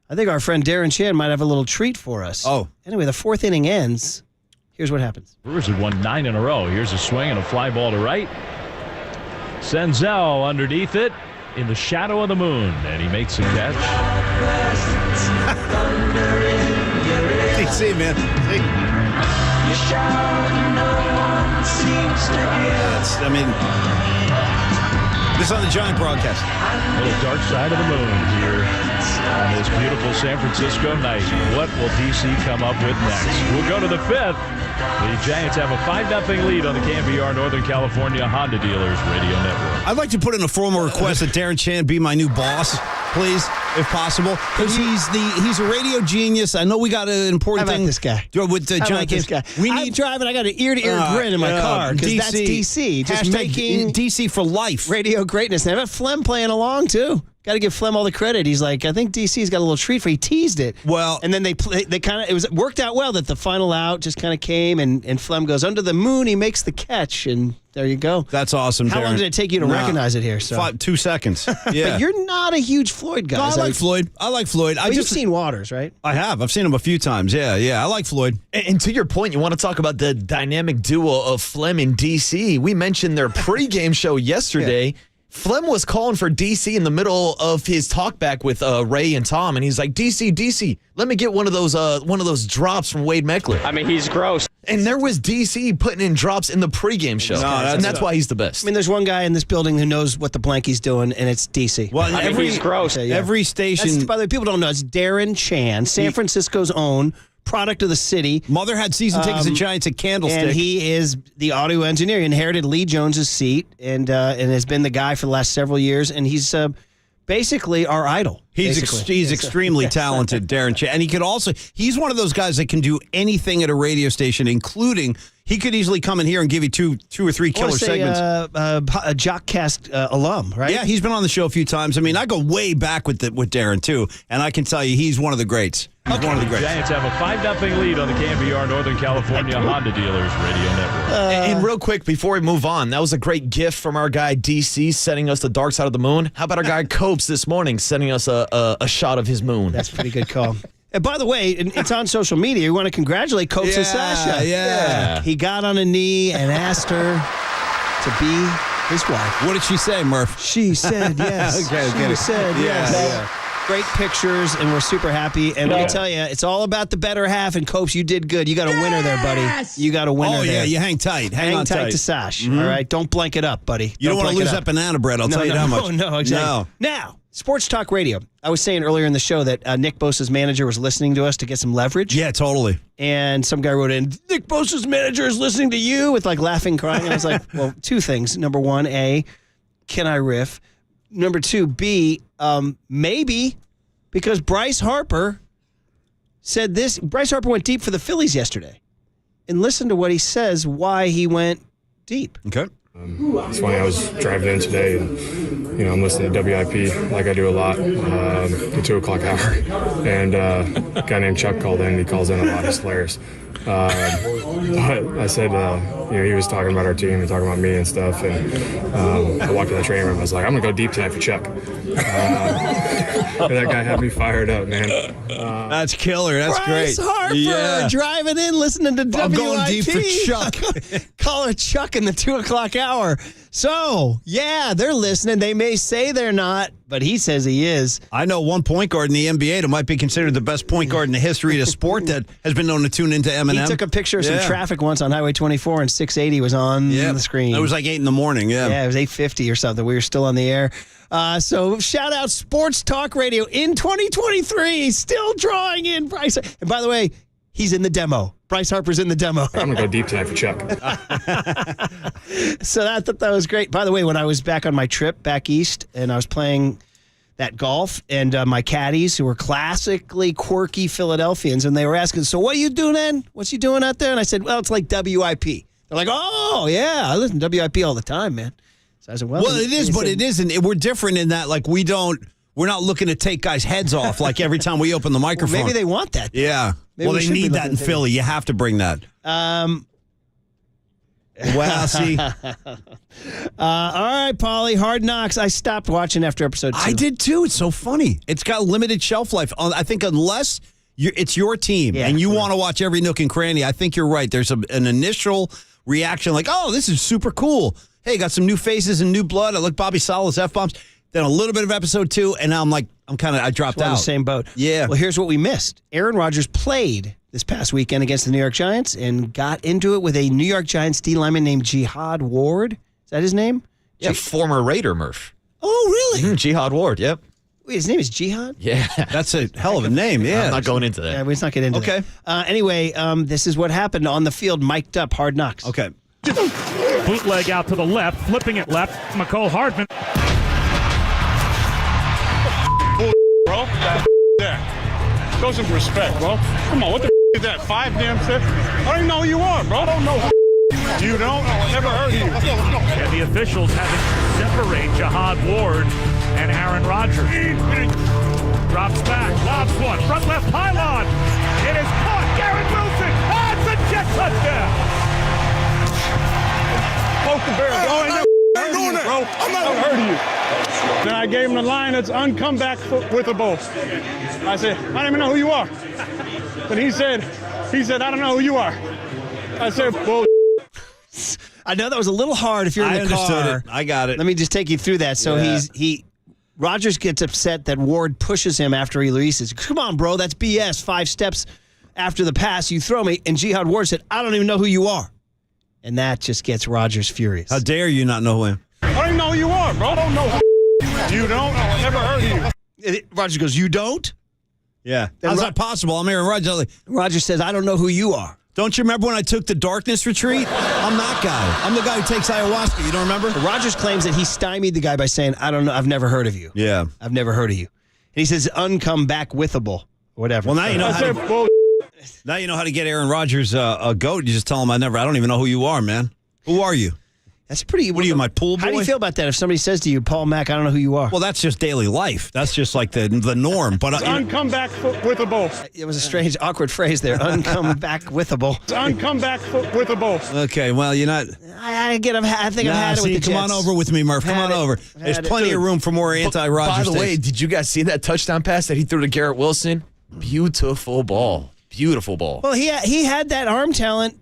Speaker 18: I think our friend Darren Chan might have a little treat for us.
Speaker 21: Oh.
Speaker 18: Anyway, the 4th inning ends. Here's what happens.
Speaker 9: Brewers have won 9 in a row. Here's a swing and a fly ball to right. Senzel underneath it in the shadow of the moon, and he makes a catch.
Speaker 21: See, man. See. This on the Giant broadcast.
Speaker 9: Little dark side of the moon here on this beautiful San Francisco night. What will DC come up with next? We'll go to the 5th. The Giants have a 5-0 lead on the KNBR Northern California Honda Dealers Radio Network.
Speaker 21: I'd like to put in a formal request that Darren Chan be my new boss, please, if possible, because he's a radio genius. I know we got an important thing.
Speaker 18: This guy
Speaker 21: with the Giant
Speaker 18: this guy. I'm driving. I got an ear-to-ear grin in my car because that's DC. Just making
Speaker 21: DC for life.
Speaker 18: Radio greatness. And I have Flem playing along too. Got to give Flem all the credit. He's like, I think DC's got a little treat for. He teased it.
Speaker 21: Well,
Speaker 18: and then they kind of worked out well that the final out just kind of came and Flem goes under the moon. He makes the catch and there you go.
Speaker 21: That's awesome.
Speaker 18: How
Speaker 21: Darren.
Speaker 18: long did it take you to recognize it here? So
Speaker 21: 2 seconds. Yeah,
Speaker 18: but you're not a huge Floyd guy.
Speaker 21: No, I like Floyd.
Speaker 18: You've seen Waters, right?
Speaker 21: I have. I've seen him a few times. Yeah. I like Floyd.
Speaker 3: And to your point, you want to talk about the dynamic duo of Flem and DC. We mentioned their pregame show yesterday. Yeah. Flem was calling for DC in the middle of his talkback with Ray and Tom, and he's like, DC, let me get one of those drops from Wade Meckler.
Speaker 11: I mean, he's gross.
Speaker 3: And there was DC putting in drops in the pregame show, and that's why he's the best.
Speaker 18: I mean, there's one guy in this building who knows what the blanky's doing, and it's DC.
Speaker 21: Well,
Speaker 11: he's gross.
Speaker 21: Every station.
Speaker 18: By the way, people don't know, it's Darren Chan, San Francisco's own product of the city.
Speaker 21: Mother had season tickets at Giants at Candlestick.
Speaker 18: And he is the audio engineer. He inherited Lee Jones's seat and has been the guy for the last several years. And he's basically our idol.
Speaker 21: He's extremely talented, Darren Chan. And he's one of those guys that can do anything at a radio station, including he could easily come in here and give you two or three killer segments.
Speaker 18: A Jockcast alum, right?
Speaker 21: Yeah, he's been on the show a few times. I mean, I go way back with Darren, too. And I can tell you, he's one of the greats. He's one of the greats.
Speaker 9: Giants have a 5-0 lead on the KNBR Northern California Honda Dealers Radio Network.
Speaker 3: And real quick, before we move on, that was a great gift from our guy DC sending us the dark side of the moon. How about our guy Copes this morning sending us a shot of his moon?
Speaker 18: That's a pretty good call. And by the way, it's on social media. We want to congratulate Copes and Sasha.
Speaker 21: Yeah.
Speaker 18: He got on a knee and asked her to be his wife.
Speaker 21: What did she say, Murph?
Speaker 18: She said yes.
Speaker 21: Okay,
Speaker 18: she said yes.
Speaker 21: Yeah.
Speaker 18: Great pictures, and we're super happy. And let me tell you, it's all about the better half. And Copes, you did good. You got a winner there, buddy. You got a winner there.
Speaker 21: Oh, yeah, you hang tight. Hang on
Speaker 18: tight to Sash. All right? Don't blank it up, buddy.
Speaker 21: You don't want to lose that banana bread, I'll tell you that much.
Speaker 18: No, exactly. Now, Sports Talk Radio. I was saying earlier in the show that Nick Bosa's manager was listening to us to get some leverage.
Speaker 21: Yeah, totally.
Speaker 18: And some guy wrote in, Nick Bosa's manager is listening to you with like laughing, crying. And I was like, well, two things. Number one, A, can I riff? Number two, B, maybe because Bryce Harper said this. Bryce Harper went deep for the Phillies yesterday. And listen to what he says, why he went deep.
Speaker 21: Okay.
Speaker 14: It's funny, I was driving in today and, I'm listening to WIP like I do a lot, the 2 o'clock hour. And a guy named Chuck called in. He calls in a lot. It's hilarious. But I said, he was talking about our team and talking about me and stuff. And I walked to the training room. I was like, I'm going to go deep tonight for Chuck. That guy had me fired up, man.
Speaker 21: That's killer. That's
Speaker 18: Bryce
Speaker 21: great.
Speaker 18: Harper driving in, listening to WIP.
Speaker 21: I'm going deep for Chuck.
Speaker 18: Call her Chuck in the 2 o'clock hour. So, yeah, they're listening. They may say they're not, but he says he is.
Speaker 21: I know one point guard in the NBA that might be considered the best point guard in the history of the sport that has been known to tune into Eminem.
Speaker 18: He took a picture of some traffic once on Highway 24, and 680 was on the screen.
Speaker 21: It was like 8 in the morning,
Speaker 18: Yeah, it was 8:50 or something. We were still on the air. So shout out Sports Talk Radio in 2023. Still drawing in Bryce. And by the way, he's in the demo. Bryce Harper's in the demo.
Speaker 14: I'm going to go deep tonight for Chuck.
Speaker 18: So I thought that was great. By the way, when I was back on my trip back east and I was playing that golf and my caddies who were classically quirky Philadelphians, and they were asking, so what are you doing then? What's you doing out there? And I said, well, it's like WIP. They're like, oh, yeah, I listen to WIP all the time, man. So I said, well,
Speaker 21: it is, but it isn't. We're different in that, like, we're not looking to take guys' heads off like every time we open the microphone.
Speaker 18: Well, maybe they want that.
Speaker 21: Yeah.
Speaker 18: Maybe
Speaker 21: they need that in Philly. You have to bring that. Well, see.
Speaker 18: All right, Paulie, Hard Knocks. I stopped watching after episode 2.
Speaker 21: I did too. It's so funny. It's got limited shelf life. I think unless it's your team and you want to watch every nook and cranny, I think you're right. There's an initial reaction like, oh, this is super cool. Hey, got some new faces and new blood. I look Bobby Sala's F-bombs. Then a little bit of episode 2, and now I'm like, I dropped out.
Speaker 18: On the same boat.
Speaker 21: Yeah.
Speaker 18: Well, here's what we missed. Aaron Rodgers played this past weekend against the New York Giants and got into it with a New York Giants D lineman named Jihad Ward. Is that his name?
Speaker 3: Yeah, former Raider, Murph.
Speaker 18: Oh, really?
Speaker 3: Jihad Ward, yep.
Speaker 18: Wait, his name is Jihad?
Speaker 3: Yeah.
Speaker 21: That's a hell of a name, yeah.
Speaker 3: I'm not going into that.
Speaker 18: Yeah, let's not get into that. Okay. Anyway, this is what happened on the field, mic'd up, Hard Knocks.
Speaker 21: Okay.
Speaker 9: Bootleg out to the left, flipping it left. McCole Hardman.
Speaker 4: Bro, that. Show some respect, bro. Come on, what the is that? 5 damn steps? I don't even know who you are, bro. I don't know who you don't? Never heard of you.
Speaker 9: And the officials had to separate Jihad Ward and Aaron Rodgers. Drops back, lobs one, front left pylon. It is caught. Garrett Wilson. It's a Jet touchdown.
Speaker 4: Poke the bear. Bro, I never heard of you, bro. I never heard of you. Then I gave him the line that's uncomeback with a bowl. I said, I don't even know who you are. But he said, I don't know who you are. I said, bull.
Speaker 18: I know that was a little hard if you're in the car.
Speaker 21: I understood it. I got it.
Speaker 18: Let me just take you through that. So Rodgers gets upset that Ward pushes him after he releases. Come on, bro, that's BS. 5 steps after the pass, you throw me. And Jihad Ward said, I don't even know who you are. And that just gets Rodgers furious.
Speaker 21: How dare you not know him?
Speaker 4: I don't even know who you are, bro. I don't know who you don't? Never heard of you.
Speaker 18: Rodgers goes, you don't?
Speaker 21: Yeah. How's that possible? I'm Aaron Rodgers.
Speaker 18: Rodgers says, I don't know who you are.
Speaker 21: Don't you remember when I took the darkness retreat? I'm that guy. I'm the guy who takes ayahuasca. You don't remember?
Speaker 18: Rodgers claims that he stymied the guy by saying, I don't know, I've never heard of you.
Speaker 21: Yeah.
Speaker 18: I've never heard of you. And he says, uncomebackable, whatever.
Speaker 21: Well, now you know now you know how to get Aaron Rodgers a goat. You just tell him I don't even know who you are, man. Who are you?
Speaker 18: That's pretty.
Speaker 21: What are you, my pool boy?
Speaker 18: How do you feel about that if somebody says to you, Paul Mack, I don't know who you are?
Speaker 21: Well, that's just daily life. That's just like the norm. But
Speaker 4: uncomeback with a bowl.
Speaker 18: It was a strange, awkward phrase there. Uncomebackable.
Speaker 4: Uncomeback with a bowl.
Speaker 21: Okay, well, you're not.
Speaker 18: I think I've had it with the Jets.
Speaker 21: Come on over with me, Murph. Come on over. There's plenty of room for more anti-Rodgers.
Speaker 3: By the way, did you guys see that touchdown pass that he threw to Garrett Wilson? Beautiful ball. Beautiful ball.
Speaker 18: Well, he had that arm talent.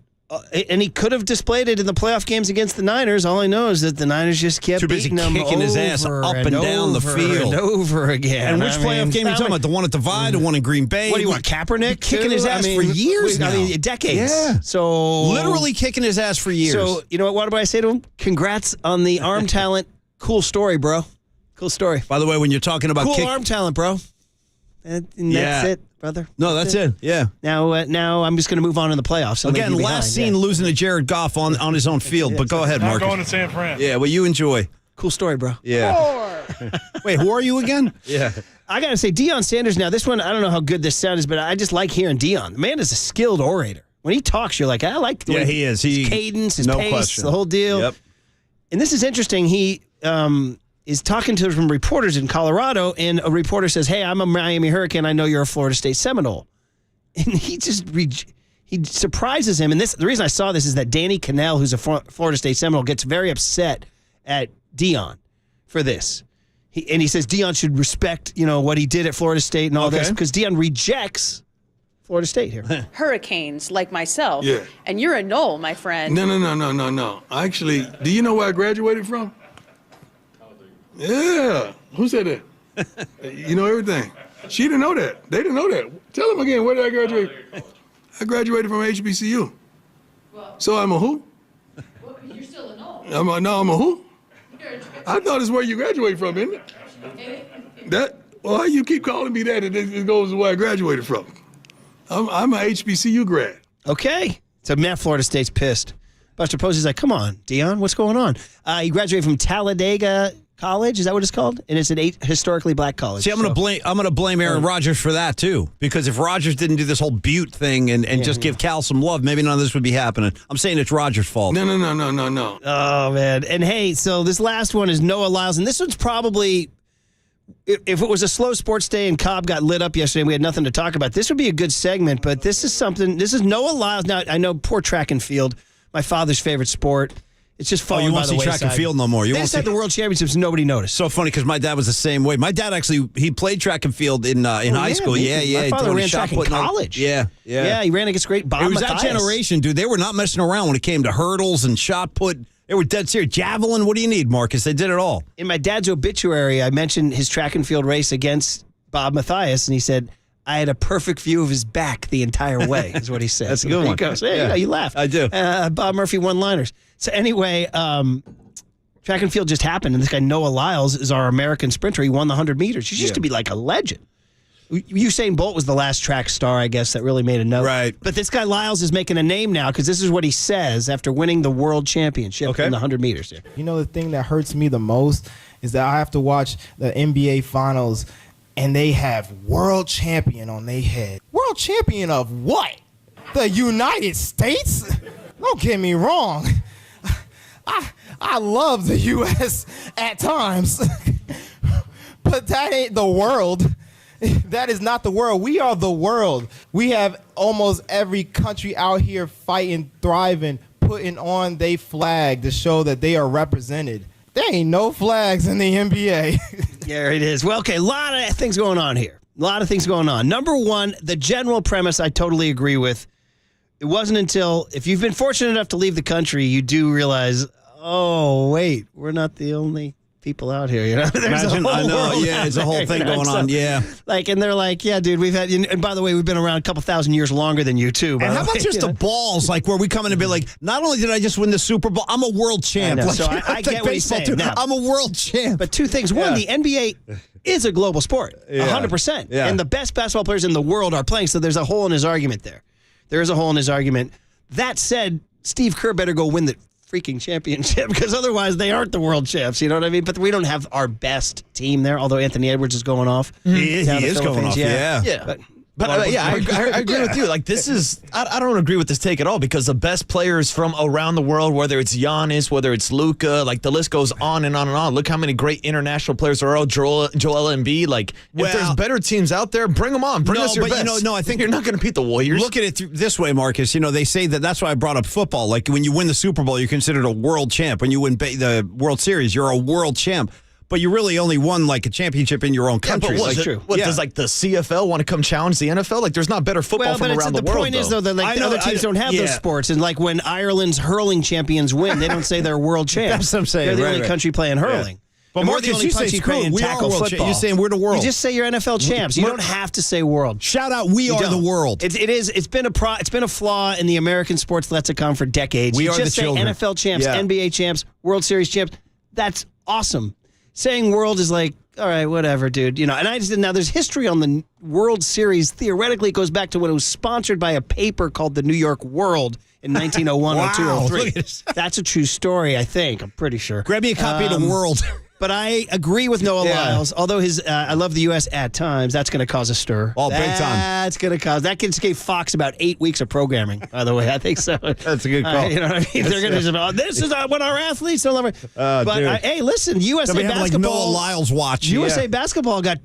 Speaker 18: And he could have displayed it in the playoff games against the Niners. All I know is that the Niners just kept
Speaker 21: too busy
Speaker 18: beating him
Speaker 21: kicking his ass up and down the field
Speaker 18: and over again.
Speaker 21: And which playoff game are you talking about? The one at Divide, the one in Green Bay?
Speaker 18: What do you want, Kaepernick
Speaker 21: kicking his ass for years now?
Speaker 18: I mean, decades.
Speaker 21: Yeah.
Speaker 18: So
Speaker 21: literally kicking his ass for years.
Speaker 18: So you know what do I say to him? Congrats on the arm talent. Cool story, bro. Cool story.
Speaker 21: By the way, when you're talking about
Speaker 18: cool arm talent, bro. And that's it, brother.
Speaker 21: No, that's it. Yeah.
Speaker 18: Now I'm just going to move on in the playoffs.
Speaker 21: Again, last scene losing to Jared Goff on his own field. But go ahead, Marcus.
Speaker 4: I'm going to San Fran.
Speaker 21: Yeah, well, you enjoy.
Speaker 18: Cool story, bro.
Speaker 21: Yeah. Wait, who are you again?
Speaker 18: Yeah. I got to say, Deion Sanders. Now, this one, I don't know how good this sound is, but I just like hearing Deion. The man is a skilled orator. When he talks, you're like, I like the way
Speaker 21: he is.
Speaker 18: His cadence, his pace,
Speaker 21: question.
Speaker 18: The whole deal.
Speaker 21: Yep.
Speaker 18: And this is interesting. He is talking to some reporters in Colorado, and a reporter says, hey, I'm a Miami Hurricane. I know you're a Florida State Seminole. And he just he surprises him. And the reason I saw this is that Danny Cannell, who's a Florida State Seminole, gets very upset at Deion for this. He says Deion should respect, what he did at Florida State and all this, because Deion rejects Florida State here.
Speaker 15: Hurricanes like myself.
Speaker 13: Yeah.
Speaker 15: And you're a Knoll, my friend.
Speaker 13: No. Actually, do you know where I graduated from? Yeah. Who said that? You know everything. She didn't know that. They didn't know that. Tell them again, where did I graduate? I graduated from HBCU. So I'm a who?
Speaker 15: Well, you're still a Knoll.
Speaker 13: I'm a who? I thought it's where you graduate from, isn't it? Well, you keep calling me that, and it goes to where I graduated from. I'm a HBCU grad.
Speaker 18: Okay. So, man, Florida State's pissed. Buster Posey's like, come on, Deion, what's going on? He graduated from Talladega College. Is that what it's called? And it's an historically black college.
Speaker 21: See, I'm gonna blame Aaron Rodgers for that too, because if Rodgers didn't do this whole Butte thing and just give Cal some love, maybe none of this would be happening. I'm saying it's Rodgers' fault.
Speaker 13: No.
Speaker 18: Oh man! And hey, so this last one is Noah Lyles, and this one's probably, if it was a slow sports day and Cobb got lit up yesterday and we had nothing to talk about, this would be a good segment. But this is something. This is Noah Lyles. Now I know poor track and field, my father's favorite sport. It's just falling by the wayside.
Speaker 21: You won't see track and field no more.
Speaker 18: They just had the World Championships. Nobody noticed.
Speaker 21: So funny because my dad was the same way. My dad actually he played track and field in high school. Yeah.
Speaker 18: My father ran track in college.
Speaker 21: Yeah.
Speaker 18: He ran against great Bob
Speaker 21: It was
Speaker 18: Mathias.
Speaker 21: that generation, dude. They were not messing around when it came to hurdles and shot put. They were dead serious. Javelin. What do you need, Marcus? They did it all.
Speaker 18: In my dad's obituary, I mentioned his track and field race against Bob Mathias, and he said, I had a perfect view of his back the entire way, is what he said.
Speaker 21: That's a good one.
Speaker 18: Goes, hey, you laugh.
Speaker 21: I do.
Speaker 18: Bob Murphy one-liners. So anyway, Track and field just happened, and this guy Noah Lyles is our American sprinter. He won the 100 meters. He used to be like a legend. Usain Bolt was the last track star, I guess, that really made a note.
Speaker 21: Right.
Speaker 18: But this guy Lyles is making a name now because this is what he says after winning the world championship in the 100 meters. Yeah.
Speaker 6: You know, the thing that hurts me the most is that I have to watch the NBA Finals, and they have world champion on their head. World champion of what? The United States? Don't get me wrong. I love the U.S. at times, but that ain't the world. That is not the world. We are the world. We have almost every country out here fighting, thriving, putting on their flag to show that they are represented. There ain't no flags in the NBA.
Speaker 18: There it is. Well, okay, a lot of things going on here. A lot of things going on. Number one, the general premise I totally agree with. It wasn't until, if you've been fortunate enough to leave the country, you do realize, oh, wait, we're not the only people out here, you know?
Speaker 21: Imagine, I know, yeah, there's a whole thing going on, yeah.
Speaker 18: Like, and they're like, yeah, dude, we've had, and by the way, we've been around a couple thousand years longer than you, too.
Speaker 21: And how about just the balls, like, where we come in and be like, not only did I just win the Super Bowl, I'm a world champ.
Speaker 18: I know.
Speaker 21: Like,
Speaker 18: So I get what he's saying.
Speaker 21: Too.
Speaker 18: Now,
Speaker 21: I'm a world champ.
Speaker 18: But two things. One, the NBA is a global sport,
Speaker 21: Yeah.
Speaker 18: 100%.
Speaker 21: Yeah.
Speaker 18: And the best basketball players in the world are playing, so there's a hole in his argument there. There is a hole in his argument. That said, Steve Kerr better go win the freaking championship because otherwise they aren't the world champs. You know what I mean? But we don't have our best team there, although Anthony Edwards is going off.
Speaker 21: He is going off, yeah.
Speaker 3: But I agree with you. Like, this is, I don't agree with this take at all because the best players from around the world, whether it's Giannis, whether it's Luka, like the list goes on and on and on. Look how many great international players are out. Joel Embiid. Like, if there's better teams out there, bring them on. Bring us your best.
Speaker 21: I think
Speaker 3: you're not going to beat the Warriors.
Speaker 21: Look at it this way, Marcus. You know, they say that's why I brought up football. Like, when you win the Super Bowl, you're considered a world champ. When you win the World Series, you're a world champ. But you really only won like a championship in your own country.
Speaker 3: But does like the CFL want to come challenge the NFL? Like, there's not better football from around the world.
Speaker 18: The point is, though, that like other teams don't have those sports. And like when Ireland's hurling champions win, they don't say they're world champs.
Speaker 21: That's what I'm saying.
Speaker 18: They're the only country playing hurling.
Speaker 21: But
Speaker 18: and
Speaker 21: Marcus,
Speaker 18: we're the only country playing tackle football.
Speaker 21: You're saying we're the world.
Speaker 18: You just say you're NFL champs. You don't have to say world.
Speaker 21: Shout out, we are the world.
Speaker 18: It is. It's been a flaw in the American sports lexicon for decades.
Speaker 21: We
Speaker 18: you
Speaker 21: are
Speaker 18: just
Speaker 21: the
Speaker 18: say
Speaker 21: children.
Speaker 18: NFL champs, NBA champs, World Series champs. That's awesome. Saying world is like, all right, whatever, dude. You know, and now there's history on the World Series. Theoretically, it goes back to when it was sponsored by a paper called the New York World in 1901,
Speaker 21: Wow,
Speaker 18: 02,
Speaker 21: look at
Speaker 18: 03.
Speaker 21: this.
Speaker 18: That's a true story, I think. I'm pretty sure.
Speaker 21: Grab me a copy of the World.
Speaker 18: But I agree with Noah Lyles. Although I love the U.S. at times, that's going to cause a stir.
Speaker 21: Oh, big time.
Speaker 18: That's going to cause. That gave Fox about 8 weeks of programming, by the way. I think so.
Speaker 21: That's a good call.
Speaker 18: You know what I mean? They're going to just, this is what our athletes don't love. But hey, listen, USA
Speaker 21: They'll be having,
Speaker 18: basketball.
Speaker 21: like Noah Lyles watch.
Speaker 18: USA basketball got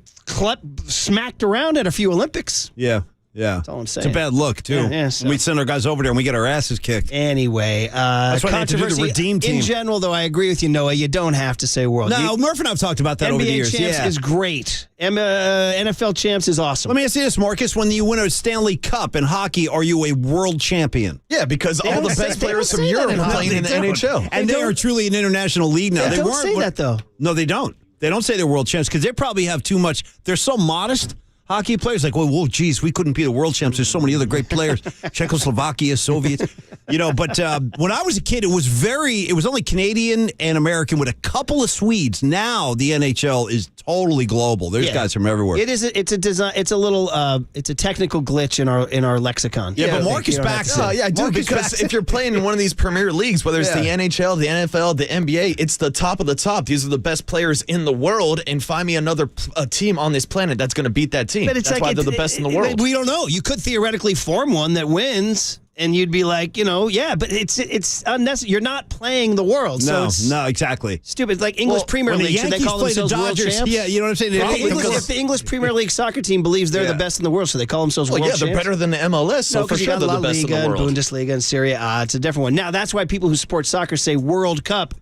Speaker 18: smacked around at a few Olympics.
Speaker 21: Yeah. Yeah.
Speaker 18: That's all I'm saying.
Speaker 21: It's a bad look, too.
Speaker 18: Yeah, so.
Speaker 21: We send our guys over there and we get our asses kicked.
Speaker 18: Anyway,
Speaker 21: that's why they have to do the redeem team.
Speaker 18: In general, though, I agree with you, Noah. You don't have to say world.
Speaker 21: No, Murph and I have talked about that over the years.
Speaker 18: NBA champs is great. NFL champs is awesome.
Speaker 21: Let me ask you this, Marcus. When you win a Stanley Cup in hockey, are you a world champion?
Speaker 3: Yeah, because all the best players from Europe are playing in the NHL.
Speaker 21: And they are truly an international league now.
Speaker 18: They don't say that, though.
Speaker 21: No, they don't. They don't say they're world champs because they probably have too much. They're so modest. Hockey players like, whoa, geez, we couldn't be the world champs. There's so many other great players. Czechoslovakia, Soviets, but when I was a kid, it was only Canadian and American with a couple of Swedes. Now the NHL is totally global. There's guys from everywhere.
Speaker 18: It is. It's a design. It's a little. It's a technical glitch in our lexicon.
Speaker 21: Yeah, but Marcus backs it.
Speaker 3: Yeah, I do, because if you're playing in one of these premier leagues, whether it's the NHL, the NFL, the NBA, it's the top of the top. These are the best players in the world, and find me another team on this planet that's going to beat that team.
Speaker 18: But it's
Speaker 3: that's why they're the best in the world.
Speaker 18: We don't know. You could theoretically form one that wins, and you'd be like, but it's unnecessary. You're not playing the world.
Speaker 21: No, exactly.
Speaker 18: Stupid. Like English Premier League, should they call themselves world champs?
Speaker 21: Yeah, you know what I'm saying?
Speaker 18: If the English Premier League soccer team believes they're the best in the world, so they call themselves world champs?
Speaker 3: They're better than the MLS, so for sure they're the best in the world.
Speaker 18: And Bundesliga and Serie A, it's a different one. Now, that's why people who support soccer say World Cup.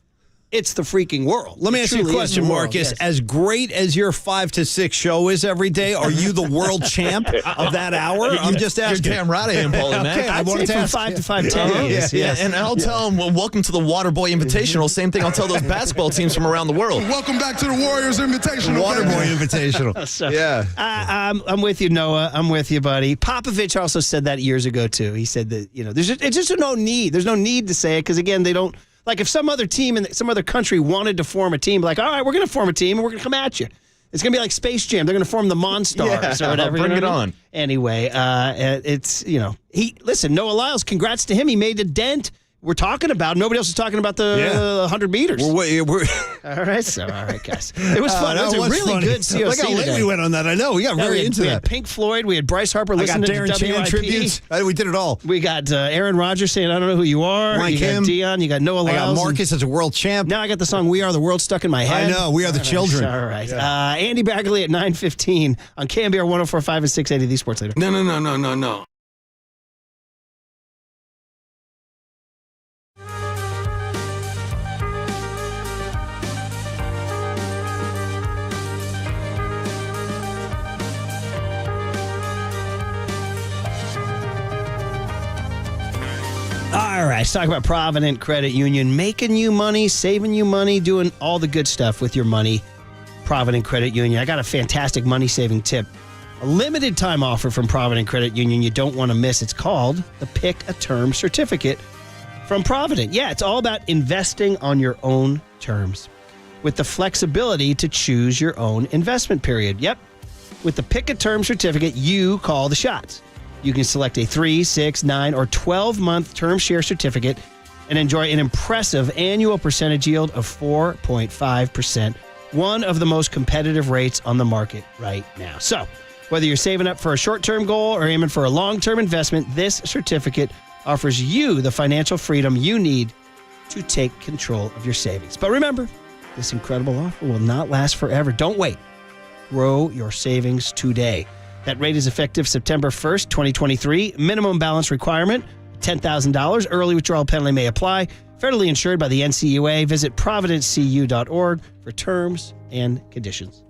Speaker 18: It's the freaking world.
Speaker 21: Let me ask you a question, Marcus.
Speaker 18: Yes.
Speaker 21: As great as your 5 to 6 show is every day, are you the world champ of that hour? I'm just asking.
Speaker 3: You're damn right I am, Paulie, man.
Speaker 18: Okay, I'd say from 5 to 5:10.
Speaker 3: Yes. And I'll tell them, welcome to the Waterboy Invitational. Same thing I'll tell those basketball teams from around the world.
Speaker 13: Welcome back to the Warriors Invitational.
Speaker 21: Waterboy Invitational.
Speaker 18: So,
Speaker 21: yeah.
Speaker 18: I'm with you, Noah. I'm with you, buddy. Popovich also said that years ago, too. He said that, it's just no need. There's no need to say it because, again, they don't Like if some other team in some other country wanted to form a team, like, all right, we're going to form a team and we're going to come at you. It's going to be like Space Jam. They're going to form the Monstars or whatever.
Speaker 3: Bring it on.
Speaker 18: Anyway, it's, Noah Lyles, congrats to him. He made a dent. We're talking about. Nobody else is talking about the 100 meters.
Speaker 21: We're
Speaker 18: all right, guys. It was fun. It was a really
Speaker 21: funny.
Speaker 18: good COC
Speaker 21: Look how late
Speaker 18: today.
Speaker 21: we went on that. I know. We got very into
Speaker 18: We
Speaker 21: that.
Speaker 18: had Pink Floyd. We had Bryce Harper listening to
Speaker 21: Darren Chan
Speaker 18: WIP.
Speaker 21: tributes. We did it all.
Speaker 18: We got Aaron Rodgers saying, I don't know who you are.
Speaker 21: Ryan
Speaker 18: you
Speaker 21: Kim.
Speaker 18: got Dion. You got Noah Lyles.
Speaker 21: I got Marcus as a world champ.
Speaker 18: Now I got the song We Are the World stuck in my head.
Speaker 21: I know. We are the children.
Speaker 18: All right. Andy Bagley at 9:15 on KNBR 104.5 and 680, the Sports Leader.
Speaker 13: No.
Speaker 18: All right, let's talk about Provident Credit Union, making you money, saving you money, doing all the good stuff with your money. Provident Credit Union. I got a fantastic money-saving tip. A limited time offer from Provident Credit Union you don't want to miss. It's called the Pick a Term Certificate from Provident. Yeah, it's all about investing on your own terms with the flexibility to choose your own investment period. Yep. With the Pick a Term Certificate, you call the shots. You can select a 3, 6, 9, or 12-month term share certificate and enjoy an impressive annual percentage yield of 4.5%, one of the most competitive rates on the market right now. So, whether you're saving up for a short-term goal or aiming for a long-term investment, this certificate offers you the financial freedom you need to take control of your savings. But remember, this incredible offer will not last forever. Don't wait. Grow your savings today. That rate is effective September 1st, 2023. Minimum balance requirement, $10,000. Early withdrawal penalty may apply. Federally insured by the NCUA. Visit providencecu.org for terms and conditions.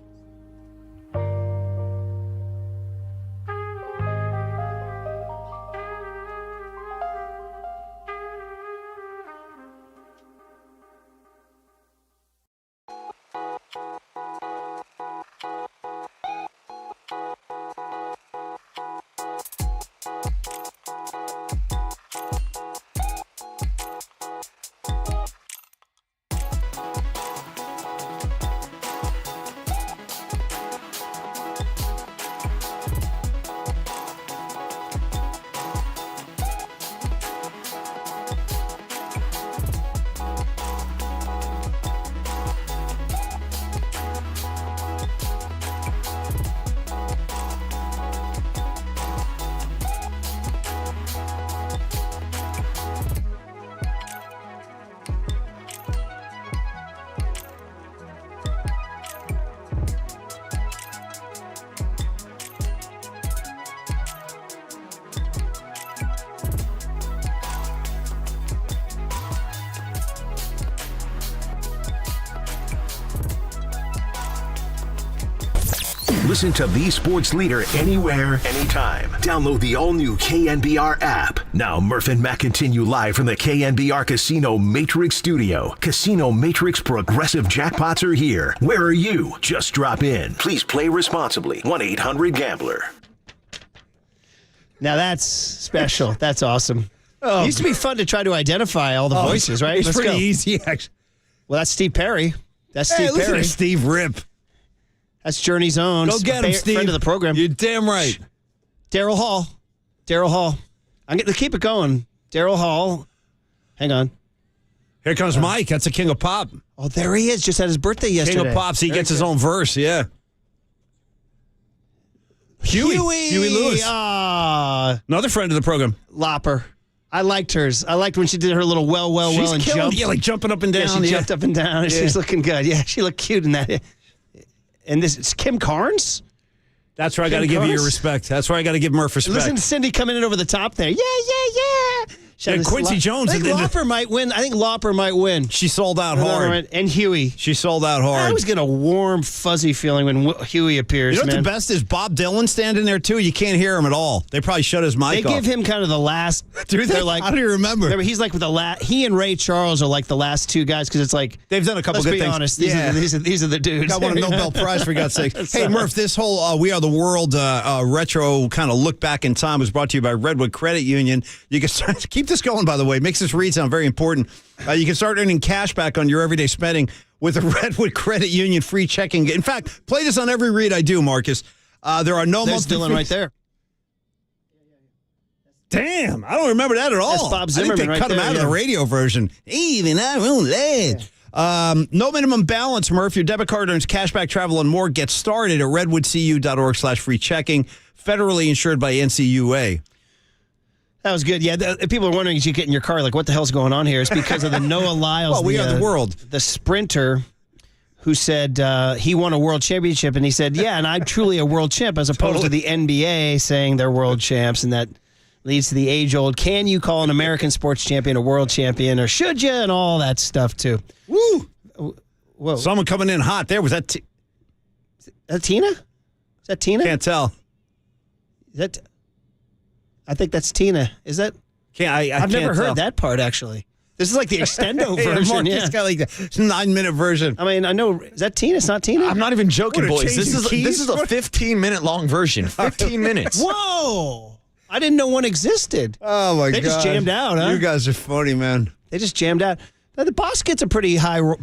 Speaker 5: Listen to the Sports Leader anywhere, anytime. Download the all-new KNBR app. Now, Murph and Matt continue live from the KNBR Casino Matrix Studio. Casino Matrix Progressive Jackpots are here. Where are you? Just drop in. Please play responsibly. 1-800-GAMBLER.
Speaker 18: Now that's special. That's awesome. It used to be fun to try to identify all the voices, right?
Speaker 21: It's
Speaker 18: Let's
Speaker 21: pretty
Speaker 18: go.
Speaker 21: easy, actually.
Speaker 18: Well, that's Steve Perry. That's Steve
Speaker 21: Listen
Speaker 18: Perry.
Speaker 21: to Steve Rip.
Speaker 18: That's Journey's own.
Speaker 21: Go get him, Steve.
Speaker 18: Friend of the program.
Speaker 21: You're damn right.
Speaker 18: Daryl Hall. I'm going to keep it going. Daryl Hall. Hang on.
Speaker 21: Here comes Mike. That's the King of Pop.
Speaker 18: Oh, there he is. Just had his birthday yesterday.
Speaker 21: King of Pops. He gets his own verse, yeah. Huey Lewis. Another friend of the program.
Speaker 18: Lopper. I liked hers. I liked when she did her little well
Speaker 21: She's
Speaker 18: and
Speaker 21: killing,
Speaker 18: jump.
Speaker 21: yeah, like jumping up and down.
Speaker 18: Yeah, she jumped up and down. And she's looking good. Yeah, she looked cute in that. And this is Kim Carnes?
Speaker 21: That's where I got to give you your respect. That's where I got to give Murph respect.
Speaker 18: Listen to Cindy coming in over the top there. Yeah.
Speaker 21: Yeah, Quincy Jones.
Speaker 18: I think Lauper might win.
Speaker 21: She sold out hard.
Speaker 18: And Huey.
Speaker 21: She sold out hard.
Speaker 18: I always get a warm, fuzzy feeling when Huey appears,
Speaker 21: You know what
Speaker 18: man.
Speaker 21: the best is? Bob Dylan standing there, too. You can't hear him at all. They probably shut his mic off.
Speaker 18: They give him kind of the last.
Speaker 21: Do they?
Speaker 18: They're like,
Speaker 21: How do you remember?
Speaker 18: Remember, he's like with the last. He and Ray Charles are like the last two guys because it's like
Speaker 21: they've done a couple
Speaker 18: let's
Speaker 21: good
Speaker 18: be
Speaker 21: things.
Speaker 18: honest. These are the dudes.
Speaker 21: Got one a Nobel Prize for God's sake. Hey, Murph, this whole We Are the World retro kind of look back in time was brought to you by Redwood Credit Union. You can keep keep this going, by the way. Makes this read sound very important. You can start earning cash back on your everyday spending with a Redwood Credit Union free checking. In fact, play this on every read I do, Marcus. There are no
Speaker 18: There's
Speaker 21: monthly
Speaker 18: Dylan right there.
Speaker 21: Damn, I don't remember that at all.
Speaker 18: That's Bob Zimmerman
Speaker 21: I think they
Speaker 18: right
Speaker 21: cut him
Speaker 18: there,
Speaker 21: out of the radio version. Even I won't let. No minimum balance, Murph. Your debit card earns cashback, travel, and more. Get started at redwoodcu.org/free checking. Federally insured by NCUA.
Speaker 18: That was good. Yeah, people are wondering as you get in your car, like, what the hell's going on here? It's because of the Noah Lyles.
Speaker 21: Well, we are the world.
Speaker 18: The sprinter who said he won a world championship, and he said, yeah, and I'm truly a world champ, as opposed to the NBA saying they're world champs, and that leads to the age-old, can you call an American sports champion a world champion, or should you, and all that stuff, too.
Speaker 21: Woo!
Speaker 18: Whoa.
Speaker 21: Someone coming in hot there. Was that
Speaker 18: Is that Tina? Is that Tina?
Speaker 21: Can't tell.
Speaker 18: Is that? I think that's Tina. Is that? I've never heard that part, actually. This is like the extendo version.
Speaker 21: Yeah, Marcus got like the 9-minute version.
Speaker 18: I mean, I know. Is that Tina? It's not Tina?
Speaker 3: I'm not even joking,
Speaker 21: What,
Speaker 3: boys. This is a 15-minute long version. 15 minutes.
Speaker 18: Whoa! I didn't know one existed.
Speaker 21: Oh, my God.
Speaker 18: They just jammed out, huh?
Speaker 21: You guys are funny, man.
Speaker 18: They just jammed out. Now, the boss gets a pretty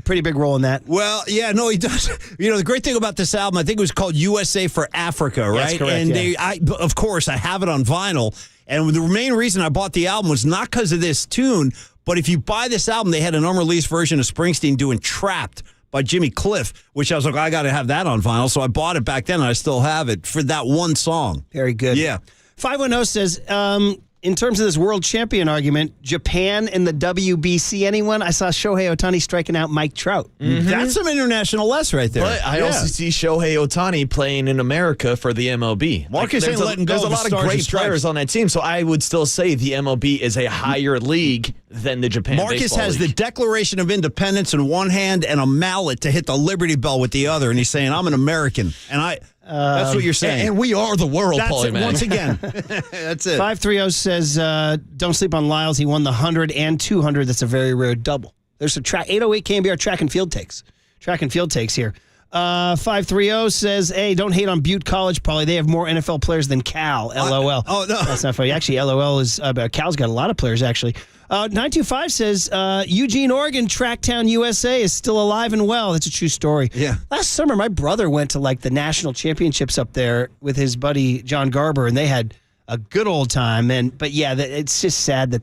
Speaker 18: big role in that.
Speaker 21: Well, yeah, no, he does. You know, the great thing about this album, I think it was called USA for Africa, right?
Speaker 18: That's correct,
Speaker 21: and of course, I have it on vinyl. And the main reason I bought the album was not because of this tune, but if you buy this album, they had an unreleased version of Springsteen doing Trapped by Jimmy Cliff, which I was like, I got to have that on vinyl. So I bought it back then, and I still have it for that one song.
Speaker 18: Very good.
Speaker 21: Yeah.
Speaker 18: 510 says, in terms of this world champion argument, Japan and the WBC, anyone? I saw Shohei Ohtani striking out Mike Trout.
Speaker 21: Mm-hmm. That's some international less right there.
Speaker 3: But I also see Shohei Ohtani playing in America for the MLB.
Speaker 21: Marcus ain't letting go.
Speaker 3: There's a lot of great
Speaker 21: Stars
Speaker 3: players on that team, so I would still say the MLB is a higher league than the Japan
Speaker 21: Marcus
Speaker 3: Baseball
Speaker 21: has
Speaker 3: League.
Speaker 21: the Declaration of Independence in one hand and a mallet to hit the Liberty Bell with the other, and he's saying, I'm an American. And that's what you're saying.
Speaker 3: And we are the world, Paulie, man.
Speaker 21: Once again. That's it.
Speaker 18: 530 says, don't sleep on Lyles. He won the 100 and 200. That's a very rare double. There's a 808 KNBR track and field takes. Track and field takes here. 530 says, hey, don't hate on Butte College, Paulie. They have more NFL players than Cal. LOL.
Speaker 21: Oh, no.
Speaker 18: That's not funny. Actually, LOL is, Cal's got a lot of players, actually. 925 says, Eugene, Oregon, Tracktown, USA is still alive and well. That's a true story.
Speaker 21: Yeah.
Speaker 18: Last summer, my brother went to like the national championships up there with his buddy John Garber, and they had a good old time. But yeah, it's just sad that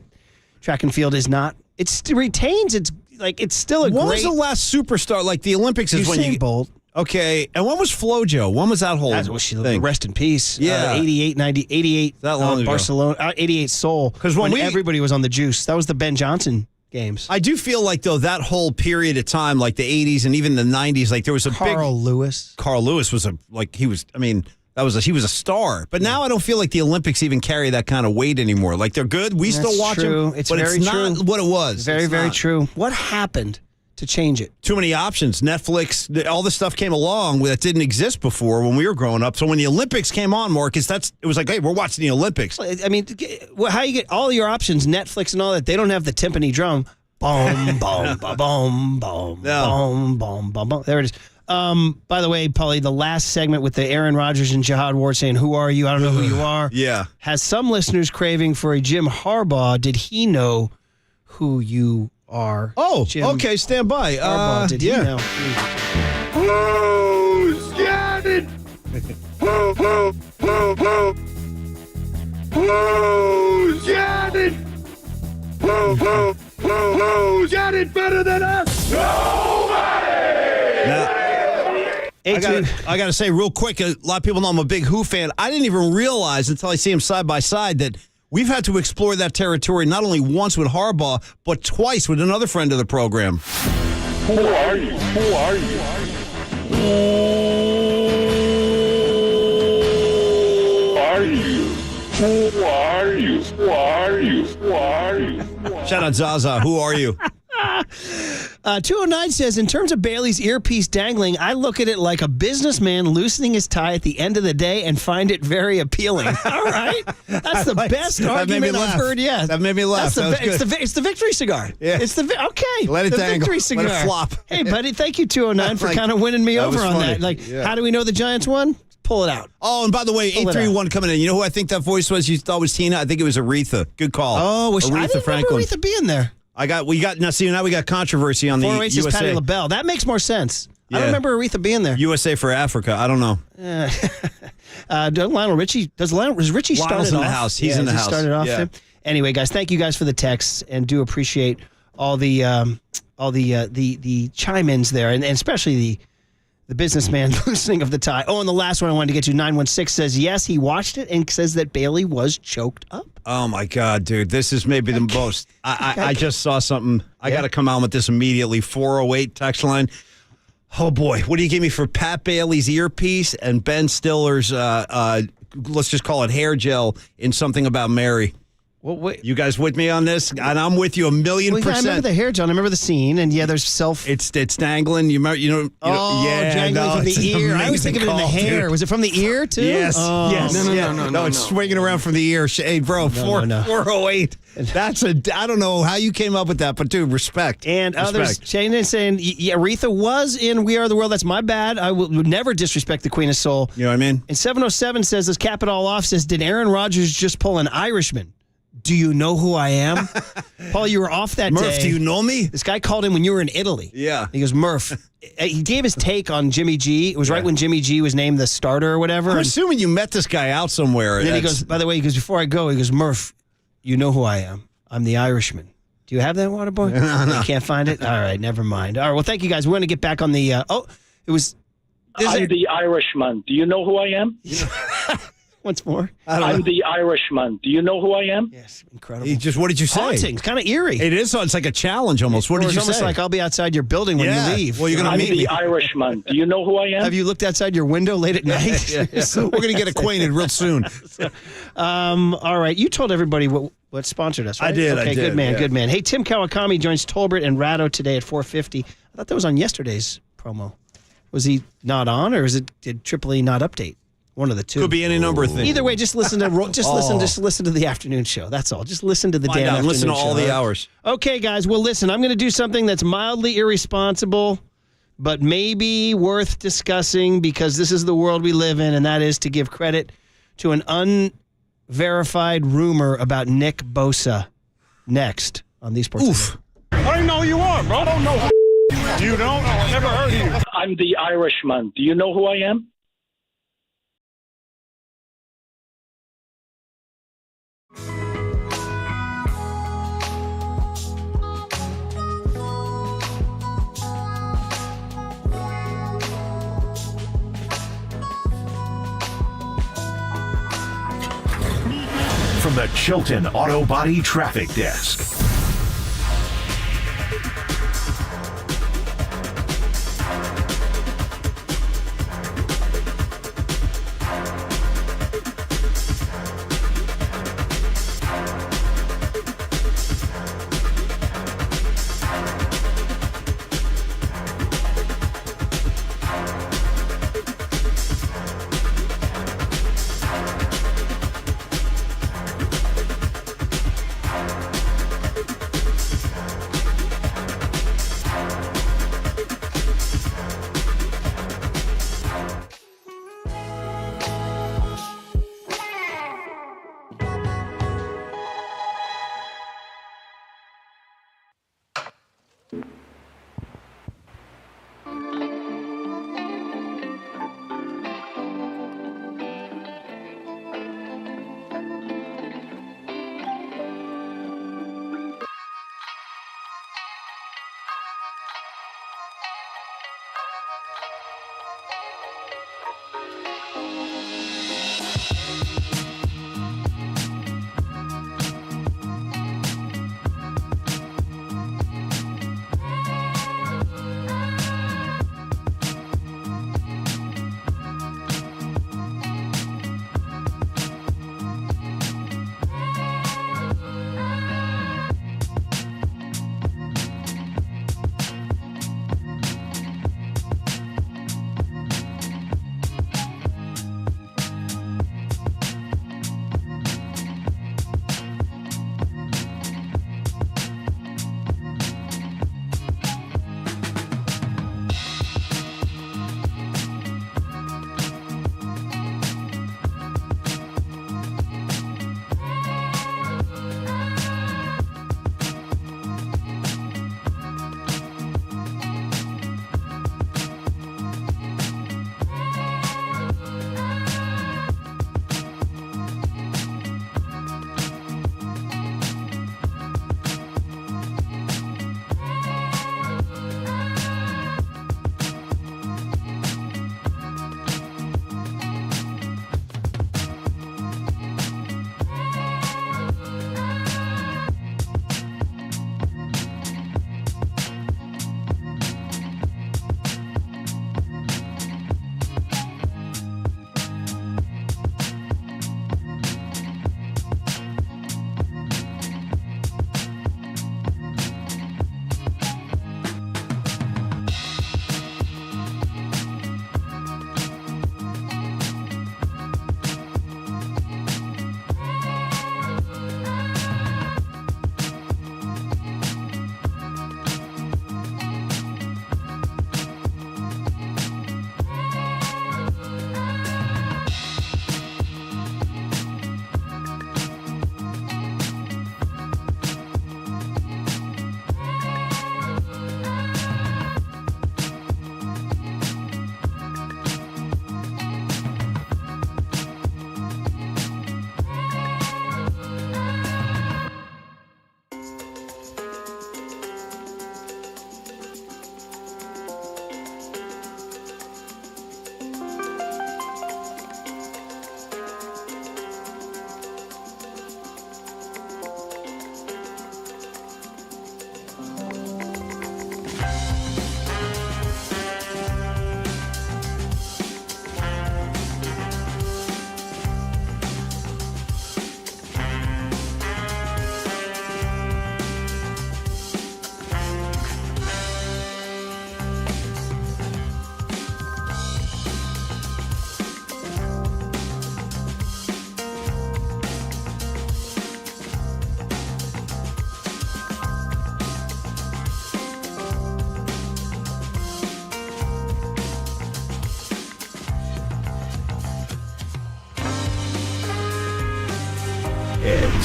Speaker 18: track and field is not. It retains. It's still a
Speaker 21: When
Speaker 18: great.
Speaker 21: was the last superstar? Like the Olympics is when
Speaker 18: Usain
Speaker 21: you.
Speaker 18: Bolt.
Speaker 21: Okay, and when was FloJo? When was that whole thing?
Speaker 18: Rest in peace.
Speaker 21: Yeah.
Speaker 18: 88, 90, 88.
Speaker 21: That long ago.
Speaker 18: Barcelona, 88 Seoul.
Speaker 21: Because
Speaker 18: when everybody was on the juice. That was the Ben Johnson games.
Speaker 21: I do feel like, though, that whole period of time, like the 80s and even the 90s, like there was a
Speaker 18: Carl Lewis.
Speaker 21: Carl Lewis was he was a star. But now I don't feel like the Olympics even carry that kind of weight anymore. Like they're good. We still watch them.
Speaker 18: It's
Speaker 21: but
Speaker 18: very
Speaker 21: it's
Speaker 18: true.
Speaker 21: not what it was.
Speaker 18: Very,
Speaker 21: It's
Speaker 18: very
Speaker 21: not.
Speaker 18: true. What happened to change it?
Speaker 21: Too many options. Netflix, all this stuff came along that didn't exist before when we were growing up. So when the Olympics came on, Marcus, it was like, hey, we're watching the Olympics.
Speaker 18: I mean, how you get all your options, Netflix and all that, they don't have the timpani drum. Boom, boom, boom, boom, boom, boom, boom, boom, boom. There it is. By the way, Paulie, the last segment with the Aaron Rodgers and Jihad Ward saying, who are you? I don't know who you are.
Speaker 21: Yeah.
Speaker 18: Has some listeners craving for a Jim Harbaugh. Did he know who you are?
Speaker 21: Oh,
Speaker 18: Jim
Speaker 21: okay, stand by.
Speaker 18: Harbaugh, did he know?
Speaker 1: Who's got it? Who's got it? Who's got it better than us? Nobody!
Speaker 21: Now, I got to say real quick, a lot of people know I'm a big Who fan. I didn't even realize until I see him side by side that we've had to explore that territory not only once with Harbaugh, but twice with another friend of the program.
Speaker 1: Who are you? Who are you? Who are you? Who are you? Who are you? Who are you?
Speaker 21: Shout out Zaza. Who are you?
Speaker 18: 209 says, in terms of Bailey's earpiece dangling, I look at it like a businessman loosening his tie at the end of the day and find it very appealing. All right. That's the best argument I've heard yet.
Speaker 21: That made me laugh.
Speaker 18: It's the victory cigar.
Speaker 21: Yeah.
Speaker 18: Okay.
Speaker 21: Let it
Speaker 18: the
Speaker 21: dangle.
Speaker 18: victory cigar.
Speaker 21: Let it flop.
Speaker 18: Hey, buddy, thank you, 209, for kind of winning me over on that. Like, how do we know the Giants won? pull it out.
Speaker 21: Oh, and by the way,
Speaker 18: Pull it
Speaker 21: 831 coming in. You know who I think that voice was? You thought was Tina? I think it was Aretha. Good call.
Speaker 18: Oh, I didn't remember Aretha being there.
Speaker 21: Now we got controversy on the
Speaker 18: 408 says
Speaker 21: USA.
Speaker 18: Patti LaBelle. That makes more sense. I
Speaker 21: Yeah.
Speaker 18: don't remember Aretha being there.
Speaker 21: USA for Africa. I don't know.
Speaker 18: Lionel Richie does Richie start
Speaker 21: Lionel's
Speaker 18: it
Speaker 21: in the
Speaker 18: off?
Speaker 21: house. He's in the house.
Speaker 18: Started off.
Speaker 21: Yeah.
Speaker 18: Anyway, guys, thank you guys for the texts, and do appreciate all the chime-ins there, and especially the businessman loosening of the tie. Oh, and the last one I wanted to get to, 916 says yes, he watched it and says that Bailey was choked up.
Speaker 21: Oh my God, dude! This is maybe the most. I just saw something. I got to come out with this immediately. 408 text line. Oh boy, what do you give me for Pat Bailey's earpiece and Ben Stiller's? Let's just call it hair gel in Something About Mary.
Speaker 18: Well, wait.
Speaker 21: You guys with me on this? And I'm with you 1,000,000%.
Speaker 18: I remember the hair gel. I remember the scene, and yeah, there's self.
Speaker 21: It's dangling. Jangling
Speaker 18: from the ear. I always think of it in the hair. Was it from the ear too?
Speaker 21: Yes.
Speaker 18: Oh.
Speaker 21: Yes. No, it's swinging around from the ear. Hey, bro, 408. That's I don't know how you came up with that, but dude, respect.
Speaker 18: And others saying, yeah, Aretha was in We Are the World. That's my bad. I would never disrespect the Queen of Soul.
Speaker 21: You know what I mean?
Speaker 18: And 707 says, let's cap it all off, says, did Aaron Rodgers just pull an Irishman? Do you know who I am? Paul, you were off that day.
Speaker 21: Murph, do you know me?
Speaker 18: This guy called in when you were in Italy.
Speaker 21: Yeah.
Speaker 18: He goes, Murph. He gave his take on Jimmy G. It was right when Jimmy G was named the starter or whatever.
Speaker 21: I'm assuming you met this guy out somewhere.
Speaker 18: And then he goes, by the way, before I go, he goes, Murph, you know who I am. I'm the Irishman. Do you have that, water boy?
Speaker 21: No.
Speaker 18: You can't find it? All right, never mind. All right, well, thank you guys. We're going to get back on the, it was.
Speaker 11: I'm the Irishman. Do you know who I am?
Speaker 18: Once more.
Speaker 11: I'm the Irishman. Do you know who I am?
Speaker 18: Yes, incredible.
Speaker 21: What did you say?
Speaker 18: Haunting. It's kind of eerie.
Speaker 21: It is. It's like a challenge almost. What did you say?
Speaker 18: It's almost like I'll be outside your building when you leave.
Speaker 21: Well, you're going to meet me.
Speaker 11: I'm the Irishman. Do you know who I am?
Speaker 18: Have you looked outside your window late at night?
Speaker 21: We're going to get acquainted real soon.
Speaker 18: All right. You told everybody what sponsored us, right?
Speaker 21: I did.
Speaker 18: Okay, good man, good man. Hey, Tim Kawakami joins Tolbert and Ratto today at 4:50. I thought that was on yesterday's promo. Was he not on, or did Triple E not update? One of the two.
Speaker 21: Could be any number of things.
Speaker 18: Either way, just listen to listen to the afternoon show. That's all. Just listen to the damn afternoon show.
Speaker 21: Listen to all the hours.
Speaker 18: Okay, guys. Well, listen. I'm going to do something that's mildly irresponsible, but maybe worth discussing because this is the world we live in, and that is to give credit to an unverified rumor about Nick Bosa. Next on These Sports.
Speaker 4: Oof. I don't even know who you are, bro. I don't know who you don't. Never heard of you.
Speaker 11: I'm the Irishman. Do you know who I am?
Speaker 5: From the Chilton Auto Body Traffic Desk.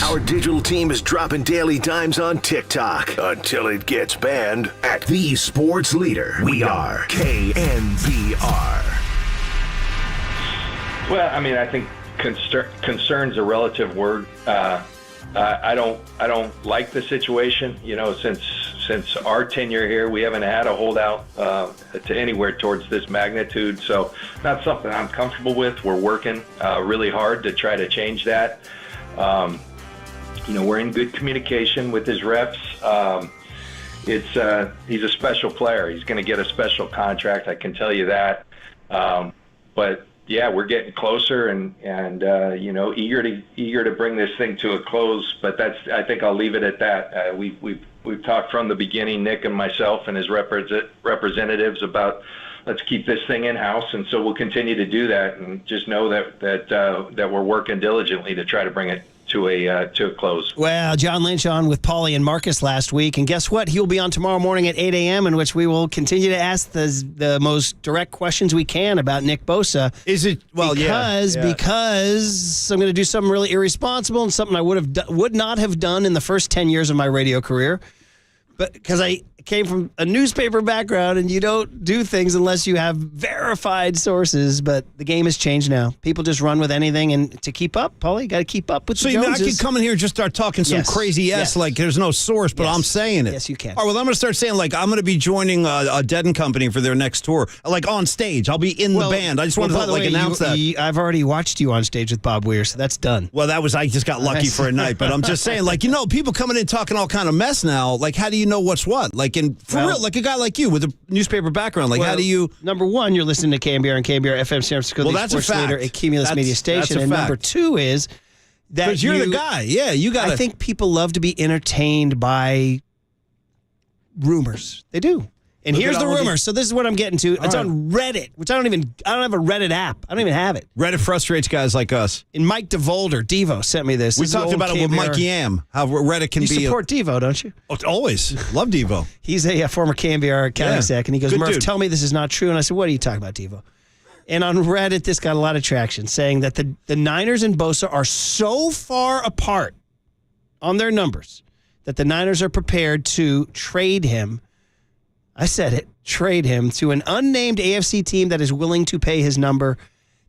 Speaker 5: Our digital team is dropping daily dimes on TikTok until it gets banned at the sports leader. We are KNBR.
Speaker 8: Well, I mean, I think concern's a relative word. I don't like the situation. You know, since our tenure here, we haven't had a holdout to anywhere towards this magnitude. So, not something I'm comfortable with. We're working really hard to try to change that. You know, we're in good communication with his refs. He's a special player. He's going to get a special contract. I can tell you that. But yeah, we're getting closer and you know, eager to bring this thing to a close. But I think I'll leave it at that. We've talked from the beginning, Nick and myself and his representatives, about let's keep this thing in house, and so we'll continue to do that. And just know that we're working diligently to try to bring it to a close.
Speaker 18: Well, John Lynch on with Paulie and Marcus last week, and guess what? He'll be on tomorrow morning at 8 a.m., in which we will continue to ask the most direct questions we can about Nick Bosa.
Speaker 21: Is it
Speaker 18: because I'm going to do something really irresponsible and something I would not have done in the first 10 years of my radio career, but because I came from a newspaper background, and you don't do things unless you have verified sources. But the game has changed now. People just run with anything, and to keep up, Paulie, you got to keep up with the Joneses.
Speaker 21: So I could come in here and just start talking some crazy like there's no source, but I'm saying it.
Speaker 18: Yes, you can.
Speaker 21: All right, well, I'm going to start saying, like, I'm going to be joining a Dead and Company for their next tour, like on stage. I'll be in the band. I just want to announce that.
Speaker 18: I've already watched you on stage with Bob Weir, so that's done.
Speaker 21: Well, I just got lucky for a night, but I'm just saying, like, you know, people coming in talking all kind of mess now. Like, how do you know what's what? Like, for real, like a guy like you with a newspaper background, like, how do you?
Speaker 18: Number one, you're listening to KNBR and KNBR FM San Francisco, the
Speaker 21: that's
Speaker 18: sports
Speaker 21: a fact.
Speaker 18: leader, a Cumulus media station. And number two is that
Speaker 21: because you're the guy. Yeah, you got.
Speaker 18: I think people love to be entertained by rumors. They do. And here's the rumor. So this is what I'm getting to. It's on Reddit, which I don't have a Reddit app. I don't even have it.
Speaker 21: Reddit frustrates guys like us.
Speaker 18: And Mike DeVolder, Devo, sent me this.
Speaker 21: We talked about it with Mike Yam, how Reddit can be.
Speaker 18: You support Devo, don't you?
Speaker 21: Oh, always. Love Devo.
Speaker 18: He's a former KNBR accounting exec, and he goes,
Speaker 21: Good
Speaker 18: Murph,
Speaker 21: dude.
Speaker 18: tell me this is not true. And I said, what are you talking about, Devo? And on Reddit, this got a lot of traction, saying that the Niners and Bosa are so far apart on their numbers that the Niners are prepared to trade him. I said it. Trade him to an unnamed AFC team that is willing to pay his number.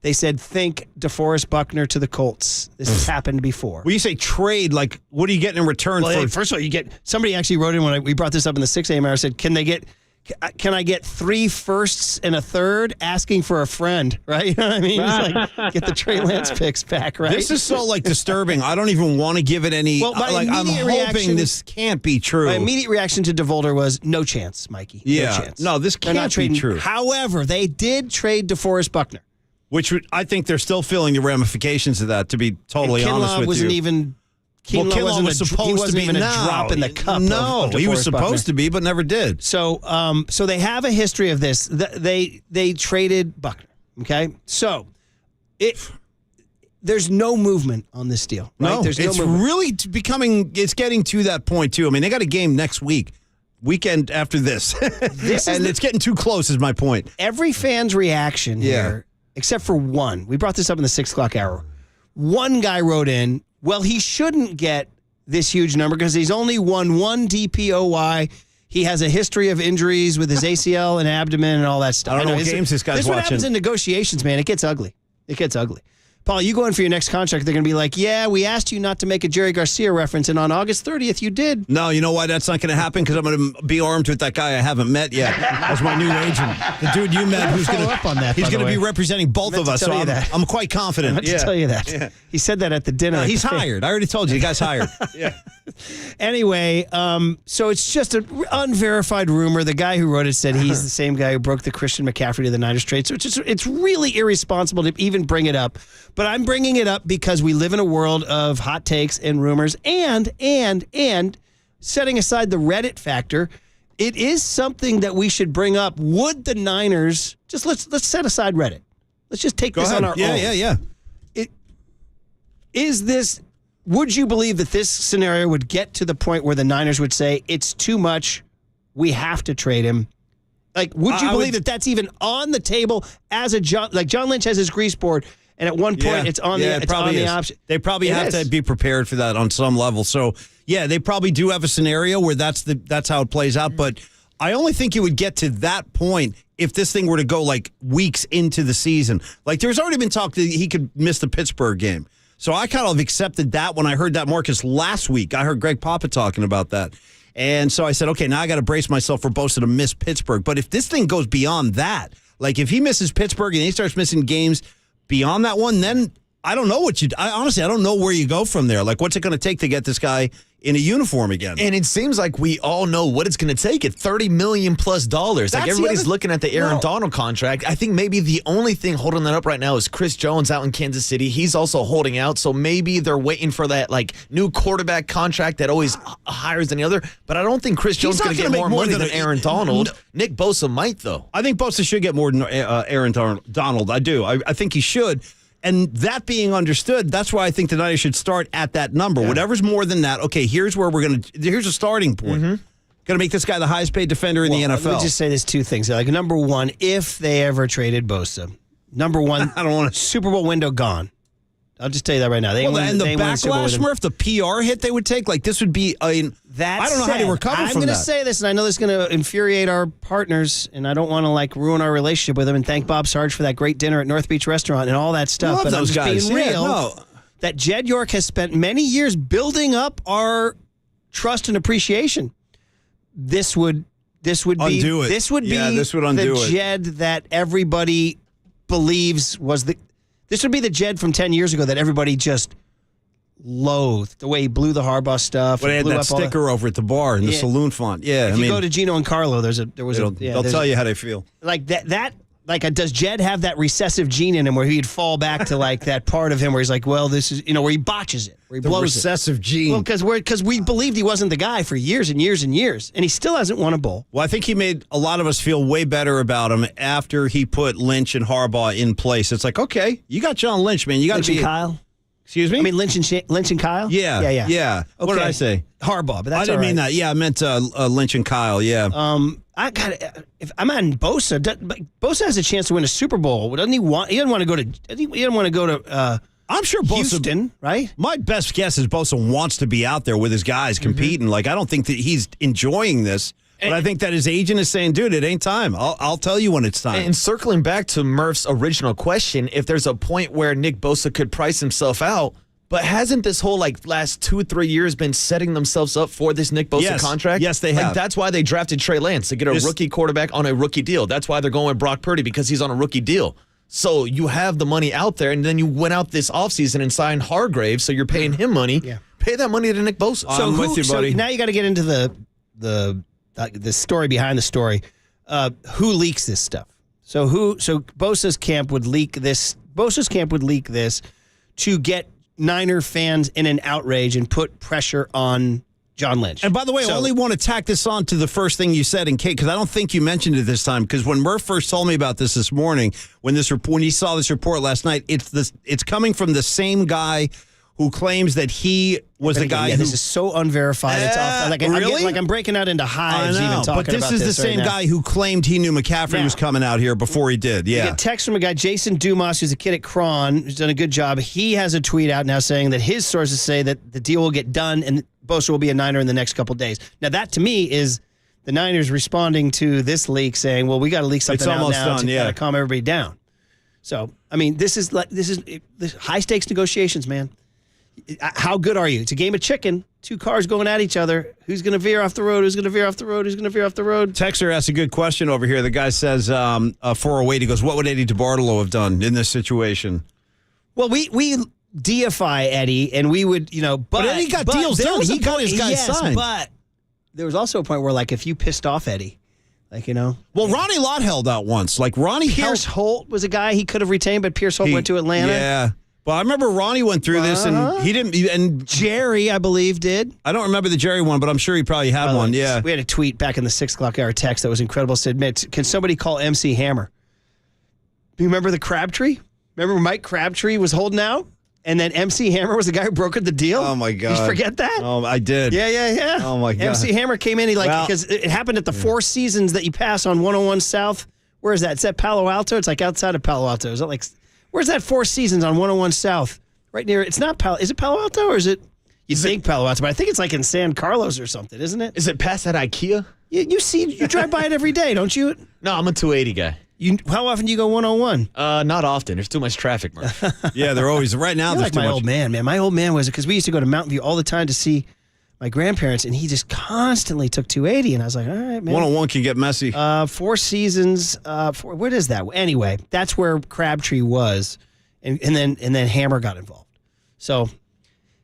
Speaker 18: They said, think DeForest Buckner to the Colts. This has happened before.
Speaker 21: When you say trade, like, what are you getting in return for?
Speaker 18: First of all, you get, somebody actually wrote in when we brought this up in the 6 a.m. hour, said, can I get 3 firsts and a third asking for a friend, right? You know what I mean? It's like, get the Trey Lance picks back, right?
Speaker 21: This is so, like, disturbing. I don't even want to give it any, I'm hoping this can't be true.
Speaker 18: My immediate reaction to DeVolder was, no chance, Mikey.
Speaker 21: Yeah.
Speaker 18: No chance.
Speaker 21: No, this can't be true.
Speaker 18: However, they did trade DeForest Buckner.
Speaker 21: Which I think they're still feeling the ramifications of that, to be totally honest with you. Kinlaw was supposed to be
Speaker 18: even a drop in the cup.
Speaker 21: No,
Speaker 18: of
Speaker 21: he was supposed
Speaker 18: Buckner.
Speaker 21: to be, but never did.
Speaker 18: So they have a history of this. They traded Buckner. Okay, so there's no movement on this deal. Right?
Speaker 21: No,
Speaker 18: there's no
Speaker 21: it's
Speaker 18: movement.
Speaker 21: really it's getting to that point too. I mean, they got a game next weekend after this, and it's getting too close. Is my point.
Speaker 18: Every fan's reaction here, except for one. We brought this up in the 6 o'clock hour. One guy wrote in, well, he shouldn't get this huge number because he's only won 1 DPOY. He has a history of injuries with his ACL and abdomen and all that stuff.
Speaker 21: I don't know what games this guy's
Speaker 18: watching. This is what happens in negotiations, man. It gets ugly. Paul, you go in for your next contract, they're going to be like, yeah, we asked you not to make a Jerry Garcia reference, and on August 30th, you did.
Speaker 21: No, you know why that's not going to happen? Because I'm going to be armed with that guy I haven't met yet as my new agent. The dude you met who's going to
Speaker 18: up on that.
Speaker 21: He's going to be representing both of us, so I'm quite confident.
Speaker 18: I meant to tell you that. Yeah. He said that at the dinner.
Speaker 21: No, he's hired. I already told you. The guy's hired.
Speaker 18: Yeah. Anyway, so it's just an unverified rumor. The guy who wrote it said he's the same guy who broke the Christian McCaffrey to the Niners trade. So it's really irresponsible to even bring it up. But I'm bringing it up because we live in a world of hot takes and rumors and setting aside the Reddit factor, it is something that we should bring up. Would the Niners, just let's set aside Reddit. Let's just take this on our own.
Speaker 21: Yeah.
Speaker 18: Would you believe that this scenario would get to the point where the Niners would say, it's too much, we have to trade him? Like, would you believe that that's even on the table as John Lynch has his grease board And at one point, it's on the option.
Speaker 21: They probably have to be prepared for that on some level. So, yeah, they probably do have a scenario where that's how it plays out. But I only think you would get to that point if this thing were to go like weeks into the season. Like there's already been talk that he could miss the Pittsburgh game. So I kind of accepted that when I heard that, Marcus, last week. I heard Greg Papa talking about that. And so I said, okay, now I got to brace myself for Bosa to miss Pittsburgh. But if this thing goes beyond that, like if he misses Pittsburgh and he starts missing games beyond that one, then I don't know honestly, I don't know where you go from there. Like, what's it going to take to get this guy in a uniform again?
Speaker 3: And it seems like we all know what it's going to take at $30 million plus. Like everybody's looking at the Aaron Donald contract. I think maybe the only thing holding that up right now is Chris Jones out in Kansas City. He's also holding out, so maybe they're waiting for that like new quarterback contract that always hires than the other. But I don't think Chris Jones is going to get more money than Aaron Donald. Nick Bosa might, though.
Speaker 21: I think Bosa should get more than Aaron Donald. I do. I think he should. And that being understood, that's why I think the Niners should start at that number. Yeah. Whatever's more than that, okay, here's a starting point. Going to make this guy the highest paid defender in the NFL.
Speaker 18: Let me just say there's two things. Like, number one, if they ever traded Bosa, number one, I don't want Super Bowl window gone. I'll just tell you that right now.
Speaker 21: And the backlash, Murph, the PR hit they would take, like this would be, I don't know how to recover from that.
Speaker 18: I'm going to say this, and I know this is going to infuriate our partners, and I don't want to like ruin our relationship with them, and thank Bob Sarge for that great dinner at North Beach Restaurant and all that stuff.
Speaker 21: But
Speaker 18: I'm just being real. That Jed York has spent many years building up our trust and appreciation. This would
Speaker 21: undo it.
Speaker 18: This would be the Jed that everybody believes was the. This would be the Jed from 10 years ago that everybody just loathed. The way he blew the Harbaugh stuff.
Speaker 21: But he had that sticker over at the bar in the saloon font. Yeah,
Speaker 18: if you go to Gino and Carlo,
Speaker 21: they'll tell you how they feel.
Speaker 18: Like does Jed have that recessive gene in him where he'd fall back to like that part of him where he's like, well, this is, where he botches it, where he blows
Speaker 21: recessive gene.
Speaker 18: Well, because we believed he wasn't the guy for years and years and years, and he still hasn't won a bowl.
Speaker 21: Well, I think he made a lot of us feel way better about him after he put Lynch and Harbaugh in place. It's like, okay, you got John Lynch, man. You got
Speaker 18: Lynch and Kyle.
Speaker 21: Excuse me?
Speaker 18: I mean, Lynch and Kyle?
Speaker 21: Yeah.
Speaker 18: Okay.
Speaker 21: What did I say?
Speaker 18: Harbaugh, but that's
Speaker 21: I didn't mean that. Yeah, I meant Lynch and Kyle, yeah.
Speaker 18: If I'm on Bosa, Bosa has a chance to win a Super Bowl. Doesn't he want? He doesn't want to go to. He doesn't want to go to.
Speaker 21: I'm sure Bosa,
Speaker 18: Houston, right?
Speaker 21: My best guess is Bosa wants to be out there with his guys competing. Like, I don't think that he's enjoying this. But I think that his agent is saying, dude, it ain't time. I'll tell you when it's time.
Speaker 3: And circling back to Murph's original question, if there's a point where Nick Bosa could price himself out, but hasn't this whole last 2-3 years been setting themselves up for this Nick Bosa contract?
Speaker 21: Yes, they have.
Speaker 3: That's why they drafted Trey Lance, to get a rookie quarterback on a rookie deal. That's why they're going with Brock Purdy, because he's on a rookie deal. So you have the money out there, and then you went out this offseason and signed Hargrave, so you're paying him money. Yeah. Pay that money to Nick Bosa.
Speaker 21: I'm with you, buddy.
Speaker 18: So now you got to get into the story behind the story. Who leaks this stuff? So Bosa's camp would leak this. Bosa's camp would leak this to get Niner fans in an outrage and put pressure on John Lynch.
Speaker 21: And by the way, I only want to tack this on to the first thing you said, because I don't think you mentioned it this time. Because when Murph first told me about this morning, when he saw this report last night, it's coming from the same guy who claims that he was the guy who...
Speaker 18: This is so unverified. It's off.
Speaker 21: Really?
Speaker 18: I'm breaking out into hives even talking about this.
Speaker 21: But this is the same guy who claimed he knew McCaffrey was coming out here before he did. Yeah.
Speaker 18: You get text from a guy, Jason Dumas, who's a kid at Cron, who's done a good job. He has a tweet out now saying that his sources say that the deal will get done and Bosa will be a Niner in the next couple of days. Now, that to me is the Niners responding to this leak saying, well, we got to leak something out now to kind of calm everybody down. So, I mean, this is high-stakes negotiations, man. How good are you? It's a game of chicken. Two cars going at each other. Who's going to veer off the road? Who's going to veer off the road? Who's going to veer off the road?
Speaker 21: Texter asks a good question over here. The guy says, 408, he goes, what would Eddie DeBartolo have done in this situation?
Speaker 18: Well, we deify Eddie, and we would, but
Speaker 21: Eddie got deals done. He got his guys signed.
Speaker 18: But there was also a point where, if you pissed off Eddie, Well,
Speaker 21: Ronnie Lott held out once.
Speaker 18: Pierce Holt was a guy he could have retained, but Pierce Holt went to Atlanta.
Speaker 21: Yeah. Well, I remember Ronnie went through this, and he didn't. And
Speaker 18: Jerry, I believe, did.
Speaker 21: I don't remember the Jerry one, but I'm sure he probably had one. Yeah.
Speaker 18: We had a tweet back in the 6 o'clock hour text that was incredible. It said, "Can somebody call MC Hammer?" Do you remember the Crabtree? Remember Mike Crabtree was holding out, and then MC Hammer was the guy who brokered the deal.
Speaker 21: Oh my God!
Speaker 18: Did you forget that?
Speaker 21: Oh, I did.
Speaker 18: Yeah.
Speaker 21: Oh my God!
Speaker 18: MC Hammer came in. Because it happened at the Four Seasons that you pass on 101 South. Where is that? It's at Palo Alto. It's outside of Palo Alto. Is it Where's that Four Seasons on 101 South? Right near, it's not Palo, is it Palo Alto or is it, you think Palo Alto, but I think it's like in San Carlos or something, isn't it?
Speaker 3: Is it past that IKEA?
Speaker 18: You drive by it every day, don't you?
Speaker 3: No, I'm a 280 guy.
Speaker 18: How often do you go 101?
Speaker 3: Not often. There's too much traffic, Murph.
Speaker 21: Yeah, they're always, right now
Speaker 18: You're
Speaker 21: there's
Speaker 18: like
Speaker 21: too
Speaker 18: my
Speaker 21: much.
Speaker 18: old man, man. My old man was, because we used to go to Mountain View all the time to see my grandparents, and he just constantly took 280, and I was like, all right, man.
Speaker 21: 101 can get messy.
Speaker 18: Four Seasons, what is that? Anyway, that's where Crabtree was, and then Hammer got involved. So,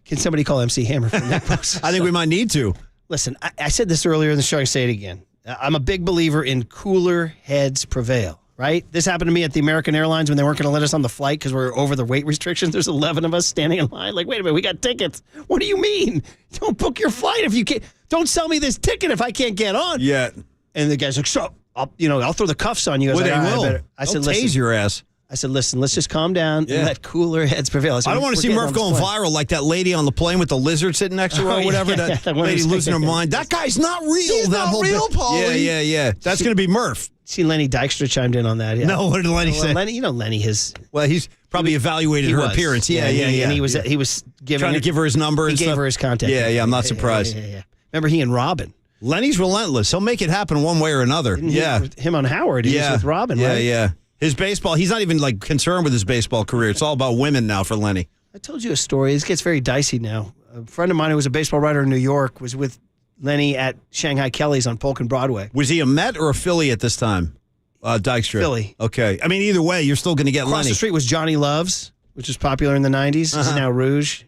Speaker 18: can somebody call MC Hammer from that post?
Speaker 21: I think we might need to.
Speaker 18: Listen, I said this earlier in the show, I say it again. I'm a big believer in cooler heads prevail, right? This happened to me at the American Airlines when they weren't going to let us on the flight because we were over the weight restrictions. There's 11 of us standing in line. Like, wait a minute, we got tickets. What do you mean? Don't book your flight if you can't. Don't sell me this ticket if I can't get on.
Speaker 21: Yeah.
Speaker 18: And the guy's like, so, I'll throw the cuffs on you. I was
Speaker 21: Well,
Speaker 18: like,
Speaker 21: they
Speaker 18: all right,
Speaker 21: will.
Speaker 18: I said,
Speaker 21: They'll tase your ass.
Speaker 18: I said, listen, let's just calm down
Speaker 21: Yeah.
Speaker 18: and let cooler heads prevail.
Speaker 21: I don't want to see Murph going viral like that lady on the plane with the lizard sitting next to her or whatever.
Speaker 18: yeah,
Speaker 21: that
Speaker 18: one
Speaker 21: lady
Speaker 18: was-
Speaker 21: losing her mind. That guy's not real.
Speaker 3: He's
Speaker 21: that
Speaker 3: not
Speaker 21: whole
Speaker 3: real,
Speaker 21: bit.
Speaker 3: Paulie.
Speaker 21: Yeah. That's going to be Murph.
Speaker 18: See, Lenny Dykstra chimed in on that. Yeah.
Speaker 21: No, what did Lenny
Speaker 18: Well,
Speaker 21: say?
Speaker 18: Lenny, Lenny,
Speaker 21: Well, he's probably evaluated her appearance. Yeah.
Speaker 18: And he was giving
Speaker 21: trying to give her his number.
Speaker 18: He
Speaker 21: and
Speaker 18: gave
Speaker 21: stuff.
Speaker 18: her his contact.
Speaker 21: Yeah, I'm not surprised.
Speaker 18: Yeah. Remember he and Robin?
Speaker 21: Lenny's relentless. He'll make it happen one way or another.
Speaker 18: Him on Howard. He was with Robin. Right?
Speaker 21: Yeah. His baseball. He's not even like concerned with his baseball career. It's all about women now for Lenny.
Speaker 18: I told you a story. This gets very dicey now. A friend of mine who was a baseball writer in New York was with Lenny at Shanghai Kelly's on Polk and Broadway.
Speaker 21: Was he a Met or a Philly at this time? Dykstra.
Speaker 18: Philly.
Speaker 21: Okay. I mean, either way, you're still going to get
Speaker 18: Across
Speaker 21: Lenny.
Speaker 18: the street was Johnny Loves, which was popular in the 90s. This is now Rouge.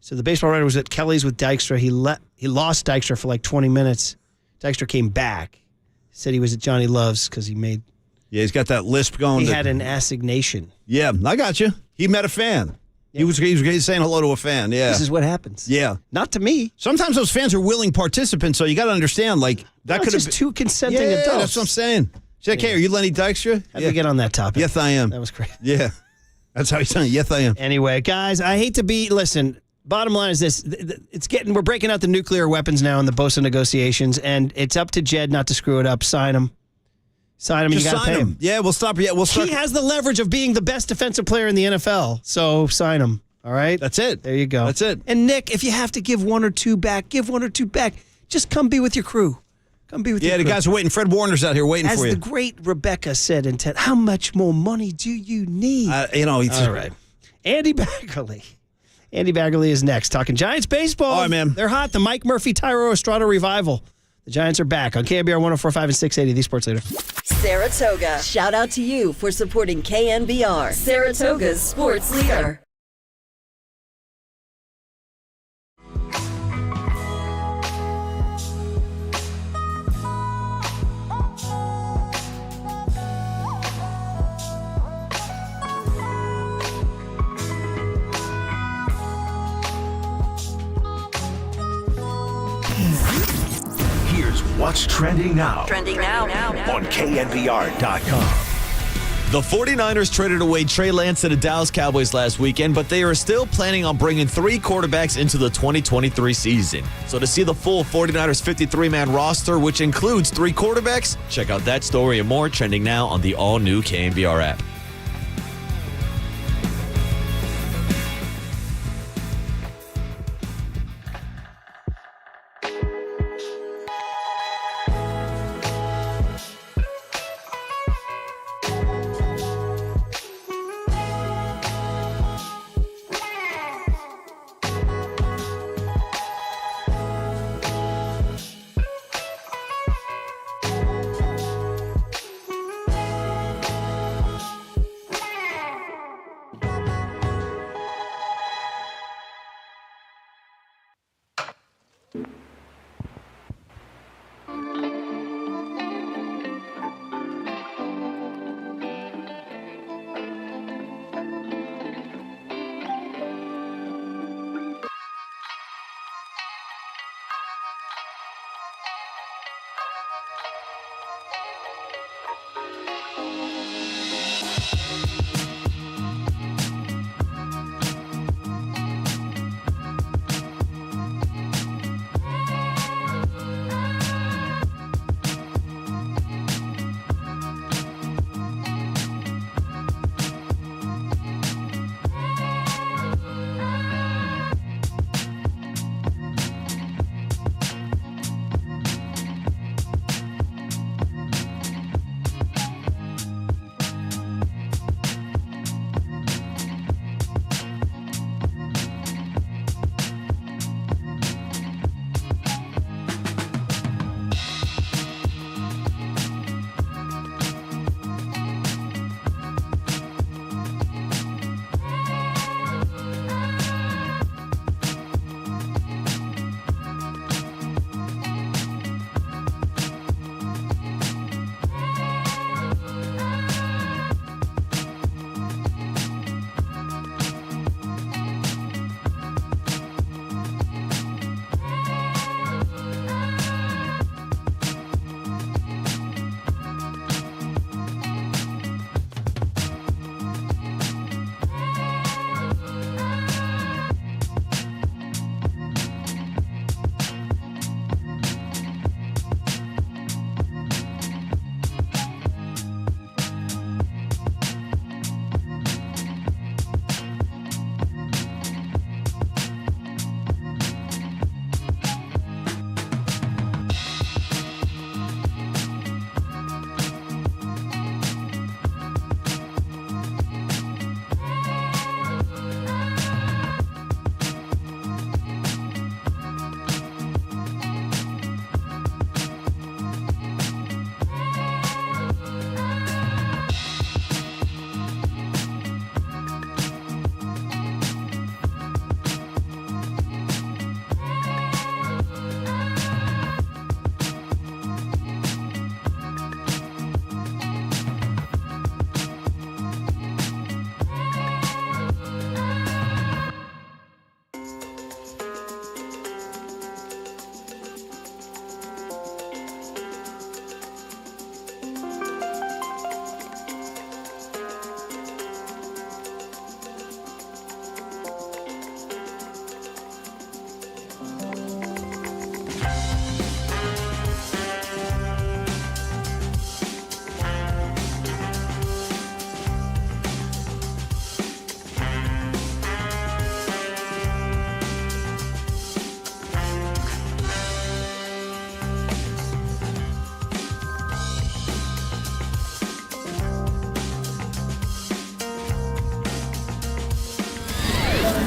Speaker 18: So the baseball writer was at Kelly's with Dykstra. He lost Dykstra for like 20 minutes. Dykstra came back. Said he was at Johnny Loves because he made...
Speaker 21: Yeah, he's got that lisp going.
Speaker 18: He had an assignation.
Speaker 21: Yeah, I got you. He met a fan. Yeah. He was saying hello to a fan. Yeah.
Speaker 18: This is what happens.
Speaker 21: Yeah.
Speaker 18: Not to me.
Speaker 21: Sometimes those fans are willing participants, so you got to understand, like, that could have
Speaker 18: just two consenting adults.
Speaker 21: That's what I'm saying. She's like, hey, are you Lenny Dykstra?
Speaker 18: How did we get on that topic?
Speaker 21: Yes, I am.
Speaker 18: That was great.
Speaker 21: Yeah. That's how he's saying, yes, I am.
Speaker 18: Anyway, guys, I hate to be, listen, bottom line is this. We're breaking out the nuclear weapons now in the BOSA negotiations, and it's up to Jed not to screw it up. Sign him. Sign him.
Speaker 21: Just
Speaker 18: you got to
Speaker 21: sign
Speaker 18: pay
Speaker 21: him. Yeah, we'll stop. Yeah, we'll start.
Speaker 18: He has the leverage of being the best defensive player in the NFL, so sign him. All right?
Speaker 21: That's it.
Speaker 18: There you go.
Speaker 21: That's it.
Speaker 18: And Nick, if you have to give one or two back, give one or two back. Just come be with your crew. Come be with your
Speaker 21: Yeah,
Speaker 18: crew.
Speaker 21: the guys are waiting. Fred Warner's out here waiting
Speaker 18: As
Speaker 21: for you.
Speaker 18: the great Rebecca said in TED, how much more money do you need?
Speaker 21: All
Speaker 18: right. Andy Baggerly. Andy Baggerly is next. Talking Giants baseball.
Speaker 21: All right, man.
Speaker 18: They're hot. The Mike Murphy, Tyro Estrada revival. The Giants are back on KNBR 104.5 and 680, the Sports Leader.
Speaker 2: Saratoga. Shout out to you for supporting KNBR, Saratoga's sports leader.
Speaker 5: Here's what's trending now.
Speaker 2: Trending now.
Speaker 5: On KNBR.com.
Speaker 3: The 49ers traded away Trey Lance to the Dallas Cowboys last weekend, but they are still planning on bringing 3 quarterbacks into the 2023 season. So to see the full 49ers 53-man roster, which includes 3 quarterbacks, check out that story and more trending now on the all-new KNBR app.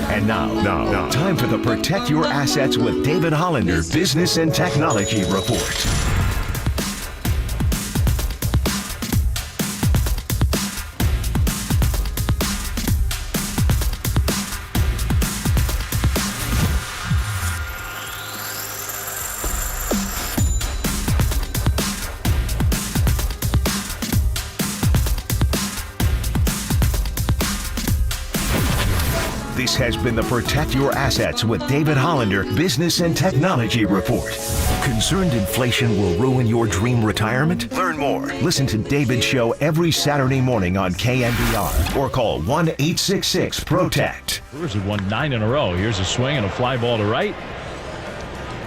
Speaker 5: And now, time for the Protect Your Assets with David Hollander Business and Technology Report. This has been the Protect Your Assets with David Hollander Business and Technology Report. Concerned inflation will ruin your dream retirement? Learn more. Listen to David's show every Saturday morning on KNBR or call 1-866-PROTECT.
Speaker 9: Brewers have won 9 in a row. Here's a swing and a fly ball to right.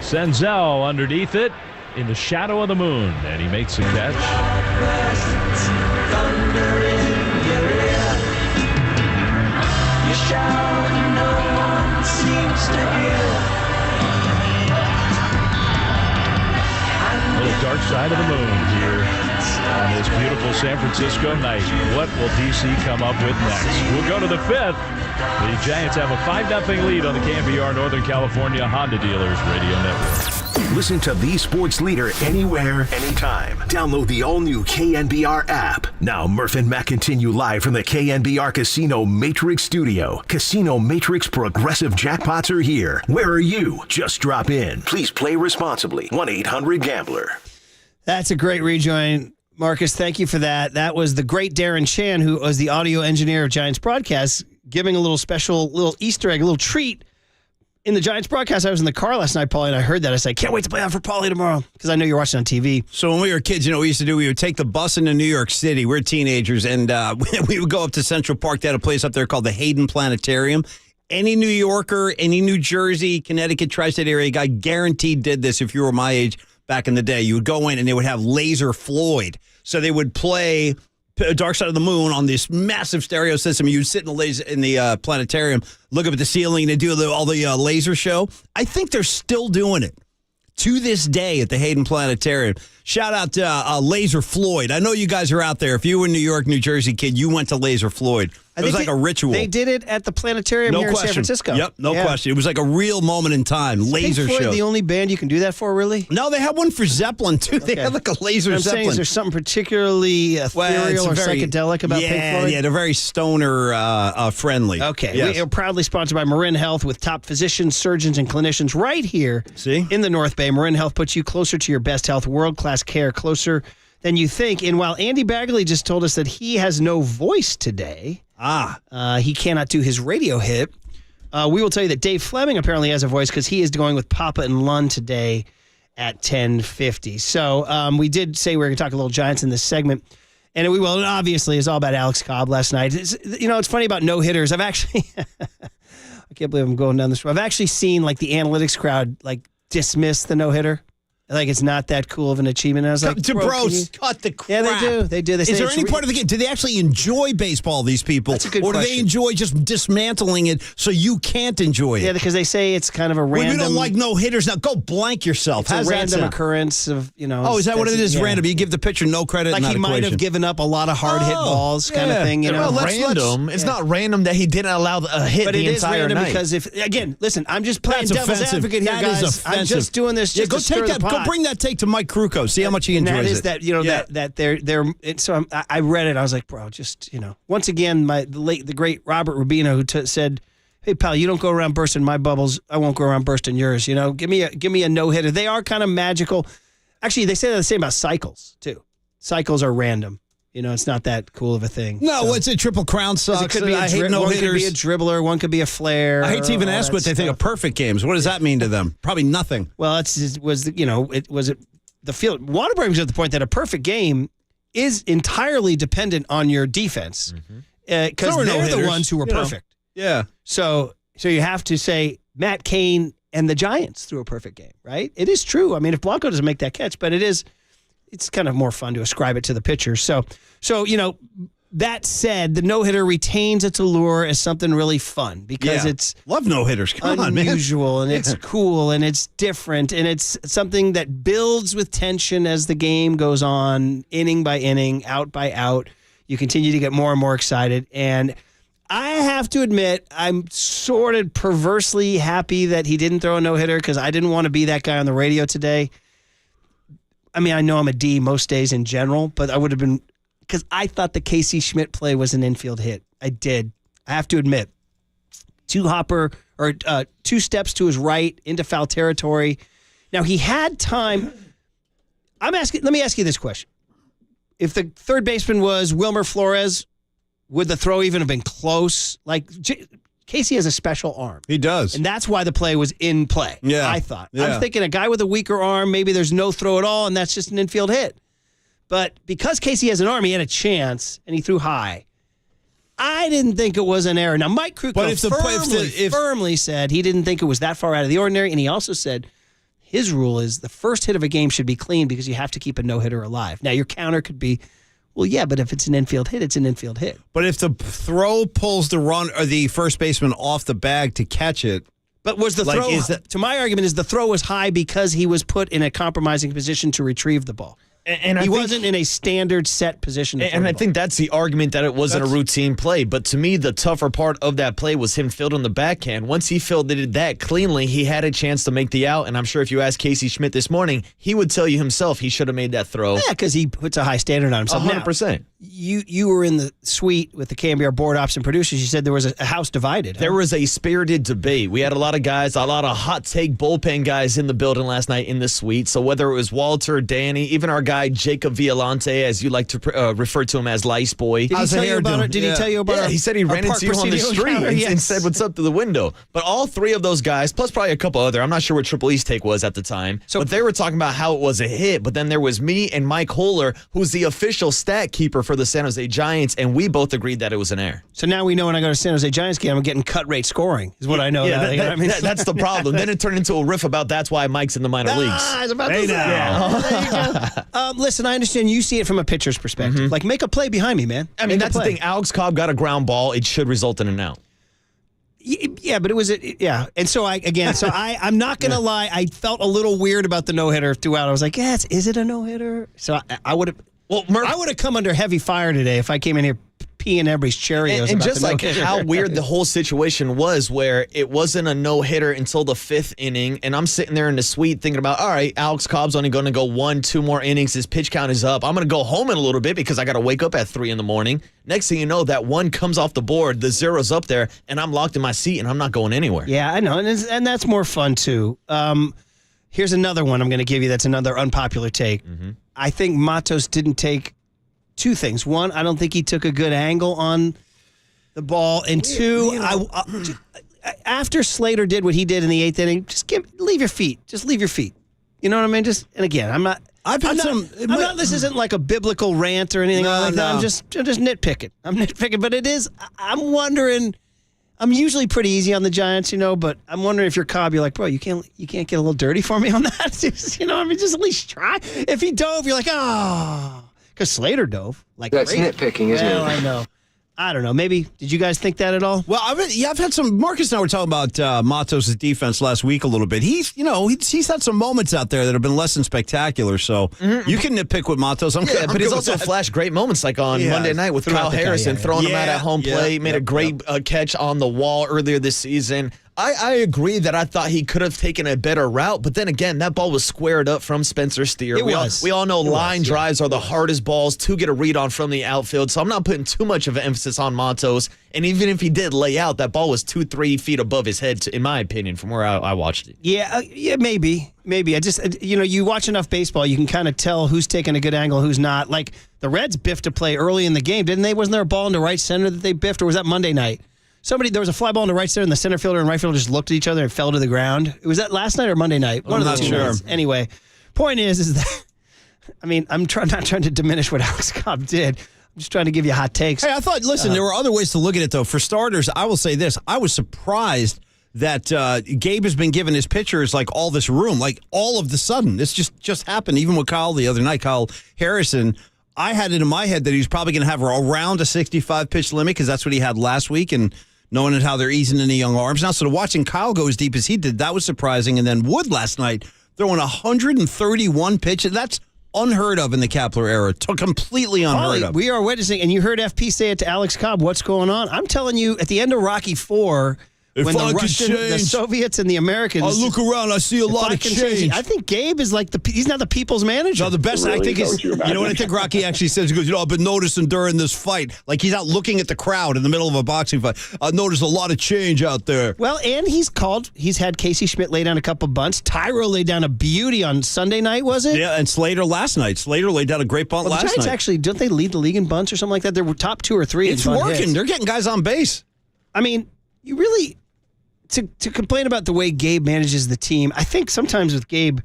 Speaker 9: Senzel underneath it in the shadow of the moon, and he makes a catch. Little dark side of the moon here on this beautiful San Francisco night. What will DC come up with next? We'll go to the 5th. The Giants have a 5-0 lead on the KNBR Northern California Honda Dealers Radio Network.
Speaker 5: Listen to the sports leader anywhere, anytime. Download the all-new KNBR app. Now, Murph and Matt continue live from the KNBR Casino Matrix Studio. Casino Matrix Progressive Jackpots are here. Where are you? Just drop in. Please play responsibly. 1-800-GAMBLER.
Speaker 18: That's a great rejoin, Marcus. Thank you for that. That was the great Darren Chan, who was the audio engineer of Giants broadcast, giving a little special, little Easter egg, a little treat in the Giants broadcast. I was in the car last night, Paulie, and I heard that. I said, can't wait to play out for Paulie tomorrow, because I know you're watching on TV.
Speaker 21: So when we were kids, you know what we used to do? We would take the bus into New York City. We were teenagers, and we would go up to Central Park. They had a place up there called the Hayden Planetarium. Any New Yorker, any New Jersey, Connecticut, tri-state area guy guaranteed did this if you were my age back in the day. You would go in, and they would have Laser Floyd. So they would play Dark Side of the Moon on this massive stereo system. You'd sit in the planetarium, look up at the ceiling, and they do all the laser show. I think they're still doing it to this day at the Hayden Planetarium. Shout out to Laser Floyd. I know you guys are out there. If you were a New York, New Jersey kid, you went to Laser Floyd. It was like a ritual.
Speaker 18: They did it at the planetarium here in San Francisco.
Speaker 21: Yep, no question. It was like a real moment in time. Laser
Speaker 18: show.
Speaker 21: show.
Speaker 18: The only band you can do that for, really?
Speaker 21: No, they had one for Zeppelin too. They had like a laser
Speaker 18: I'm
Speaker 21: Zeppelin.
Speaker 18: saying, is there something particularly ethereal or psychedelic about Pink Floyd?
Speaker 21: Yeah, they're very stoner friendly.
Speaker 18: Okay,
Speaker 21: yes.
Speaker 18: We are proudly sponsored by Marin Health with top physicians, surgeons, and clinicians right here in the North Bay. Marin Health puts you closer to your best health, world-class care, closer than you think. And while Andy Bagley just told us that he has no voice today, he cannot do his radio hit, we will tell you that Dave Fleming apparently has a voice because he is going with Papa and Lund today at 10:50. So we did say we were going to talk a little Giants in this segment, and we will. And obviously, it's all about Alex Cobb last night. It's funny about no-hitters. I've actually, I can't believe I'm going down this road. I've actually seen like the analytics crowd like dismiss the no-hitter. Like, it's not that cool of an achievement. And I was like,
Speaker 21: cut the crap.
Speaker 18: Yeah, they do. They do. They
Speaker 21: Is there any part of the game? Do they actually enjoy baseball, these people?
Speaker 18: That's a good
Speaker 21: question. Or do they
Speaker 18: question.
Speaker 21: enjoy just dismantling it so you can't enjoy it?
Speaker 18: Yeah, because they say it's kind of a random.
Speaker 21: We don't like no-hitters. Now, go blank yourself.
Speaker 18: It's
Speaker 21: How's
Speaker 18: a
Speaker 21: that
Speaker 18: random
Speaker 21: sound?
Speaker 18: occurrence of,
Speaker 21: Oh, is that what it is?
Speaker 18: Yeah.
Speaker 21: Random. You give the pitcher no credit
Speaker 18: Like
Speaker 21: in that
Speaker 18: he might
Speaker 21: equation.
Speaker 18: have given up a lot of hard hit balls kind of thing. You know,
Speaker 3: Well, random. It's not random that he didn't allow a hit
Speaker 18: but
Speaker 3: the
Speaker 18: it is
Speaker 3: entire
Speaker 18: random
Speaker 3: night.
Speaker 18: because listen, I'm just playing
Speaker 21: That's
Speaker 18: devil's
Speaker 21: offensive.
Speaker 18: advocate here,
Speaker 21: That
Speaker 18: guys.
Speaker 21: is
Speaker 18: I'm
Speaker 21: offensive.
Speaker 18: just doing this just
Speaker 21: go
Speaker 18: to stir
Speaker 21: take
Speaker 18: the
Speaker 21: that.
Speaker 18: pot.
Speaker 21: Go bring that take to Mike Krukow. See how much he enjoys
Speaker 18: and that is
Speaker 21: it.
Speaker 18: that that they're so I read it. I was like, bro, just once again, the great Robert Rubino who said, "Hey pal, you don't go around bursting my bubbles. I won't go around bursting yours. Give me a no hitter." They are kind of magical. Actually, they say the same about cycles too. Cycles are random. It's not that cool of a thing.
Speaker 21: No, it's a Triple Crown sucks.
Speaker 18: It could be
Speaker 21: I hate no
Speaker 18: one
Speaker 21: hitters.
Speaker 18: could be a dribbler, one could be a flare.
Speaker 21: I hate to even
Speaker 18: all
Speaker 21: ask
Speaker 18: that
Speaker 21: what they think
Speaker 18: stuff.
Speaker 21: of perfect games. What does that mean to them? Probably nothing.
Speaker 18: Well, it was the field. Water brings up the point that a perfect game is entirely dependent on your defense because
Speaker 21: So are
Speaker 18: they're the
Speaker 21: no-hitters,
Speaker 18: ones who were perfect.
Speaker 21: Yeah.
Speaker 18: So you have to say Matt Cain and the Giants threw a perfect game, right? It is true. I mean, if Blanco doesn't make that catch, but it's kind of more fun to ascribe it to the pitcher. So that said, the no-hitter retains its allure as something really fun because it's
Speaker 21: love no-hitters. Come on, man.
Speaker 18: unusual and it's cool and it's different and it's something that builds with tension as the game goes on, inning by inning, out by out. You continue to get more and more excited. And I have to admit, I'm sort of perversely happy that he didn't throw a no-hitter because I didn't want to be that guy on the radio today. I mean, I know I'm a D most days in general, but I would have been, because I thought the Casey Schmidt play was an infield hit. I did. I have to admit. Two steps to his right into foul territory. Now, he had time. Let me ask you this question. If the third baseman was Wilmer Flores, would the throw even have been close? Like, Casey has a special arm.
Speaker 21: He does.
Speaker 18: And that's why the play was in play, I thought.
Speaker 21: Yeah.
Speaker 18: I'm thinking a guy with a weaker arm, maybe there's no throw at all, and that's just an infield hit. But because Casey has an arm, he had a chance, and he threw high. I didn't think it was an error. Now, Mike Krukow firmly said he didn't think it was that far out of the ordinary, and he also said his rule is the first hit of a game should be clean because you have to keep a no-hitter alive. Now, your counter could be, well, yeah, but if it's an infield hit, it's an infield hit.
Speaker 21: But if the throw pulls the run or the first baseman off the bag to catch it,
Speaker 18: but was the throw? To my argument is the throw was high because he was put in a compromising position to retrieve the ball. And he wasn't in a standard set position.
Speaker 3: And I think that's the argument that it wasn't a routine play. But to me, the tougher part of that play was him fielding the backhand. Once he fielded that cleanly, he had a chance to make the out. And I'm sure if you asked Casey Schmidt this morning, he would tell you himself he should have made that throw.
Speaker 18: Yeah, because he puts a high standard on himself.
Speaker 3: 100%.
Speaker 18: Now, you were in the suite with the KNBR board ops and producers. You said there was a house divided.
Speaker 3: There was a spirited debate. We had a lot of guys, a lot of hot take bullpen guys in the building last night in the suite. So whether it was Walter, Danny, even our guy Jacob Violante, as you like to refer to him as Lice Boy.
Speaker 18: Did he tell you about it? Did he tell you about it?
Speaker 3: Yeah, he said he ran into you on the street and said what's up to the window. But all three of those guys, plus probably a couple other, I'm not sure what Triple E's take was at the time, but they were talking about how it was a hit. But then there was me and Mike Holler, who's the official stat keeper for the San Jose Giants, and we both agreed that it was an error.
Speaker 18: So now we know when I go to San Jose Giants game, I'm getting cut rate scoring, is what I know.
Speaker 3: Yeah, that's the problem. Then it turned into a riff about that's why Mike's in the minor leagues.
Speaker 18: I was about to say. There you go. Listen, I understand you see it from a pitcher's perspective. Like, make a play behind me, man.
Speaker 3: I mean, that's the thing. Alex Cobb got a ground ball. It should result in an out.
Speaker 18: Yeah, but it was and so I'm not gonna lie. I felt a little weird about the no hitter throughout. I was like, yes, is it a no hitter? So I would have. Well, I would have come under heavy fire today if I came in here peeing everybody's Cheerios.
Speaker 3: And just like how weird the whole situation was, where it wasn't a no hitter until the fifth inning, and I'm sitting there in the suite thinking about, all right, Alex Cobb's only going to go 1-2 more innings. His pitch count is up. I'm going to go home in a little bit because I got to wake up at 3 a.m. Next thing you know, that one comes off the board, the zero's up there, and I'm locked in my seat and I'm not going anywhere.
Speaker 18: Yeah, I know, and that's more fun too. Here's another one I'm going to give you. That's another unpopular take. I think Matos didn't take two things. One, I don't think he took a good angle on the ball. And two, after Slater did what he did in the 8th inning, just leave your feet. Just leave your feet. You know what I mean? And again, I'm not. This isn't like a biblical rant or anything like that. I'm just nitpicking. I'm nitpicking, but it is. I'm wondering. I'm usually pretty easy on the Giants, but I'm wondering if you're Cobb, you're like, bro, you can't get a little dirty for me on that? Just at least try. If he dove, you're like, oh. Because Slater dove.
Speaker 16: That's nitpicking, isn't it?
Speaker 18: Well, I know. I don't know. Maybe, did you guys think that at all?
Speaker 21: Well, I've had some, Marcus and I were talking about Matos' defense last week a little bit. He's had some moments out there that have been less than spectacular, so you can nitpick with Matos.
Speaker 3: But he's also flashed great moments, like on Monday night with Kyle Harrison, throwing him out at home plate, made a great catch on the wall earlier this season. I agree that I thought he could have taken a better route, but then again, that ball was squared up from Spencer Steer. We all know line drives are the hardest balls to get a read on from the outfield, so I'm not putting too much of an emphasis on Matos. And even if he did lay out, that ball was 2-3 feet above his head, in my opinion, from where I watched it.
Speaker 18: Yeah, maybe. I just, you watch enough baseball, you can kind of tell who's taking a good angle, who's not. Like, the Reds biffed a play early in the game, didn't they? Wasn't there a ball in the right center that they biffed, or was that Monday night? There was a fly ball in the right center, and the center fielder and right fielder just looked at each other and fell to the ground. Was that last night or Monday night?
Speaker 21: I'm not sure.
Speaker 18: Anyway, point is that, I'm not trying to diminish what Alex Cobb did. I'm just trying to give you hot takes.
Speaker 21: Hey, I thought, listen, there were other ways to look at it, though. For starters, I will say this. I was surprised that Gabe has been giving his pitchers, like, all this room. Like, all of the sudden. This just happened, even with Kyle the other night, Kyle Harrison. I had it in my head that he was probably going to have around a 65-pitch limit because that's what he had last week, and knowing how they're easing into young arms now. So watching Kyle go as deep as he did, that was surprising. And then Wood last night throwing 131 pitches. That's unheard of in the Kapler era. Completely unheard of.
Speaker 18: We are witnessing, and you heard FP say it to Alex Cobb, what's going on? I'm telling you, at the end of Rocky IV, when the Russian, the Soviets, and the Americans.
Speaker 21: I look around, I see a lot of change.
Speaker 18: I think Gabe is he's not the people's manager.
Speaker 21: No, the best I think is, you know what I think Rocky actually says? He goes, I've been noticing during this fight, like he's out looking at the crowd in the middle of a boxing fight. I've noticed a lot of change out there.
Speaker 18: Well, and he's had Casey Schmidt lay down a couple bunts. Tyro laid down a beauty on Sunday night, was it?
Speaker 21: Yeah, and Slater last night. Slater laid down a great bunt last night.
Speaker 18: The Giants actually, don't they lead the league in bunts or something like that? They were top 2 or 3.
Speaker 21: It's working. Hits. They're getting guys on base.
Speaker 18: I mean, you really... To complain about the way Gabe manages the team, I think sometimes with Gabe,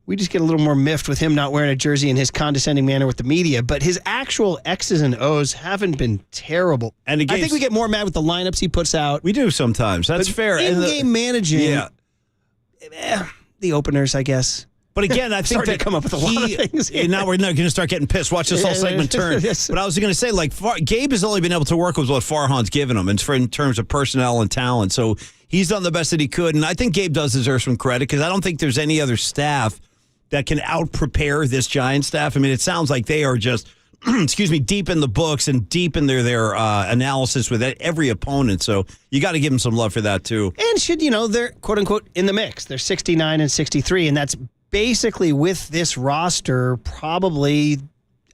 Speaker 18: we just get a little more miffed with him not wearing a jersey and his condescending manner with the media. But his actual X's and O's haven't been terrible. And I think we get more mad with the lineups he puts out.
Speaker 21: We do sometimes. That's fair.
Speaker 18: In-game managing, the openers, I guess.
Speaker 21: But again, I think
Speaker 18: that come up with a lot of things.
Speaker 21: And now we're going to start getting pissed. Watch this whole segment turn.
Speaker 18: Yes.
Speaker 21: But I was going to say, Gabe has only been able to work with what Farhan's given him in terms of personnel and talent. So he's done the best that he could. And I think Gabe does deserve some credit because I don't think there's any other staff that can out-prepare this Giants staff. I mean, it sounds like they are just, deep in the books and deep in their analysis with every opponent. So you got to give them some love for that, too.
Speaker 18: And they're, quote-unquote, in the mix. They're 69 and 63, and that's basically with this roster, probably,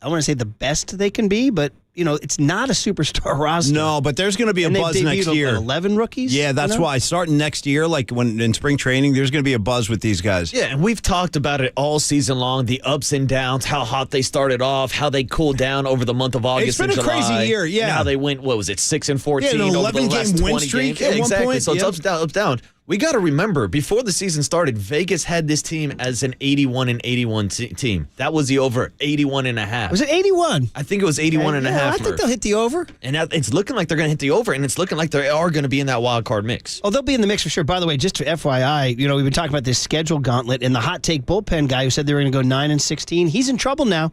Speaker 18: I want to say the best they can be, but, it's not a superstar roster.
Speaker 21: No, but there's going to be a buzz next year.
Speaker 18: 11 rookies?
Speaker 21: Yeah, that's why. Starting next year, like when in spring training, there's going to be a buzz with these guys.
Speaker 3: Yeah, and we've talked about it all season long, the ups and downs, how hot they started off, how they cooled down over the month of August and July.
Speaker 21: It's been a crazy year, yeah.
Speaker 3: And how they went, 6-14
Speaker 21: yeah, an
Speaker 3: over the
Speaker 21: 11-game
Speaker 3: last 20
Speaker 21: win streak
Speaker 3: games.
Speaker 21: at one
Speaker 3: exactly.
Speaker 21: point.
Speaker 3: So it's ups, down. We got to remember, before the season started, Vegas had this team as an 81-81 team. That was the over, 81.5.
Speaker 18: Was it 81?
Speaker 3: I think it was 81.5.
Speaker 18: I think they'll hit the over.
Speaker 3: And it's looking like they're going to hit the over, and it's looking like they are going to be in that wild card mix.
Speaker 18: Oh, they'll be in the mix for sure. By the way, just for FYI, we've been talking about this schedule gauntlet, and the hot take bullpen guy who said they were going to go 9-16, he's in trouble now.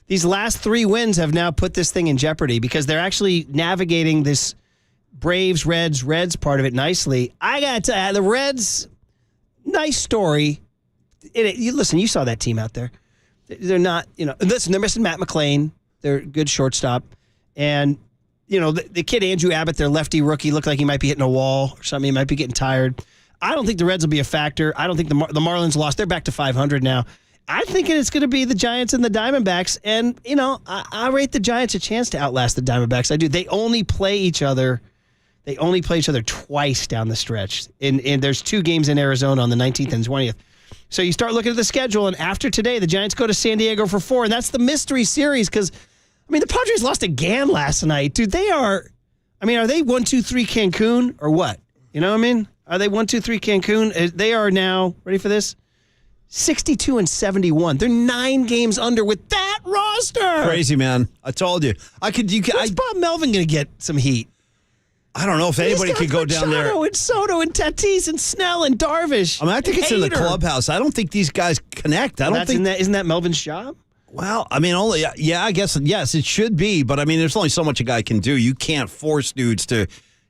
Speaker 18: These last 3 wins have now put this thing in jeopardy because they're actually navigating this Braves, Reds part of it nicely. I got to add the Reds, nice story. Listen, you saw that team out there. They're not, listen, they're missing Matt McClain. They're a good shortstop. And, the kid Andrew Abbott, their lefty rookie, looked like he might be hitting a wall or something. He might be getting tired. I don't think the Reds will be a factor. I don't think the Marlins lost. They're back to 500 now. I'm thinking it's going to be the Giants and the Diamondbacks. And, I rate the Giants a chance to outlast the Diamondbacks. I do. They only play each other twice down the stretch. And there's 2 games in Arizona on the 19th and 20th. So you start looking at the schedule, and after today, the Giants go to San Diego for 4, and that's the mystery series because, the Padres lost again last night. Dude, are they 1-2-3 Cancun or what? You know what I mean? Are they 1-2-3 Cancun? They are now, ready for this? 62 and 71. They're 9 games under with that roster.
Speaker 21: Crazy, man. I told you.
Speaker 18: When's Bob Melvin going to get some heat?
Speaker 21: I don't know if anybody could go down there.
Speaker 18: And Soto and Tatis and Snell and Darvish.
Speaker 21: I think it's in the clubhouse. I don't think these guys connect.
Speaker 18: Isn't that Melvin's job?
Speaker 21: Well, I guess, yes, it should be. But, there's only so much a guy can do. You can't force dudes to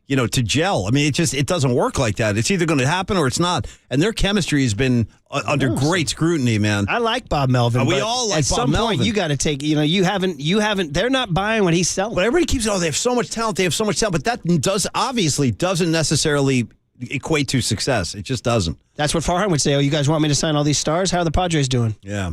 Speaker 21: gel. It doesn't work like that. It's either going to happen or it's not. And their chemistry has been under great scrutiny, man.
Speaker 18: I like Bob Melvin.
Speaker 21: We all like Bob Melvin. At some point,
Speaker 18: you got to take, you haven't, they're not buying what he's selling.
Speaker 21: But everybody keeps, they have so much talent. But that doesn't necessarily equate to success. It just doesn't.
Speaker 18: That's what Farhan would say. Oh, you guys want me to sign all these stars? How are the Padres doing?
Speaker 21: Yeah.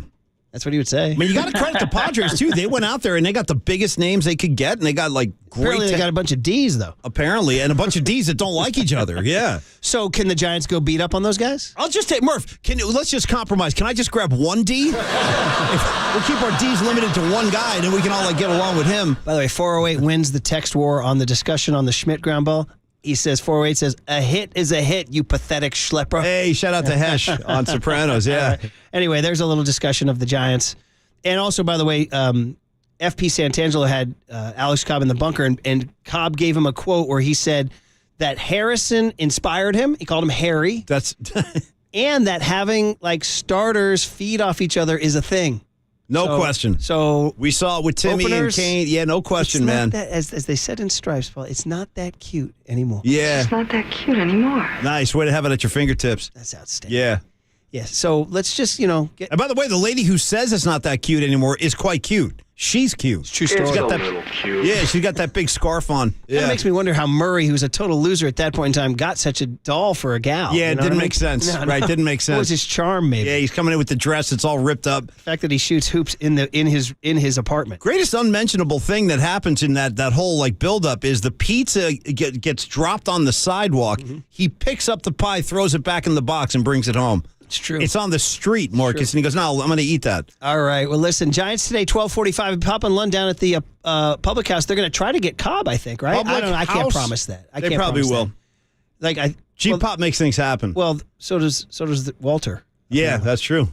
Speaker 18: That's what he would say.
Speaker 21: You got to credit the Padres, too. They went out there and they got the biggest names they could get, and they got, great...
Speaker 18: Apparently they got a bunch of Ds, though.
Speaker 21: Apparently, and a bunch of Ds that don't like each other, yeah.
Speaker 18: So can the Giants go beat up on those guys?
Speaker 21: I'll just take... Murph, let's just compromise. Can I just grab one D? We'll keep our Ds limited to one guy, and then we can all, get along with him.
Speaker 18: By the way, 408 wins the text war on the discussion on the Schmidt ground ball. He says, 408 says, a hit is a hit, you pathetics schlepper.
Speaker 21: Hey, shout out to Hesh on Sopranos, yeah.
Speaker 18: Right. Anyway, there's a little discussion of the Giants. And also, by the way, FP Santangelo had Alex Cobb in the bunker, and Cobb gave him a quote where he said that Harrison inspired him. He called him Harry. And that having, starters feed off each other is a thing.
Speaker 21: No question.
Speaker 18: So
Speaker 21: we saw it with Timmy
Speaker 18: openers,
Speaker 21: and Kane. Yeah, no question, man.
Speaker 18: As they said in Stripes, Paul, it's not that cute anymore.
Speaker 21: Yeah.
Speaker 15: It's not that cute anymore.
Speaker 21: Nice. Way to have it at your fingertips.
Speaker 18: That's outstanding.
Speaker 21: Yeah.
Speaker 18: Yes. So let's just, get.
Speaker 21: And by the way, the lady who says it's not that cute anymore is quite cute. She's cute.
Speaker 18: True story.
Speaker 21: She's got
Speaker 8: a
Speaker 21: that,
Speaker 8: little cute.
Speaker 21: Yeah, she's got that big scarf on. Yeah.
Speaker 18: That makes me wonder how Murray, who's a total loser at that point in time, got such a doll for a gal.
Speaker 21: Yeah, it didn't make sense. Right, didn't make sense.
Speaker 18: What was his charm, maybe?
Speaker 21: Yeah, he's coming in with the dress. It's all ripped up.
Speaker 18: The fact that he shoots hoops in his apartment.
Speaker 21: Greatest unmentionable thing that happens in that whole like buildup is the pizza gets dropped on the sidewalk.
Speaker 18: Mm-hmm.
Speaker 21: He picks up the pie, throws it back in the box, and brings it home.
Speaker 18: It's true.
Speaker 21: It's on the street, Marcus, and he goes, "No, I'm going to eat that."
Speaker 18: All right. Well, listen, Giants today, 12:45. Pop and Lund down at the Public House. They're going to try to get Cobb, I think, right? I don't know. I can't promise that.
Speaker 21: They probably will. G-Pop makes things happen.
Speaker 18: Well, so does Walter.
Speaker 21: Yeah, that's true.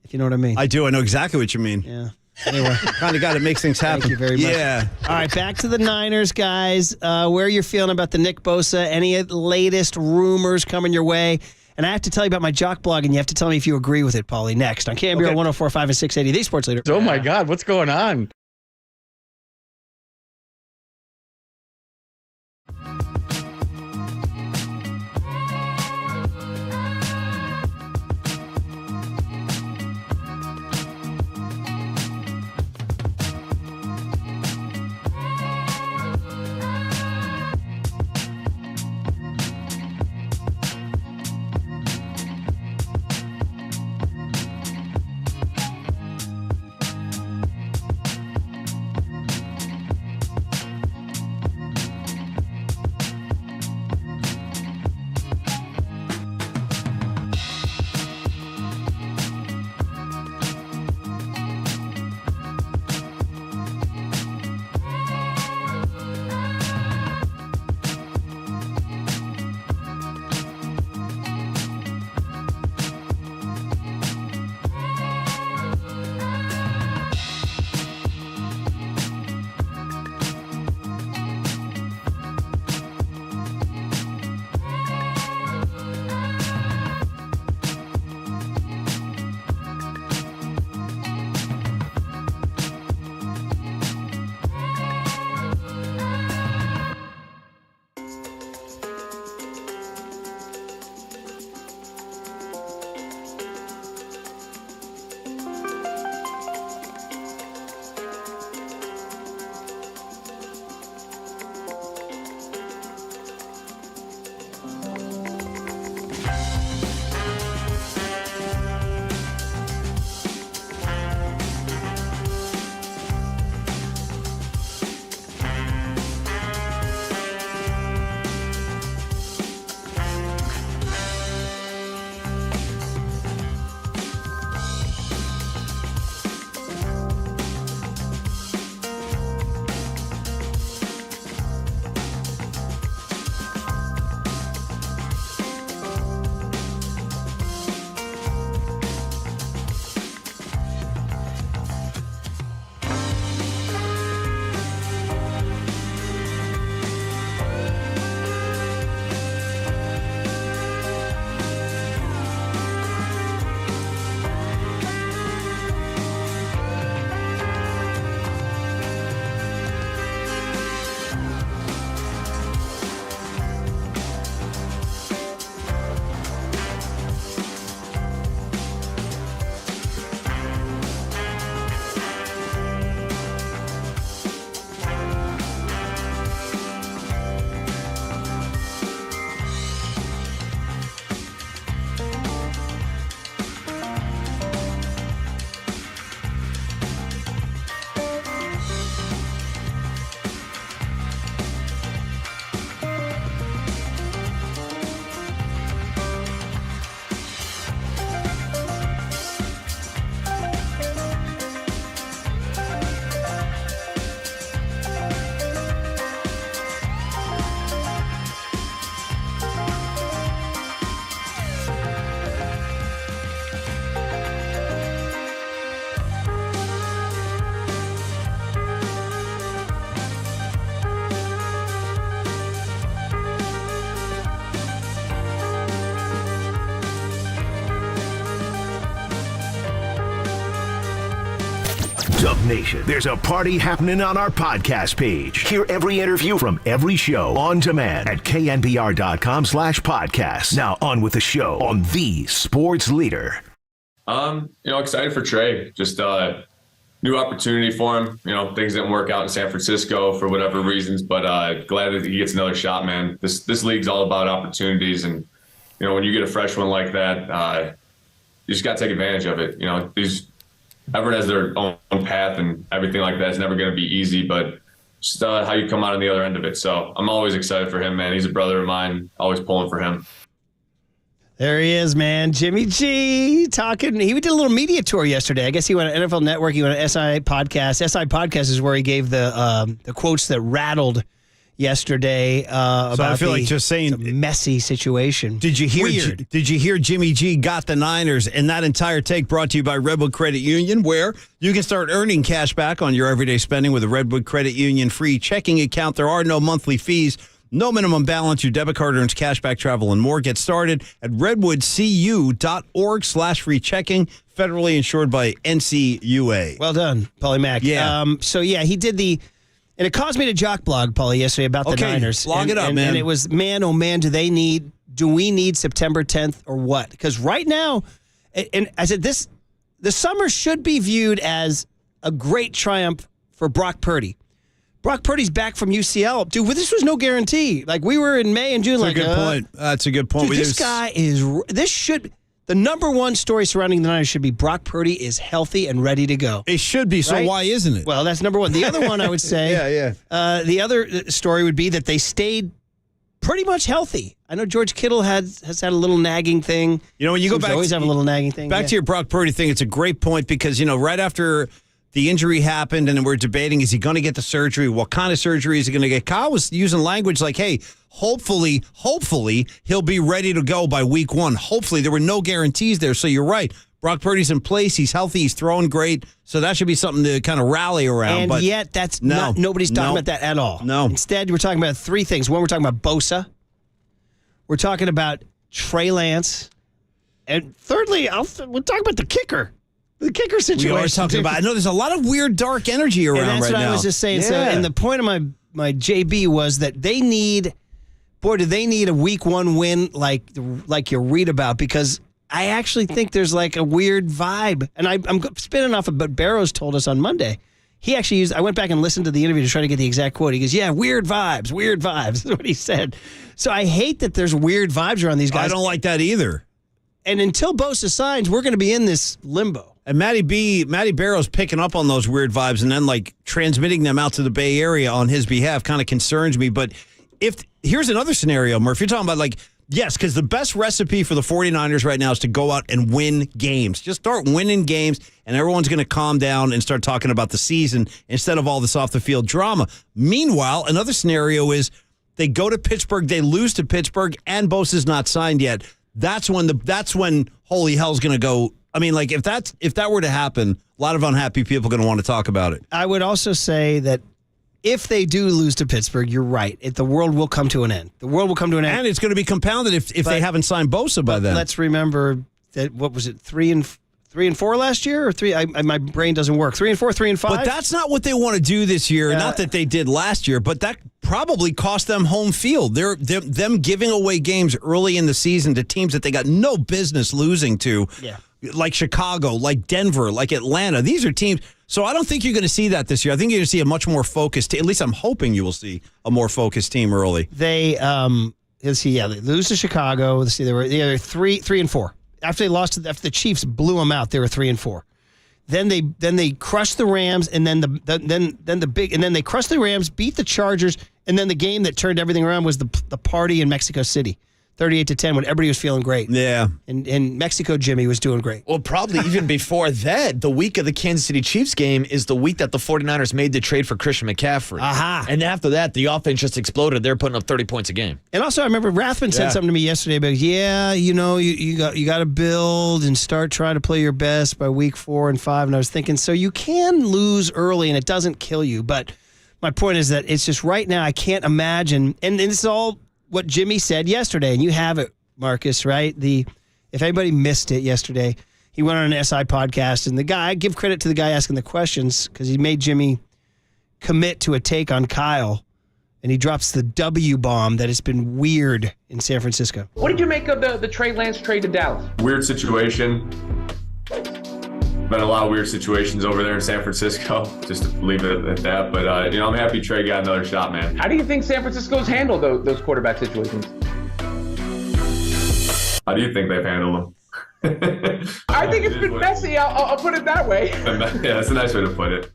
Speaker 18: If you know what I mean.
Speaker 21: I do. I know exactly what you mean.
Speaker 18: Yeah. Anyway,
Speaker 21: kind of guy that makes things happen.
Speaker 18: Thank you very much.
Speaker 21: Yeah.
Speaker 18: All right, back to the Niners, guys. Where you're feeling about the Nick Bosa? Any latest rumors coming your way? And I have to tell you about my jock blog, and you have to tell me if you agree with it, Paulie. Next on KNBR 104.5 and 680, the Sports Leader.
Speaker 19: Oh my God, what's going on?
Speaker 5: Dub Nation, there's a party happening on our podcast page. Hear every interview from every show on demand at knbr.com/podcast. Now on with the show on the Sports Leader.
Speaker 16: Excited for Trey. Just new opportunity for him. Things didn't work out in San Francisco for whatever reasons, but glad that he gets another shot, man. This league's all about opportunities, and when you get a fresh one like that, you just got to take advantage of it. Everyone has their own path, and everything like that is never going to be easy, but just how you come out on the other end of it. So I'm always excited for him, man. He's a brother of mine, always pulling for him.
Speaker 18: There he is, man. Jimmy G talking. He did a little media tour yesterday. I guess he went on NFL Network. He went on SI Podcast. SI Podcast is where he gave the quotes that rattled yesterday about
Speaker 21: I feel like just saying
Speaker 18: the messy situation.
Speaker 21: Did you hear?
Speaker 18: Weird.
Speaker 21: Did you hear Jimmy G got the Niners? And that entire take brought to you by Redwood Credit Union, where you can start earning cash back on your everyday spending with a Redwood Credit Union free checking account. There are no monthly fees. No minimum balance. Your debit card earns cashback, travel, and more. Get started at redwoodcu.org/free checking. Federally insured by NCUA.
Speaker 18: Well done, Paulie Mack.
Speaker 21: Yeah.
Speaker 18: He did the, and it caused me to jock blog, Paulie, yesterday about the Niners.
Speaker 21: Log it up, man.
Speaker 18: And it was, man, oh man, do we need September 10th or what? Because right now, and I said the summer should be viewed as a great triumph for Brock Purdy. Brock Purdy's back from UCL. Dude, this was no guarantee. Like, we were in May and June.
Speaker 21: That's a good point. That's a good point.
Speaker 18: Dude, the number one story surrounding the Niners should be Brock Purdy is healthy and ready to go.
Speaker 21: It should be, so
Speaker 18: right?
Speaker 21: Why isn't it?
Speaker 18: Well, that's number one. The other one I would say, the other story would be that they stayed pretty much healthy. I know George Kittle has had a little nagging thing.
Speaker 21: When you go back,
Speaker 18: always have a little nagging thing.
Speaker 21: Back to your Brock Purdy thing, it's a great point because, right after the injury happened and we're debating, is he going to get the surgery? What kind of surgery is he going to get? Kyle was using language like, hey, hopefully he'll be ready to go by week 1. Hopefully. There were no guarantees there. So you're right. Brock Purdy's in place. He's healthy. He's throwing great. So that should be something to kind of rally around.
Speaker 18: And yet that's nobody's talking about that at all.
Speaker 21: No.
Speaker 18: Instead, we're talking about 3 things. One, we're talking about Bosa. We're talking about Trey Lance. And thirdly, we're talking about the kicker. The kicker situation.
Speaker 21: We are talking about. I know there's a lot of weird, dark energy around right now.
Speaker 18: And that's what I was just saying. Yeah. So, and the point of my JB was that they need, do they need a week 1 win like you read about? Because I actually think there's like a weird vibe. And I'm spinning off of what Barrows told us on Monday. He actually used, I went back and listened to the interview to try to get the exact quote. He goes, yeah, weird vibes. Is what he said. So I hate that there's weird vibes around these guys.
Speaker 21: I don't like that either.
Speaker 18: And until Bosa signs, we're going to be in this limbo.
Speaker 21: And Matty Barrows picking up on those weird vibes and then like transmitting them out to the Bay Area on his behalf kind of concerns me. But here's another scenario, Murph, you're talking about like, yes, because the best recipe for the 49ers right now is to go out and win games. Just start winning games and everyone's going to calm down and start talking about the season instead of all this off the field drama. Meanwhile, another scenario is they go to Pittsburgh, they lose to Pittsburgh, and Bosa's not signed yet. That's when holy hell's going to go. I mean, like if that were to happen, a lot of unhappy people are going to want to talk about it.
Speaker 18: I would also say that if they do lose to Pittsburgh, you're right. The world will come to an end. The world will come to an end.
Speaker 21: And it's going to be compounded if they haven't signed Bosa by then.
Speaker 18: Let's remember that, what was it, 3 and 4 last year? Or 3? My brain doesn't work. 3 and 4, 3 and 5?
Speaker 21: But that's not what they want to do this year. Not that they did last year, but that probably cost them home field. They're them giving away games early in the season to teams that they got no business losing to.
Speaker 18: Yeah.
Speaker 21: Like Chicago, like Denver, like Atlanta. These are teams. So I don't think you're going to see that this year. I think you're going to see a much more focused team. At least I'm hoping you will see a more focused team early.
Speaker 18: They they lose to Chicago. Let's see, they were 3 and 4. After the Chiefs blew them out, they were 3 and 4. Then they crushed the Rams, and then they crushed the Rams, beat the Chargers, and then the game that turned everything around was the party in Mexico City. 38-10 when everybody was feeling great.
Speaker 21: Yeah.
Speaker 18: And Mexico Jimmy was doing great.
Speaker 3: Well, probably even before that, the week of the Kansas City Chiefs game is the week that the 49ers made the trade for Christian McCaffrey.
Speaker 18: Aha.
Speaker 3: And after that, the offense just exploded. They're putting up 30 points a game.
Speaker 18: And also, I remember Rathman said something to me yesterday about, you got to build and start trying to play your best by week 4 and 5. And I was thinking, so you can lose early and it doesn't kill you. But my point is that it's just right now, I can't imagine. And this is all what Jimmy said yesterday, and you have it, Marcus, right? If anybody missed it yesterday, he went on an SI podcast, and I give credit to the guy asking the questions because he made Jimmy commit to a take on Kyle, and he drops the W bomb that it's been weird in San Francisco.
Speaker 22: What did you make of the Trey Lance trade to Dallas?
Speaker 16: Weird situation. Been a lot of weird situations over there in San Francisco, just to leave it at that. But, I'm happy Trey got another shot, man.
Speaker 17: How do you think San Francisco's handled those quarterback situations?
Speaker 16: How do you think they've handled them?
Speaker 17: I think it's been messy. I'll put it that way.
Speaker 16: Yeah, that's a nice way to put it.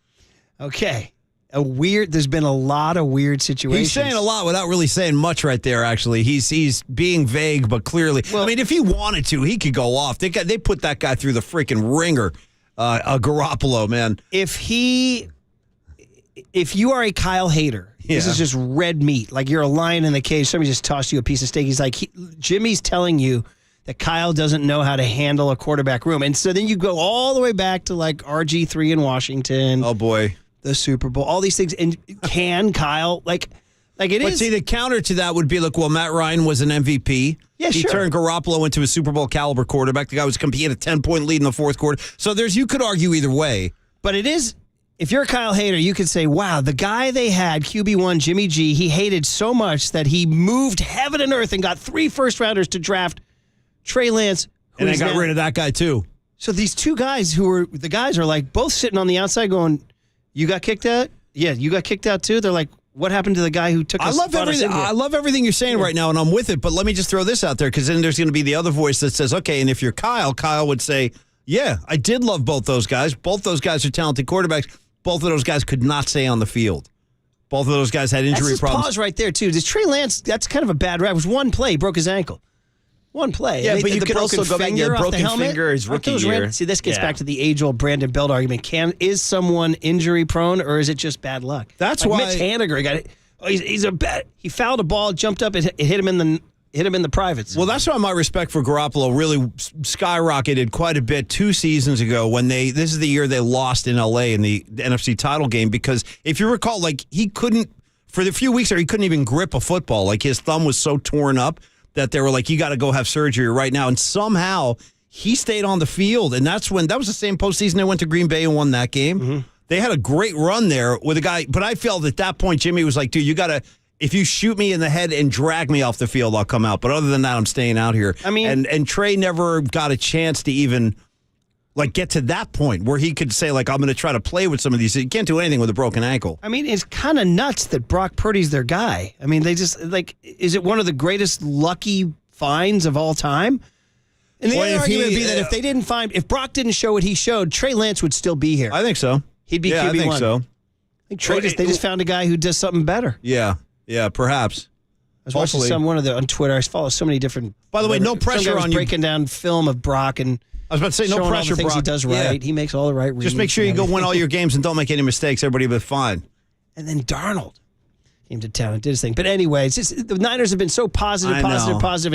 Speaker 18: Okay. There's been a lot of weird situations.
Speaker 21: He's saying a lot without really saying much right there, actually. He's being vague, but clearly. Well, I mean, if he wanted to, he could go off. They put that guy through the freaking ringer, Garoppolo, man.
Speaker 18: If you are a Kyle hater, this is just red meat. Like you're a lion in the cage. Somebody just tossed you a piece of steak. He's like, Jimmy's telling you that Kyle doesn't know how to handle a quarterback room. And so then you go all the way back to like RG3 in Washington.
Speaker 21: Oh, boy.
Speaker 18: The Super Bowl, all these things. And can Kyle, like it is.
Speaker 21: But see, the counter to that would be, look, well, Matt Ryan was an MVP.
Speaker 18: Yeah,
Speaker 21: he
Speaker 18: sure.
Speaker 21: turned Garoppolo into a Super Bowl caliber quarterback. The guy was competing at a 10-point lead in the fourth quarter. So you could argue either way.
Speaker 18: But it is, if you're a Kyle hater, you could say, wow, the guy they had, QB1, Jimmy G, he hated so much that he moved heaven and earth and got 3 first-rounders to draft Trey Lance.
Speaker 21: And they got rid of that guy, too.
Speaker 18: So these two guys are like both sitting on the outside going, you got kicked out? Yeah, you got kicked out too? They're like, what happened to the guy who took us?
Speaker 21: I love everything you're saying right now, and I'm with it, but let me just throw this out there, because then there's going to be the other voice that says, okay, and if you're Kyle would say, yeah, I did love both those guys. Both those guys are talented quarterbacks. Both of those guys could not stay on the field. Both of those guys had injury problems.
Speaker 18: Pause right there, too. Does Trey Lance, that's kind of a bad rap. It was one play, he broke his ankle. One play.
Speaker 3: Yeah, but you could also go back. Yeah, broken finger his rookie year.
Speaker 18: See, this gets back to the age-old Brandon Belt argument. Is someone injury-prone, or is it just bad luck?
Speaker 21: That's why
Speaker 18: Mitch Haniger got it. He fouled a ball, jumped up, it hit him in the privates.
Speaker 21: Well, that's why my respect for Garoppolo really skyrocketed quite a bit 2 seasons ago when this is the year they lost in LA in the NFC title game, because if you recall, like he couldn't, for the few weeks there, he couldn't even grip a football. Like his thumb was so torn up that they were like, you got to go have surgery right now. And somehow he stayed on the field. And that was the same postseason they went to Green Bay and won that game. Mm-hmm. They had a great run there with a guy. But I felt at that point, Jimmy was like, dude, you got to, if you shoot me in the head and drag me off the field, I'll come out. But other than that, I'm staying out here.
Speaker 18: I mean,
Speaker 21: and Trey never got a chance to even like get to that point where he could say, like, I'm going to try to play with some of these. You can't do anything with a broken ankle.
Speaker 18: I mean, it's kind of nuts that Brock Purdy's their guy. I mean, they just, like, is it one of the greatest lucky finds of all time? And the other argument would be that if Brock didn't show what he showed, Trey Lance would still be here.
Speaker 21: I think so.
Speaker 18: He'd be QB1.
Speaker 21: I think so.
Speaker 18: I think they just found a guy who does something better.
Speaker 21: Yeah, perhaps.
Speaker 18: I was watching on Twitter. I follow so many different.
Speaker 21: By the way, no pressure on you.
Speaker 18: Breaking down film of Brock and.
Speaker 21: I was about to say, no pressure,
Speaker 18: all the things
Speaker 21: Brock.
Speaker 18: He does right.
Speaker 21: Yeah.
Speaker 18: He makes all the right reads.
Speaker 21: Just make sure you go win all your games and don't make any mistakes. Everybody will be fine.
Speaker 18: And then Darnold came to town and did his thing. But anyway, it's just, the Niners have been so positive,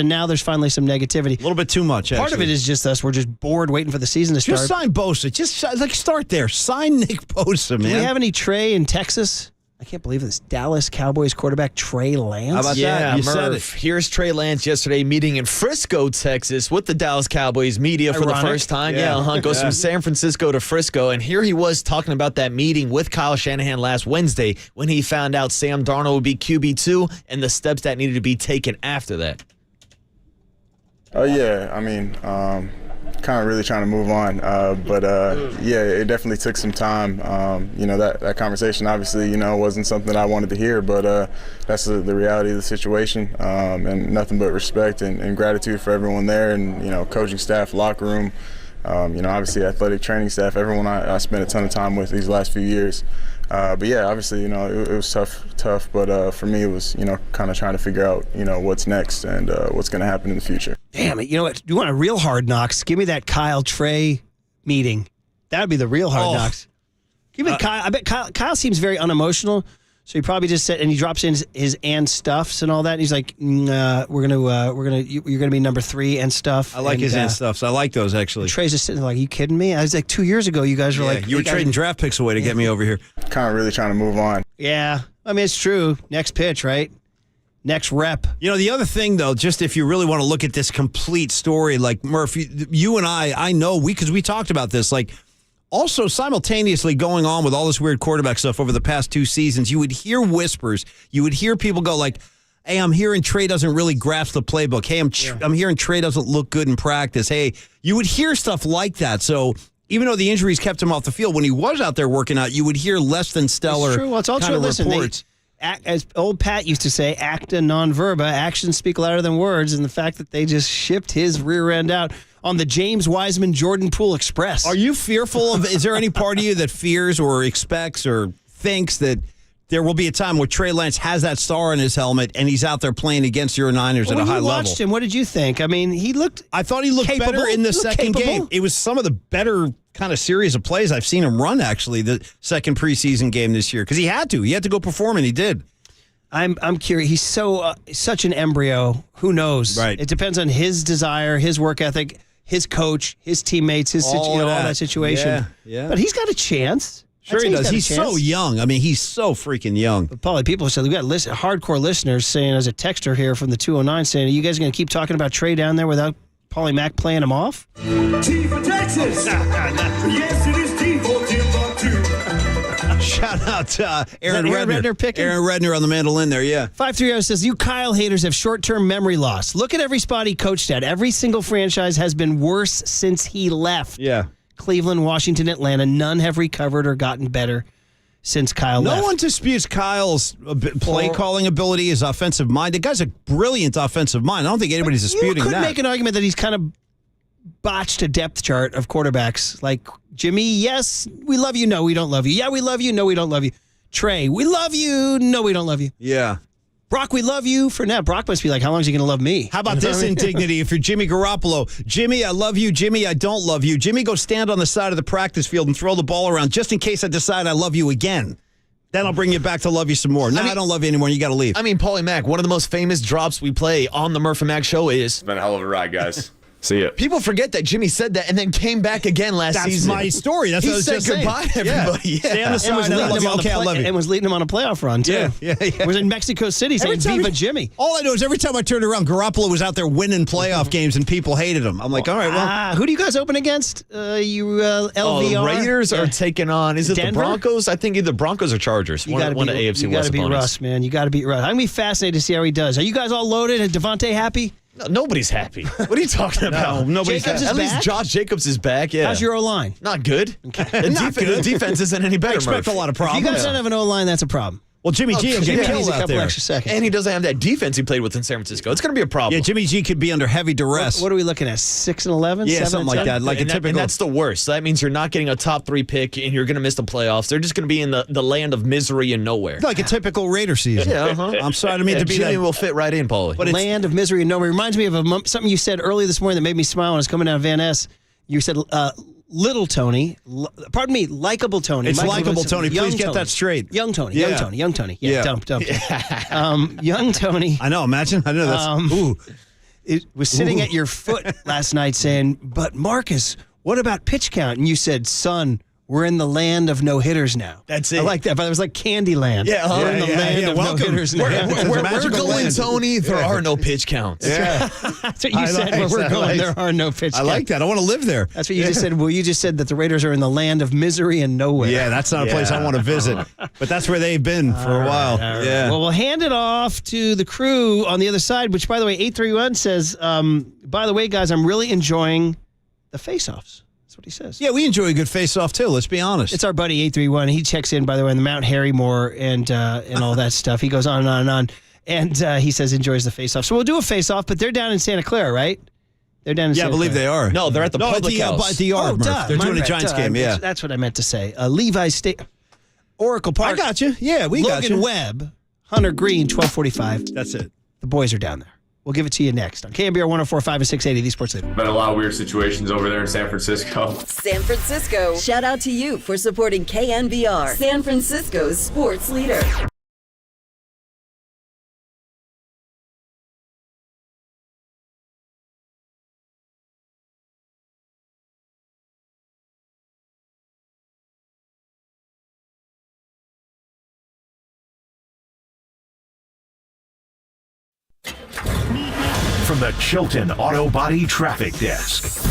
Speaker 18: and now there's finally some negativity.
Speaker 21: A little bit too much,
Speaker 18: Part of it is just us. We're just bored waiting for the season to start.
Speaker 21: Just sign Bosa. Just start there. Sign Nick Bosa, man.
Speaker 18: Do we have any Trey in Texas? I can't believe this. Dallas Cowboys quarterback Trey Lance.
Speaker 21: How about that? You said it.
Speaker 3: Here's Trey Lance yesterday meeting in Frisco, Texas with the Dallas Cowboys media for the first time. Goes from San Francisco to Frisco. And here he was talking about that meeting with Kyle Shanahan last Wednesday when he found out Sam Darnold would be QB2 and the steps that needed to be taken after that.
Speaker 22: Oh, yeah. I mean, kind of really trying to move on. But it definitely took some time. That conversation obviously, wasn't something I wanted to hear, but that's the reality of the situation. And nothing but respect and gratitude for everyone there and, coaching staff, locker room, obviously athletic training staff, everyone I spent a ton of time with these last few years. But yeah, obviously, it was tough. But for me, it was, kind of trying to figure out, what's next and what's going to happen in the future.
Speaker 18: Damn it. You know what? You want a real hard knocks? Give me that Kyle Trey meeting. That would be the real hard knocks. Give me Kyle. I bet Kyle seems very unemotional. So he probably just said, and he drops in his and stuffs and all that. And he's like, you're gonna be number 3 and stuff.
Speaker 21: I like his and stuffs. I like those actually.
Speaker 18: Trey's just sitting there like, are you kidding me? I was like, 2 years ago, you guys were like,
Speaker 21: you were trading draft picks away to get me over here.
Speaker 22: Kind of really trying to move on.
Speaker 18: Yeah, I mean it's true. Next pitch, right? Next rep.
Speaker 21: The other thing though, just if you really want to look at this complete story, like Murph, you and I know because we talked about this, like. Also, simultaneously going on with all this weird quarterback stuff over the past 2 seasons, you would hear whispers. You would hear people go like, Hey, I'm hearing Trey doesn't really grasp the playbook. Hey, I'm hearing Trey doesn't look good in practice. Hey, you would hear stuff like that. So even though the injuries kept him off the field, when he was out there working out, you would hear less than stellar.
Speaker 18: It's true. Well, it's all
Speaker 21: kind
Speaker 18: true.
Speaker 21: of
Speaker 18: Listen,
Speaker 21: reports.
Speaker 18: as old Pat used to say, acta non verba, actions speak louder than words, and the fact that they just shipped his rear end out on the James Wiseman Jordan Poole Express.
Speaker 21: Are you fearful of, is there any part of you that fears or expects or thinks that there will be a time where Trey Lance has that star in his helmet and he's out there playing against your Niners at a high level?
Speaker 18: When you watched him, what did you think? I mean,
Speaker 21: I thought he looked
Speaker 18: capable.
Speaker 21: better in the
Speaker 18: He looked
Speaker 21: second
Speaker 18: capable.
Speaker 21: game. It was some of the better kind of series of plays I've seen him run, actually, the second preseason game this year, because he had to. He had to go perform, and he did.
Speaker 18: I'm curious. He's such an embryo. Who knows?
Speaker 21: Right.
Speaker 18: It depends on his desire, his work ethic, his coach, his teammates, all that situation.
Speaker 21: Yeah.
Speaker 18: But he's got a chance.
Speaker 21: Sure he does. He's
Speaker 18: got a chance.
Speaker 21: so young. I mean, he's so freaking young.
Speaker 18: But Paulie, people said we got hardcore listeners saying, as a texter here from the 209, saying, "Are you guys going to keep talking about Trey down there without Paulie Mack playing him off?"
Speaker 12: T for Texas. Yes, it is T for Timbuktu.
Speaker 21: Shout out to Aaron
Speaker 18: Redner picking?
Speaker 21: Aaron Redner on the mandolin there, yeah.
Speaker 18: 530 says, you Kyle haters have short-term memory loss. Look at every spot he coached at. Every single franchise has been worse since he left.
Speaker 21: Yeah.
Speaker 18: Cleveland, Washington, Atlanta, none have recovered or gotten better since Kyle left.
Speaker 21: No one disputes Kyle's play-calling ability, his offensive mind. The guy's a brilliant offensive mind. I don't think anybody's disputing
Speaker 18: You could
Speaker 21: that.
Speaker 18: make an argument that he's kind of botched a depth chart of quarterbacks. Like, Jimmy, yes, we love you. No, we don't love you. Yeah, we love you. No, we don't love you. Trey, we love you. No, we don't love you.
Speaker 21: Yeah.
Speaker 18: Brock, we love you. For now, Brock must be like, how long is he going to love me?
Speaker 21: How about this indignity if you're Jimmy Garoppolo? Jimmy, I love you. Jimmy, I don't love you. Jimmy, go stand on the side of the practice field and throw the ball around just in case I decide I love you again. Then I'll bring you back to love you some more. No, I don't love you anymore. You got to leave.
Speaker 3: I mean, Paulie Mack, one of the most famous drops we play on the Murph and Mack show is...
Speaker 1: It's been a hell of a ride, guys. See ya.
Speaker 3: People forget that Jimmy said that and then came back again last season.
Speaker 21: That's my story. That's what I was just saying.
Speaker 3: He said goodbye to everybody. Yeah.
Speaker 21: Stay on the side. I love you. Okay, I love you.
Speaker 18: And was leading him on a playoff run, too.
Speaker 21: Yeah.
Speaker 18: Was in Mexico City saying, Viva Jimmy.
Speaker 21: All I know is every time I turned around, Garoppolo was out there winning playoff games and people hated him. I'm like, all right, well.
Speaker 18: Who do you guys open against? LVR?
Speaker 3: The Raiders are taking on, is it
Speaker 18: Denver?
Speaker 3: the Broncos? I think either Broncos or Chargers. One of the AFC West
Speaker 18: You got to beat
Speaker 3: opponents.
Speaker 18: Russ, man. You got to beat Russ. I'm going to be fascinated to see how he does. Are you guys all loaded? Is Devontae happy?
Speaker 3: No, nobody's happy. What are you talking about?
Speaker 21: Nobody's
Speaker 18: Jacobs
Speaker 21: happy.
Speaker 18: is
Speaker 3: At least
Speaker 18: back?
Speaker 3: Josh Jacobs is back, yeah.
Speaker 18: How's your O-line?
Speaker 3: Not good. The defense isn't any better,
Speaker 21: I expect
Speaker 3: Murph.
Speaker 21: a lot of
Speaker 18: If you
Speaker 21: problems.
Speaker 18: guys don't have an O-line, that's a problem.
Speaker 21: Well, Jimmy G will get
Speaker 18: Jimmy
Speaker 21: killed
Speaker 18: needs a
Speaker 21: out
Speaker 18: couple
Speaker 21: there.
Speaker 18: extra seconds.
Speaker 3: And he doesn't have that defense he played with in San Francisco. It's going to be a problem.
Speaker 21: Yeah, Jimmy G could be under heavy duress.
Speaker 18: What are we looking at? 6 and 11?
Speaker 21: Yeah,
Speaker 18: 7
Speaker 21: something
Speaker 18: and
Speaker 21: like
Speaker 18: 10?
Speaker 21: that. Like
Speaker 3: and
Speaker 21: a typical.
Speaker 3: and that's the worst. So that means you're not getting a top 3 pick and you're going to miss the playoffs. They're just going to be in the land of misery and nowhere.
Speaker 21: like a typical Raider season.
Speaker 3: Yeah, uh-huh.
Speaker 21: I'm sorry, I didn't mean to be
Speaker 3: Jimmy
Speaker 21: that.
Speaker 3: will fit right in, Paulie.
Speaker 21: But it's-
Speaker 18: Land of misery and nowhere. Reminds me of something you said earlier this morning that made me smile when I was coming down of Van Ness. You said, little Tony, pardon me, likable Tony.
Speaker 21: It's
Speaker 18: Michael
Speaker 21: likable
Speaker 18: Vincent,
Speaker 21: Tony.
Speaker 18: young
Speaker 21: Please get
Speaker 18: Tony.
Speaker 21: that straight.
Speaker 18: Young Tony,
Speaker 21: Yeah.
Speaker 18: young Tony. Yeah,
Speaker 21: Yeah.
Speaker 18: dump. Young Tony
Speaker 21: I know, imagine. I know that's. Ooh.
Speaker 18: it was sitting at your foot last night saying, but Marcus, what about pitch count? And you said, son, we're in the land of no-hitters now.
Speaker 3: That's it.
Speaker 18: I like that, but it was like Candyland.
Speaker 3: Yeah,
Speaker 18: we're in the land of
Speaker 21: welcome.
Speaker 18: no-hitters now.
Speaker 3: We're going,
Speaker 21: land.
Speaker 3: Tony. There are no pitch counts.
Speaker 21: Yeah.
Speaker 18: That's what you said.
Speaker 21: like
Speaker 18: Where we're
Speaker 21: that.
Speaker 18: going, there are no pitch
Speaker 21: I like that. I want to live there.
Speaker 18: That's what you just said. Well, you just said that the Raiders are in the land of misery and nowhere.
Speaker 21: Yeah, that's not a place I want to visit. But that's where they've been for a while.
Speaker 18: All right.
Speaker 21: Yeah.
Speaker 18: Well, we'll hand it off to the crew on the other side, which, by the way, 831 says, by the way, guys, I'm really enjoying the face-offs. That's what he says.
Speaker 21: Yeah, we enjoy a good face-off, too. Let's be honest.
Speaker 18: It's our buddy 831. He checks in, by the way, on the Mount Harrymore and all that stuff. He goes on and on and on. And he says enjoys the face-off. So we'll do a face-off, but they're down in Santa Clara, right? They're down in Santa
Speaker 21: I believe
Speaker 18: Clara.
Speaker 21: they are.
Speaker 3: No, they're at the public house.
Speaker 21: At the yard, Murph. They're doing a Giants game, yeah.
Speaker 18: That's what I meant to say. Levi State, Oracle Park.
Speaker 21: I got you. Yeah, we got you.
Speaker 18: Logan Webb, Hunter Green, 1245.
Speaker 21: That's it.
Speaker 18: The boys are down there. We'll give it to you next on KNBR 104.5 and 680, the Sports Leader.
Speaker 16: Been a lot of weird situations over there in San Francisco.
Speaker 2: San Francisco. Shout out to you for supporting KNBR, San Francisco's sports leader.
Speaker 5: From the Chilton Auto Body Traffic Desk.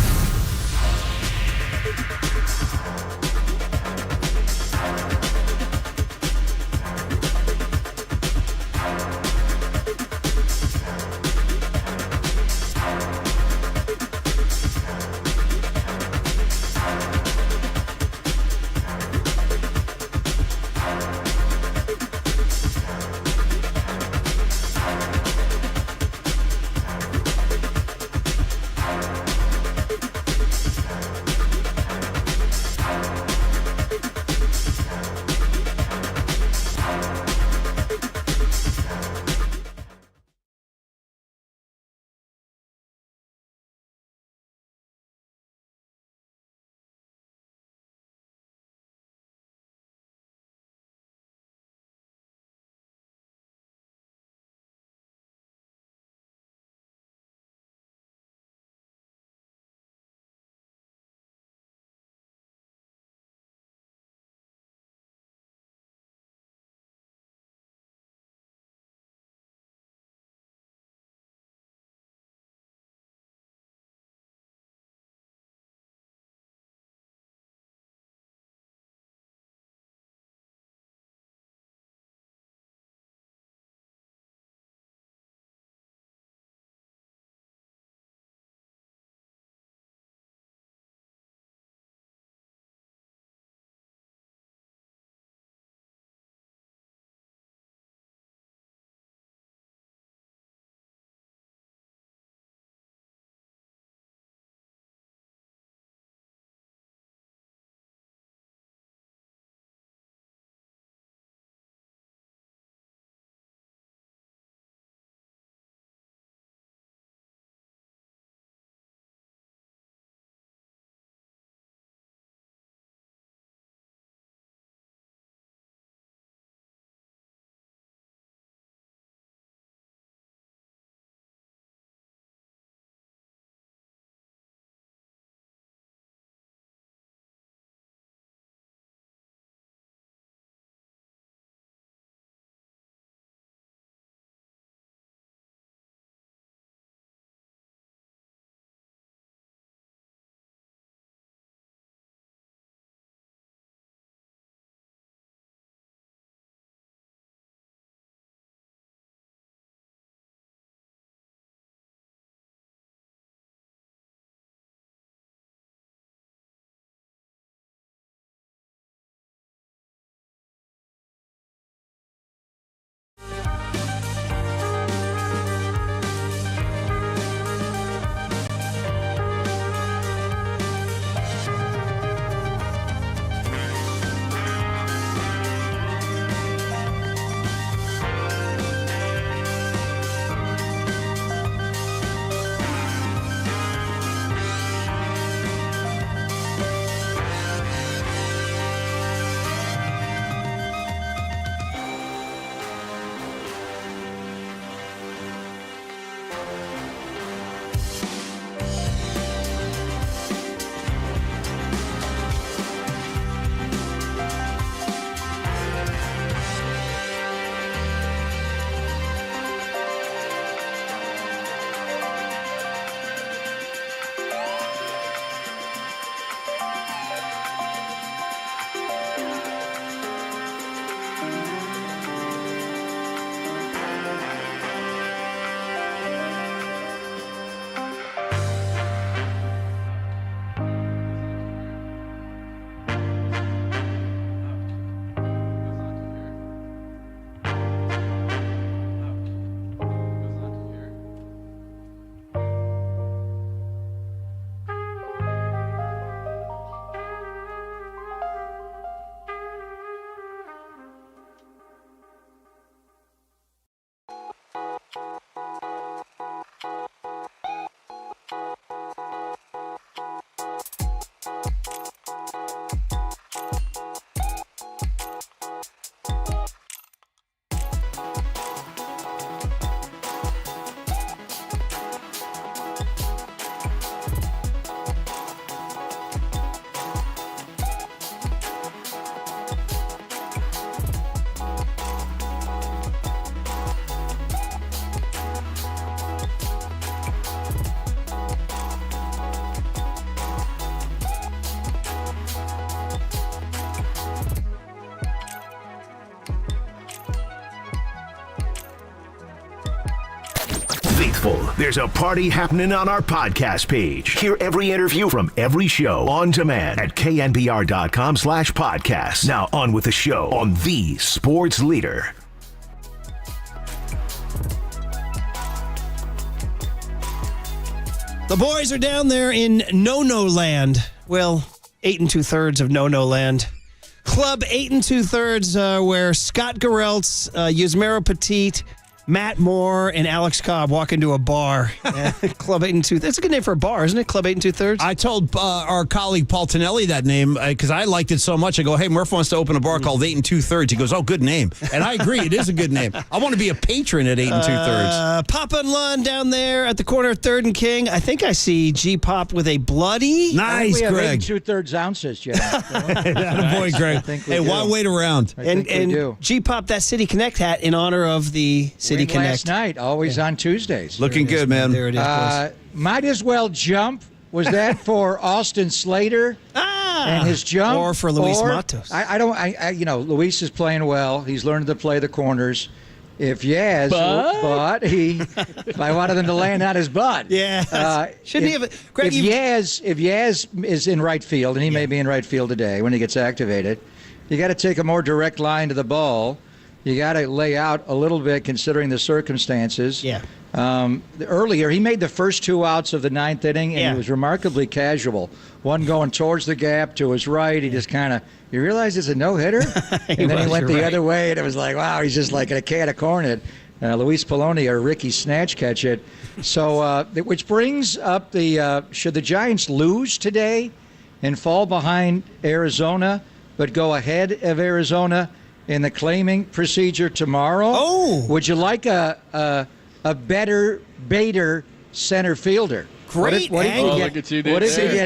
Speaker 5: beautiful. There's a party happening on our podcast page. Hear every interview from every show on demand at knbr.com/podcast. Now on with the show on the Sports Leader.
Speaker 18: The boys are down there in No-No Land. Well, 8 2/3 of No-No Land. Club 8 2/3, where Scott Gereltz, Yusmero Petit, Matt Moore, and Alex Cobb walk into a bar. Club 8 2/3. That's a good name for a bar, isn't it? Club 8 2/3.
Speaker 21: I told our colleague Paul Tonelli that name because I liked it so much. I go, hey, Murph wants to open a bar called 8 2/3. He goes, oh, good name. And I agree, it is a good name. I want to be a patron at 8 2/3.
Speaker 18: Papa and Lund down there at the corner of 3rd and King. I think I see G-Pop with a bloody.
Speaker 21: Nice,
Speaker 10: we have
Speaker 21: Greg.
Speaker 10: 8 2/3 ounces, Jeff.
Speaker 21: Attaboy, Greg. Hey, why wait around?
Speaker 18: And G-Pop that City Connect hat in honor of the City Connect.
Speaker 10: Last night, always on Tuesdays.
Speaker 21: Looking good, man.
Speaker 18: There it is, boys.
Speaker 10: Might as well jump. Was that for Austin Slater and his jump,
Speaker 18: or for Luis Matos?
Speaker 10: I don't. Luis is playing well. He's learning to play the corners. If Yaz, if I wanted him to land on his butt,
Speaker 18: shouldn't he have? Greg,
Speaker 10: if Yaz is in right field, and he may be in right field today when he gets activated, you got to take a more direct line to the ball. You got to lay out a little bit considering the circumstances.
Speaker 18: Yeah.
Speaker 10: Earlier, he made the first 2 outs of the 9th inning, and he was remarkably casual. One going towards the gap to his right. He just kind of, you realize it's a no-hitter? And then he went the other way, and it was like, wow, he's just like a can of corn it. Luis Poloni or Ricky Snatch catch it. So, which brings up the, should the Giants lose today and fall behind Arizona, but go ahead of Arizona in the claiming procedure tomorrow?
Speaker 18: Oh.
Speaker 10: Would you like a better Bader center fielder?
Speaker 18: Great
Speaker 10: What if you get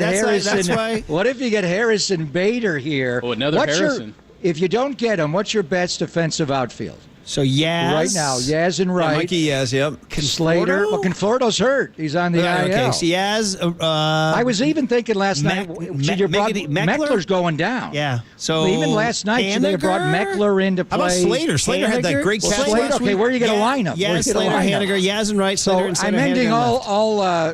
Speaker 10: Harrison? What if you get Harrison Bader here?
Speaker 19: Oh, another Harrison.
Speaker 10: If you don't get him, what's your best defensive outfield?
Speaker 18: So Yaz.
Speaker 10: Right now, Yaz and right.
Speaker 21: Mikey Yaz, yep.
Speaker 10: Slater. Well, Conforto's hurt. He's on the IL.
Speaker 18: Okay, so Yaz.
Speaker 10: I was even thinking last night, Meckler's going down.
Speaker 18: Yeah. So
Speaker 10: even last night, they brought Meckler into play.
Speaker 21: How about Slater? Slater had that great catch last week.
Speaker 10: Okay, where are you going to line him?
Speaker 18: Yeah, Slater, Haniger, Yaz and right, Slater and Slater.
Speaker 10: I'm ending all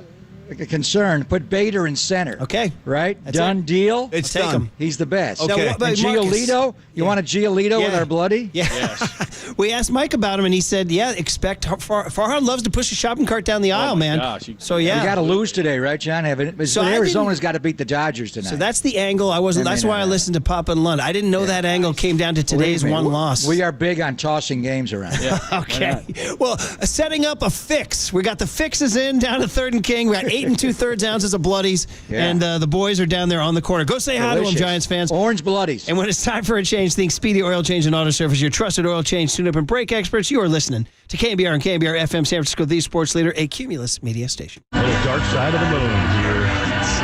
Speaker 10: concerned. Put Bader in center.
Speaker 18: Okay.
Speaker 10: Right?
Speaker 18: That's
Speaker 10: done deal?
Speaker 21: It's done.
Speaker 10: He's the best.
Speaker 21: Okay.
Speaker 18: Now,
Speaker 10: And Giolito? You want a Giolito with our bloody?
Speaker 18: Yeah. Yes. We asked Mike about him, and he said, expect Farhan loves to push a shopping cart down the aisle, man.
Speaker 19: Gosh.
Speaker 18: So, yeah.
Speaker 10: We got to lose today, right, John? Arizona's got to beat the Dodgers tonight.
Speaker 18: So that's the angle. That's why I listened to Papa and Lund. I didn't know that angle came down to today's one loss.
Speaker 10: We are big on tossing games around.
Speaker 19: Yeah.
Speaker 18: Okay. Well, setting up a fix. We got the fixes in down to 3rd and King. We got 8 2/3 ounces of bloodies, and the boys are down there on the corner. Go say hi to them, Giants fans.
Speaker 10: Orange bloodies.
Speaker 18: And when it's time for a change, think Speedy Oil Change and Auto Service, your trusted oil change, tune-up, and brake experts. You are listening to KNBR and KNBR FM San Francisco, the sports leader, a Cumulus media station.
Speaker 9: A little dark side of the moon here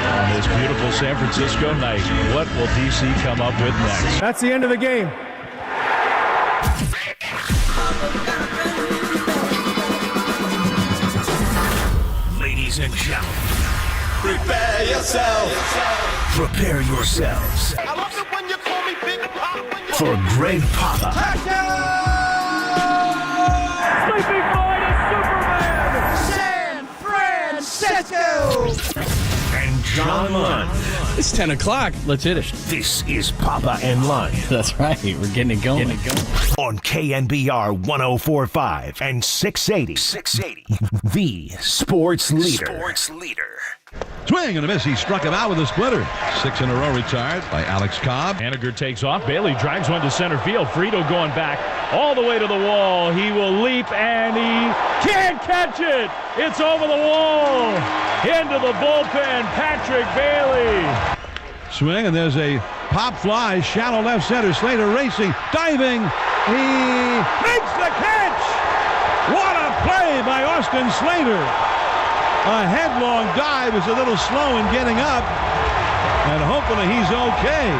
Speaker 9: on this beautiful San Francisco night. What will DC come up with next?
Speaker 4: That's the end of the game.
Speaker 5: Ladies and gentlemen,
Speaker 12: Prepare yourself.
Speaker 5: prepare yourselves
Speaker 12: I love it when you call me Big Pop.
Speaker 5: for Greg Papa
Speaker 12: Sleeping Boy to Superman. San Francisco.
Speaker 5: and John Lund.
Speaker 19: It's 10 o'clock. Let's hit it.
Speaker 5: This is Papa and Lund
Speaker 19: That's right. We're getting it going.
Speaker 5: on KNBR 104.5 and 680. The Sports Leader.
Speaker 20: Swing and a miss. He struck him out with a splitter. 6 in a row retired by Alex Cobb.
Speaker 9: Haniger takes off. Bailey drives one to center field. Frito going back all the way to the wall. He will leap, and he can't catch it. It's over the wall. Into the bullpen, Patrick Bailey.
Speaker 20: Swing, and there's a pop fly. Shallow left center. Slater racing, diving. He makes the catch. What a play by Austin Slater. A headlong dive is a little slow in getting up, and hopefully he's okay.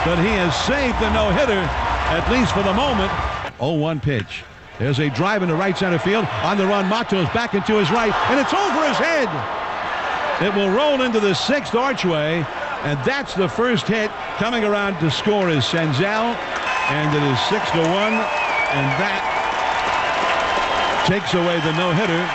Speaker 20: But he has saved the no-hitter, at least for the moment. 0-1 pitch. There's a drive into right center field. On the run, Matos back into his right, and it's over his head. It will roll into the 6th archway, and that's the first hit. Coming around to score is Senzel, and it is 6-1, and that takes away the no-hitter.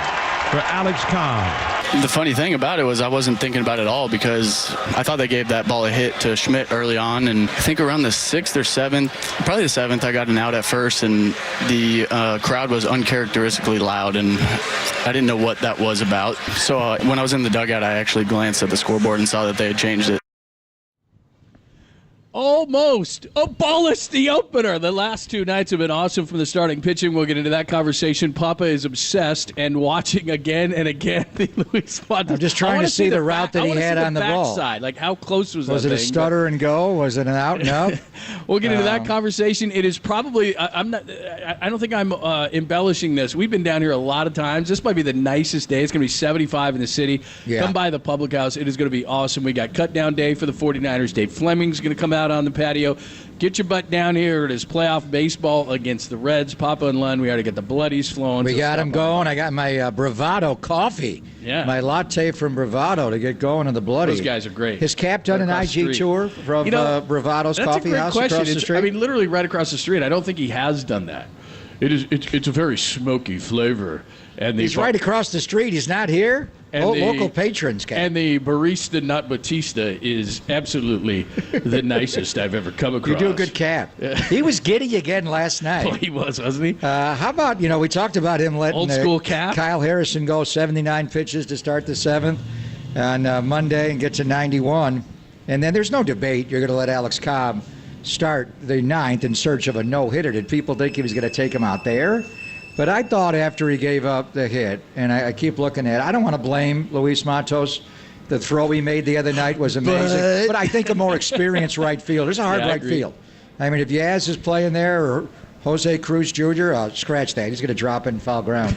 Speaker 20: for Alex Cobb.
Speaker 7: The funny thing about it was I wasn't thinking about it at all because I thought they gave that ball a hit to Schmidt early on, and I think around the 6th or 7th, probably the 7th, I got an out at first, and the crowd was uncharacteristically loud, and I didn't know what that was about. So when I was in the dugout, I actually glanced at the scoreboard and saw that they had changed it.
Speaker 14: Almost abolished the opener. The last 2 nights have been awesome from the starting pitching. We'll get into that conversation. Papa is obsessed and watching again and again the Luis Matos.
Speaker 10: I'm just trying to see the route that he had on the ball.
Speaker 14: Side. Like, how close was that?
Speaker 10: Was it a stutter and go? Was it an out and up?
Speaker 14: We'll get into that conversation. It is probably. I don't think I'm embellishing this. We've been down here a lot of times. This might be the nicest day. It's going to be 75 in the city.
Speaker 10: Yeah.
Speaker 14: Come by the Public House. It is going to be awesome. We got cut down day for the 49ers. Dave Fleming's going to come out on the patio. Get your butt down here. It is playoff baseball against the Reds. Papa and Lund, we already got the bloodies flowing.
Speaker 10: We got them going. I got my Bravado coffee.
Speaker 14: Yeah.
Speaker 10: My latte from Bravado to get going in the bloody.
Speaker 14: Those guys are great.
Speaker 10: His cap done an IG tour from Bravado's Coffee House across the street?
Speaker 14: I mean, literally right across the street. I don't think he has done that. It's a very smoky flavor. And
Speaker 10: he's right across the street. He's not here. Local patrons can.
Speaker 14: And the barista, not Batista, is absolutely the nicest I've ever come across.
Speaker 10: You do a good cap. He was giddy again last night.
Speaker 14: Oh, he was, wasn't he?
Speaker 10: How about, we talked about him letting
Speaker 14: old school cap.
Speaker 10: Kyle Harrison go 79 pitches to start the 7th on Monday and get to 91. And then there's no debate. You're going to let Alex Cobb start the 9th in search of a no-hitter. Did people think he was going to take him out there? But I thought after he gave up the hit, and I keep looking at it, I don't want to blame Luis Matos. The throw he made the other night was amazing. But I think a more experienced right fielder. There's a hard right field. I mean, if Yaz is playing there or Jose Cruz Jr., scratch that. He's going to drop it in foul ground.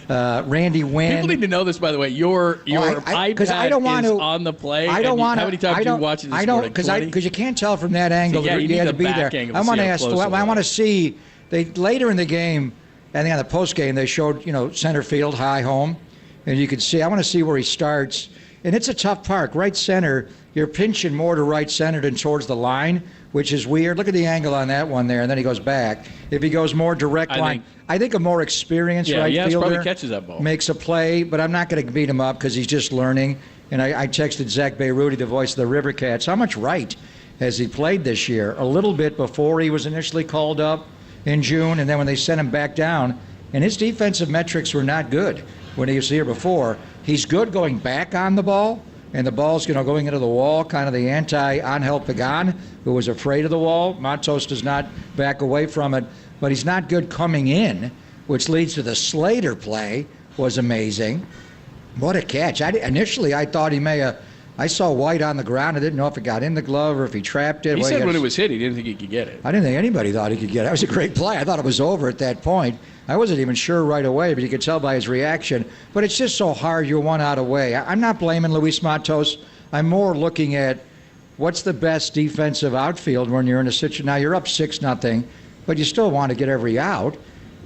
Speaker 10: Randy Wynn.
Speaker 14: People need to know this, by the way. Your iPad
Speaker 10: I don't want
Speaker 14: is
Speaker 10: to,
Speaker 14: on the play.
Speaker 10: I don't want to.
Speaker 14: How many times do you watch this?
Speaker 10: I don't, because you can't tell from that angle.
Speaker 14: Yeah,
Speaker 10: you had to be there. I want to ask. I want to see. Later in the game, I think on the post game they showed center field, high home, and you could see. I want to see where he starts. And it's a tough park. Right center, you're pinching more to right center than towards the line, which is weird. Look at the angle on that one there, and then he goes back. If he goes more direct line, I think a more experienced right fielder
Speaker 14: probably catches that ball.
Speaker 10: Makes a play, but I'm not going to beat him up because he's just learning. And I texted Zach Beyruti, the voice of the River Cats, how much right has he played this year? A little bit before he was initially called up in June, and then when they sent him back down, and his defensive metrics were not good when he was here before. He's good going back on the ball, and the ball's going into the wall, kind of the anti-Angel Pagan, who was afraid of the wall. Matos does not back away from it, but he's not good coming in, which leads to the Slater play was amazing. What a catch. Initially, I thought he may have. I saw White on the ground. I didn't know if it got in the glove or if he trapped it.
Speaker 14: He said when it was hit, he didn't think he could get it.
Speaker 10: I didn't think anybody thought he could get it. That was a great play. I thought it was over at that point. I wasn't even sure right away, but you could tell by his reaction. But it's just so hard. You're one out away. I'm not blaming Luis Matos. I'm more looking at what's the best defensive outfield when you're in a situation. Now, you're up 6-0, but you still want to get every out.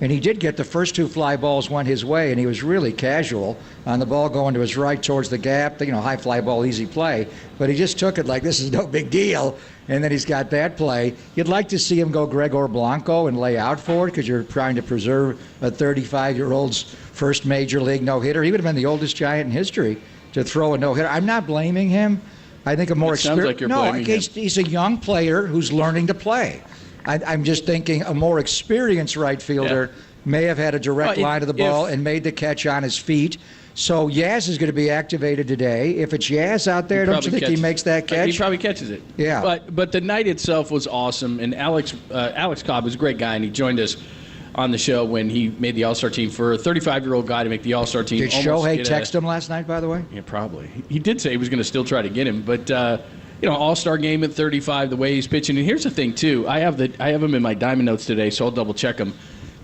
Speaker 10: And he did get the first 2 fly balls went his way, and he was really casual on the ball going to his right towards the gap. High fly ball, easy play. But he just took it like this is no big deal, and then he's got that play. You'd like to see him go Gregor Blanco and lay out for it because you're trying to preserve a 35-year-old's first major league no-hitter. He would have been the oldest Giant in history to throw a no-hitter. I'm not blaming him. I think a more experienced.
Speaker 14: Sounds like you're blaming him.
Speaker 10: He's a young player who's learning to play. I'm just thinking a more experienced right fielder may have had a direct line to the ball and made the catch on his feet. So Yaz is going to be activated today. If it's Yaz out there, don't you think he makes that catch?
Speaker 14: He probably catches it.
Speaker 10: Yeah.
Speaker 14: But the night itself was awesome, and Alex Cobb was a great guy, and he joined us on the show when he made the All-Star team. For a 35-year-old guy to make the All-Star team.
Speaker 10: Did Shohei text him last night, by the way?
Speaker 14: Yeah, probably. He did say he was going to still try to get him, but All-Star game at 35, the way he's pitching. And here's the thing, too. I have him in my diamond notes today, so I'll double-check him.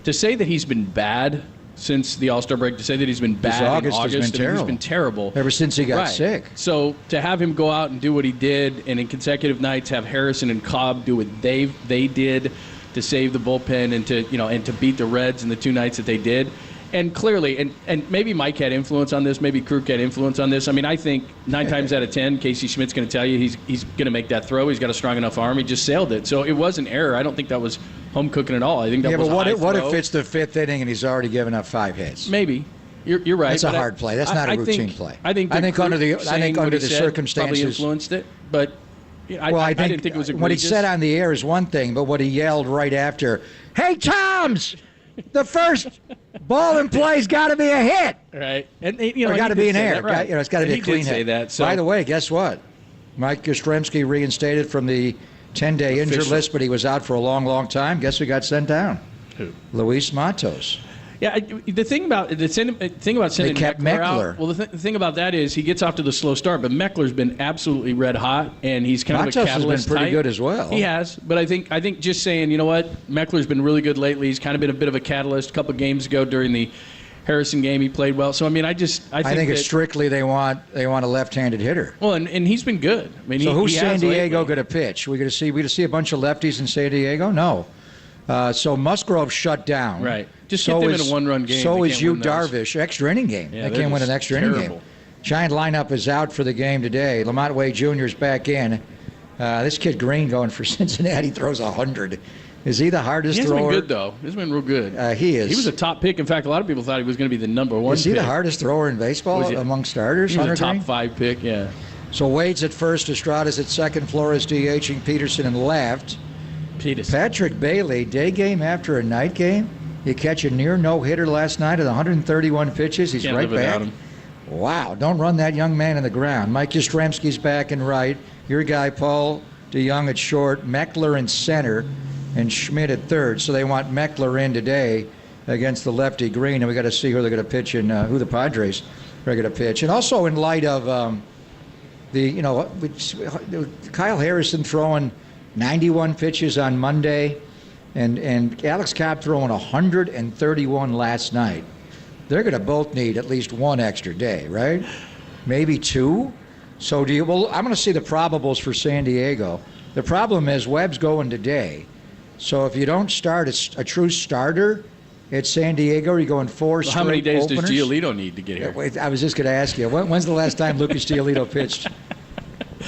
Speaker 14: To say that he's been bad since the All-Star break, to say that he's been bad in August, he's been terrible.
Speaker 10: Ever since he got sick.
Speaker 14: So to have him go out and do what he did, and in consecutive nights have Harrison and Cobb do what they did to save the bullpen and to beat the Reds in the 2 nights that they did. And clearly, and maybe Mike had influence on this, maybe Kruk had influence on this. I mean, I think 9 times out of 10, Casey Schmidt's going to tell you he's going to make that throw. He's got a strong enough arm. He just sailed it. So it was an error. I don't think that was home cooking at all. I think that was
Speaker 10: but what
Speaker 14: if
Speaker 10: it's the 5th inning and he's already given up 5 hits?
Speaker 14: Maybe. You're right.
Speaker 10: That's a hard play. That's not a routine play. I think under the circumstances,
Speaker 14: probably influenced it. But I didn't think it was egregious.
Speaker 10: What he said on the air is one thing, but what he yelled right after, "Hey, Toms, the first ball in play's got to be a hit."
Speaker 14: Right. And
Speaker 10: got to be an error.
Speaker 14: Right.
Speaker 10: It's got to be a clean hit.
Speaker 14: Say that. So.
Speaker 10: By the way, guess what? Mike Yastrzemski reinstated from the 10-day injured list, but he was out for a long, long time. Guess who got sent down?
Speaker 14: Who?
Speaker 10: Luis Matos.
Speaker 14: Yeah, the thing about sending Meckler out. Well, the thing about that is he gets off to the slow start, but Meckler's been absolutely red hot, and he's kind
Speaker 10: Matos
Speaker 14: of a catalyst
Speaker 10: has been pretty
Speaker 14: type.
Speaker 10: good as well.
Speaker 14: He has, but I think just saying, you know what, Meckler's been really good lately. He's kind of been a bit of a catalyst. A couple of games ago during the Harrison game, he played well. So I mean, I think
Speaker 10: it's strictly they want a left-handed hitter.
Speaker 14: Well, and he's been good. I mean,
Speaker 10: so who's San Diego
Speaker 14: going
Speaker 10: to pitch? We going to see a bunch of lefties in San Diego? No. So Musgrove shut down.
Speaker 14: Right. Just get them in a one-run game.
Speaker 10: So is Yu Darvish. Extra inning game.
Speaker 14: Yeah,
Speaker 10: they can't win an extra inning game. Giant lineup is out for the game today. Lamont Wade Jr. is back in. This kid Green going for Cincinnati throws 100. Is he the hardest thrower?
Speaker 14: He's been good, though. He's been real good.
Speaker 10: He is.
Speaker 14: He was a top pick. In fact, a lot of people thought he was going to be the number one pick.
Speaker 10: Is he the hardest thrower in baseball among starters?
Speaker 14: He was a top
Speaker 10: Green?
Speaker 14: 5 pick, yeah.
Speaker 10: So Wade's at first, Estrada's at second, Flores DHing Peterson in left. Patrick Bailey, day game after a night game. You catch a near no-hitter last night at 131 pitches. He's right back. Wow, don't run that young man in the ground. Mike Yastrzemski's back in right. Your guy, Paul DeYoung at short. Meckler in center and Schmidt at third. So they want Meckler in today against the lefty Green. And we got to see who they're going to pitch and who the Padres are going to pitch. And also in light of Kyle Harrison throwing 91 pitches on Monday, and Alex Cobb throwing 131 last night. They're going to both need at least one extra day, right? Maybe two. So I'm going to see the probables for San Diego. The problem is Webb's going today. So if you don't start a true starter at San Diego, you're going four straight
Speaker 14: How many days
Speaker 10: openers?
Speaker 14: does Giolito need to get here?
Speaker 10: Wait, I was just going to ask you, when's the last time Lucas Giolito pitched?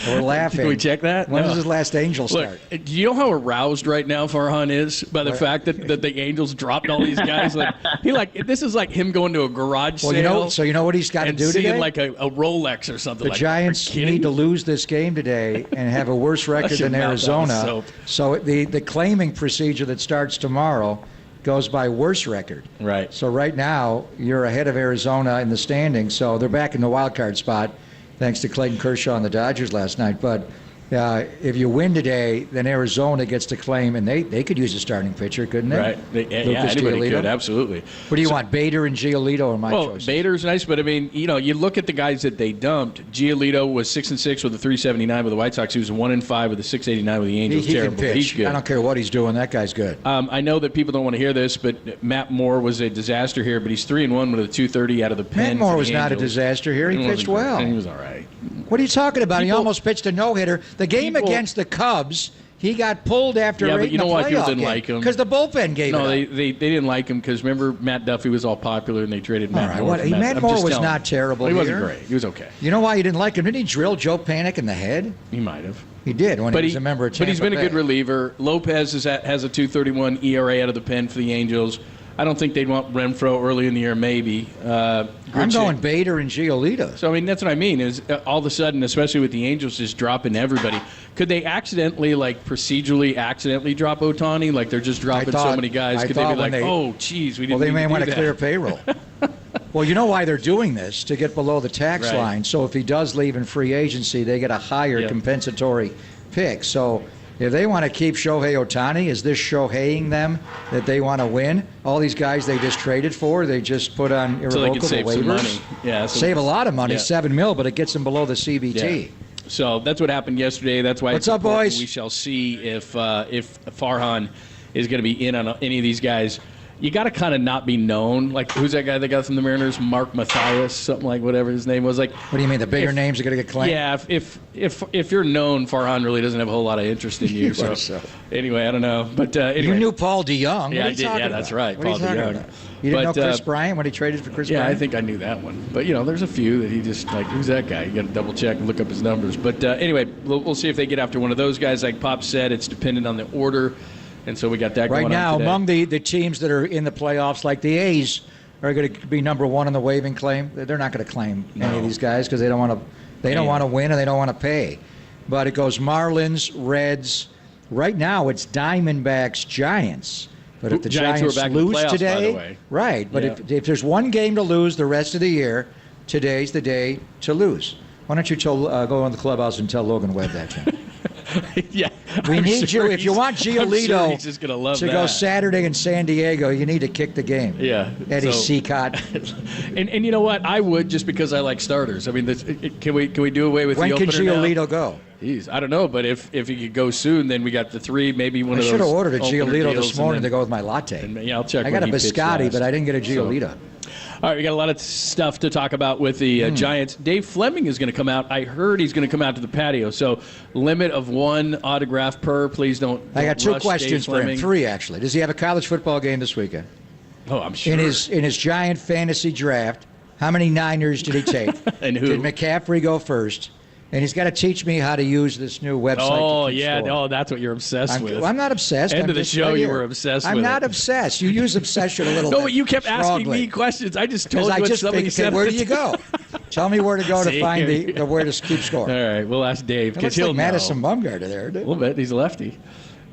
Speaker 10: We're laughing.
Speaker 14: Can we check that?
Speaker 10: When does his last Angel start?
Speaker 14: Look, do you know how aroused right now Farhan is by the fact that the Angels dropped all these guys? This is like him going to a garage sale.
Speaker 10: So you know what he's got to do today?
Speaker 14: Seeing like a Rolex or something.
Speaker 10: The Giants need to lose this game today and have a worse record than Arizona. So the claiming procedure that starts tomorrow goes by worse record.
Speaker 14: Right.
Speaker 10: So right now you're ahead of Arizona in the standings. So they're back in the wild card spot, thanks to Clayton Kershaw and the Dodgers last night. But if you win today, then Arizona gets to claim, and they could use a starting pitcher, couldn't they?
Speaker 14: Right. Anybody could, absolutely.
Speaker 10: What do you want, Bader and Giolito or my choice?
Speaker 14: Bader's nice, but I mean, you look at the guys that they dumped. Giolito was 6-6 with a 379 with the White Sox. He was 1-5 with a 689 with the Angels.
Speaker 10: He
Speaker 14: Terrible.
Speaker 10: Can pitch.
Speaker 14: He's good.
Speaker 10: I don't care what he's doing. That guy's good.
Speaker 14: I know that people don't want to hear this, but Matt Moore was a disaster here, but he's 3-1 with a 230 out of the pen.
Speaker 10: Matt Moore was not a disaster here. He pitched well.
Speaker 14: He was all right.
Speaker 10: What are you talking about? He almost pitched a no-hitter. The game against the Cubs, he got pulled after
Speaker 14: but you know why people didn't like him?
Speaker 10: Because the bullpen gave it up.
Speaker 14: They didn't like him because, remember, Matt Duffy was all popular and they traded Matt Moore.
Speaker 10: Matt Moore was not terrible.
Speaker 14: He wasn't great. He was okay.
Speaker 10: You know why you didn't like him? Didn't he drill Joe Panic in the head?
Speaker 14: He might have.
Speaker 10: He did when he was a member of Tampa
Speaker 14: But he's been
Speaker 10: Bay.
Speaker 14: a good reliever. Lopez has a 2.31 ERA out of the pen for the Angels. I don't think they'd want Renfroe early in the year, maybe.
Speaker 10: I'm going Bader and Giolito.
Speaker 14: So, I mean, that's what I mean, is all of a sudden, especially with the Angels just dropping everybody, could they procedurally accidentally drop Ohtani? Like they're just dropping so many guys. Could they be like, geez, we didn't
Speaker 10: Well, they may
Speaker 14: want
Speaker 10: to clear payroll. Well, you know why they're doing this? To get below the tax line. So if he does leave in free agency, they get a higher compensatory pick. So if they want to keep Shohei Ohtani, is this Shoheiing them that they want to win? All these guys they just traded for, they just put on irrevocable
Speaker 14: so they can save
Speaker 10: waivers.
Speaker 14: some money. Yeah,
Speaker 10: save a lot of money, $7 million, but it gets them below the CBT.
Speaker 14: Yeah. So that's what happened yesterday. That's why
Speaker 10: What's up, boys?
Speaker 14: We shall see if Farhan is going to be in on any of these guys. You got to kind of not be known. Like, who's that guy that got from the Mariners? Mark Mathias, something like whatever his name was. Like,
Speaker 10: what do you mean? The bigger names are going to get claimed?
Speaker 14: Yeah. If you're known, Farhan really doesn't have a whole lot of interest in you. so anyway, I don't know. But anyway.
Speaker 10: You knew Paul DeYoung.
Speaker 14: Yeah, I did. Yeah, that's right. Paul DeYoung.
Speaker 10: You didn't know Chris Bryant when he traded for Chris Bryant?
Speaker 14: Yeah, I think I knew that one. But, there's a few that he just, like, who's that guy? You got to double check and look up his numbers. But anyway, we'll see if they get after one of those guys. Like Pop said, it's dependent on the order. And so we got that going on
Speaker 10: right now,
Speaker 14: today.
Speaker 10: among the teams that are in the playoffs, like the A's, are going to be number one on the waiving claim. They're not going to claim any of these guys because they don't want to. They don't want to win and they don't want to pay. But it goes Marlins, Reds. Right now it's Diamondbacks, Giants. But if the Giants
Speaker 14: back
Speaker 10: lose
Speaker 14: in the playoffs,
Speaker 10: today,
Speaker 14: by the way.
Speaker 10: right? But if there's one game to lose the rest of the year, today's the day to lose. Why don't you go in the clubhouse and tell Logan Webb that, Jim?
Speaker 14: Yeah,
Speaker 10: we need you. If you want Giolito
Speaker 14: he's just gonna love
Speaker 10: to
Speaker 14: that.
Speaker 10: go Saturday in San Diego, you need to kick the game.
Speaker 14: Yeah,
Speaker 10: Eddie Seacott.
Speaker 14: and you know what? I would just because I like starters. I mean, can we do away with
Speaker 10: when
Speaker 14: the opener
Speaker 10: can Giolito go?
Speaker 14: Jeez, I don't know, but if he could go soon, then we got the three, maybe one of those.
Speaker 10: I should have ordered a
Speaker 14: opener
Speaker 10: Giolito
Speaker 14: deals
Speaker 10: this morning
Speaker 14: and then,
Speaker 10: to go with my latte.
Speaker 14: Yeah, I'll check.
Speaker 10: I got a biscotti, but I didn't get a Giolito.
Speaker 14: All right, we got a lot of stuff to talk about with the Giants. Dave Fleming is going to come out. I heard he's going to come out to the patio. So limit of one autograph per. Please don't.
Speaker 10: I got two
Speaker 14: rush
Speaker 10: questions
Speaker 14: Dave
Speaker 10: for him.
Speaker 14: Fleming.
Speaker 10: 3 actually. Does he have a college football game this weekend?
Speaker 14: Oh, I'm sure.
Speaker 10: In his Giant fantasy draft, how many Niners did he take?
Speaker 14: And who?
Speaker 10: Did McCaffrey go first? And he's got to teach me how to use this new website.
Speaker 14: Oh, yeah. Oh, that's what you're obsessed with.
Speaker 10: I'm not obsessed.
Speaker 14: End
Speaker 10: I'm
Speaker 14: of the
Speaker 10: just
Speaker 14: show,
Speaker 10: right
Speaker 14: you
Speaker 10: here.
Speaker 14: were obsessed
Speaker 10: I'm
Speaker 14: with
Speaker 10: not
Speaker 14: it.
Speaker 10: obsessed. You use obsession a little bit.
Speaker 14: No, but you kept asking me
Speaker 10: strongly.
Speaker 14: questions. I just told you
Speaker 10: I
Speaker 14: what
Speaker 10: just
Speaker 14: somebody
Speaker 10: figured,
Speaker 14: said.
Speaker 10: where do you go? Tell me where to go to
Speaker 14: See?
Speaker 10: find the where to keep score.
Speaker 14: All right, we'll ask Dave
Speaker 10: It
Speaker 14: because
Speaker 10: looks
Speaker 14: he'll
Speaker 10: like Madison
Speaker 14: know.
Speaker 10: Bumgarner there.
Speaker 14: A little bit. He's a lefty.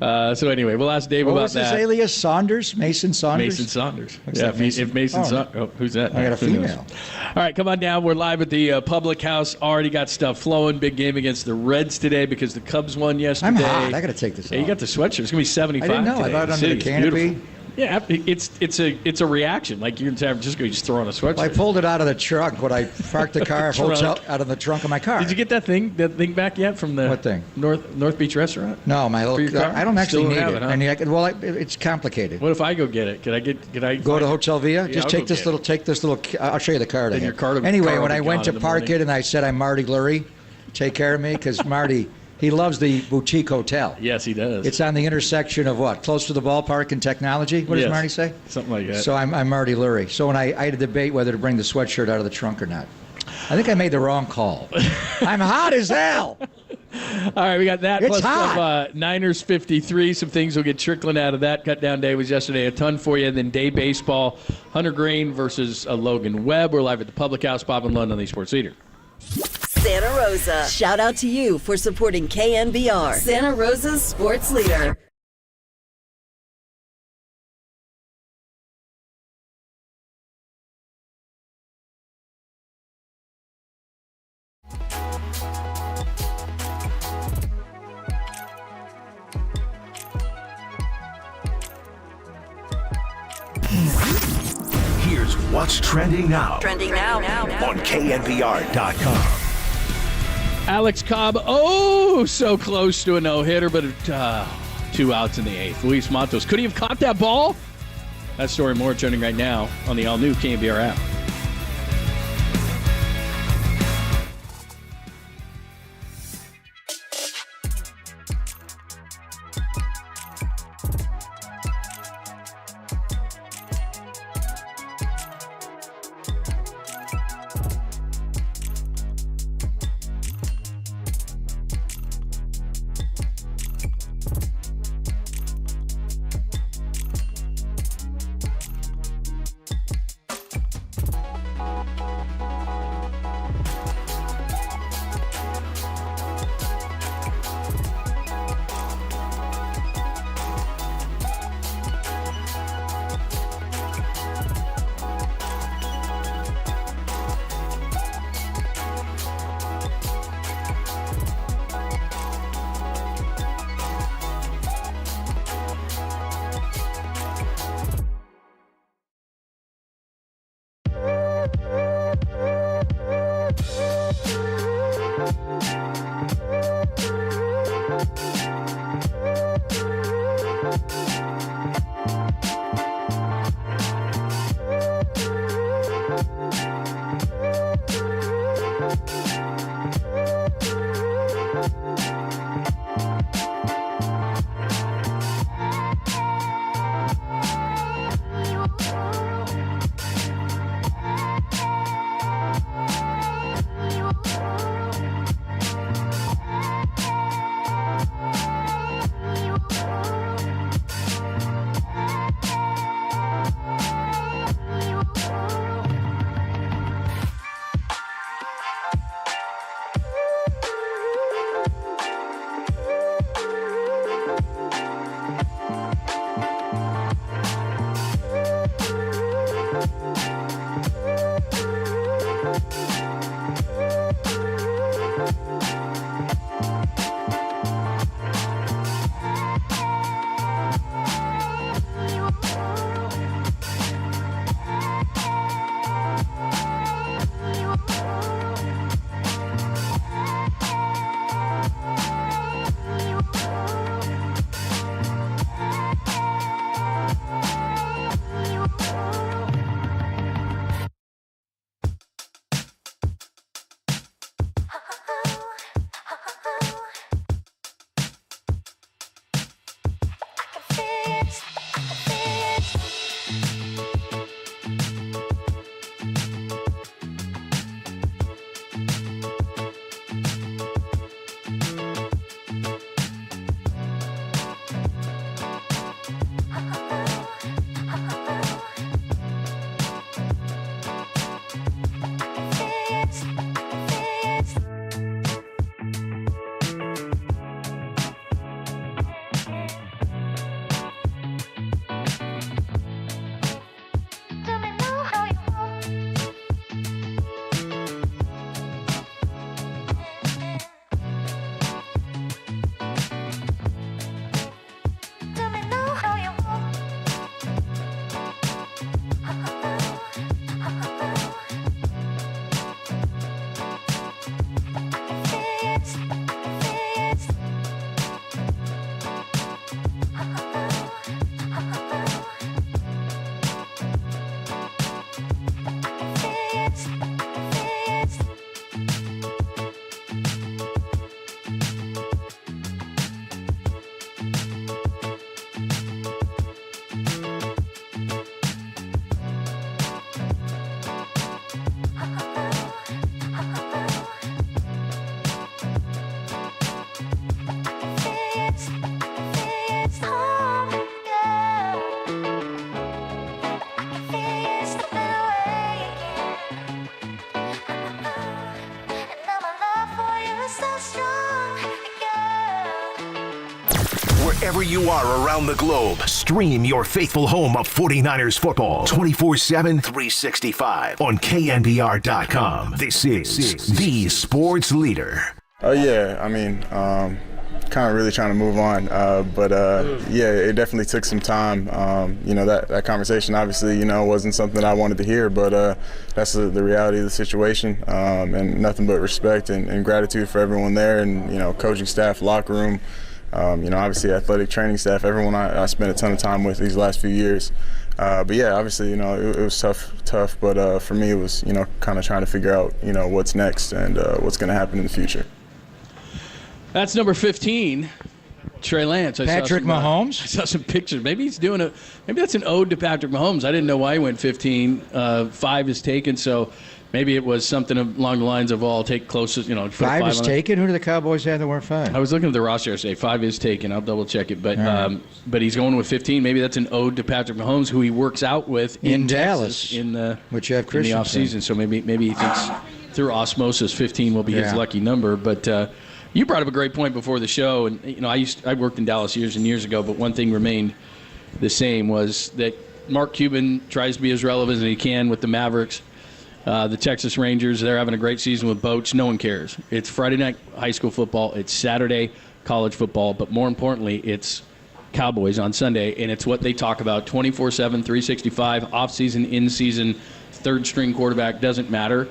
Speaker 14: So anyway, we'll ask Dave
Speaker 10: What
Speaker 14: about
Speaker 10: was his
Speaker 14: that.
Speaker 10: alias? Saunders? Mason Saunders?
Speaker 14: Mason Saunders.
Speaker 10: Looks
Speaker 14: Yeah,
Speaker 10: like
Speaker 14: if Mason
Speaker 10: Oh,
Speaker 14: Saunders. Oh, who's that?
Speaker 10: I got a
Speaker 14: Who knows?
Speaker 10: female.
Speaker 14: All right, come on down. We're live at the Public House. Already got stuff flowing. Big game against the Reds today because the Cubs won yesterday.
Speaker 10: I'm hot. I got to take this
Speaker 14: Yeah,
Speaker 10: off.
Speaker 14: you got the sweatshirt. It's gonna be 75.
Speaker 10: I didn't know.
Speaker 14: Today.
Speaker 10: I bought it under the
Speaker 14: City's
Speaker 10: canopy.
Speaker 14: beautiful. Yeah, it's a reaction. Like you're in San Francisco, you just throw on a sweatshirt.
Speaker 10: Well, I pulled it out of the trunk when I parked the car out of the trunk of my car.
Speaker 14: Did you get that thing back yet from the
Speaker 10: What thing?
Speaker 14: North Beach restaurant?
Speaker 10: No, my
Speaker 14: For your
Speaker 10: little.
Speaker 14: car?
Speaker 10: I don't actually
Speaker 14: Still
Speaker 10: need
Speaker 14: have
Speaker 10: it.
Speaker 14: huh?
Speaker 10: And it's complicated.
Speaker 14: What if I go get it? Can I
Speaker 10: Go to Hotel Via?
Speaker 14: Yeah,
Speaker 10: Just
Speaker 14: I'll
Speaker 10: take
Speaker 14: go
Speaker 10: this
Speaker 14: get
Speaker 10: little. Take this little. I'll show you the card. I
Speaker 14: Then
Speaker 10: have.
Speaker 14: your card-
Speaker 10: Anyway,
Speaker 14: card
Speaker 10: when
Speaker 14: will
Speaker 10: I
Speaker 14: be
Speaker 10: went
Speaker 14: gone
Speaker 10: to
Speaker 14: in the
Speaker 10: park
Speaker 14: morning.
Speaker 10: it and I said I'm Marty Lurie, take care of me because Marty. He loves the boutique hotel.
Speaker 14: Yes, he does.
Speaker 10: It's on the intersection of what? Close to the ballpark and technology? What does
Speaker 14: Yes.
Speaker 10: Marty say?
Speaker 14: Something like that.
Speaker 10: So I'm Marty Lurie. So when I had to debate whether to bring the sweatshirt out of the trunk or not. I think I made the wrong call. I'm hot as hell.
Speaker 14: All right, we got that.
Speaker 10: It's
Speaker 14: plus
Speaker 10: hot.
Speaker 14: some Niners 53. Some things will get trickling out of that. Cut down day was yesterday. A ton for you. And then day baseball. Hunter Green versus Logan Webb. We're live at the Public House. Bob and Lund on the Sports Leader.
Speaker 2: Santa Rosa. Shout out to you for supporting KNBR, Santa Rosa's sports leader.
Speaker 5: Here's what's trending now
Speaker 2: Trending now.
Speaker 5: on KNBR.com.
Speaker 14: Alex Cobb, so close to a no-hitter, but 2 outs in the 8th. Luis Matos, could he have caught that ball? That story more trending right now on the all-new KNBR app.
Speaker 5: Wherever you are around the globe, stream your faithful home of 49ers football 24/7, 365 on KNBR.com. This is the sports leader.
Speaker 22: Oh, yeah. I mean, kind of really trying to move on. Yeah, it definitely took some time. That conversation obviously, wasn't something I wanted to hear, but that's the reality of the situation. And nothing but respect and gratitude for everyone there and, coaching staff, locker room. Obviously athletic training staff, everyone I spent a ton of time with these last few years. But yeah, obviously, it was tough. But for me, it was, kind of trying to figure out, what's next and what's going to happen in the future.
Speaker 14: That's number 15, Trey Lance.
Speaker 10: Patrick Mahomes?
Speaker 14: I saw some pictures. Maybe he's doing maybe that's an ode to Patrick Mahomes. I didn't know why he went 15. 5 is taken, so maybe it was something along the lines of, I'll take closest,
Speaker 10: 5 is taken? Who do the Cowboys have that weren't 5?
Speaker 14: I was looking at the roster yesterday. 5 is taken. I'll double check it. But he's going with 15. Maybe that's an ode to Patrick Mahomes, who he works out with in
Speaker 10: Dallas,
Speaker 14: which
Speaker 10: you have
Speaker 14: in the offseason. So maybe he thinks through osmosis 15 will be his lucky number. But you brought up a great point before the show, and I worked in Dallas years and years ago, but one thing remained the same was that Mark Cuban tries to be as relevant as he can with the Mavericks. The Texas Rangers, they're having a great season with Boats. No one cares. It's Friday night high school football. It's Saturday college football. But more importantly, it's Cowboys on Sunday, and it's what they talk about 24/7, 365, off-season, in-season, third-string quarterback, doesn't matter.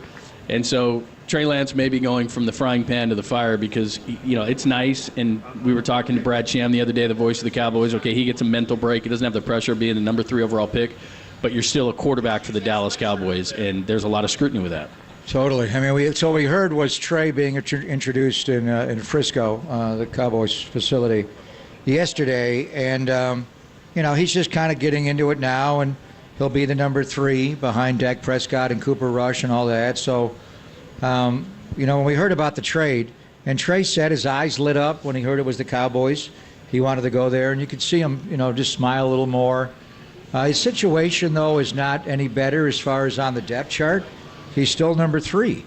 Speaker 14: And so Trey Lance may be going from the frying pan to the fire because, it's nice. And we were talking to Brad Sham the other day, the voice of the Cowboys. Okay, he gets a mental break. He doesn't have the pressure of being the number 3 overall pick. But you're still a quarterback for the Dallas Cowboys, and there's a lot of scrutiny with that.
Speaker 10: Totally. I mean, what we heard was Trey being introduced in Frisco, the Cowboys facility, yesterday, and he's just kind of getting into it now, and he'll be the number 3 behind Dak Prescott and Cooper Rush and all that. So, when we heard about the trade, and Trey said his eyes lit up when he heard it was the Cowboys. He wanted to go there, and you could see him, just smile a little more. His situation, though, is not any better as far as on the depth chart. He's still number 3.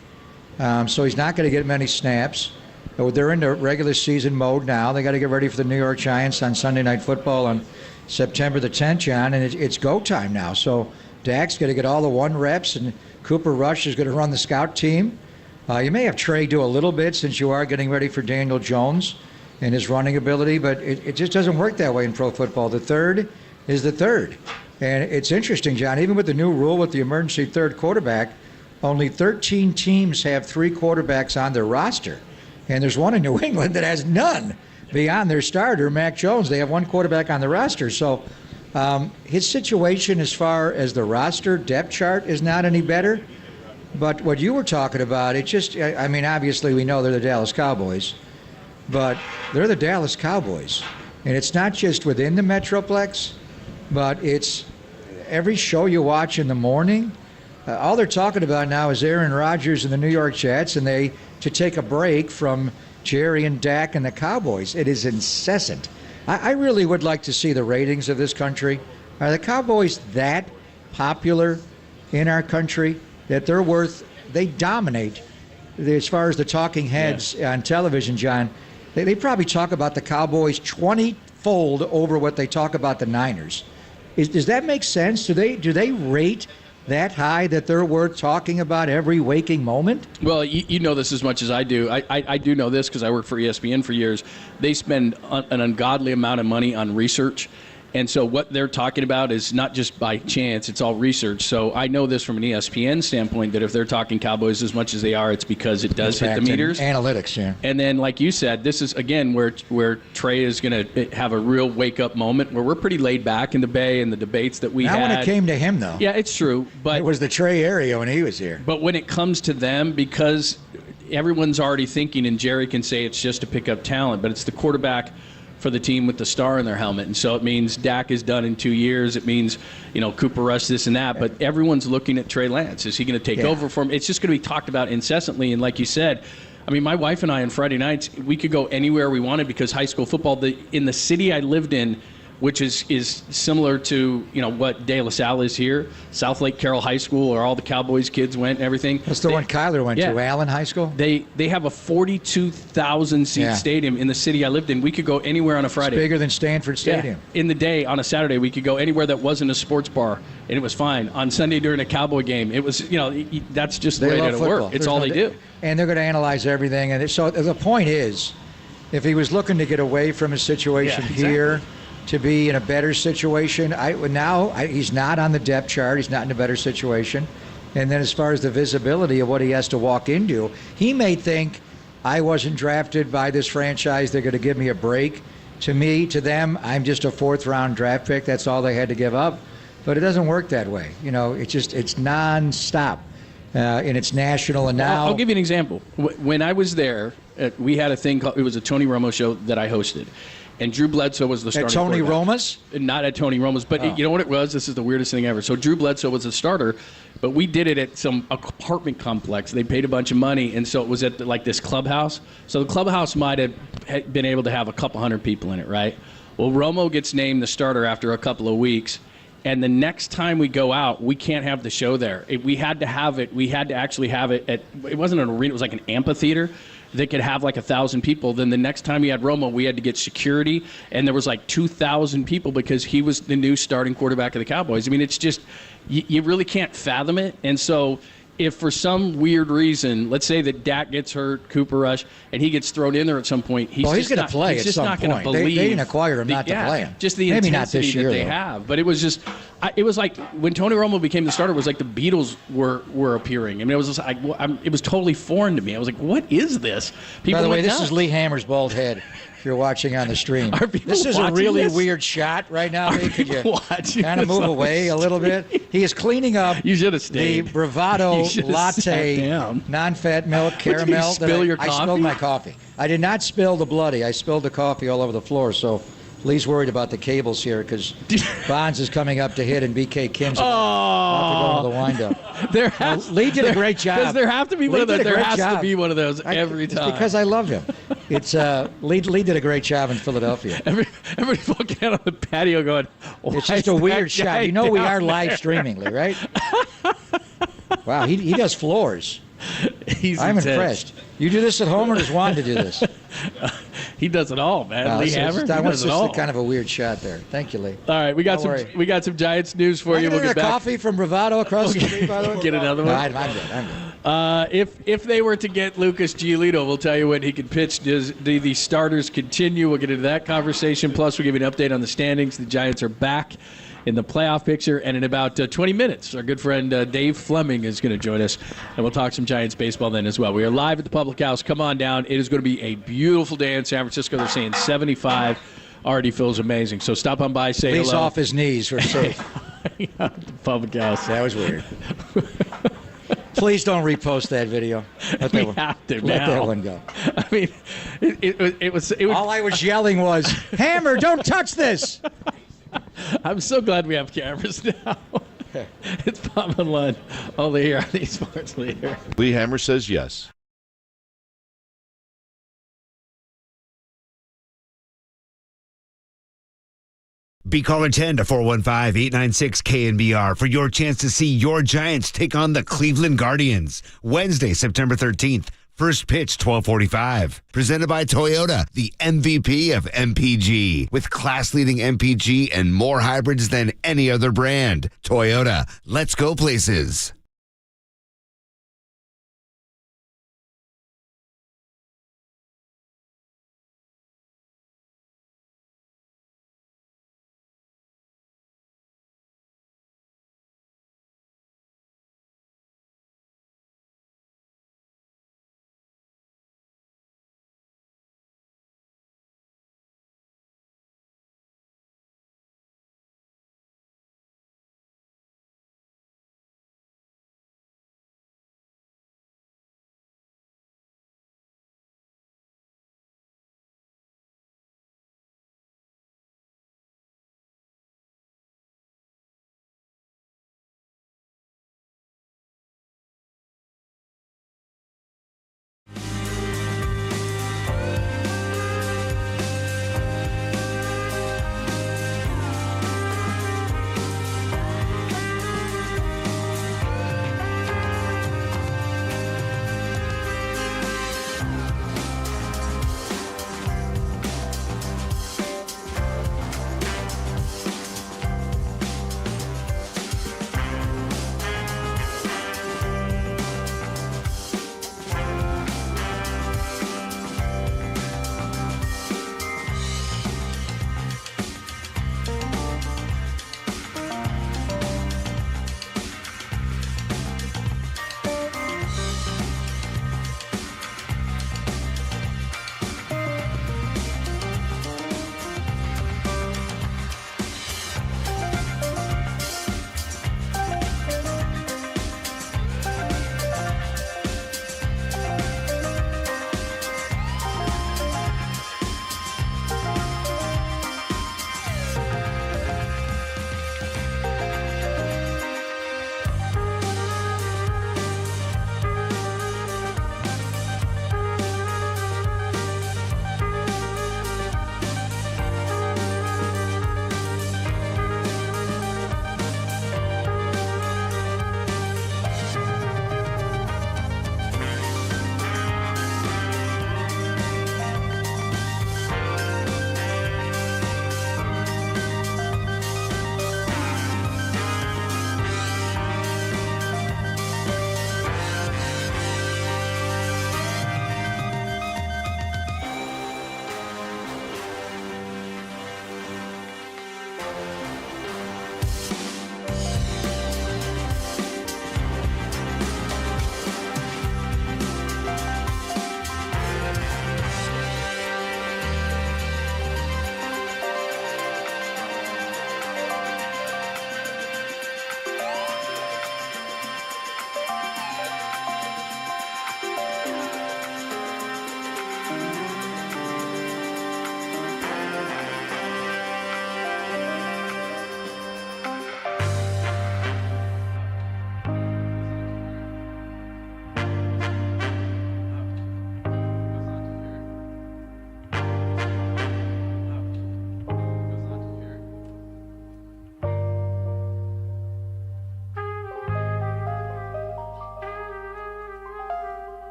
Speaker 10: So he's not going to get many snaps. They're into regular season mode now. They got to get ready for the New York Giants on Sunday Night Football on September the 10th, John, and it's go time now. So Dak's going to get all the 1 reps, and Cooper Rush is going to run the scout team. You may have Trey do a little bit since you are getting ready for Daniel Jones and his running ability, but it just doesn't work that way in pro football. The third is the third. And it's interesting, John, even with the new rule with the emergency third quarterback, only 13 teams have 3 quarterbacks on their roster. And there's one in New England that has none beyond their starter, Mac Jones. They have 1 quarterback on the roster. So his situation as far as the roster depth chart is not any better. But what you were talking about, obviously we know they're the Dallas Cowboys, but they're the Dallas Cowboys. And it's not just within the Metroplex, but it's every show you watch in the morning. All they're talking about now is Aaron Rodgers and the New York Jets, and to take a break from Jerry and Dak and the Cowboys. It is incessant. I really would like to see the ratings of this country. Are the Cowboys that popular in our country that they dominate as far as the talking heads on television, John? They probably talk about the Cowboys 20-fold over what they talk about the Niners. Does that make sense? Do they rate that high that they're worth talking about every waking moment?
Speaker 14: Well, you know this as much as I do. I do know this because I worked for ESPN for years. They spend an ungodly amount of money on research. And so what they're talking about is not just by chance, it's all research. So I know this from an ESPN standpoint that if they're talking Cowboys as much as they are, it's because it does hit the meters.
Speaker 10: Analytics, yeah.
Speaker 14: And then, like you said, this is, again, where Trey is going to have a real wake-up moment where we're pretty laid back in the Bay and the debates that we had.
Speaker 10: Not when it came to him, though.
Speaker 14: Yeah, it's true. But
Speaker 10: it was the Trey area when he was here.
Speaker 14: But when it comes to them, because everyone's already thinking, and Jerry can say it's just to pick up talent, but it's the quarterback for the team with the star in their helmet. And so it means Dak is done in 2 years. It means, Cooper Rush, this and that. But everyone's looking at Trey Lance. Is he going to take over for him? It's just going to be talked about incessantly. And like you said, my wife and I on Friday nights, we could go anywhere we wanted because high school football, in the city I lived in, which is similar to what De La Salle is here. South Lake Carroll High School, where all the Cowboys kids went and everything.
Speaker 10: That's the one Kyler went to, Allen High School?
Speaker 14: They have a 42,000 seat stadium in the city I lived in. We could go anywhere on a Friday.
Speaker 10: It's bigger than Stanford Stadium.
Speaker 14: Yeah. In the day, on a Saturday, we could go anywhere that wasn't a sports bar, and it was fine. On Sunday during a Cowboy game, it was, that's just the way that it works. It's all they do.
Speaker 10: And they're going to analyze everything. And so the point is, if he was looking to get away from his situation here, to be in a better situation, he's not on the depth chart. He's not in a better situation. And then as far as the visibility of what he has to walk into, he may think, I wasn't drafted by this franchise. They're going to give me a break. To them, I'm just a fourth-round draft pick. That's all they had to give up. But it doesn't work that way. It's nonstop. And it's national. And now
Speaker 14: I'll give you an example. When I was there, we had a thing called, it was a Tony Romo show that I hosted. And Drew Bledsoe was the starting
Speaker 10: quarterback. At Tony
Speaker 14: Romo's? Not at Tony Romo's, but you know what it was? This is the weirdest thing ever. So Drew Bledsoe was the starter, but we did it at some apartment complex. They paid a bunch of money, and so it was at this clubhouse. So the clubhouse might have been able to have a couple hundred people in it, right? Well, Romo gets named the starter after a couple of weeks, and the next time we go out, we can't have the show there. We had to actually have it at, it wasn't an arena, it was like an amphitheater that could have like 1,000 people. Then the next time we had Romo, we had to get security, and there was like 2,000 people because he was the new starting quarterback of the Cowboys. I mean, it's just, you really can't fathom it. And so if for some weird reason, let's say that Dak gets hurt, Cooper Rush, and he gets thrown in there at some point, he's going to
Speaker 10: play.
Speaker 14: He's just not going to believe.
Speaker 10: They didn't acquire him not to play him.
Speaker 14: Just the
Speaker 10: Maybe
Speaker 14: intensity
Speaker 10: not this year,
Speaker 14: that they have. But it was just, it was like when Tony Romo became the starter, it was like the Beatles were appearing. I mean, it was just like, it was totally foreign to me. I was like, what is this?
Speaker 10: By the way, this is Lee Hammer's bald head. If you're watching on the stream, this is a really weird shot right now. Could you kind of move away a little bit? He is cleaning up.
Speaker 14: You should have stayed.
Speaker 10: The Bravado latte, non-fat milk caramel.
Speaker 14: I
Speaker 10: spilled my coffee. I did not spill the bloody. I spilled the coffee all over the floor. So Lee's worried about the cables here because Bonds is coming up to hit and BK Kim's about to go into the windup. Lee did a great job.
Speaker 14: Does there have to be one of those? There has to be one of those every time.
Speaker 10: Because I love him. It's Lee did a great job in Philadelphia.
Speaker 14: Everybody's walking out on the patio going,
Speaker 10: it's just a weird shot. You know we are live streaming, Lee, right? Wow, he does floors. I'm impressed. You do this at home, or does Wanda do this?
Speaker 14: He does it all, man. Lee Hammer,
Speaker 10: that was just kind of a weird shot there. Thank you, Lee.
Speaker 14: All right, we got some Giants news for you.
Speaker 10: We'll
Speaker 14: get back.
Speaker 10: Coffee from Bravado across the street, by the way.
Speaker 14: Get another one.
Speaker 10: No, I'm good.
Speaker 14: If they were to get Lucas Giolito, we'll tell you when he can pitch. Do the starters continue? We'll get into that conversation. Plus, we'll give you an update on the standings. The Giants are back in the playoff picture, and in about 20 minutes, our good friend Dave Fleming is going to join us, and we'll talk some Giants baseball then as well. We are live at the Public House. Come on down. It is going to be a beautiful day in San Francisco. They're saying 75. Already feels amazing. So stop on by, say
Speaker 10: Lee's
Speaker 14: hello.
Speaker 10: Off his knees for safe.
Speaker 14: The Public House.
Speaker 10: That was weird. Please don't repost that video. Let that one go.
Speaker 14: I mean, it was.
Speaker 10: All I was yelling was, "Hammer, don't touch this!"
Speaker 14: I'm so glad we have cameras now. It's Bob and Lund, only here on the Sports Leader.
Speaker 6: Lee Hammer says yes.
Speaker 13: Be caller 10 to 415-896-KNBR for your chance to see your Giants take on the Cleveland Guardians. Wednesday, September 13th. First pitch, 12:45. Presented by Toyota, the MVP of MPG. With class-leading MPG and more hybrids than any other brand. Toyota, let's go places.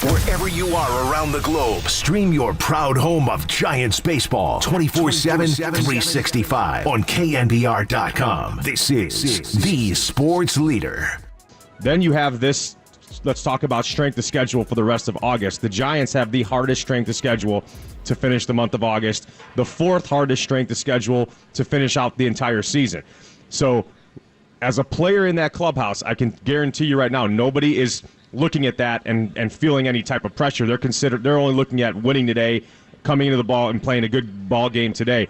Speaker 5: Wherever you are around the globe, stream your proud home of Giants baseball 24/7, 365 on KNBR.com. This is the sports leader.
Speaker 6: Then you have this. Let's talk about strength of schedule for the rest of August. The Giants have the hardest strength of schedule to finish the month of August, the fourth hardest strength of schedule to finish out the entire season. So as a player in that clubhouse, I can guarantee you right now, nobody is looking at that and feeling any type of pressure. They're only looking at winning today, coming into the ball and playing a good ball game today.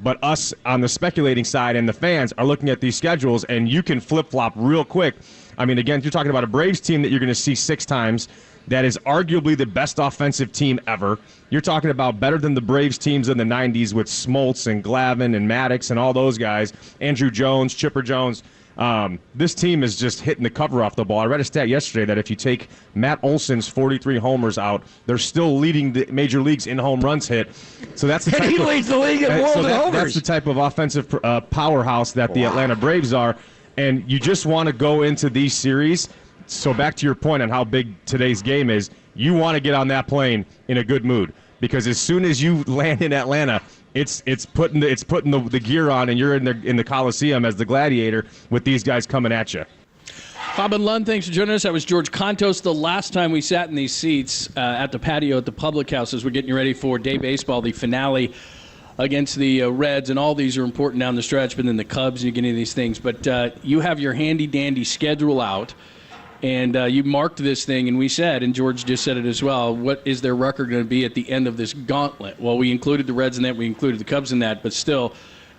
Speaker 6: But us on the speculating side and the fans are looking at these schedules, and you can flip-flop real quick. I mean, again, you're talking about a Braves team that you're going to see 6 times. That is arguably the best offensive team ever. You're talking about better than the Braves teams in the 90s with Smoltz and Glavine and Maddox and all those guys, Andrew Jones, Chipper Jones. This team is just hitting the cover off the ball. I read a stat yesterday that if you take Matt Olson's 43 homers out, they're still leading the major leagues in home runs hit. So that's the type
Speaker 10: he leads the league in world in homers.
Speaker 6: That's the type of offensive powerhouse that the Atlanta Braves are. And you just want to go into these series. So back to your point on how big today's game is, you want to get on that plane in a good mood, because as soon as you land in Atlanta, it's putting the gear on, and you're in the Coliseum as the gladiator with these guys coming at you.
Speaker 14: Bob and Lund, thanks for joining us. I was George Contos the last time we sat in these seats at the patio at the Public House as we're getting ready for day baseball, the finale against the Reds, and all these are important down the stretch, but then the Cubs, you get into these things. But you have your handy-dandy schedule out, and you marked this thing, and we said, and George just said it as well, what is their record going to be at the end of this gauntlet? Well, we included the Reds in that, we included the Cubs in that, but still,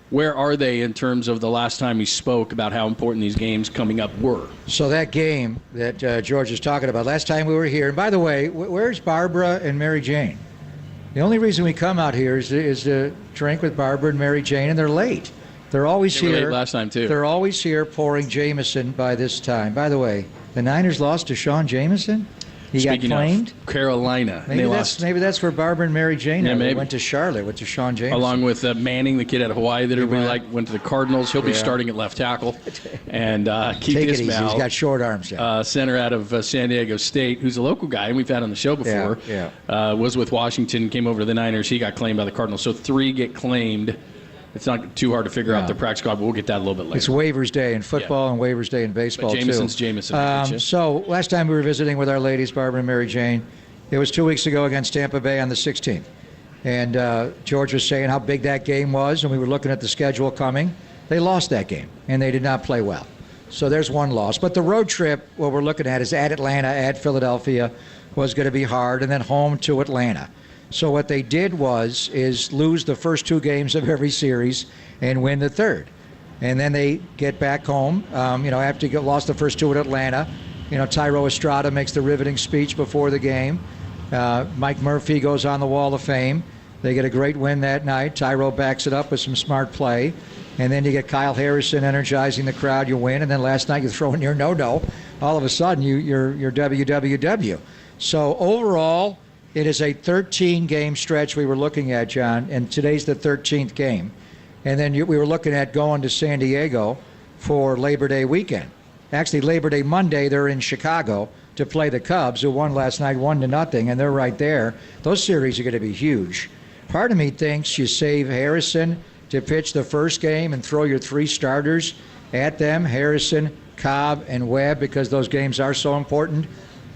Speaker 14: where are they in terms of the last time we spoke about how important these games coming up were?
Speaker 10: So that game that George is talking about, last time we were here, and by the way, where's Barbara and Mary Jane? The only reason we come out here is to drink with Barbara and Mary Jane, and they're late. They're always
Speaker 14: They were
Speaker 10: here.
Speaker 14: late last time, too.
Speaker 10: They're always here pouring Jameson by this time. By the way, the Niners lost to Sean Jameson. He
Speaker 14: Speaking
Speaker 10: got claimed.
Speaker 14: of Carolina,
Speaker 10: Maybe
Speaker 14: they
Speaker 10: that's
Speaker 14: lost.
Speaker 10: maybe that's where Barbara and Mary Jane
Speaker 14: Yeah,
Speaker 10: are. They
Speaker 14: maybe.
Speaker 10: went to Charlotte, went to Sean Jameson.
Speaker 14: Along with Manning, the kid out of Hawaii that everybody liked, went to the Cardinals. He'll be
Speaker 10: Yeah.
Speaker 14: starting at left tackle. And Keith
Speaker 10: Take it easy.
Speaker 14: Ismail,
Speaker 10: He's got short arms. Yeah.
Speaker 14: center out of San Diego State, who's a local guy, and we've had on the show before. Was with Washington, came over to the Niners. He got claimed by the Cardinals. So 3 get claimed. It's not too hard to figure out the practice squad, but we'll get that a little bit later.
Speaker 10: It's waivers day in football and waivers day in baseball,
Speaker 14: But Jameson's
Speaker 10: too.
Speaker 14: Jameson, I get you.
Speaker 10: So last time we were visiting with our ladies, Barbara and Mary Jane, it was 2 weeks ago against Tampa Bay on the 16th. And George was saying how big that game was, and we were looking at the schedule coming. They lost that game, and they did not play well. So there's one loss. But the road trip, what we're looking at is at Atlanta, at Philadelphia, was going to be hard, and then home to Atlanta. So what they did is lose the first 2 games of every series and win the third. And then they get back home, after you lost the first 2 at Atlanta. Tyro Estrada makes the riveting speech before the game. Mike Murphy goes on the Wall of Fame. They get a great win that night. Tyro backs it up with some smart play. And then you get Kyle Harrison energizing the crowd, you win. And then last night you throw in your no-no. All of a sudden you're WWW. So overall, it is a 13-game stretch we were looking at, John, and today's the 13th game. And then we were looking at going to San Diego for Labor Day weekend. Actually, Labor Day Monday, they're in Chicago to play the Cubs, who won last night 1-0, and they're right there. Those series are going to be huge. Part of me thinks you save Harrison to pitch the first game and throw your 3 starters at them, Harrison, Cobb, and Webb, because those games are so important.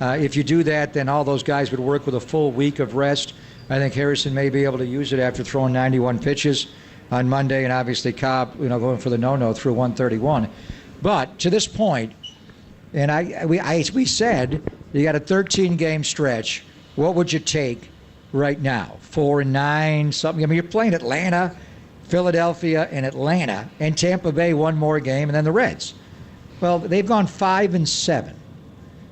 Speaker 10: If you do that, then all those guys would work with a full week of rest. I think Harrison may be able to use it after throwing 91 pitches on Monday, and obviously Cobb, going for the no-no through 131. But to this point, and we said you got a 13-game stretch. What would you take right now? 4-9, something. I mean, you're playing Atlanta, Philadelphia, and Atlanta, and Tampa Bay one more game, and then the Reds. Well, they've gone 5-7.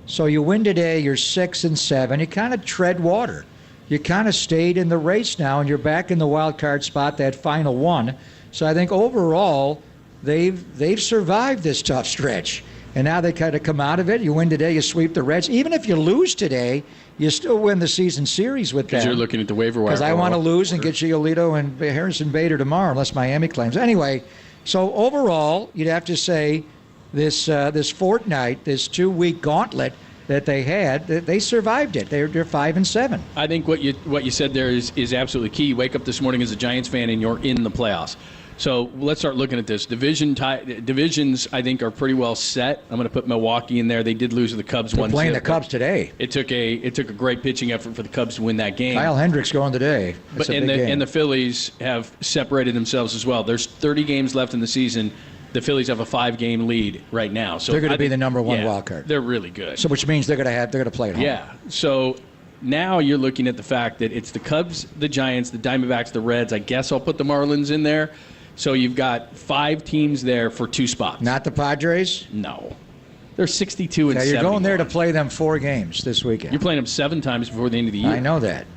Speaker 10: So you win today, you're 6-7. You kind of tread water. You kind of stayed in the race now, and you're back in the wild card spot, that final one. So I think overall, they've survived this tough stretch. And now they kind of come out of it. You win today, you sweep the Reds. Even if you lose today, you still win the season series with them.
Speaker 14: Because you're looking at the waiver wire.
Speaker 10: Because I want to lose and get Giolito and Harrison Bader tomorrow, unless Miami claims. Anyway, so overall, you'd have to say this fortnight, this 2-week gauntlet, that they had, they survived it. They're 5-7.
Speaker 14: I think what you said there is absolutely key. You wake up this morning as a Giants fan and you're in the playoffs. So let's start looking at this. Divisions, I think, are pretty well set. I'm going to put Milwaukee in there. They did lose to the Cubs 1-2.
Speaker 10: They're playing the Cubs today.
Speaker 14: It took a great pitching effort for the Cubs to win that game.
Speaker 10: Kyle Hendricks going today. That's a big game.
Speaker 14: And the Phillies have separated themselves as well. There's 30 games left in the season. The Phillies have a 5-game lead right now. So
Speaker 10: they're going to be the number one wild card.
Speaker 14: They're really good.
Speaker 10: So which means they're going to play at home.
Speaker 14: Yeah. So now you're looking at the fact that it's the Cubs, the Giants, the Diamondbacks, the Reds. I guess I'll put the Marlins in there. So you've got 5 teams there for 2 spots.
Speaker 10: Not the Padres?
Speaker 14: No. They're 62 and 71.
Speaker 10: You're going there to play them 4 games this weekend.
Speaker 14: You're playing them 7 times before the end of the year.
Speaker 10: I know that.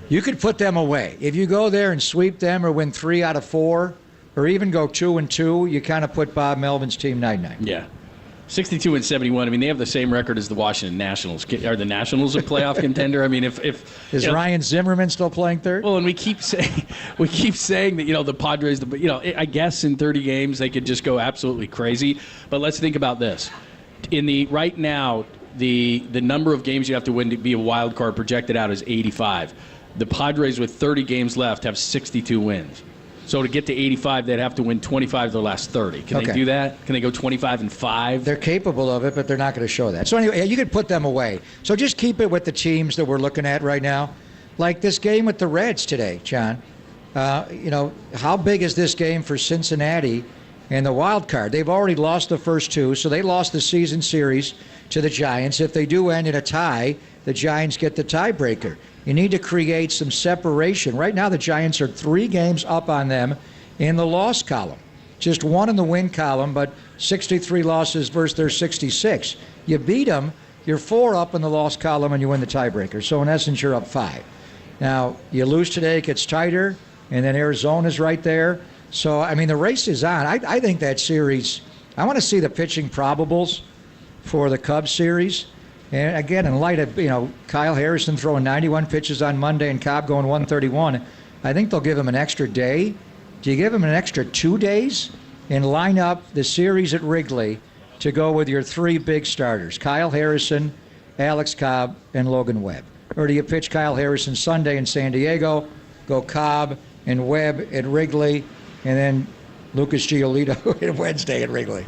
Speaker 10: You could put them away. If you go there and sweep them or win 3 out of 4 or even go 2-2, you kind of put Bob Melvin's team 9-9.
Speaker 14: Yeah. 62 and 71. I mean, they have the same record as the Washington Nationals. Are the Nationals a playoff contender? I mean, if
Speaker 10: is Ryan Zimmerman still playing third?
Speaker 14: Well, and we keep saying that the Padres. I guess in 30 games they could just go absolutely crazy. But let's think about this. Right now, the number of games you have to win to be a wild card projected out is 85. The Padres with 30 games left have 62 wins. So to get to 85, they'd have to win 25 of their last 30. Can they do that? Can they go 25-5?
Speaker 10: They're capable of it, but they're not going to show that. So anyway, you could put them away. So just keep it with the teams that we're looking at right now. Like this game with the Reds today, John. How big is this game for Cincinnati and the wild card? They've already lost the first 2, so they lost the season series to the Giants. If they do end in a tie, the Giants get the tiebreaker. You need to create some separation. Right now, the Giants are 3 games up on them in the loss column. Just 1 in the win column, but 63 losses versus their 66. You beat them, you're 4 up in the loss column, and you win the tiebreaker. So, in essence, you're up 5. Now, you lose today, it gets tighter, and then Arizona's right there. So, I mean, the race is on. I think that series, I want to see the pitching probables for the Cubs series. And again, in light of, Kyle Harrison throwing 91 pitches on Monday and Cobb going 131, I think they'll give him an extra day. Do you give him an extra 2 days and line up the series at Wrigley to go with your 3 big starters, Kyle Harrison, Alex Cobb, and Logan Webb? Or do you pitch Kyle Harrison Sunday in San Diego, go Cobb and Webb at Wrigley, and then Lucas Giolito Wednesday at Wrigley?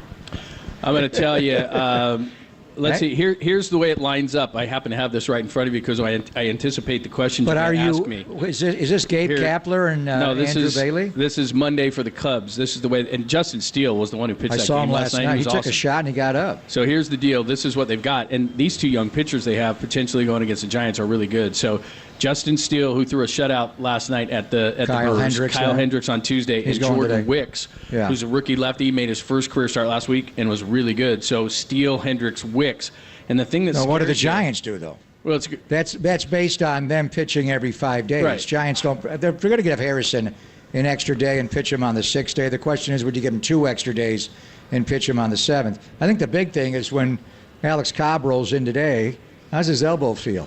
Speaker 14: I'm going to tell you... Let's see. Here's the way it lines up. I happen to have this right in front of you because I anticipate the questions you're going to ask me.
Speaker 10: Is this Gabe Kapler and Andrew Bailey?
Speaker 14: This is Monday for the Cubs. This is the way. And Justin Steele was the one who pitched that game
Speaker 10: saw him last night. He took
Speaker 14: awesome.
Speaker 10: A shot and he got up.
Speaker 14: So here's the deal. This is what they've got. And these 2 young pitchers they have potentially going against the Giants are really good. So Justin Steele, who threw a shutout last night at the Brewers. Kyle Hendricks on Tuesday.
Speaker 10: He's
Speaker 14: and
Speaker 10: going
Speaker 14: Jordan
Speaker 10: today.
Speaker 14: Wicks, who's a rookie lefty, made his first career start last week and was really good. So Steele, Hendricks, Wicks. And the thing that's
Speaker 10: what do the Giants do, though?
Speaker 14: Well, it's good.
Speaker 10: That's based on them pitching every 5 days.
Speaker 14: Right.
Speaker 10: Giants don't. They're going to give Harrison an extra day and pitch him on the 6th day. The question is, would you give him 2 extra days and pitch him on the 7th? I think the big thing is when Alex Cobb rolls in today, how's his elbow feel?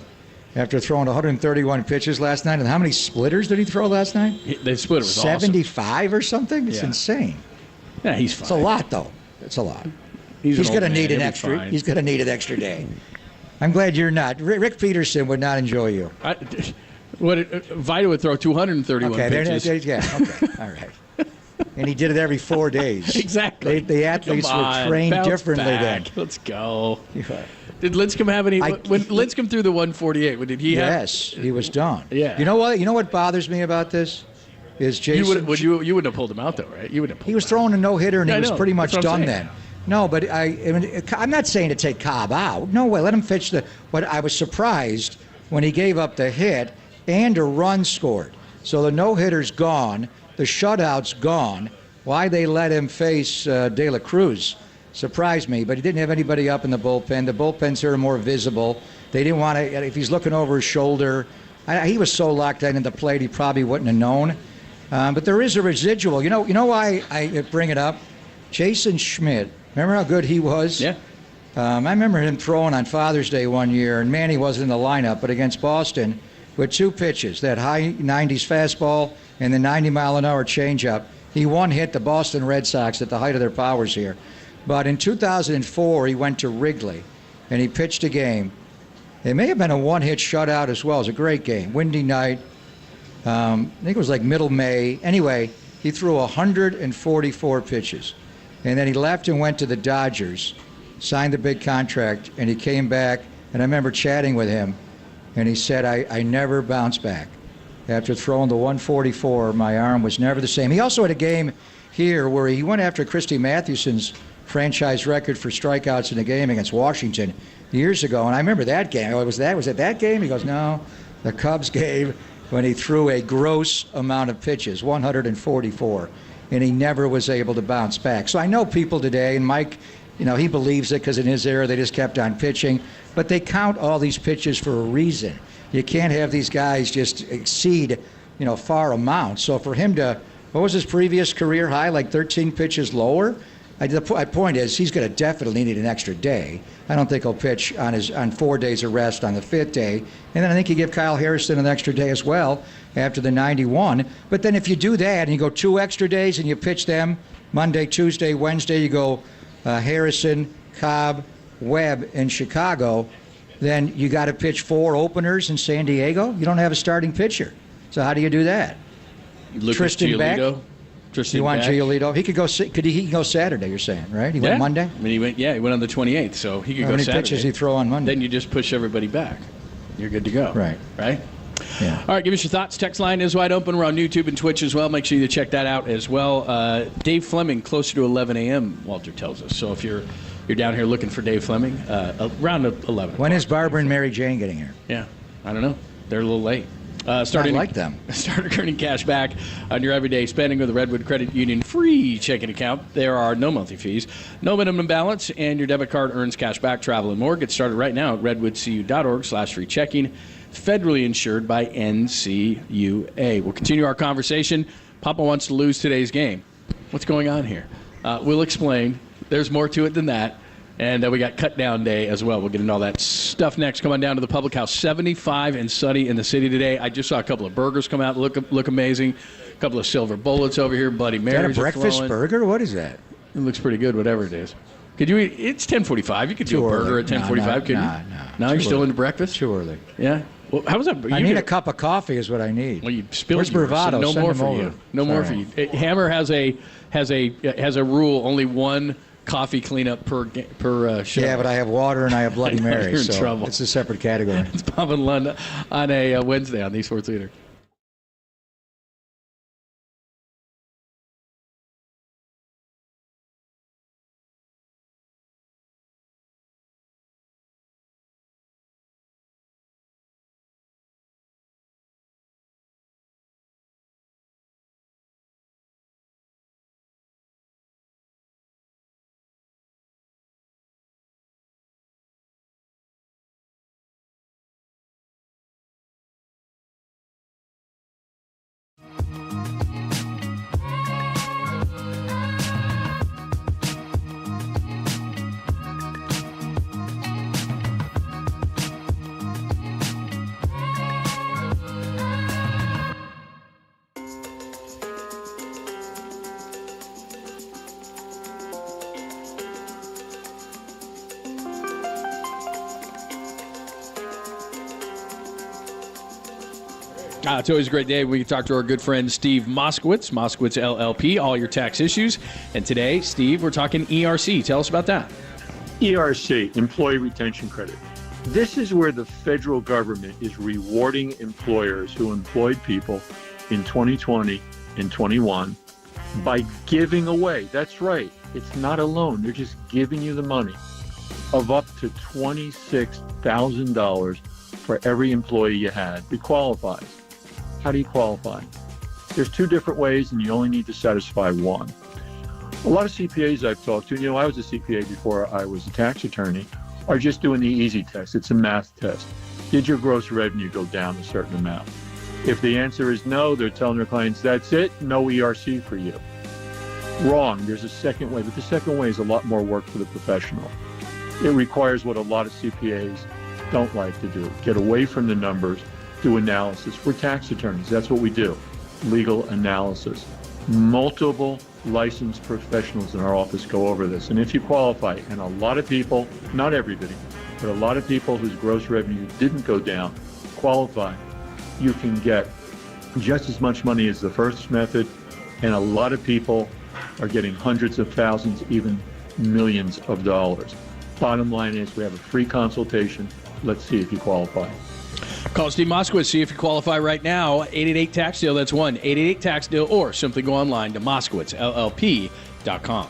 Speaker 10: After throwing 131 pitches last night, and how many splitters did he throw last night?
Speaker 14: The splitter was
Speaker 10: 75 or something? It's insane.
Speaker 14: Yeah, he's fine.
Speaker 10: It's a lot, though. It's a lot.
Speaker 14: He's
Speaker 10: going to need an
Speaker 14: He'll be
Speaker 10: extra.
Speaker 14: fine.
Speaker 10: He's going to need an extra day. I'm glad you're not. Rick Peterson would not enjoy you.
Speaker 14: Vita would throw 231 pitches.
Speaker 10: Yeah. Okay. All right. And he did it every 4 days.
Speaker 14: Exactly.
Speaker 10: The athletes were trained differently then.
Speaker 14: Let's go. Did Lincecum have any? When Lincecum threw the 148, did he have?
Speaker 10: Yes, he was done.
Speaker 14: Yeah.
Speaker 10: You know what? You know what bothers me about this is Jason.
Speaker 14: You wouldn't have pulled him out though, right? You would have.
Speaker 10: He was throwing a no-hitter and he was pretty much
Speaker 14: That's what I'm
Speaker 10: done
Speaker 14: saying.
Speaker 10: then. No, but I'm not saying to take Cobb out. No way. Let him pitch But I was surprised when he gave up the hit and a run scored. So the no-hitter's gone. The shutout's gone. Why they let him face De La Cruz surprised me. But he didn't have anybody up in the bullpen. The bullpens here are more visible. They didn't want to. If he's looking over his shoulder, he was so locked in the plate he probably wouldn't have known. But there is a residual. You know why I bring it up? Jason Schmidt. Remember how good he was?
Speaker 14: Yeah.
Speaker 10: I remember him throwing on Father's Day one year, and Manny wasn't in the lineup, but against Boston with 2 pitches, that high 90s fastball and the 90-mile-an-hour changeup. He one-hit the Boston Red Sox at the height of their powers here. But in 2004, he went to Wrigley, and he pitched a game. It may have been a one-hit shutout as well. It was a great game. Windy night. I think it was like middle May. Anyway, he threw 144 pitches. And then he left and went to the Dodgers, signed the big contract, and he came back. And I remember chatting with him, and he said, I never bounced back. After throwing the 144, my arm was never the same. He also had a game here where he went after Christy Mathewson's franchise record for strikeouts in a game against Washington years ago. And I remember that game. Was it that game? He goes, no, the Cubs game when he threw a gross amount of pitches, 144, and he never was able to bounce back. So I know people today, and Mike, he believes it because in his era they just kept on pitching, but they count all these pitches for a reason. You can't have these guys just exceed, far amounts. So for him to, what was his previous career high, like 13 pitches lower? The point is, he's going to definitely need an extra day. I don't think he'll pitch on 4 days of rest on the 5th day. And then I think you give Kyle Harrison an extra day as well after the 91. But then if you do that and you go 2 extra days and you pitch them Monday, Tuesday, Wednesday, you go Harrison, Cobb, Webb in Chicago, then you got to pitch 4 openers in San Diego. You don't have a starting pitcher. So how do you do that? Tristan Beck? You want Giolito? He could go. He can go Saturday? You're saying, right? He went Monday.
Speaker 14: I mean, he went on the 28th, so he could go Saturday.
Speaker 10: How many pitches he throw on Monday?
Speaker 14: Then you just push everybody back. You're good to go.
Speaker 10: Right. Yeah.
Speaker 14: All right, give us your thoughts. Text line is wide open. We're on YouTube and Twitch as well. Make sure you check that out as well. Dave Fleming, closer to 11 a.m., Walter tells us. So if you're down here looking for Dave Fleming, around 11.
Speaker 10: When is Barbara and Mary Jane getting here?
Speaker 14: Yeah, I don't know. They're a little late.
Speaker 10: I like them.
Speaker 14: Start earning cash back on your everyday spending with the Redwood Credit Union free checking account. There are no monthly fees, no minimum balance, and your debit card earns cash back, travel, and more. Get started right now at redwoodcu.org/free checking. Federally insured by NCUA. We'll continue our conversation. Papa wants to lose today's game. What's going on here? We'll explain. There's more to it than that. And we got cut down day as well. We'll get into all that stuff next. Come on down to the Public House. 75 and sunny in the city today. I just saw a couple of burgers come out. Look amazing. A couple of silver bullets over here. Bloody Marys.
Speaker 10: Is that a breakfast burger? What is that?
Speaker 14: It looks pretty good, whatever it is. Could you eat? It's 10:45. You could do a burger at 10:45, couldn't you? No, you're still into breakfast?
Speaker 10: Too early.
Speaker 14: Yeah. Well, how was that?
Speaker 10: I need a cup of coffee is what I need.
Speaker 14: Well, you spilled
Speaker 10: Where's Bravado?
Speaker 14: So no more for
Speaker 10: over.
Speaker 14: you. No more for you. Hammer has a rule. Only one coffee cleanup per show.
Speaker 10: Yeah, but I have water and I have Bloody Mary.
Speaker 14: You're in
Speaker 10: so
Speaker 14: trouble.
Speaker 10: It's a separate category.
Speaker 14: It's Bob and Lund on a Wednesday on the Sports Leader. It's always a great day. We can talk to our good friend Steve Moskowitz, Moskowitz LLP, all your tax issues. And today, Steve, we're talking ERC. Tell us about that.
Speaker 11: ERC, Employee Retention Credit. This is where the federal government is rewarding employers who employed people in 2020 and 21 by giving away. That's right. It's not a loan. They're just giving you the money of up to $26,000 for every employee you had who qualifies. How do you qualify? There's 2 different ways, and you only need to satisfy one. A lot of CPAs I've talked to, I was a CPA before I was a tax attorney, are just doing the easy test. It's a math test. Did your gross revenue go down a certain amount? If the answer is no, they're telling their clients, that's it, no ERC for you. Wrong. There's a second way, but the second way is a lot more work for the professional. It requires what a lot of CPAs don't like to do. Get away from the numbers, do analysis. We're tax attorneys. That's what we do. Legal analysis. Multiple licensed professionals in our office go over this. And if you qualify, and a lot of people, not everybody, but a lot of people whose gross revenue didn't go down qualify. You can get just as much money as the first method, and a lot of people are getting hundreds of thousands, even millions of dollars. Bottom line is we have a free consultation. Let's see if you qualify.
Speaker 14: Call Steve Moskowitz, see if you qualify right now. 888-TAX-DEAL, that's 1-888-TAX-DEAL, or simply go online to MoskowitzLLP.com.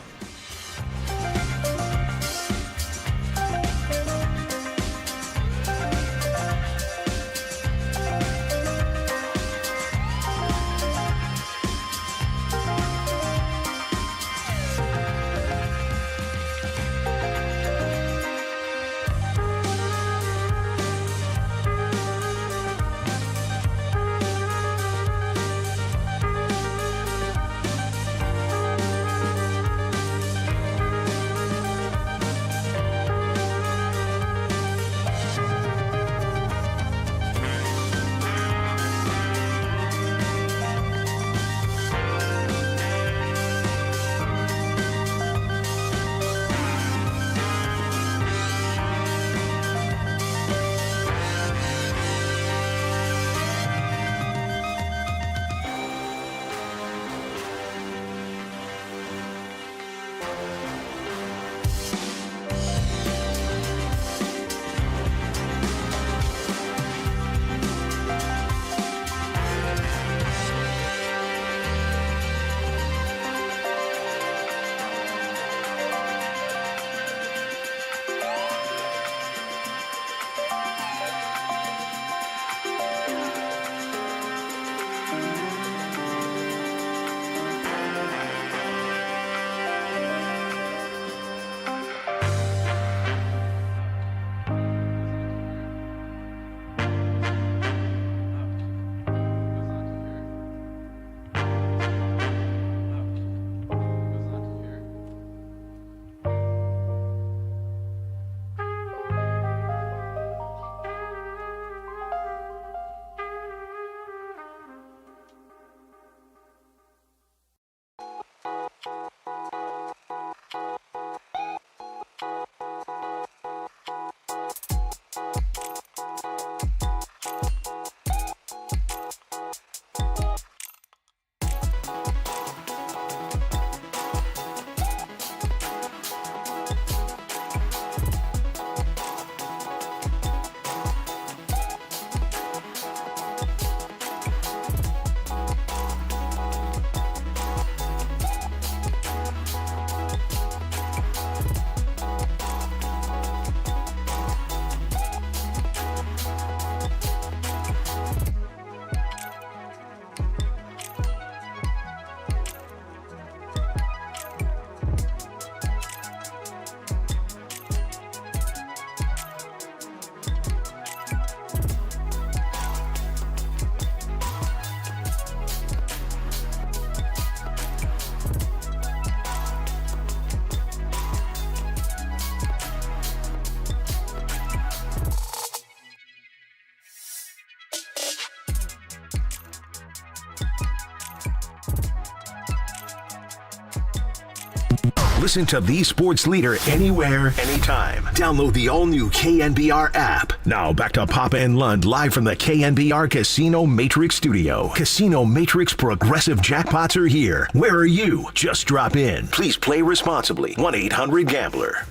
Speaker 5: Listen to the sports leader anywhere, anytime. Download the all-new KNBR app. Now back to Papa and Lund live from the KNBR Casino Matrix studio. Casino Matrix progressive jackpots are here. Where are you? Just drop in. Please play responsibly. 1-800-GAMBLER.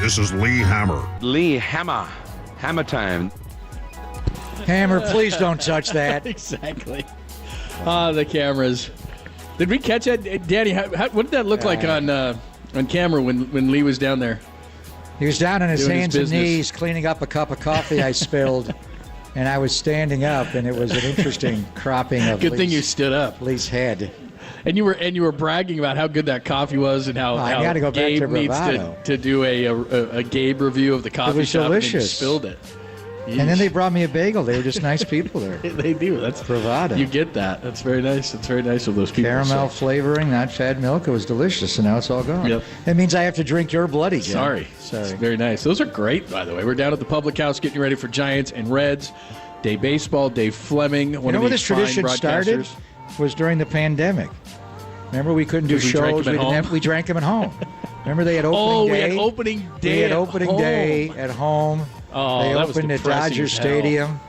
Speaker 8: This is Lee Hammer.
Speaker 15: Lee Hammer. Hammer time.
Speaker 10: Hammer, please don't touch that.
Speaker 14: Exactly. The cameras. Did we catch that, Danny? What did that look like on camera when Lee was down there?
Speaker 10: He was down on his
Speaker 14: doing
Speaker 10: hands
Speaker 14: his
Speaker 10: and
Speaker 14: business.
Speaker 10: knees cleaning up a cup of coffee I spilled, and I was standing up, and it was an interesting cropping of
Speaker 14: Good thing you stood up.
Speaker 10: Lee's head.
Speaker 14: And you were bragging about how good that coffee was and how,
Speaker 10: I gotta go back
Speaker 14: Gabe
Speaker 10: to
Speaker 14: needs
Speaker 10: bravado.
Speaker 14: to do a Gabe review of the coffee
Speaker 10: It was
Speaker 14: shop.
Speaker 10: delicious.
Speaker 14: And you spilled it.
Speaker 10: And then they brought me a bagel. They were just nice people there.
Speaker 14: They do. That's
Speaker 10: bravado.
Speaker 14: You get that. That's very nice. It's very nice of those people.
Speaker 10: Caramel flavoring, not fat milk. It was delicious, and now it's all gone.
Speaker 14: Yep.
Speaker 10: That means I have to drink your blood again.
Speaker 14: Sorry. It's very nice. Those are great, by the way. We're down at the Public House getting ready for Giants and Reds. Dave Baseball, Dave Fleming.
Speaker 10: You know where this tradition started? Was during the pandemic. Remember, we couldn't do
Speaker 14: Because we drank
Speaker 10: shows.
Speaker 14: them at home?
Speaker 10: We drank them at home. Remember they had opening day?
Speaker 14: We had opening day.
Speaker 10: We had opening day at home.
Speaker 14: Oh,
Speaker 10: they
Speaker 14: that was
Speaker 10: opened at
Speaker 14: depressing
Speaker 10: Dodger
Speaker 14: as hell.
Speaker 10: Stadium.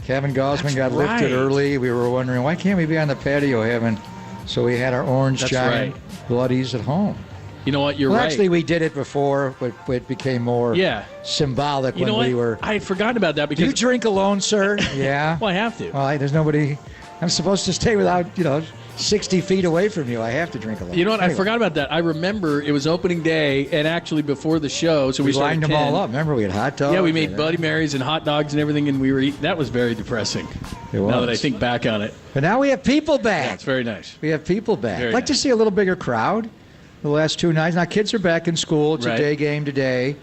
Speaker 10: Kevin Gosman got
Speaker 14: right.
Speaker 10: lifted early. We were wondering, why can't we be on the patio having... So we had our Orange
Speaker 14: That's
Speaker 10: Giant Bloodies at home.
Speaker 14: You know what? You're
Speaker 10: well,
Speaker 14: right.
Speaker 10: Actually, we did it before, but it became more symbolic
Speaker 14: You know
Speaker 10: when we
Speaker 14: what?
Speaker 10: were...
Speaker 14: I had forgotten about that because...
Speaker 10: Do you drink alone, sir? Yeah.
Speaker 14: Well, I have to.
Speaker 10: Well, there's nobody... I'm supposed to stay without, 60 feet away from you. I have to drink alone.
Speaker 14: You know what?
Speaker 10: Anyway.
Speaker 14: I forgot about that. I remember it was opening day, and actually before the show, so we
Speaker 10: lined them all up. Remember, we had hot dogs.
Speaker 14: Yeah, we made Bloody Marys and hot dogs and everything, and we were eating. That was very depressing.
Speaker 10: It was.
Speaker 14: Now that I think back on it.
Speaker 10: But now we have people back.
Speaker 14: Yeah, it's very nice.
Speaker 10: We have people back.
Speaker 14: Very
Speaker 10: I'd like to see a little bigger crowd the last 2 nights. Now, kids are back in school. It's a day game today.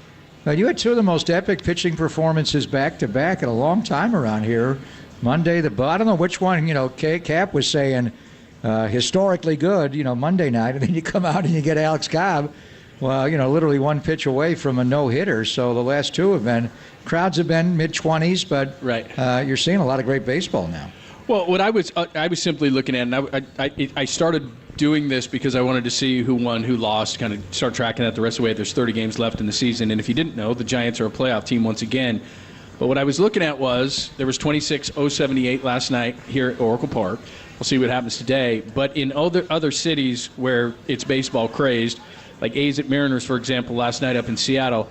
Speaker 10: You had 2 of the most epic pitching performances back-to-back in a long time around here. Monday, I don't know which one, Cap was saying historically good, Monday night, and then you come out and you get Alex Cobb, well, literally 1 pitch away from a no-hitter. So the last 2 crowds have been mid-20s, but you're seeing a lot of great baseball now.
Speaker 14: Well, what I was simply looking at, and I started doing this because I wanted to see who won, who lost, kind of start tracking that the rest of the way. There's 30 games left in the season, and if you didn't know, the Giants are a playoff team once again. But what I was looking at was there was 26-078 last night here at Oracle Park. We'll see what happens today. But in other cities where it's baseball crazed, like A's at Mariners, for example, last night up in Seattle,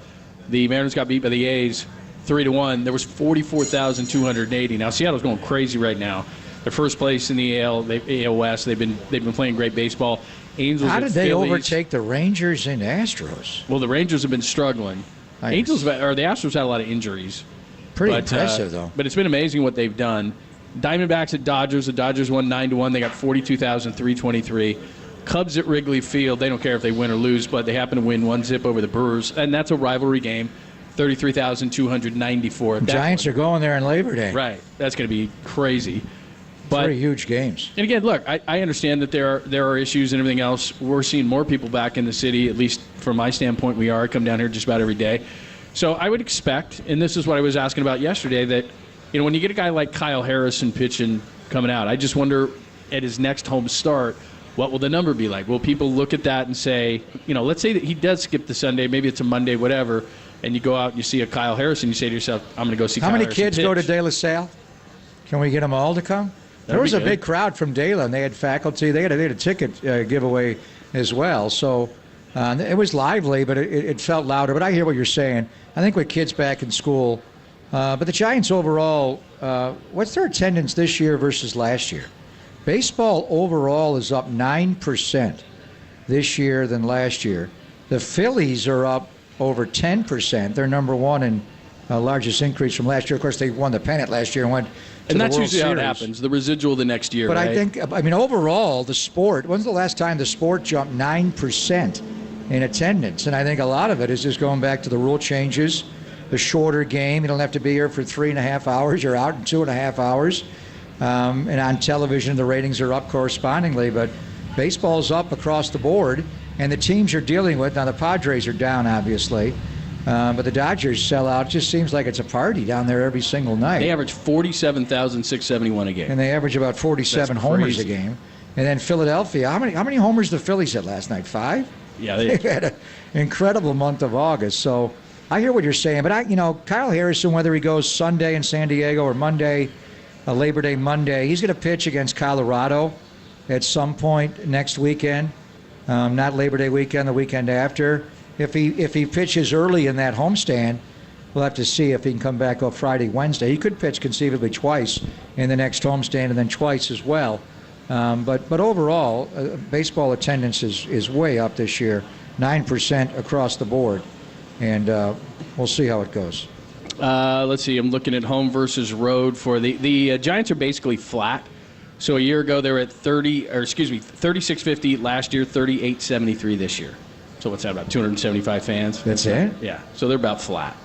Speaker 14: the Mariners got beat by the A's 3-1. There was 44,280. Now Seattle's going crazy right now. They're first place in the AL West. They've been playing great baseball. Angels.
Speaker 10: How did they
Speaker 14: Phillies
Speaker 10: overtake the Rangers and Astros?
Speaker 14: Well, the Rangers have been struggling. The Astros had a lot of injuries.
Speaker 10: Pretty impressive, though.
Speaker 14: But it's been amazing what they've done. Diamondbacks at Dodgers. The Dodgers won 9-1. They got 42,323. Cubs at Wrigley Field. They don't care if they win or lose, but they happen to win 1-0 over the Brewers, and that's a rivalry game. 33,294.
Speaker 10: Giants are going there on Labor Day.
Speaker 14: Right. That's going to be crazy. But,
Speaker 10: pretty huge games.
Speaker 14: And again, look, I understand that there are issues and everything else. We're seeing more people back in the city, at least from my standpoint. We are. I come down here just about every day. So I would expect, and this is what I was asking about yesterday, that when you get a guy like Kyle Harrison pitching coming out, I just wonder at his next home start, what will the number be like? Will people look at that and say, let's say that he does skip the Sunday, maybe it's a Monday, whatever, and you go out and you see a Kyle Harrison, you say to yourself, I'm going to go see Kyle Harrison.
Speaker 10: How many kids go to De La Salle? Can we get them all to come? There was a big crowd from De La, and they had faculty. They had a ticket giveaway as well. So it was lively, but it felt louder. But I hear what you're saying. I think with kids back in school, but the Giants overall, what's their attendance this year versus last year? Baseball overall is up 9% this year than last year. The Phillies are up over 10%. They're number 1 in largest increase from last year. Of course, they won the pennant last year and went to the World Series.
Speaker 14: And that's usually how it happens, the residual the next year,
Speaker 10: But
Speaker 14: right?
Speaker 10: I mean, overall, the sport, when's the last time the sport jumped 9% in attendance? And I think a lot of it is just going back to the rule changes, the shorter game. You don't have to be here for 3.5 hours. You're out in 2.5 hours. And on television, the ratings are up correspondingly. But baseball's up across the board. And the teams you're dealing with, now the Padres are down, obviously. But the Dodgers sell out. It just seems like it's a party down there every single night.
Speaker 14: They average 47,671 a game.
Speaker 10: And they average about 47 homers a game. And then Philadelphia, how many homers the Phillies had last night? 5?
Speaker 14: Yeah,
Speaker 10: they had an incredible month of August. So I hear what you're saying. But Kyle Harrison, whether he goes Sunday in San Diego or Monday, Labor Day Monday, he's going to pitch against Colorado at some point next weekend. Not Labor Day weekend, the weekend after. If he pitches early in that homestand, we'll have to see if he can come back up Friday, Wednesday. He could pitch conceivably twice in the next homestand and then twice as well. But overall, baseball attendance is way up this year, 9% across the board. And we'll see how it goes.
Speaker 14: Let's see. I'm looking at home versus road for the Giants are basically flat. So a year ago they were at 3650 last year, 3873 this year. So what's that, about 275 fans?
Speaker 10: That's it?
Speaker 14: Yeah. So they're about flat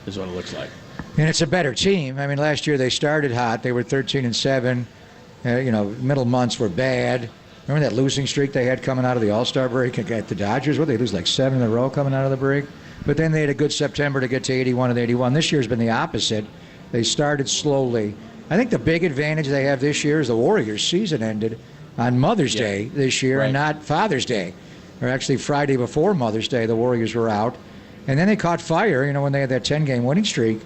Speaker 14: is what it looks like.
Speaker 10: And it's a better team. I mean, last year they started hot. They were 13-7. Middle months were bad. Remember that losing streak they had coming out of the All-Star break at the Dodgers? What, they lose like 7 in a row coming out of the break? But then they had a good September to get to 81-81. This year's been the opposite. They started slowly. I think the big advantage they have this year is the Warriors' season ended on Mother's Day this year and not Father's Day. or actually Friday before Mother's Day, the Warriors were out. And then they caught fire, when they had that 10-game winning streak.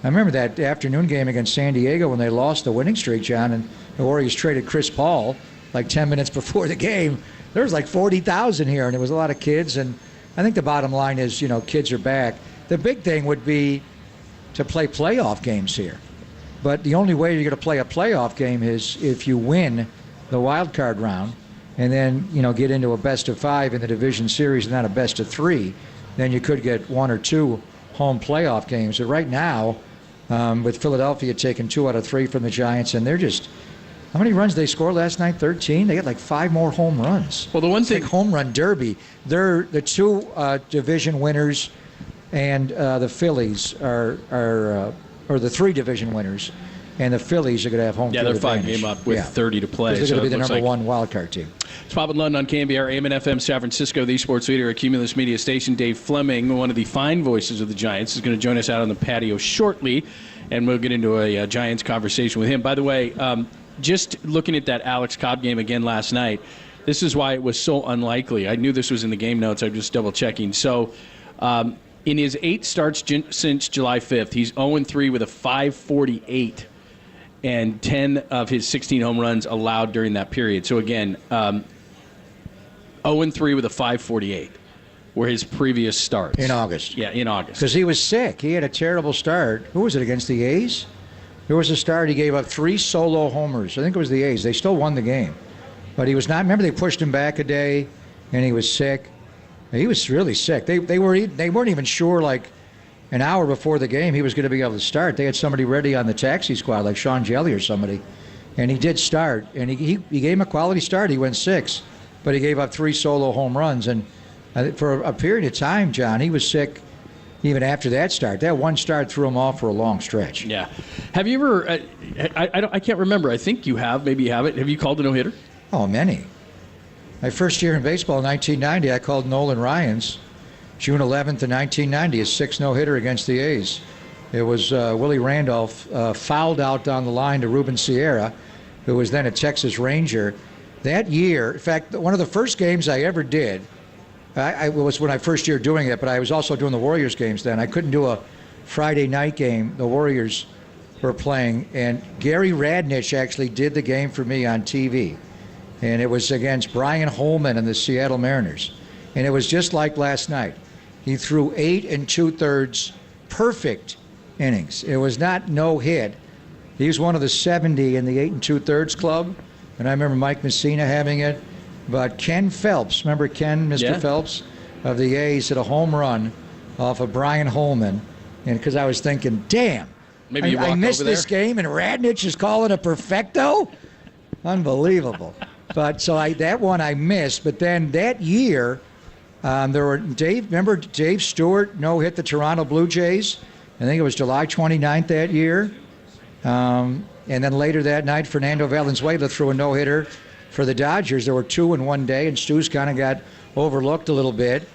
Speaker 10: I remember that afternoon game against San Diego when they lost the winning streak, John, and the Warriors traded Chris Paul like 10 minutes before the game. There was like 40,000 here, and it was a lot of kids. And I think the bottom line is, kids are back. The big thing would be to play playoff games here. But the only way you're going to play a playoff game is if you win the wild card round and then, get into a best of 5 in the division series and not a best of 3. Then you could get 1 or 2 home playoff games. But right now, with Philadelphia taking 2 out of 3 from the Giants, and they're just, how many runs they scored last night? 13. They got like 5 more home runs.
Speaker 14: Well, the one thing,
Speaker 10: like home run derby. They're the 2 division winners, and the Phillies are the 3 division winners, and the Phillies are going to have home field
Speaker 14: they're
Speaker 10: advantage.
Speaker 14: 5 game up with 30 to play.
Speaker 10: They're going to be the number 1 wild card team.
Speaker 14: It's Pop and London on KNBR, AM and FM, San Francisco, the sports leader, a Cumulus media station. Dave Fleming, one of the fine voices of the Giants, is going to join us out on the patio shortly, and we'll get into a Giants conversation with him. By the way, just looking at that Alex Cobb game again last night, this is why it was so unlikely. I knew this was in the game notes. I'm just double-checking. So in his 8 starts since July 5th, he's 0-3 with a .548. And 10 of his 16 home runs allowed during that period. So, again, 0-3 with a .548 were his previous starts.
Speaker 10: In August.
Speaker 14: Yeah, in August.
Speaker 10: Because he was sick. He had a terrible start. Who was it, against the A's? There was a start. He gave up 3 solo homers. I think it was the A's. They still won the game. But he was not. Remember, they pushed him back a day, and he was sick. He was really sick. They weren't even sure, like, an hour before the game he was going to be able to start. They had somebody ready on the taxi squad, like Sean Jelly or somebody. And he did start. And he gave him a quality start. He went 6. But he gave up 3 solo home runs. And for a period of time, John, he was sick even after that start. That one start threw him off for a long stretch.
Speaker 14: Yeah. Have you ever, I can't remember. I think you have. Maybe you haven't. Have you called a no-hitter?
Speaker 10: Oh, many. My first year in baseball, 1990, I called Nolan Ryan's. June 11th of 1990, his 6 no-hitter against the A's. It was Willie Randolph fouled out down the line to Ruben Sierra, who was then a Texas Ranger. That year, in fact, one of the first games I ever did, I was when I first year doing it, but I was also doing the Warriors games then. I couldn't do a Friday night game. The Warriors were playing, and Gary Radnich actually did the game for me on TV. And it was against Brian Holman and the Seattle Mariners. And it was just like last night. He threw 8 2/3 perfect innings. It was not no hit. He was one of the 70 in the 8 2/3 club, and I remember Mike Messina having it. But Ken Phelps, remember Ken, Mr. Phelps of the A's, hit a home run off of Brian Holman, and because I was thinking, damn,
Speaker 14: maybe
Speaker 10: I missed this game, and Radnich is calling a perfecto. Unbelievable. But so that one I missed. But then that year. There were remember Dave Stewart no-hit the Toronto Blue Jays? I think it was July 29th that year. And then later that night, Fernando Valenzuela threw a no-hitter for the Dodgers. There were 2 in one day, and Stu's kind of got overlooked a little bit.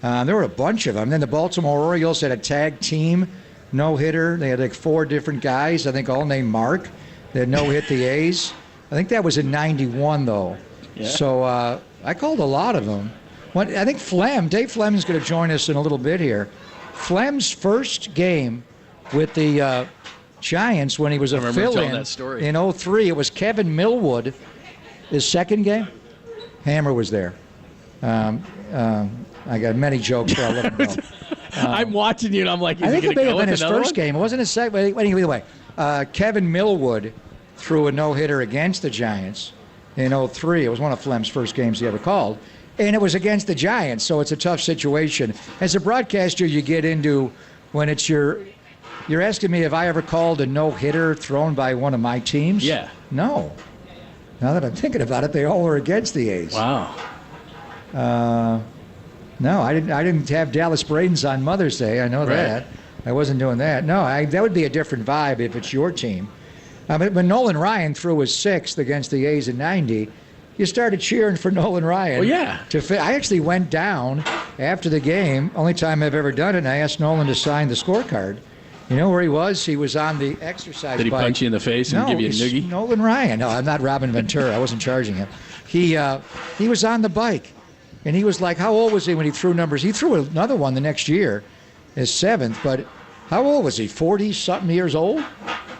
Speaker 10: There were a bunch of them. Then the Baltimore Orioles had a tag team no-hitter. They had like 4 different guys, I think all named Mark, that no-hit the A's. I think that was in 91, though. Yeah. So I called a lot of them. I think Dave Fleming's going to join us in a little bit here. Flem's first game with the Giants when he was a fill-in in 03, it was Kevin Millwood. His second game, Hammer was there. I got many jokes, but I'll let him know.
Speaker 14: I'm watching you, and I'm like,
Speaker 10: I think it may have been his first game. It wasn't his second. Either way, Kevin Millwood threw a no-hitter against the Giants in 03. It was one of Flem's first games he ever called. And it was against the Giants, so it's a tough situation. As a broadcaster, you get into when it's you're asking me if I ever called a no-hitter thrown by one of my teams?
Speaker 14: Yeah.
Speaker 10: No. Now that I'm thinking about it, they all were against the A's.
Speaker 14: Wow.
Speaker 10: No, I didn't have Dallas Braden's on Mother's Day. I know that. I wasn't doing that. No, that would be a different vibe if it's your team. But when Nolan Ryan threw his 6th against the A's in 90, you started cheering for Nolan Ryan.
Speaker 14: Well, yeah.
Speaker 10: I actually went down after the game, only time I've ever done it, and I asked Nolan to sign the scorecard. You know where he was? He was on the exercise bike.
Speaker 14: Did he punch you in the face and give you a noogie?
Speaker 10: Nolan Ryan. No, I'm not Robin Ventura. I wasn't charging him. He was on the bike. And he was like, how old was he when he threw numbers? He threw another one the next year, his 7th, but how old was he? 40-something years old?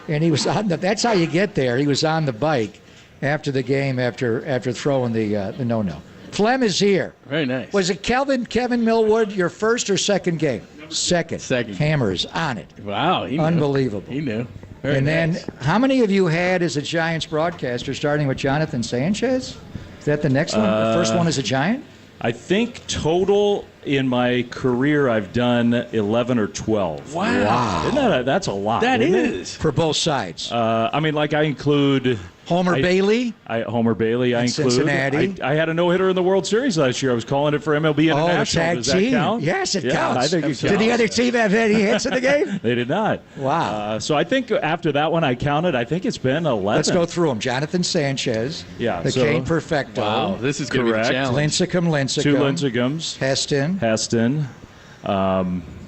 Speaker 10: And he was on that's how you get there. He was on the bike after the game after throwing the no-no. Flem is here.
Speaker 14: Very nice.
Speaker 10: Was it Kevin Millwood, your first or second game? Second. Hammer is on it.
Speaker 14: Wow. He knew.
Speaker 10: Unbelievable.
Speaker 14: He knew. Very
Speaker 10: and
Speaker 14: nice.
Speaker 10: then how many of you had as a Giants broadcaster, starting with Jonathan Sanchez? Is that the next one? The first one is a Giant?
Speaker 1: I think total in my career I've done 11 or 12.
Speaker 10: Wow.
Speaker 1: Isn't that's a lot.
Speaker 10: That
Speaker 1: isn't
Speaker 10: is. For both sides.
Speaker 1: I mean, like I include
Speaker 10: Homer Bailey.
Speaker 1: Homer Bailey. I include
Speaker 10: Cincinnati.
Speaker 1: I had a no-hitter in the World Series last year. I was calling it for MLB International.
Speaker 10: Tag
Speaker 1: Does that
Speaker 10: team.
Speaker 1: count?
Speaker 10: Yes, it
Speaker 1: Yeah,
Speaker 10: counts.
Speaker 1: I think it
Speaker 10: Did the
Speaker 1: counts.
Speaker 10: other team have any hits in the game?
Speaker 1: They did not.
Speaker 10: Wow.
Speaker 1: So I think after that one I counted. I think it's been 11.
Speaker 10: Let's go through them. Jonathan Sanchez.
Speaker 1: Yeah,
Speaker 10: The
Speaker 1: so-
Speaker 10: Kane Perfecto.
Speaker 14: Wow, this is going to be the
Speaker 1: Correct.
Speaker 14: challenge.
Speaker 10: Lincecum.
Speaker 1: 2 Lincecums.
Speaker 10: Heston.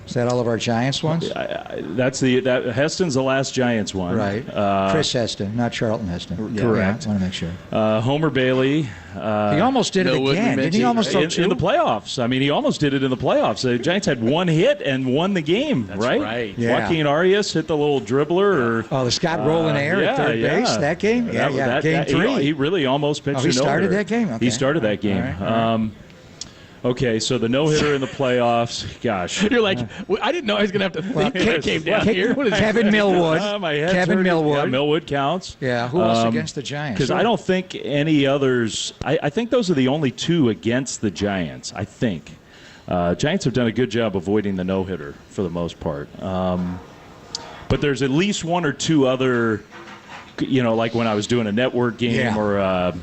Speaker 10: Is that all of our Giants ones?
Speaker 1: Heston's the last Giants one.
Speaker 10: Right. Chris Heston, not Charlton Heston.
Speaker 1: Correct.
Speaker 10: I want to make sure.
Speaker 1: Homer Bailey.
Speaker 10: He almost did it again. Didn't he almost throw two?
Speaker 1: In the playoffs. I mean, he almost did it in the playoffs. The Giants had one hit and won the game, right?
Speaker 10: Yeah.
Speaker 1: Joaquin Arias hit the little dribbler.
Speaker 10: The Scott Rowland air at third base, that game? Game 3.
Speaker 1: He really almost pitched
Speaker 10: he
Speaker 1: a no-hitter.
Speaker 10: started that game? Okay.
Speaker 1: He started that game.
Speaker 10: All right.
Speaker 1: Okay, so the no-hitter in the playoffs. Gosh.
Speaker 14: You're like, I didn't know I was going to have to think when it came down here. What is
Speaker 10: Kevin Millwood.
Speaker 1: My head's
Speaker 10: Kevin
Speaker 1: hurting.
Speaker 10: Millwood.
Speaker 1: Yeah, Millwood counts.
Speaker 10: Yeah, who else against the Giants?
Speaker 1: Because I don't think any others. I think those are the only 2 against the Giants, I think. Giants have done a good job avoiding the no-hitter for the most part. But there's at least 1 or 2 other, like when I was doing a network game or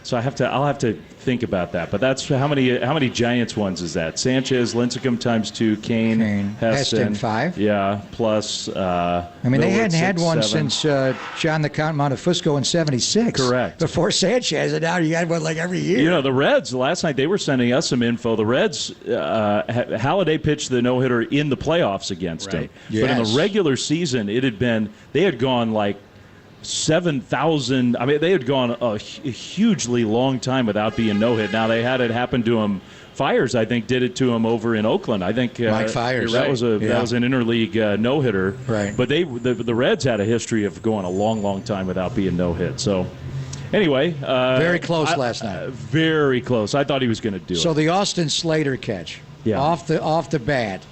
Speaker 1: so I'll have to think about that. But that's how many Giants ones is that? Sanchez, Lincecum times 2, Kane, Heston
Speaker 10: 5.
Speaker 1: Yeah, plus.
Speaker 10: I mean, they hadn't had one
Speaker 1: 7.
Speaker 10: since John the Count Montefusco in '76.
Speaker 1: Correct.
Speaker 10: Before Sanchez, and now you had one like every year.
Speaker 1: The Reds, last night they were sending us some info. The Reds, Halladay pitched the no-hitter in the playoffs against him.
Speaker 10: Yes.
Speaker 1: But in the regular season, they had gone like 7,000. I mean, they had gone a hugely long time without being no-hit. Now, they had it happen to him. Fires, I think, did it to him over in Oakland. I think
Speaker 10: Mike Fires.
Speaker 1: That was that was an interleague no-hitter.
Speaker 10: Right.
Speaker 1: But the Reds had a history of going a long, long time without being no-hit. So, anyway.
Speaker 10: Very close last night.
Speaker 1: Very close. I thought he was going to do it.
Speaker 10: So the Austin Slater catch, off the bat,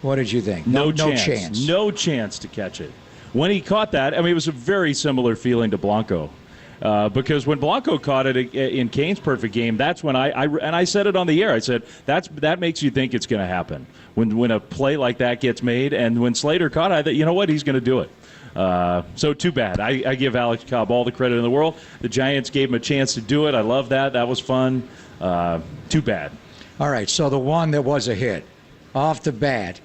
Speaker 10: what did you think?
Speaker 1: No chance. No chance to catch it. When he caught that, I mean, it was a very similar feeling to Blanco. Because when Blanco caught it in Kane's perfect game, that's when I said it on the air. I said that makes you think it's going to happen when a play like that gets made. And when Slater caught it, I thought, you know what, he's going to do it. So too bad. I give Alex Cobb all the credit in the world. The Giants gave him a chance to do it. I love that. That was fun. Too bad.
Speaker 10: All right. So the one that was a hit, off the bat.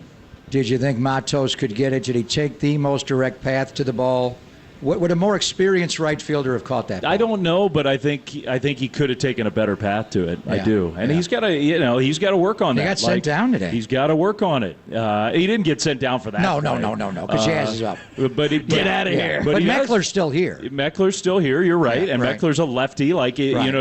Speaker 10: Did you think Matos could get it? Did he take the most direct path to the ball? Would a more experienced right fielder have caught that ball?
Speaker 1: I don't know, but I think he could have taken a better path to it. I do, and he's got to work on that.
Speaker 10: He got sent down today.
Speaker 1: He's got to work on it. He didn't get sent down for that.
Speaker 10: No, because Jazz is up.
Speaker 1: But
Speaker 14: get out of here.
Speaker 10: But Meckler's still here.
Speaker 1: Meckler's still here. You're right, and
Speaker 10: right.
Speaker 1: Meckler's a lefty.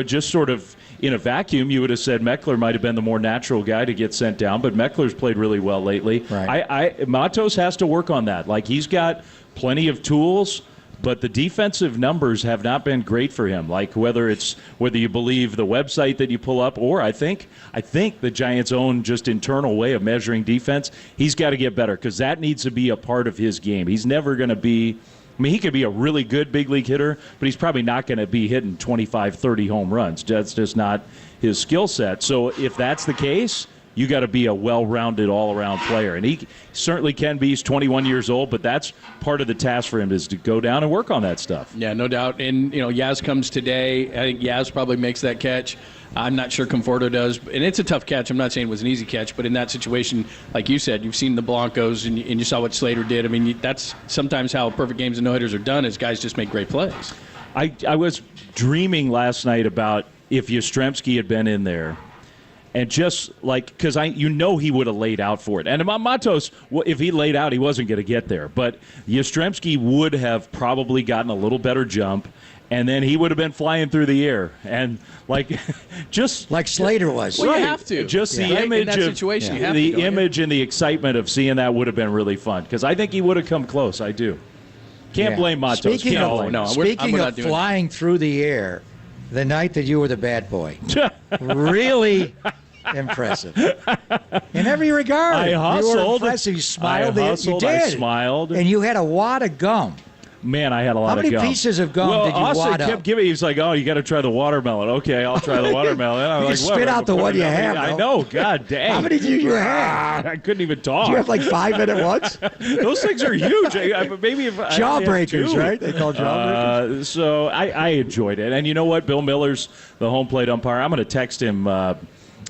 Speaker 1: Just sort of in a vacuum, you would have said Meckler might have been the more natural guy to get sent down, but Meckler's played really well lately.
Speaker 10: Right.
Speaker 1: Matos has to work on that. Like, he's got plenty of tools, but the defensive numbers have not been great for him. Like, whether you believe the website that you pull up, or I think the Giants' own just internal way of measuring defense, he's got to get better, because that needs to be a part of his game. He's never going to be. I mean, he could be a really good big league hitter, but he's probably not going to be hitting 25, 30 home runs. That's just not his skill set. So if that's the case, you got to be a well-rounded, all-around player. And he certainly can be. He's 21 years old, but that's part of the task for him, is to go down and work on that stuff.
Speaker 14: Yeah, no doubt. And, Yaz comes today. I think Yaz probably makes that catch. I'm not sure Conforto does. And it's a tough catch. I'm not saying it was an easy catch, but in that situation, like you said, you've seen the Blancos and you saw what Slater did. I mean, that's sometimes how perfect games and no-hitters are done, is guys just make great plays.
Speaker 1: I was dreaming last night about if Yastrzemski had been in there. And just because he would have laid out for it. And Matos, if he laid out, he wasn't going to get there. But Yastrzemski would have probably gotten a little better jump and then he would have been flying through the air, and just
Speaker 10: like Slater was.
Speaker 14: Well, you have to.
Speaker 1: Just the
Speaker 14: Right?
Speaker 1: image
Speaker 14: In that
Speaker 1: of
Speaker 14: situation, you have
Speaker 1: the
Speaker 14: to, don't
Speaker 1: image and the excitement of seeing that would have been really fun because I think he would have come close. I do. Can't blame Matos.
Speaker 10: Speaking
Speaker 1: Can't
Speaker 10: of,
Speaker 1: blame him.
Speaker 10: speaking of flying through the air, the night that you were the bad boy, really impressive in every regard.
Speaker 1: I hustled.
Speaker 10: You were impressive. You smiled.
Speaker 1: I hustled.
Speaker 10: You did.
Speaker 1: I smiled.
Speaker 10: And you had a wad of gum.
Speaker 1: Man, I had a lot of
Speaker 10: How
Speaker 1: gum.
Speaker 10: many pieces of gum did you
Speaker 1: Austin
Speaker 10: wad
Speaker 1: kept
Speaker 10: up?
Speaker 1: giving. He was like, "Oh, you got to try the watermelon." Okay, I'll try the watermelon. I'm
Speaker 10: You
Speaker 1: like,
Speaker 10: spit out the one you have,
Speaker 1: I
Speaker 10: though.
Speaker 1: know. God dang.
Speaker 10: How many do you have?
Speaker 1: I couldn't even talk.
Speaker 10: Do you have like 5 at once?
Speaker 1: Those things are huge. Maybe if I only had
Speaker 10: Jawbreakers,
Speaker 1: 2.
Speaker 10: right? They call jawbreakers.
Speaker 1: So I enjoyed it, and you know what? Bill Miller's the home plate umpire. I'm going to text him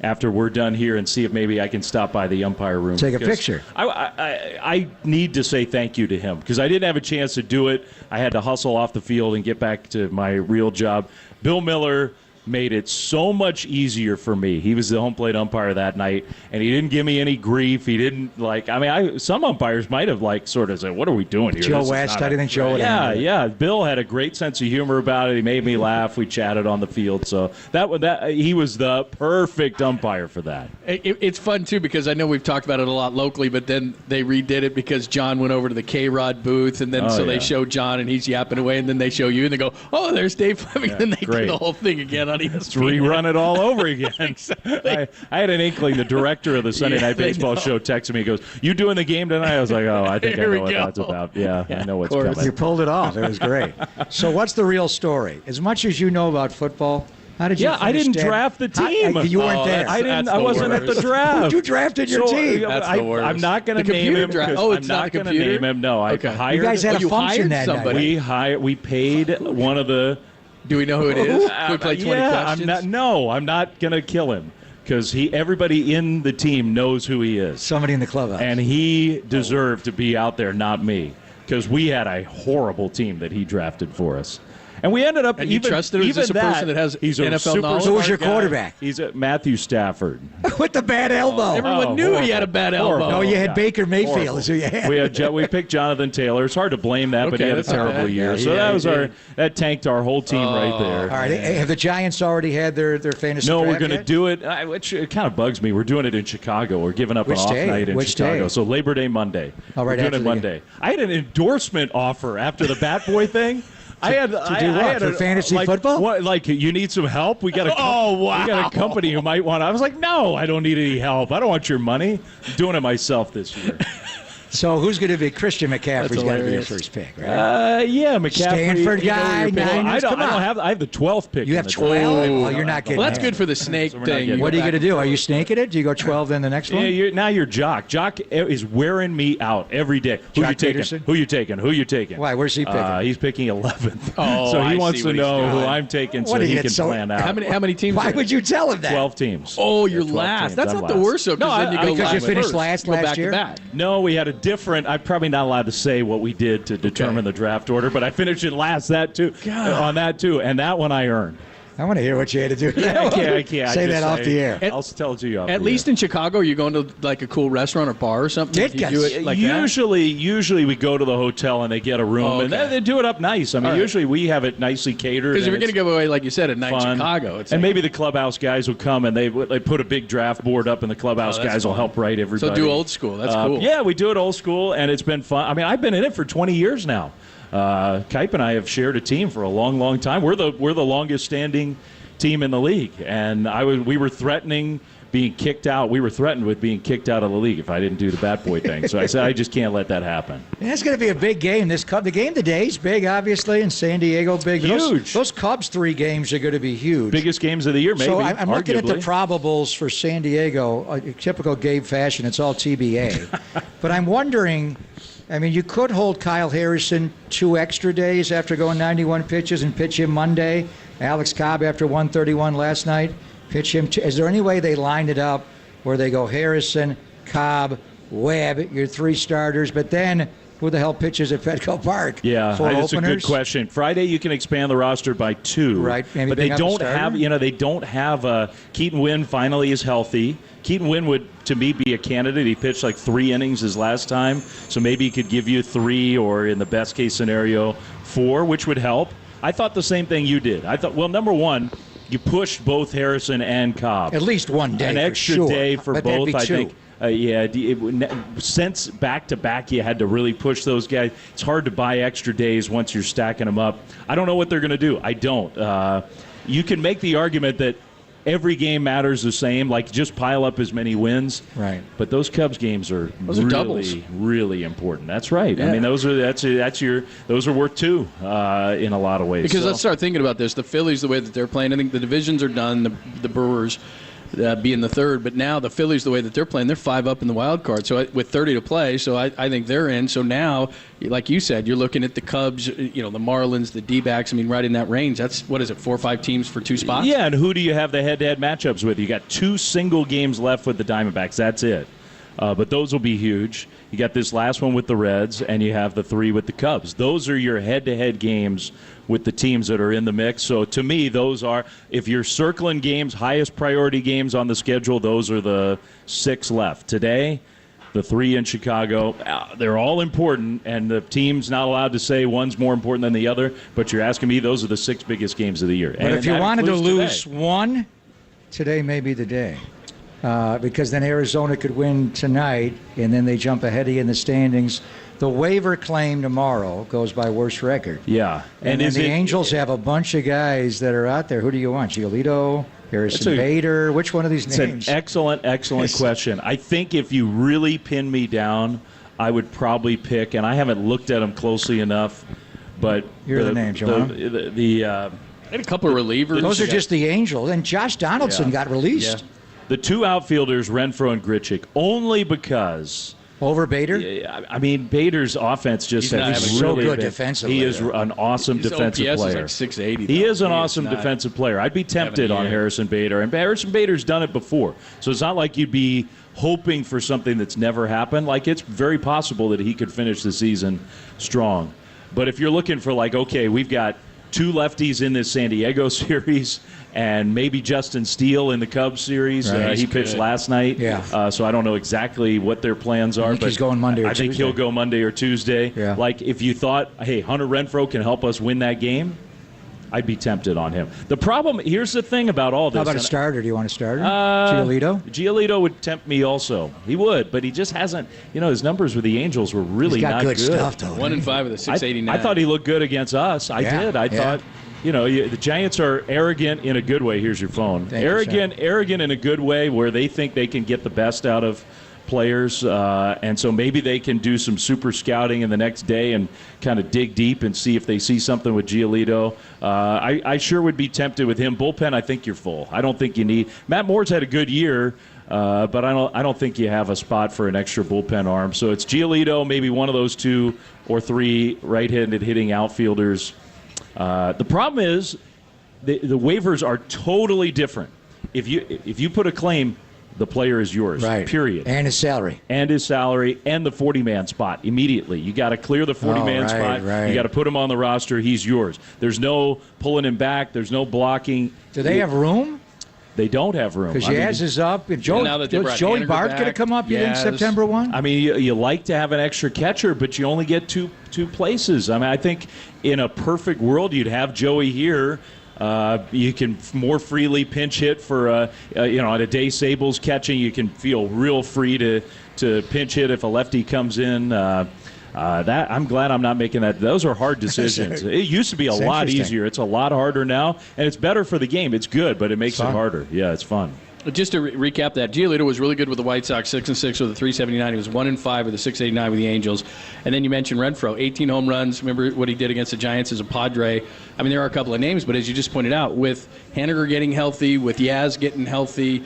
Speaker 1: after we're done here and see if maybe I can stop by the umpire room.
Speaker 10: Take a
Speaker 1: because
Speaker 10: picture.
Speaker 1: I need to say thank you to him because I didn't have a chance to do it. I had to hustle off the field and get back to my real job. Bill Miller made it so much easier for me. He was the home plate umpire that night, and he didn't give me any grief. He didn't some umpires might have sort of said, "What are we doing here?"
Speaker 10: Joe West, I didn't think Joe would handle it.
Speaker 1: Yeah. Bill had a great sense of humor about it. He made me laugh. We chatted on the field, so that he was the perfect umpire for that.
Speaker 14: It's fun too because I know we've talked about it a lot locally, but then they redid it because John went over to the K-Rod booth, and then they show John and he's yapping away, and then they show you, and they go, "Oh, there's Dave Fleming," and then they
Speaker 1: great.
Speaker 14: do the whole thing again on ESPN.
Speaker 1: Let's rerun it all over again.
Speaker 14: Exactly.
Speaker 1: I had an inkling. The director of the Sunday Night Baseball show texted me. He goes, "You doing the game tonight?" I was like, "Oh, I think I know what that's about." Yeah, I know what's coming.
Speaker 10: You pulled it off. It was great. So what's the real story? As much as you know about football, how did you
Speaker 1: I didn't
Speaker 10: finish
Speaker 1: draft the team.
Speaker 10: You weren't there.
Speaker 1: I wasn't at the draft.
Speaker 10: You drafted your team.
Speaker 14: That's the worst.
Speaker 1: I'm not going to name him.
Speaker 14: It's
Speaker 1: I'm
Speaker 14: not
Speaker 1: going to
Speaker 14: computer?
Speaker 1: name him. No, I
Speaker 14: Okay.
Speaker 1: hired.
Speaker 10: You guys had a function that
Speaker 14: somebody.
Speaker 10: night.
Speaker 1: We paid one of the.
Speaker 14: Do we know who it is? Can we play 20 questions?
Speaker 1: I'm not going to kill him because everybody in the team knows who he is.
Speaker 10: Somebody in the clubhouse.
Speaker 1: And he deserved to be out there, not me, because we had a horrible team that he drafted for us. And we ended up
Speaker 14: And you trusted him? Is this a person that has
Speaker 1: he's a
Speaker 14: NFL
Speaker 1: super
Speaker 14: knowledge?
Speaker 10: Who was your
Speaker 1: guy.
Speaker 10: quarterback?
Speaker 1: He's Matthew Stafford.
Speaker 10: With the bad elbow.
Speaker 14: Everyone knew he had a bad elbow.
Speaker 10: No, you had
Speaker 1: Yeah.
Speaker 10: Baker Mayfield.
Speaker 1: Horrible.
Speaker 10: Is who you had.
Speaker 1: We picked Jonathan Taylor. It's hard to blame that, but he
Speaker 14: Okay,
Speaker 1: had a
Speaker 14: that's all
Speaker 1: terrible
Speaker 14: right.
Speaker 1: year.
Speaker 14: Yeah,
Speaker 1: So
Speaker 14: yeah,
Speaker 1: that was
Speaker 14: he did.
Speaker 1: that tanked our whole team right there.
Speaker 10: All right. Have the Giants already had their fantasy
Speaker 1: No,
Speaker 10: draft
Speaker 1: we're going to
Speaker 10: yet?
Speaker 1: do it, which it kind of bugs me. We're doing it in Chicago. We're giving up
Speaker 10: Which
Speaker 1: an off
Speaker 10: day?
Speaker 1: night in
Speaker 10: Which
Speaker 1: Chicago.
Speaker 10: day?
Speaker 1: So Labor Day Monday.
Speaker 10: Oh, right
Speaker 1: we're doing
Speaker 10: after
Speaker 1: it
Speaker 10: the-
Speaker 1: Monday. I had an endorsement offer after the Bat Boy thing. I had
Speaker 10: do
Speaker 1: I
Speaker 10: what?
Speaker 1: had
Speaker 10: For fantasy football?
Speaker 1: What, like you need some help? We got a we got a company who might want. I was like, no, I don't need any help. I don't want your money. I'm doing it myself this year.
Speaker 10: So who's going to be Christian McCaffrey's got to be your
Speaker 14: hilarious.
Speaker 10: first pick, right?
Speaker 1: Yeah, McCaffrey.
Speaker 10: Stanford
Speaker 1: you know
Speaker 10: guy,
Speaker 1: where you're picking.
Speaker 10: Niners,
Speaker 1: I
Speaker 10: come
Speaker 1: don't
Speaker 10: on.
Speaker 1: have. I have the 12th pick.
Speaker 10: You
Speaker 1: in
Speaker 10: have
Speaker 1: the
Speaker 10: 12?
Speaker 1: draft.
Speaker 10: Well, you're not getting
Speaker 14: Well, that's
Speaker 10: there.
Speaker 14: good for the snake
Speaker 1: So we're not
Speaker 14: thing.
Speaker 1: getting
Speaker 10: What are you
Speaker 14: Back
Speaker 10: going to
Speaker 14: and
Speaker 10: do? Are
Speaker 14: forth.
Speaker 10: you snaking it? Do you go 12 then the next one?
Speaker 1: Yeah, now you're Jock. Jock is wearing me out every day. Who
Speaker 10: Jock
Speaker 1: you taking?
Speaker 10: Peterson?
Speaker 1: Who you taking? Who you taking?
Speaker 10: Why? Where's he picking?
Speaker 1: He's picking 11th.
Speaker 14: Oh,
Speaker 1: so he
Speaker 14: I
Speaker 1: wants
Speaker 14: see
Speaker 1: to
Speaker 14: what he's
Speaker 1: know who
Speaker 14: doing.
Speaker 1: I'm taking so
Speaker 10: What,
Speaker 1: he
Speaker 10: he
Speaker 1: can
Speaker 10: gets so-
Speaker 1: plan out.
Speaker 14: How many teams?
Speaker 10: Why
Speaker 14: are
Speaker 10: would you tell him that?
Speaker 1: 12 teams.
Speaker 14: Oh, you're
Speaker 1: Yeah, 12
Speaker 14: last.
Speaker 1: teams.
Speaker 14: That's
Speaker 1: I'm
Speaker 14: not the
Speaker 1: last.
Speaker 14: worst, though,
Speaker 1: No,
Speaker 14: then you go
Speaker 10: because you
Speaker 14: last
Speaker 10: finished
Speaker 14: first.
Speaker 10: last
Speaker 14: Go
Speaker 10: last
Speaker 14: back
Speaker 10: year?
Speaker 14: to back.
Speaker 1: No, we had a different. I'm probably not allowed to say what we did to determine the draft order, but I finished it last on that too, and that one I earned.
Speaker 10: I want to hear what you had to do.
Speaker 1: I can't.
Speaker 10: Say that off the air.
Speaker 1: I'll tell it to you off
Speaker 14: At
Speaker 1: the
Speaker 14: least
Speaker 1: air.
Speaker 14: in Chicago, are you going to like a cool restaurant or bar or something? Do you do it like that?
Speaker 1: Usually we go to the hotel and they get a room,
Speaker 14: Oh,
Speaker 1: and
Speaker 14: okay.
Speaker 1: they do it up nice. I mean,
Speaker 14: All right.
Speaker 1: usually we have it nicely catered.
Speaker 14: Because if
Speaker 1: and
Speaker 14: you're going to
Speaker 1: it's
Speaker 14: give away, like you said, a night in
Speaker 1: fun.
Speaker 14: Chicago, it's
Speaker 1: and
Speaker 14: like,
Speaker 1: maybe the clubhouse guys will come and they put a big draft board up, and the clubhouse
Speaker 14: Oh, that's
Speaker 1: guys will
Speaker 14: fun.
Speaker 1: help write everybody.
Speaker 14: So do old school. That's cool.
Speaker 1: Yeah, we do it old school, and it's been fun. I mean, I've been in it for 20 years now. Kipe and I have shared a team for a long, long time. We're the longest standing team in the league, and we were threatening being kicked out. We were threatened with being kicked out of the league if I didn't do the Bat Boy thing. So I said I just can't let that happen.
Speaker 10: And it's going to be a big game. The game today is big, obviously, in San Diego. Big,
Speaker 1: Huge.
Speaker 10: Those Cubs 3 games are going to be huge.
Speaker 1: Biggest games of the year, maybe.
Speaker 10: So I'm looking at the
Speaker 1: arguably.
Speaker 10: probables for San Diego. Typical Gabe fashion, it's all TBA. But I'm wondering. I mean, you could hold Kyle Harrison 2 extra days after going 91 pitches and pitch him Monday. Alex Cobb after 131 last night, pitch him. Is there any way they line it up where they go Harrison, Cobb, Webb, your 3 starters, but then who the hell pitches at Petco Park?
Speaker 1: Yeah,
Speaker 10: 4
Speaker 1: that's
Speaker 10: openers?
Speaker 1: a good question. Friday you can expand the roster by 2.
Speaker 10: Right, maybe
Speaker 1: but they
Speaker 10: bring up a
Speaker 1: don't
Speaker 10: starter?
Speaker 1: have, they don't have Keaton Wynn finally is healthy. Keaton Wynn would, to me, be a candidate. He pitched like 3 innings his last time, so maybe he could give you 3 or, in the best case scenario, 4, which would help. I thought the same thing you did. I thought, well, number one, you pushed both Harrison and Cobb.
Speaker 10: At least one day,
Speaker 1: an extra
Speaker 10: for sure.
Speaker 1: day for
Speaker 10: But that'd
Speaker 1: both.
Speaker 10: be
Speaker 1: I
Speaker 10: two.
Speaker 1: think. Since back to back, you had to really push those guys. It's hard to buy extra days once you're stacking them up. I don't know what they're going to do. I don't. You can make the argument that every game matters the same. Like, just pile up as many wins.
Speaker 10: Right.
Speaker 1: But those Cubs games are
Speaker 14: doubles.
Speaker 1: really important. That's right.
Speaker 14: Yeah.
Speaker 1: I mean, those are worth two in a lot of ways.
Speaker 14: Because
Speaker 1: So-
Speaker 14: let's start thinking about this. The Phillies, the way that they're playing, I think the divisions are done. The Brewers being the third, but now the Phillies, the way that they're playing, they're 5 up in the wild card. So with 30 to play, so I think they're in. So now, like you said, you're looking at the Cubs, the Marlins, the D-backs. I mean, right in that range. That's, what is it, 4 or 5 teams for 2 spots?
Speaker 1: Yeah, and who do you have the head-to-head matchups with? You got 2 single games left with the Diamondbacks. That's it. But those will be huge. You got this last one with the Reds, and you have the 3 with the Cubs. Those are your head-to-head games with the teams that are in the mix. So to me, those are, if you're circling games, highest priority games on the schedule, those are the 6 left. Today, the 3 in Chicago, they're all important, and the team's not allowed to say one's more important than the other, but you're asking me, those are the 6 biggest games of the year.
Speaker 10: But if you wanted to lose one, today may be the day. Because then Arizona could win tonight, and then they jump ahead of you in the standings. The waiver claim tomorrow goes by worst record.
Speaker 1: Yeah.
Speaker 10: And then the Angels have a bunch of guys that are out there. Who do you want? Giolito, Harrison Bader? Which one of these names?
Speaker 1: It's an excellent question. I think if you really pin me down, I would probably pick, and I haven't looked at them closely enough, but
Speaker 10: Here are the names, you want
Speaker 14: They had a couple of relievers.
Speaker 10: Those are just the Angels. And Josh Donaldson got released.
Speaker 1: Yeah. The 2 outfielders, Renfroe and Grichuk, only because...
Speaker 10: Over Bader?
Speaker 1: I mean, Bader's offense just
Speaker 10: he's so good defensively.
Speaker 1: He is an awesome
Speaker 14: His
Speaker 1: defensive
Speaker 14: OPS
Speaker 1: player.
Speaker 14: is like 680.
Speaker 1: He is an
Speaker 14: He
Speaker 1: awesome
Speaker 14: not
Speaker 1: defensive player. I'd be tempted on
Speaker 14: 78.
Speaker 1: Harrison Bader. And Harrison Bader's done it before. So it's not like you'd be hoping for something that's never happened. Like, it's very possible that he could finish the season strong. But if you're looking for, like, okay, we've got 2 lefties in this San Diego series and maybe Justin Steele in the Cubs series.
Speaker 10: Right.
Speaker 1: He pitched last night.
Speaker 10: Yeah.
Speaker 1: So I don't know exactly what their plans are.
Speaker 10: I think
Speaker 1: but
Speaker 10: he's going Monday or
Speaker 1: I think
Speaker 10: Tuesday.
Speaker 1: he'll go Monday or Tuesday.
Speaker 10: Yeah.
Speaker 1: Like, if you thought, hey, Hunter Renfroe can help us win that game, I'd be tempted on him. The problem, here's the thing about all this.
Speaker 10: How about a starter? Do you want a starter? Giolito?
Speaker 1: Giolito would tempt me also. He would, but he just hasn't. His numbers with the Angels were really
Speaker 10: He's got
Speaker 1: not
Speaker 10: good stuff, though.
Speaker 14: 1 and 5 with a 689.
Speaker 1: I thought he looked good against us. I did. I thought, the Giants are arrogant in a good way. Here's your phone. Arrogant in a good way, where they think they can get the best out of players, and so maybe they can do some super scouting in the next day and kind of dig deep and see if they see something with Giolito. I sure would be tempted with him. Bullpen, I think you're full. I don't think you need. Matt Moore's had a good year. But I don't think you have a spot for an extra bullpen arm. So it's Giolito, maybe one of those 2 or 3 right-handed hitting outfielders. The problem is the waivers are totally different. If you put a claim, the player is yours.
Speaker 10: Right.
Speaker 1: Period.
Speaker 10: And his salary.
Speaker 1: And the 40-man spot immediately. You got to clear the 40-man spot.
Speaker 10: Right.
Speaker 1: You got to put him on the roster. He's yours. There's no pulling him back. There's no blocking.
Speaker 10: Do they have room?
Speaker 1: They don't have room.
Speaker 10: Because Yaz is up. If Joey Bart going to come up, you think, September 1?
Speaker 1: I mean, you like to have an extra catcher, but you only get two places. I mean, I think in a perfect world, you'd have Joey here. You can more freely pinch hit for, on a day Sable's catching, you can feel real free to pinch hit if a lefty comes in. That I'm glad I'm not making that. Those are hard decisions. It used to be a lot easier. It's a lot harder now, and it's better for the game. It's good, but it makes it harder. Yeah, it's fun.
Speaker 14: Just to recap that, Giolito was really good with the White Sox, 6-6 with a 379. He was 1 and 5 with a 689 with the Angels. And then you mentioned Renfroe, 18 home runs. Remember what he did against the Giants as a Padre. I mean, there are a couple of names, but as you just pointed out, with Haniger getting healthy, with Yaz getting healthy,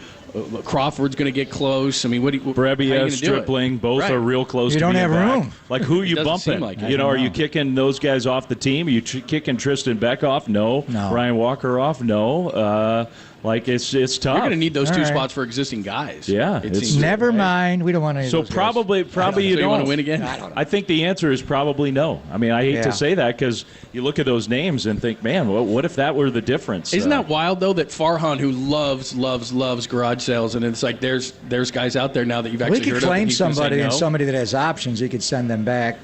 Speaker 14: Crawford's going to get close. I mean,
Speaker 1: Brebbia, Stripling, both are real close to being back.
Speaker 10: You don't have room.
Speaker 1: Like, who are you bumping?
Speaker 14: Like
Speaker 1: are you kicking those guys off the team? Are you kicking Tristan Beck off? No. Ryan Walker off? No. It's tough.
Speaker 14: You're going to need those 2 spots for existing guys.
Speaker 1: Yeah.
Speaker 10: Never mind. We don't want any of those
Speaker 1: probably you don't.
Speaker 14: You want to win again?
Speaker 10: I don't know.
Speaker 1: I think the answer is probably no. I mean, I hate to say that because you look at those names and think, man, what if that were the difference?
Speaker 14: Isn't that wild, though, that Farhan, who loves garage sales, and it's like there's guys out there now that you've actually heard of.
Speaker 10: We could claim somebody and somebody that has options. He could send them back,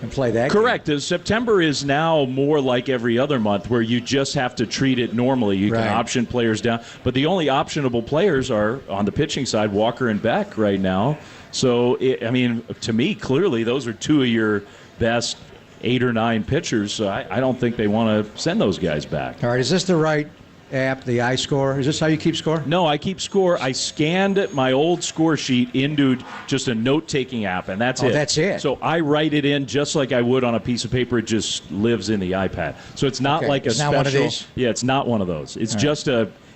Speaker 10: and play that.
Speaker 1: Correct. September is now more like every other month where you just have to treat it normally. You can option players down. But the only optionable players are on the pitching side, Walker and Beck right now. So, to me, clearly those are two of your best 8 or 9 pitchers. So I don't think they want to send those guys back.
Speaker 10: All right. Is this the right app, the iScore? Is this how you keep score?
Speaker 1: No, I keep score. I scanned my old score sheet into just a note-taking app, and that's it.
Speaker 10: That's it.
Speaker 1: So I write it in just like I would on a piece of paper. It just lives in the iPad. So it's not like a
Speaker 10: it's
Speaker 1: special.
Speaker 10: Not one of these?
Speaker 1: Yeah, it's not one of those. It's just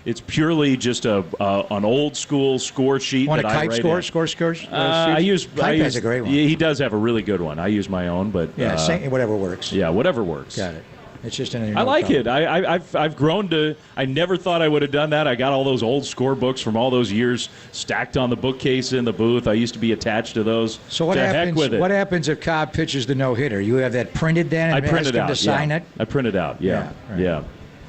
Speaker 1: It's purely just an old school score sheet.
Speaker 10: Want
Speaker 1: that
Speaker 10: a
Speaker 1: I
Speaker 10: Kite
Speaker 1: write
Speaker 10: scores?
Speaker 1: I use.
Speaker 10: Kite has a great one.
Speaker 1: He does have a really good one. I use my own, but
Speaker 10: whatever works.
Speaker 1: Yeah, whatever works.
Speaker 10: Got it. It's just in
Speaker 1: I like it. I've grown to. I never thought I would have done that. I got all those old score books from all those years stacked on the bookcase in the booth. I used to be attached to those.
Speaker 10: So what happens? What happens if Cobb pitches the no-hitter? You have that printed then, and
Speaker 1: I print
Speaker 10: ask
Speaker 1: it
Speaker 10: him
Speaker 1: out.
Speaker 10: to sign it.
Speaker 1: I print it out. Yeah.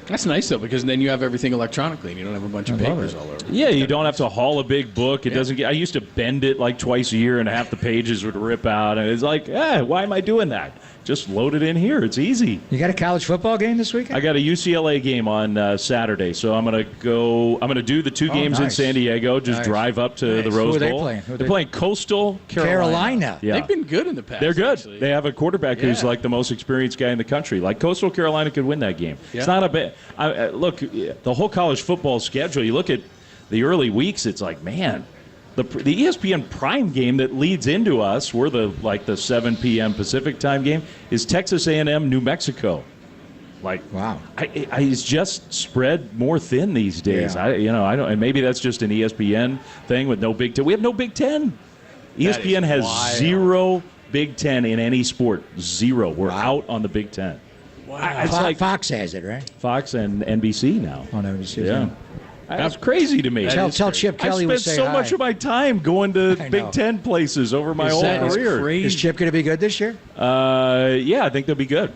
Speaker 14: That's nice, though, because then you have everything electronically and you don't have a bunch of papers all over.
Speaker 1: Yeah, you don't have to haul a big book. It doesn't get. I used to bend it like twice a year, and half the pages would rip out. And it's like, why am I doing that? Just load it in here. It's easy.
Speaker 10: You got a college football game this weekend?
Speaker 1: I got a UCLA game on Saturday, so I'm gonna go. I'm gonna do the 2 games in San Diego. Just drive up to the Rose Bowl.
Speaker 10: Who are they playing?
Speaker 1: They're playing Coastal Carolina. Yeah.
Speaker 14: They've been good in the past.
Speaker 1: They're good.
Speaker 14: Actually.
Speaker 1: They have a quarterback who's like the most experienced guy in the country. Like Coastal Carolina could win that game.
Speaker 14: Yeah.
Speaker 1: It's not a bad. Look, the whole college football schedule. You look at the early weeks. It's like, man, the ESPN Prime game that leads into us. We're the 7 p.m. Pacific time game is Texas A&M New Mexico. Like,
Speaker 10: wow,
Speaker 1: it's just spread more thin these days.
Speaker 10: Yeah.
Speaker 1: I don't, and maybe that's just an ESPN thing with no Big Ten. We have no Big Ten. ESPN has
Speaker 14: wild.
Speaker 1: 0 Big Ten in any sport. 0. We're out on the Big Ten.
Speaker 10: Wow. Fox has it, right?
Speaker 1: Fox and NBC now.
Speaker 10: On NBC.
Speaker 1: Yeah. That's crazy to me.
Speaker 10: Tell Chip Kelly
Speaker 1: I spent so much of my time going to Big Ten places over my whole career.
Speaker 10: Is Chip going to be good this year?
Speaker 1: Yeah, I think they'll be good.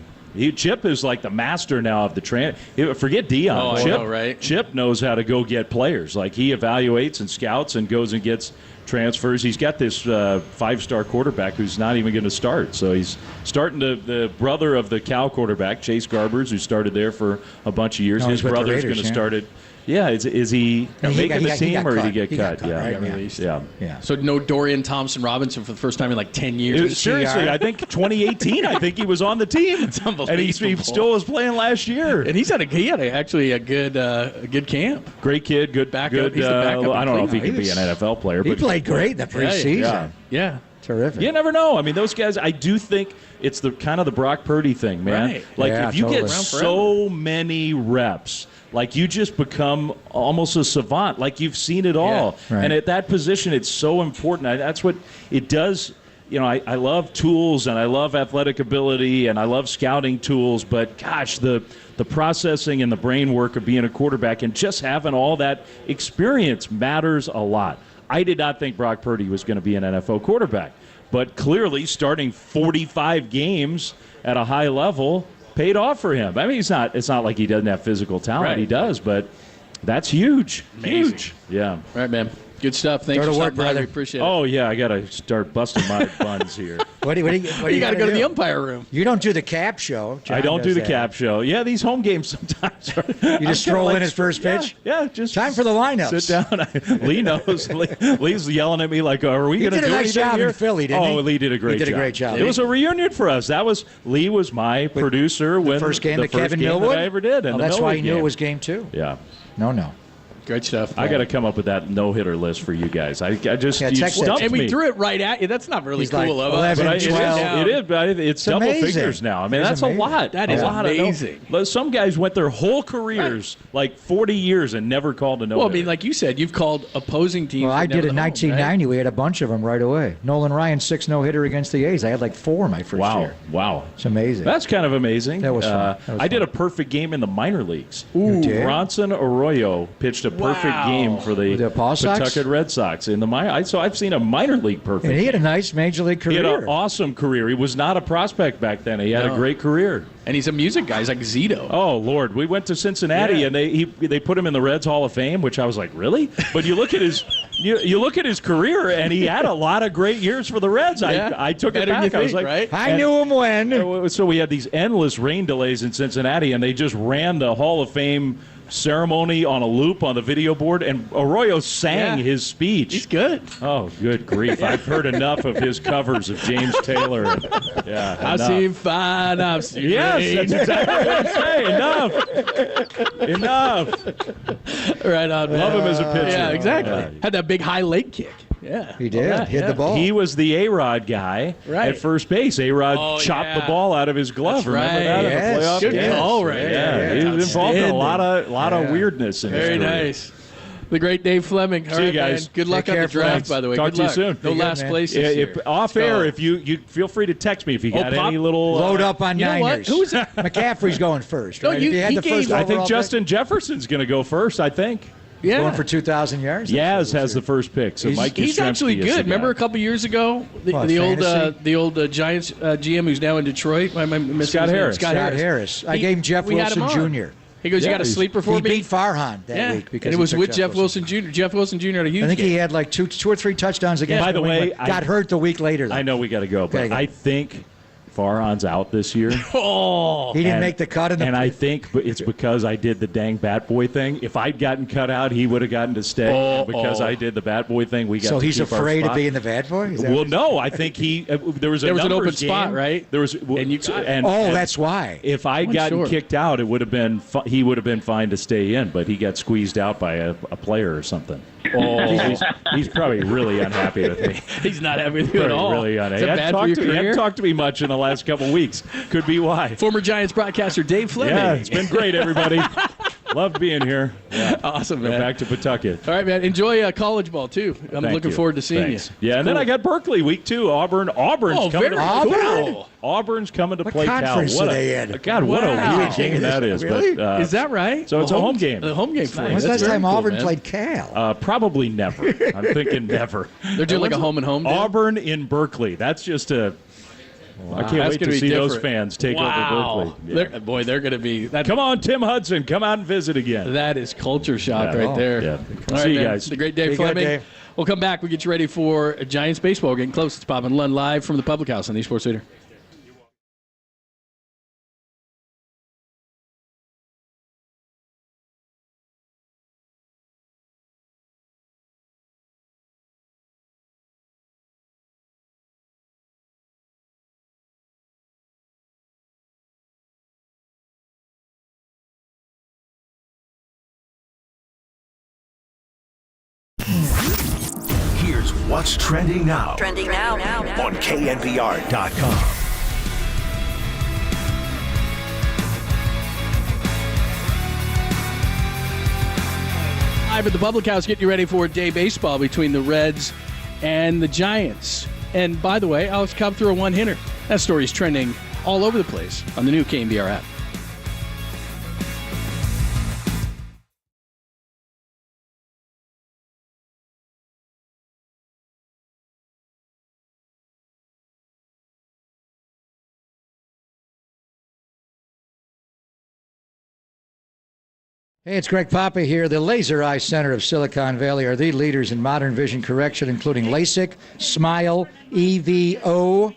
Speaker 1: Chip is like the master now of the forget Dion.
Speaker 14: Oh, I know, right?
Speaker 1: Chip knows how to go get players. Like he evaluates and scouts and goes and gets transfers. He's got this 5-star quarterback who's not even going to start. So he's starting the brother of the Cal quarterback, Chase Garbers, who started there for a bunch of years. His brother's going to start it. Yeah, is he making the team or did he get cut?
Speaker 14: Yeah, released.
Speaker 1: Yeah.
Speaker 14: So no Dorian Thompson-Robinson for the first time in like 10 years.
Speaker 1: Seriously, I think 2018. I think he was on the team.
Speaker 14: It's unbelievable.
Speaker 1: And he still was playing last year.
Speaker 14: And he had actually a good camp.
Speaker 1: Great kid, good backup. He's the backup. I don't know if he can be an NFL player.
Speaker 10: He
Speaker 1: but
Speaker 10: played great in the preseason.
Speaker 14: Yeah.
Speaker 10: Terrific.
Speaker 1: You never know. I mean, those guys, I do think it's the kind of the Brock Purdy thing, man.
Speaker 14: Right.
Speaker 1: Like, if you
Speaker 10: totally.
Speaker 1: get so many reps, like, you just become almost a savant. Like, you've seen it all.
Speaker 10: Yeah, right.
Speaker 1: And at that position, it's so important. That's what it does. You know, I love tools, and I love athletic ability, and I love scouting tools, but, gosh, the processing and the brain work of being a quarterback and just having all that experience matters a lot. I did not think Brock Purdy was going to be an NFL quarterback, but clearly starting 45 games at a high level paid off for him. I mean, it's not like he doesn't have physical talent.
Speaker 14: Right.
Speaker 1: He does, but that's huge.
Speaker 14: Amazing.
Speaker 1: Huge. Yeah.
Speaker 14: All right, man. Good stuff. Thanks
Speaker 10: Go
Speaker 14: for
Speaker 10: to work,
Speaker 14: stopping by.
Speaker 10: brother.
Speaker 14: We appreciate it.
Speaker 1: Oh, yeah, I got to start busting my buns here.
Speaker 10: What do you
Speaker 14: got to go to the umpire room.
Speaker 10: You don't do the cap show. John
Speaker 1: I don't do
Speaker 10: does
Speaker 1: the
Speaker 10: that.
Speaker 1: cap show. Yeah, these home games sometimes are.
Speaker 10: You just stroll in his first pitch?
Speaker 1: Yeah, just
Speaker 10: time for the lineups.
Speaker 1: Sit down. Lee knows. Lee's yelling at me like, "Are we going to do
Speaker 10: He did a nice
Speaker 1: anything
Speaker 10: job
Speaker 1: here?"
Speaker 10: in Philly, didn't he?
Speaker 1: Oh, Lee did a great job.
Speaker 10: He did a great job.
Speaker 1: It was a reunion for us. Lee was my producer when
Speaker 10: First game
Speaker 1: the
Speaker 10: that
Speaker 1: first
Speaker 10: Kevin
Speaker 1: game
Speaker 10: Millwood?
Speaker 1: that I ever did. And
Speaker 10: Oh,
Speaker 1: the
Speaker 10: that's why
Speaker 1: Millwood
Speaker 10: you knew
Speaker 1: game.
Speaker 10: it was game 2.
Speaker 1: Yeah.
Speaker 10: No.
Speaker 14: Great stuff.
Speaker 1: I got to come up with that no-hitter list for you guys. I just you
Speaker 10: text it.
Speaker 1: stumped
Speaker 14: And we
Speaker 1: me.
Speaker 14: thro it right at you. That's not really
Speaker 10: He's
Speaker 14: cool
Speaker 10: like
Speaker 14: of
Speaker 10: 11,
Speaker 14: us.
Speaker 1: But
Speaker 10: 12.
Speaker 1: it is, but it's double
Speaker 10: amazing.
Speaker 1: figures now. I mean,
Speaker 10: It's
Speaker 1: that's
Speaker 10: amazing.
Speaker 1: a lot.
Speaker 14: That is
Speaker 1: a lot
Speaker 14: amazing.
Speaker 1: Some guys went their whole careers, like 40 years, and never called a no-hitter.
Speaker 14: Well, I mean, like you said, you've called opposing teams.
Speaker 10: Well, I
Speaker 14: but
Speaker 10: did
Speaker 14: never
Speaker 10: in
Speaker 14: the home,
Speaker 10: 1990. We had a bunch of them right away. Nolan Ryan, 6 no-hitter against the A's. I had like 4 my first year.
Speaker 1: Wow.
Speaker 10: It's amazing.
Speaker 1: That's kind of amazing.
Speaker 10: That was fun. That was
Speaker 1: I did
Speaker 10: fun.
Speaker 1: a perfect game in the minor leagues.
Speaker 10: You did?
Speaker 1: Bronson Arroyo pitched a perfect game for the
Speaker 10: Paw Sox?
Speaker 1: Pawtucket Red Sox in the minor. So I've seen a minor league perfect.
Speaker 10: And he had a nice major league
Speaker 1: He
Speaker 10: career.
Speaker 1: had an awesome career. He was not a prospect back then. He had a great career.
Speaker 14: And he's a music guy. He's like Zito.
Speaker 1: Oh, Lord. We went to Cincinnati, and they put him in the Reds Hall of Fame, which I was like, really? But you look at his You look at his career, and he had a lot of great years for the Reds.
Speaker 14: Yeah.
Speaker 1: I took it
Speaker 14: Better than
Speaker 1: back.
Speaker 14: you
Speaker 1: I was
Speaker 14: think,
Speaker 1: like,
Speaker 14: right?
Speaker 10: I knew him when.
Speaker 1: So we had these endless rain delays in Cincinnati, and they just ran the Hall of Fame ceremony on a loop on the video board, and Arroyo sang his speech.
Speaker 14: He's good.
Speaker 1: Oh, good grief. I've heard enough of his covers of James Taylor. Yeah,
Speaker 14: I've seen fine, I've seen
Speaker 1: Yes, that's exactly what I'm saying. Enough.
Speaker 14: Right on, man.
Speaker 1: Love him as a pitcher.
Speaker 14: Yeah, exactly.
Speaker 1: Yeah.
Speaker 14: Had that big high leg kick. Yeah.
Speaker 10: He did. Hit the ball.
Speaker 1: He was the A-Rod guy
Speaker 14: Right.
Speaker 1: at first base. A-Rod chopped the ball out of his glove.
Speaker 14: That's
Speaker 1: Remember
Speaker 14: right.
Speaker 1: that in
Speaker 10: Yes.
Speaker 1: the playoff
Speaker 14: Good
Speaker 1: game?
Speaker 14: call, right?
Speaker 1: Yeah, he was involved in a lot of weirdness in his
Speaker 14: Very
Speaker 1: career.
Speaker 14: nice. The great Dave Fleming. All
Speaker 1: See you
Speaker 14: right,
Speaker 1: guys.
Speaker 14: man. Good luck
Speaker 10: Take
Speaker 14: on the
Speaker 10: care,
Speaker 14: draft,
Speaker 10: friends.
Speaker 14: by the way.
Speaker 1: Talk
Speaker 14: Good
Speaker 1: to you
Speaker 14: luck.
Speaker 1: soon.
Speaker 14: No
Speaker 10: Be good,
Speaker 14: last
Speaker 10: man.
Speaker 14: place
Speaker 1: Yeah,
Speaker 14: this year.
Speaker 1: off air, if you feel free to text me if you got
Speaker 14: Pop-
Speaker 1: any little
Speaker 10: Load up on
Speaker 14: You know what?
Speaker 10: Niners.
Speaker 14: Who is it?
Speaker 10: McCaffrey's going first,
Speaker 14: No,
Speaker 10: right?
Speaker 14: you-
Speaker 10: if you had
Speaker 14: he
Speaker 10: the first
Speaker 14: gave-
Speaker 1: I think
Speaker 10: overall
Speaker 1: Justin Jefferson's going to go first. I think
Speaker 14: Yeah.
Speaker 10: going for 2,000 yards.
Speaker 1: Yaz has the first pick. So Mike
Speaker 14: He's actually
Speaker 1: Yastrzemski is the
Speaker 14: good. Remember a
Speaker 1: guy.
Speaker 14: couple years ago,
Speaker 10: What,
Speaker 14: the old
Speaker 10: fantasy?
Speaker 14: Giants GM who's now in Detroit. Why am I missing
Speaker 1: Scott
Speaker 14: his name?
Speaker 1: Harris.
Speaker 14: Scott Harris.
Speaker 10: I gave Jeff
Speaker 14: we had him
Speaker 10: Wilson
Speaker 14: on.
Speaker 10: Jr.
Speaker 14: He goes, "You
Speaker 1: Yeah,
Speaker 14: got a
Speaker 1: he's-
Speaker 14: sleeper for
Speaker 10: He
Speaker 14: me?"
Speaker 10: beat Farhan that week because
Speaker 14: and it was
Speaker 10: he
Speaker 14: with
Speaker 10: took
Speaker 14: Jeff Wilson Jr. Jeff Wilson Jr. had a huge
Speaker 10: I think
Speaker 14: game.
Speaker 10: he had like two or three touchdowns against.
Speaker 1: By the
Speaker 10: New
Speaker 1: way,
Speaker 10: England. Got hurt the week later. Though.
Speaker 1: I know we got to go, but
Speaker 10: Okay.
Speaker 1: I think Farhan's out this year.
Speaker 14: Oh,
Speaker 10: He didn't
Speaker 1: And-
Speaker 10: make the cut in the.
Speaker 1: And I think it's because I did the dang Bat Boy thing. If I'd gotten cut out, he would have gotten to stay. Because I did the Bat Boy thing, we got
Speaker 10: so
Speaker 1: to
Speaker 10: he's
Speaker 1: keep our
Speaker 10: afraid of
Speaker 1: spot.
Speaker 10: being the bad boy. Is that
Speaker 1: Well, no, I think he. There was a
Speaker 14: an open
Speaker 1: numbers
Speaker 14: spot,
Speaker 1: game.
Speaker 14: right?
Speaker 1: There was,
Speaker 14: And you got it.
Speaker 1: and
Speaker 10: that's why.
Speaker 1: If I'd
Speaker 14: Wasn't
Speaker 1: gotten
Speaker 14: sure.
Speaker 1: kicked out, it would have been he would have been fine to stay in, but he got squeezed out by a player or something. Oh, he's probably really unhappy with me.
Speaker 14: He's not happy with you at
Speaker 1: Probably
Speaker 14: all.
Speaker 1: really
Speaker 14: Is
Speaker 1: unhappy.
Speaker 14: that
Speaker 1: He
Speaker 14: bad for your
Speaker 1: He
Speaker 14: career?
Speaker 1: hadn't talked to me much in the last couple of weeks. Could be why.
Speaker 14: Former Giants broadcaster Dave Fleming.
Speaker 1: Yeah, it's been great, everybody. Love being here. Yeah.
Speaker 14: Awesome,
Speaker 1: Go
Speaker 14: man.
Speaker 1: back to Pawtucket.
Speaker 14: All right, man. Enjoy college ball too. I'm
Speaker 1: Thank
Speaker 14: looking
Speaker 1: you.
Speaker 14: forward to seeing
Speaker 1: Thanks.
Speaker 14: you.
Speaker 1: Yeah, and then I got Berkeley week 2. Auburn's coming.
Speaker 14: very cool.
Speaker 1: Auburn's coming to
Speaker 10: What
Speaker 1: play Cal.
Speaker 10: conference are they in?
Speaker 1: God, what a
Speaker 14: Wow.
Speaker 1: weird game that is.
Speaker 10: Really?
Speaker 1: But,
Speaker 14: Is that right?
Speaker 1: So it's a home game.
Speaker 14: The home game for you.
Speaker 10: When's the
Speaker 14: That's
Speaker 10: last
Speaker 14: very
Speaker 10: time
Speaker 14: cool,
Speaker 10: Auburn
Speaker 14: man.
Speaker 10: played Cal?
Speaker 1: Probably never. I'm thinking never.
Speaker 14: They're doing like a home and home deal?
Speaker 1: Auburn in Berkeley. That's just a. I can't
Speaker 14: That's
Speaker 1: wait
Speaker 14: gonna
Speaker 1: to
Speaker 14: be
Speaker 1: see those
Speaker 14: different.
Speaker 1: fans take
Speaker 14: Wow.
Speaker 1: over Berkeley. Yeah.
Speaker 14: They're going to be. That,
Speaker 1: Come on, Tim Hudson. Come out and visit again.
Speaker 14: That is culture shock
Speaker 1: Yeah.
Speaker 14: right there.
Speaker 1: Yeah.
Speaker 14: All right,
Speaker 1: See you
Speaker 14: man.
Speaker 1: guys.
Speaker 14: The great Dave
Speaker 10: Be good,
Speaker 14: Fleming.
Speaker 10: Dave.
Speaker 14: We'll come back. We'll get you ready for Giants baseball. We're getting close. It's Bob and Lund live from the Public House on the Sports Leader.
Speaker 5: Here's what's trending now
Speaker 2: Trending now.
Speaker 5: on KNBR.com.
Speaker 14: Live at the Public House, getting you ready for day baseball between the Reds and the Giants. And by the way, Alex Cobb threw a one-hitter. That story is trending all over the place on the new KNBR app.
Speaker 10: Hey, it's Greg Papa here. The Laser Eye Center of Silicon Valley are the leaders in modern vision correction, including LASIK, SMILE, EVO,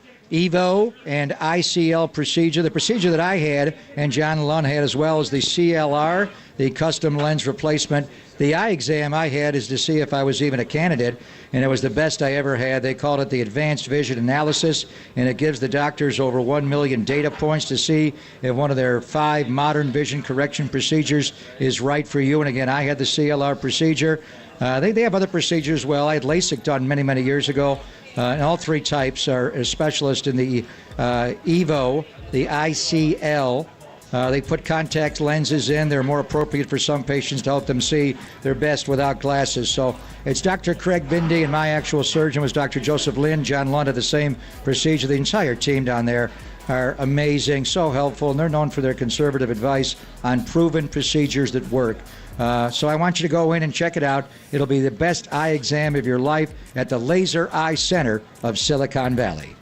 Speaker 10: and ICL procedure. The procedure that I had and John Lund had as well as the CLR, the custom lens replacement. The eye exam I had is to see if I was even a candidate, and it was the best I ever had. They called it the Advanced Vision Analysis, and it gives the doctors over 1 million data points to see if one of their 5 modern vision correction procedures is right for you. And again, I had the CLR procedure. They have other procedures as well. I had LASIK done many, many years ago. And all 3 types are a specialist in the EVO, the ICL. They put contact lenses in. They're more appropriate for some patients to help them see their best without glasses. So it's Dr. Craig Bindi, and my actual surgeon was Dr. Joseph Lin. John Lund had the same procedure. The entire team down there are amazing, so helpful, and they're known for their conservative advice on proven procedures that work. So I want you to go in and check it out. It'll be the best eye exam of your life at the Laser Eye Center of Silicon Valley.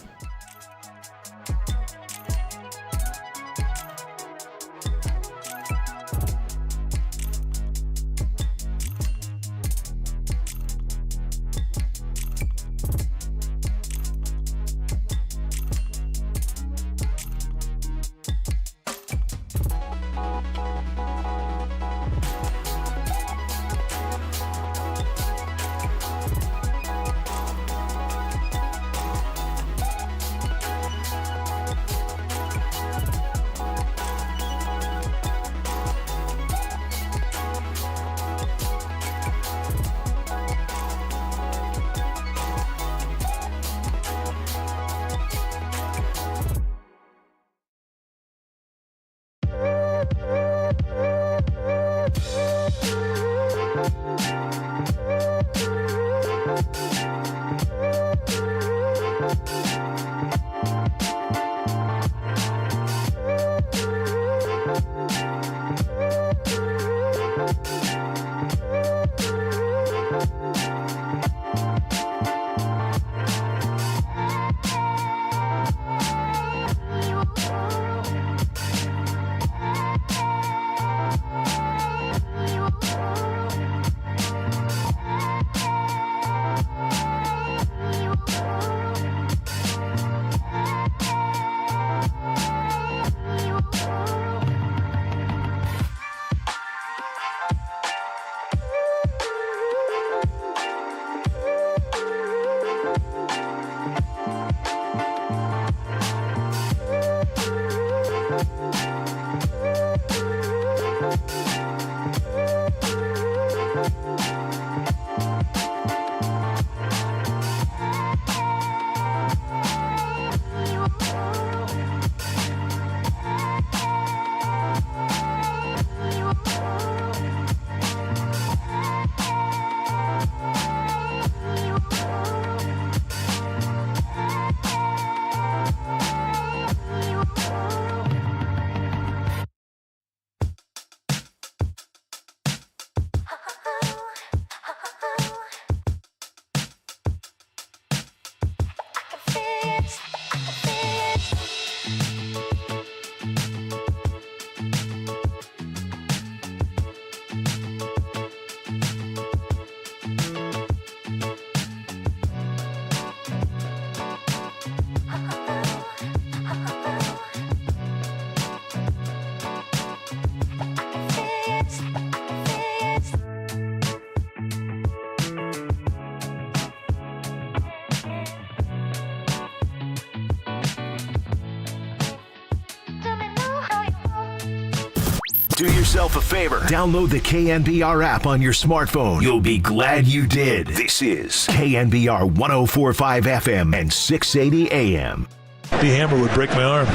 Speaker 5: Do yourself a favor. Download the KNBR app on your smartphone. You'll be glad you did. This is KNBR 104.5 FM and 680 AM.
Speaker 8: The Hammer would break my arm.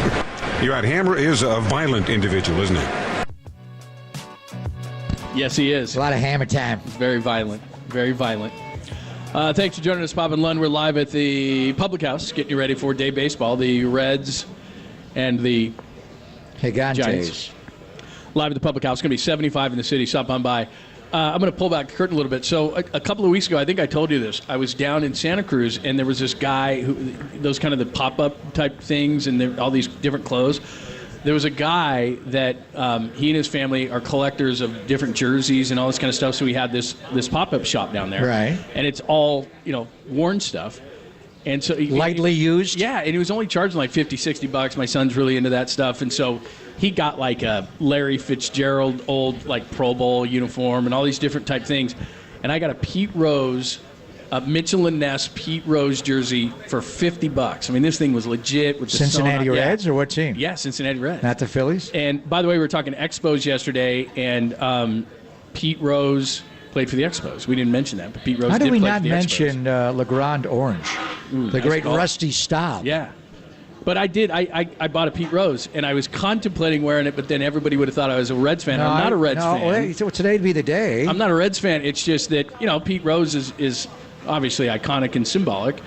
Speaker 8: You're right. Hammer is a violent individual, isn't he?
Speaker 14: Yes, he is.
Speaker 10: A lot of hammer time.
Speaker 14: He's very violent. Very violent. Thanks for joining us, Bob and Lund. We're live at the Public House, getting you ready for day baseball. The Reds and the Giants. Live at the Public House. It's going to be 75 in the city. Stop on by. I'm going to pull back the curtain a little bit. So a couple of weeks ago, I think I told you this. I was down in Santa Cruz, and there was this guy, those kind of the pop-up type things, and all these different clothes. There was a guy that he and his family are collectors of different jerseys and all this kind of stuff. So he had this pop-up shop down there,
Speaker 10: right?
Speaker 14: And it's all worn stuff, and so
Speaker 10: lightly used.
Speaker 14: Yeah, and he was only charging like $50-$60. My son's really into that stuff, and so he got like a Larry Fitzgerald old like Pro Bowl uniform and all these different type things, and I got a Pete Rose. A Mitchell and Ness Pete Rose jersey for $50. I mean, this thing was legit with the
Speaker 10: Cincinnati Reds or what team?
Speaker 14: Yeah, Cincinnati Reds.
Speaker 10: Not the Phillies?
Speaker 14: And by the way, we were talking Expos yesterday, and Pete Rose played for the Expos. We didn't mention that, but Pete Rose did play for the Expos.
Speaker 10: How did we not mention LeGrand Orange, the great Rusty Staub?
Speaker 14: Yeah. But I did. I bought a Pete Rose, and I was contemplating wearing it, but then everybody would have thought I was a Reds fan. I'm not a Reds fan.
Speaker 10: Well, today'd be the day.
Speaker 14: I'm not a Reds fan. It's just that, Pete Rose is obviously iconic and symbolic.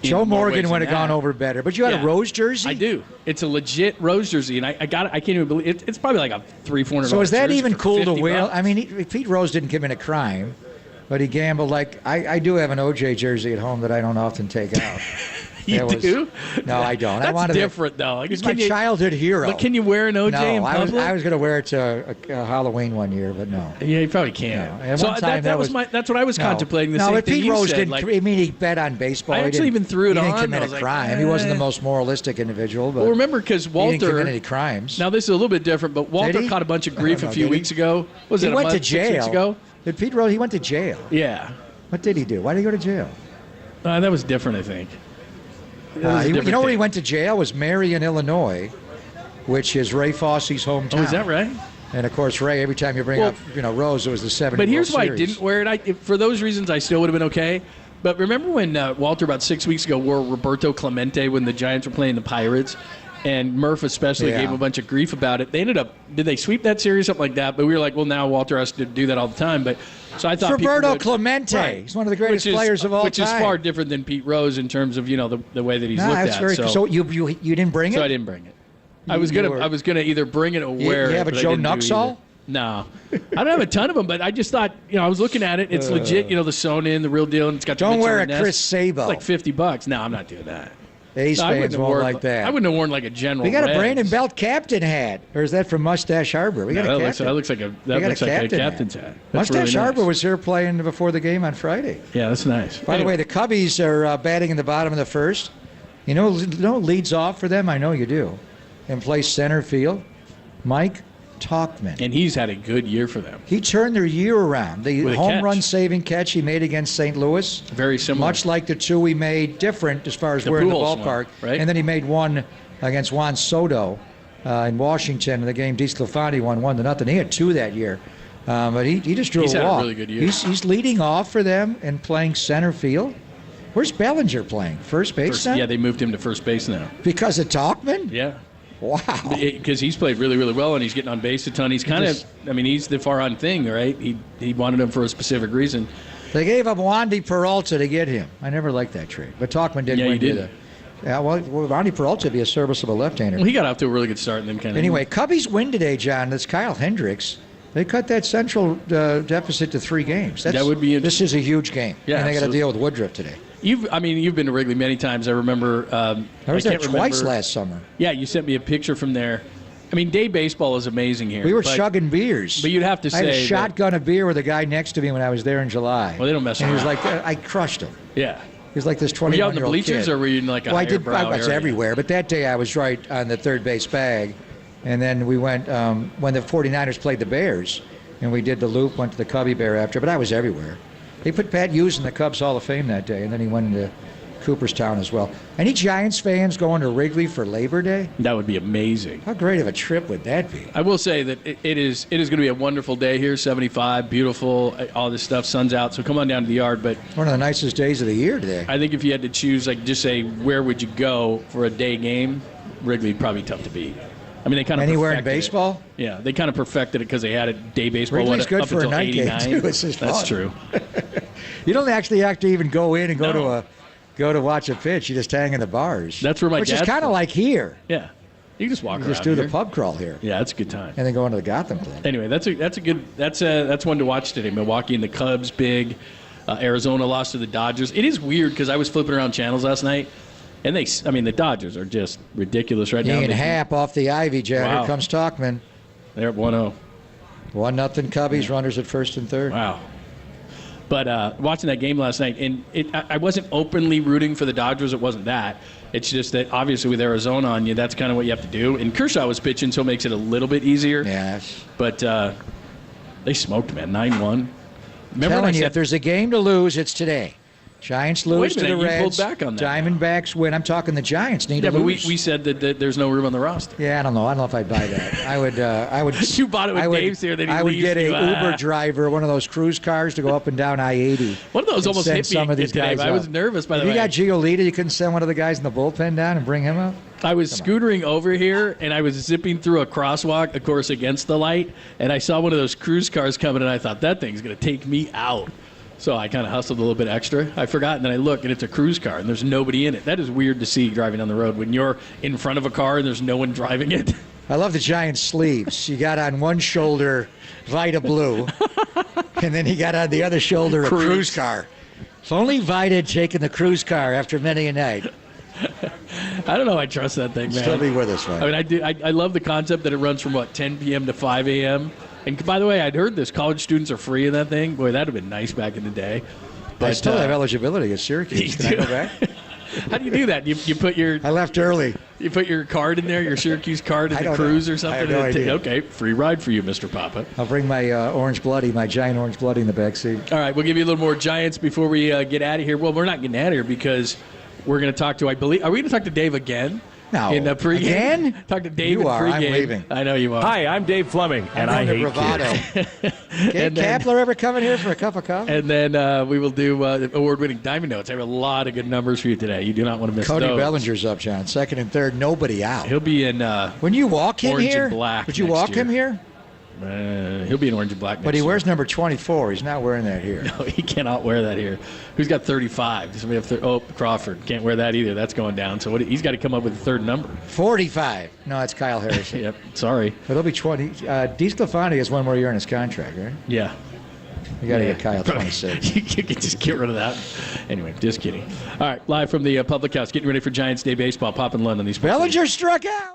Speaker 10: Joe Morgan would have gone over better. But you had a Rose jersey?
Speaker 14: I do. It's a legit Rose jersey, and I got it. I can't even believe it. It's probably like a $300-$400.
Speaker 10: So is that
Speaker 14: jersey
Speaker 10: even
Speaker 14: for
Speaker 10: cool to
Speaker 14: $50?
Speaker 10: wear? I mean, Pete Rose didn't commit a crime, but he gambled. Like I do have an OJ jersey at home that I don't often take out.
Speaker 14: You do?
Speaker 10: No, I don't.
Speaker 14: That's different, though.
Speaker 10: He's my childhood hero.
Speaker 14: But can you wear an OJ in public?
Speaker 10: I was going to wear it to a Halloween one year, but no.
Speaker 14: Yeah, you probably can't.
Speaker 10: No.
Speaker 14: So that's what I was contemplating. The same
Speaker 10: but
Speaker 14: thing
Speaker 10: Pete
Speaker 14: you
Speaker 10: Rose
Speaker 14: said,
Speaker 10: didn't. I mean, he bet on baseball.
Speaker 14: I actually even threw it on.
Speaker 10: He didn't commit a crime. He wasn't the most moralistic individual. But
Speaker 14: remember, because Walter
Speaker 10: he didn't commit any crimes.
Speaker 14: Now this is a little bit different, but Walter caught a bunch of grief a few weeks ago.
Speaker 10: He went to jail. 6 weeks ago? Did Pete Rose? He went to jail.
Speaker 14: Yeah.
Speaker 10: What did he do? Why did he go to jail?
Speaker 14: That was different, I think.
Speaker 10: Where he went to jail was Marion, Illinois, which is Ray Fosse's hometown.
Speaker 14: Oh, is that right?
Speaker 10: And of course, Ray. Every time you bring up, Rose, it was the 70.
Speaker 14: But here's
Speaker 10: World
Speaker 14: why
Speaker 10: Series.
Speaker 14: I didn't wear it. For those reasons, I still would have been okay. But remember when Walter about 6 weeks ago wore Roberto Clemente when the Giants were playing the Pirates, and Murph especially gave him a bunch of grief about it. They ended up, did they sweep that series, something like that? But we were like, well, now Walter has to do that all the time. But so I thought
Speaker 10: Roberto Clemente.
Speaker 14: Right.
Speaker 10: He's one of the greatest players of all time.
Speaker 14: Which is far different than Pete Rose in terms of the way that he's looked
Speaker 10: that's
Speaker 14: at.
Speaker 10: Very so you didn't bring it?
Speaker 14: So I didn't bring it. I was gonna either bring it or wear it.
Speaker 10: You have a Joe Nuxall?
Speaker 14: No, I don't have a ton of them, but I just thought, I was looking at it. It's legit, the sewn in, the real deal, and it's got.
Speaker 10: Don't wear a
Speaker 14: Ness.
Speaker 10: Chris Sabo.
Speaker 14: It's like $50. No, I'm not doing that.
Speaker 10: Ace fans won't like that.
Speaker 14: I wouldn't have worn like a general.
Speaker 10: We got a
Speaker 14: Reds.
Speaker 10: Brandon Belt captain hat, or is that from Mustache Harbor? We got a captain.
Speaker 14: That looks like a captain's hat. That's
Speaker 10: Mustache
Speaker 14: really
Speaker 10: Harbor
Speaker 14: nice.
Speaker 10: was here playing before the game on Friday.
Speaker 14: Yeah, that's nice.
Speaker 10: By the way, the Cubbies are batting in the bottom of the first. You know leads off for them? I know you do. And plays center field. Mike Talkman.
Speaker 14: And he's had a good year for them.
Speaker 10: He turned their year around. The home
Speaker 14: catch.
Speaker 10: run saving catch he made against St. Louis.
Speaker 14: Very similar.
Speaker 10: Much like the two he made different as far as
Speaker 14: The
Speaker 10: we're in the
Speaker 14: Pujols
Speaker 10: ballpark.
Speaker 14: one, right?
Speaker 10: And then he made one against Juan Soto in Washington in the game DeSclafani won 1-0. He had two that year. But he just drew
Speaker 14: He's
Speaker 10: a
Speaker 14: had
Speaker 10: walk.
Speaker 14: a really good year.
Speaker 10: He's leading off for them and playing center field. Where's Bellinger playing? First base now?
Speaker 14: Yeah, they moved him to first base now.
Speaker 10: Because of Talkman?
Speaker 14: Yeah.
Speaker 10: Wow.
Speaker 14: Because he's played really, really well, and he's getting on base a ton. He's kind of, he's the far on thing, right? He wanted him for a specific reason.
Speaker 10: They gave up Wandy Peralta to get him. I never liked that trade. But Talkman did win.
Speaker 14: Did.
Speaker 10: Yeah, well, Wandy Peralta would be a serviceable left-hander.
Speaker 14: Well, he got off to a really good start and then kind of.
Speaker 10: Anyway, Cubbies win today, John. That's Kyle Hendricks. They cut that Central deficit to 3 games.
Speaker 14: That would be
Speaker 10: This is a huge game.
Speaker 14: Yeah,
Speaker 10: and they got to deal with Woodruff today.
Speaker 14: You've been to Wrigley many times. I remember.
Speaker 10: I was there twice last summer.
Speaker 14: Yeah, you sent me a picture from there. I mean, day baseball is amazing here.
Speaker 10: We were chugging beers.
Speaker 14: But you'd have to say.
Speaker 10: I had a shotgun of beer with a guy next to me when I was there in July.
Speaker 14: Well, they don't mess around.
Speaker 10: And he was like, I crushed him.
Speaker 14: Yeah.
Speaker 10: He was like this 21-year-old
Speaker 14: Were you out in the bleachers
Speaker 10: kid.
Speaker 14: or were you in like a higher brow
Speaker 10: I was
Speaker 14: area?
Speaker 10: everywhere, but that day I was right on the third base bag. And then we went, when the 49ers played the Bears, and we did the loop, went to the Cubby Bear after, but I was everywhere. They put Pat Hughes in the Cubs Hall of Fame that day, and then he went into Cooperstown as well. Any Giants fans going to Wrigley for Labor Day?
Speaker 14: That would be amazing.
Speaker 10: How great of a trip would that be?
Speaker 14: I will say that it is going to be a wonderful day here. 75, beautiful, all this stuff. Sun's out, so come on down to the yard. But
Speaker 10: one of the nicest days of the year today.
Speaker 14: I think if you had to choose, like, just say where would you go for a day game, Wrigley would probably be tough to beat. I mean, they kind of
Speaker 10: anywhere in baseball.
Speaker 14: Yeah, they kind of perfected it because they had a day baseball.
Speaker 10: Wrigley's good
Speaker 14: up
Speaker 10: for a
Speaker 14: until
Speaker 10: night
Speaker 14: 89.
Speaker 10: game too. It's just
Speaker 14: That's
Speaker 10: fun.
Speaker 14: true.
Speaker 10: You don't actually have to even go in and go to watch a pitch. You just hang in the bars.
Speaker 14: That's where my
Speaker 10: which is
Speaker 14: dad's
Speaker 10: kind of
Speaker 14: from.
Speaker 10: like here.
Speaker 14: Yeah, you can just walk
Speaker 10: You
Speaker 14: around.
Speaker 10: just do
Speaker 14: here.
Speaker 10: the pub crawl here.
Speaker 14: Yeah, that's a good time.
Speaker 10: And then go into the Gotham Club.
Speaker 14: Anyway, that's one to watch today. Milwaukee and the Cubs, big. Arizona lost to the Dodgers. It is weird because I was flipping around channels last night, and the Dodgers are just ridiculous right now.
Speaker 10: Ian Happ off the Ivy Jet.
Speaker 14: Wow.
Speaker 10: Here comes Talkman.
Speaker 14: They're at 1-0.
Speaker 10: 1-0 Cubbies. Runners at first and third.
Speaker 14: Wow. But watching that game last night, and I wasn't openly rooting for the Dodgers. It wasn't that. It's just that obviously with Arizona on you, that's kind of what you have to do. And Kershaw was pitching, so it makes it a little bit easier.
Speaker 10: Yes.
Speaker 14: But they smoked, man, 9-1. Remember
Speaker 10: Telling you, if there's a game to lose, it's today. Giants lose
Speaker 14: Wait a
Speaker 10: to the
Speaker 14: minute, you
Speaker 10: Reds.
Speaker 14: pulled back on that.
Speaker 10: Diamondbacks win. I'm talking the Giants need
Speaker 14: Yeah,
Speaker 10: to
Speaker 14: but
Speaker 10: lose.
Speaker 14: we said that there's no room on the roster.
Speaker 10: Yeah, I don't know. I don't know if I'd buy that. I would.
Speaker 14: You bought it when Dave's here, then he
Speaker 10: I would
Speaker 14: leaves
Speaker 10: get a
Speaker 14: you.
Speaker 10: Uber driver, one of those cruise cars, to go up and down I-80.
Speaker 14: One of those
Speaker 10: and
Speaker 14: almost
Speaker 10: send
Speaker 14: hit me
Speaker 10: some of these
Speaker 14: today.
Speaker 10: guys
Speaker 14: I was
Speaker 10: up.
Speaker 14: nervous, by the
Speaker 10: If
Speaker 14: way.
Speaker 10: you got Giolita, you couldn't send one of the guys in the bullpen down and bring him up?
Speaker 14: I was scootering over here, and I was zipping through a crosswalk, of course, against the light, and I saw one of those cruise cars coming, and I thought, that thing's going to take me out. So I kind of hustled a little bit extra. I forgot, and then I look, and it's a cruise car, and there's nobody in it. That is weird to see driving down the road when you're in front of a car and there's no one driving it.
Speaker 10: I love the Giants sleeves. You got on one shoulder Vita Blue, and then you got on the other shoulder a cruise car. It's only Vita taking the cruise car after many a night.
Speaker 14: I don't know. I trust that thing, man.
Speaker 10: Still be with us, man.
Speaker 14: I mean, I do. I love the concept that it runs from 10 p.m. to 5 a.m. And by the way, I'd heard this. College students are free in that thing. Boy, that'd have been nice back in the day.
Speaker 10: I still have eligibility at Syracuse. Can I go back?
Speaker 14: How do you do that? You put your.
Speaker 10: I left early.
Speaker 14: You put your card in there, your Syracuse card in
Speaker 10: I
Speaker 14: the
Speaker 10: don't
Speaker 14: cruise
Speaker 10: know.
Speaker 14: or something.
Speaker 10: I have no idea.
Speaker 14: Okay, free ride for you, Mr. Papa.
Speaker 10: I'll bring my orange bloody, my giant orange bloody in the back seat.
Speaker 14: All right, we'll give you a little more Giants before we get out of here. Well, we're not getting out of here because we're going to talk to, I believe, are we going to talk to Dave again?
Speaker 10: No.
Speaker 14: In the pregame?
Speaker 10: Again?
Speaker 14: Talk to Dave
Speaker 10: You
Speaker 14: in
Speaker 10: are.
Speaker 14: pregame.
Speaker 10: I'm leaving.
Speaker 14: I know you are.
Speaker 9: Hi, I'm Dave Fleming, and I hate
Speaker 10: bravado.
Speaker 9: kids.
Speaker 10: Can Kapler ever come in here for a cup of coffee?
Speaker 14: And then we will do award-winning Diamond Notes. I have a lot of good numbers for you today. You do not want to miss
Speaker 10: Cody
Speaker 14: those.
Speaker 10: Bellinger's up, John. Second and third, nobody out.
Speaker 14: He'll be in
Speaker 10: when you walk him
Speaker 14: orange
Speaker 10: here,
Speaker 14: and black
Speaker 10: would you
Speaker 14: next
Speaker 10: walk
Speaker 14: year.
Speaker 10: him here?
Speaker 14: He'll be in orange and black.
Speaker 10: But he
Speaker 14: next
Speaker 10: wears number 24. He's not wearing that here.
Speaker 14: year. No, he cannot wear that here. Who's got 35? Does somebody have Crawford can't wear that either. That's going down. So he's got to come up with a third number.
Speaker 10: 45. No, it's Kyle Harrison.
Speaker 14: Yep. Sorry.
Speaker 10: But it'll be 20. DeSclafani has one more year in his contract, right?
Speaker 14: Yeah.
Speaker 10: You got to get Kyle 26.
Speaker 14: You can just get rid of that. Anyway, just kidding. All right, live from the Public House, getting ready for Giants Day baseball. Pop and Lund on these.
Speaker 10: Bellinger struck out.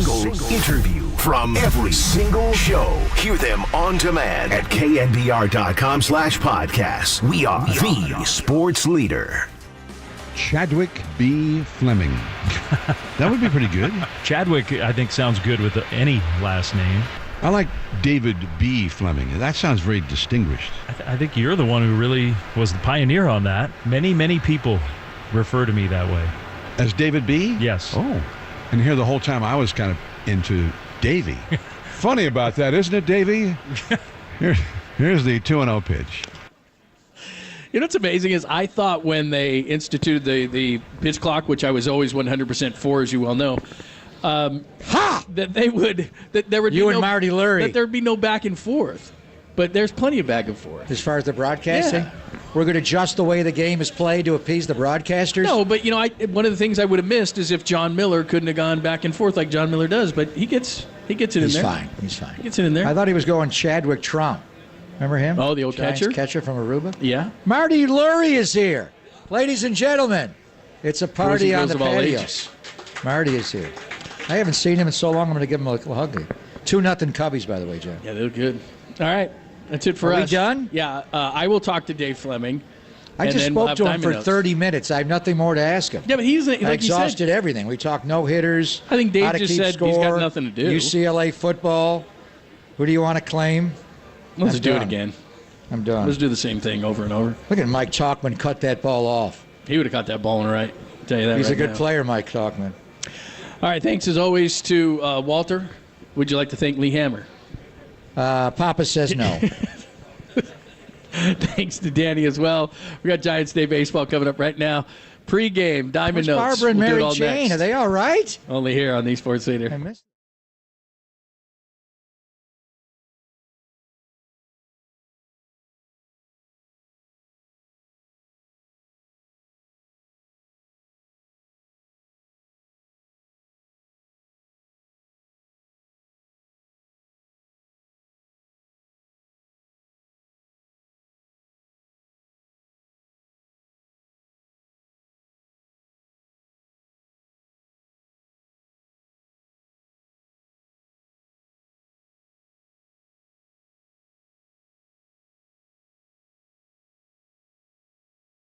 Speaker 5: single interview from every single show. Hear them on demand at knbr.com/podcasts. We are the sports leader.
Speaker 20: Chadwick B. Fleming. That would be pretty good.
Speaker 9: Chadwick, I think, sounds good with any last name.
Speaker 20: I like David B. Fleming. That sounds very distinguished.
Speaker 9: I think you're the one who really was the pioneer on that. Many people refer to me that way.
Speaker 20: As David B?
Speaker 9: Yes.
Speaker 20: Oh. And here the whole time I was kind of into Davey. Funny about that, isn't it, Davey? Here's the 2-0 pitch.
Speaker 14: You know what's amazing is I thought when they instituted the pitch clock, which I was always 100% for, as you well know, that there would
Speaker 10: You and Marty Lurie.
Speaker 14: that there'd be no back and forth. But there's plenty of back and forth.
Speaker 10: As far as the broadcasting?
Speaker 14: Yeah.
Speaker 10: We're going to adjust the way the game is played to appease the broadcasters?
Speaker 14: No, but one of the things I would have missed is if John Miller couldn't have gone back and forth like John Miller does, but he gets it in there.
Speaker 10: He's fine. He's fine.
Speaker 14: He gets it in there.
Speaker 10: I thought he was going Chadwick Trump. Remember him?
Speaker 14: Oh, the old
Speaker 10: Giants catcher from Aruba?
Speaker 14: Yeah.
Speaker 10: Marty Lurie is here. Ladies and gentlemen, it's a party on the patio. Marty is here. I haven't seen him in so long, I'm going to give him a little hug. 2-0 Cubbies, by the way, Jeff.
Speaker 14: Yeah, they look good. All right. That's it for
Speaker 10: Are
Speaker 14: us.
Speaker 10: we done?
Speaker 14: Yeah. I will talk to Dave Fleming.
Speaker 10: I just spoke to him for 30 minutes. I have nothing more to ask him.
Speaker 14: Yeah, but he's like
Speaker 10: I exhausted everything. We talked no-hitters.
Speaker 14: I think Dave
Speaker 10: how to
Speaker 14: just
Speaker 10: keep
Speaker 14: said
Speaker 10: score,
Speaker 14: he's got nothing to do.
Speaker 10: UCLA football. Who do you want to claim?
Speaker 14: Let's
Speaker 10: I'm
Speaker 14: do
Speaker 10: done.
Speaker 14: it again.
Speaker 10: I'm done.
Speaker 14: Let's do the same thing over and over.
Speaker 10: Look at Mike Chalkman cut that ball off.
Speaker 14: He would have caught that ball in right. I'll tell you that
Speaker 10: He's
Speaker 14: right
Speaker 10: a good
Speaker 14: now.
Speaker 10: player, Mike Chalkman.
Speaker 14: All right, thanks as always to Walter. Would you like to thank Lee Hammer?
Speaker 10: Papa says no.
Speaker 14: Thanks to Danny as well. We got Giants Day baseball coming up right now. Pre-game, Diamond
Speaker 10: Where's
Speaker 14: Notes.
Speaker 10: Barbara and
Speaker 14: We'll do it
Speaker 10: Mary
Speaker 14: all
Speaker 10: Jane?
Speaker 14: next.
Speaker 10: Are they all right?
Speaker 14: Only here on the Sports Leader.
Speaker 10: I missed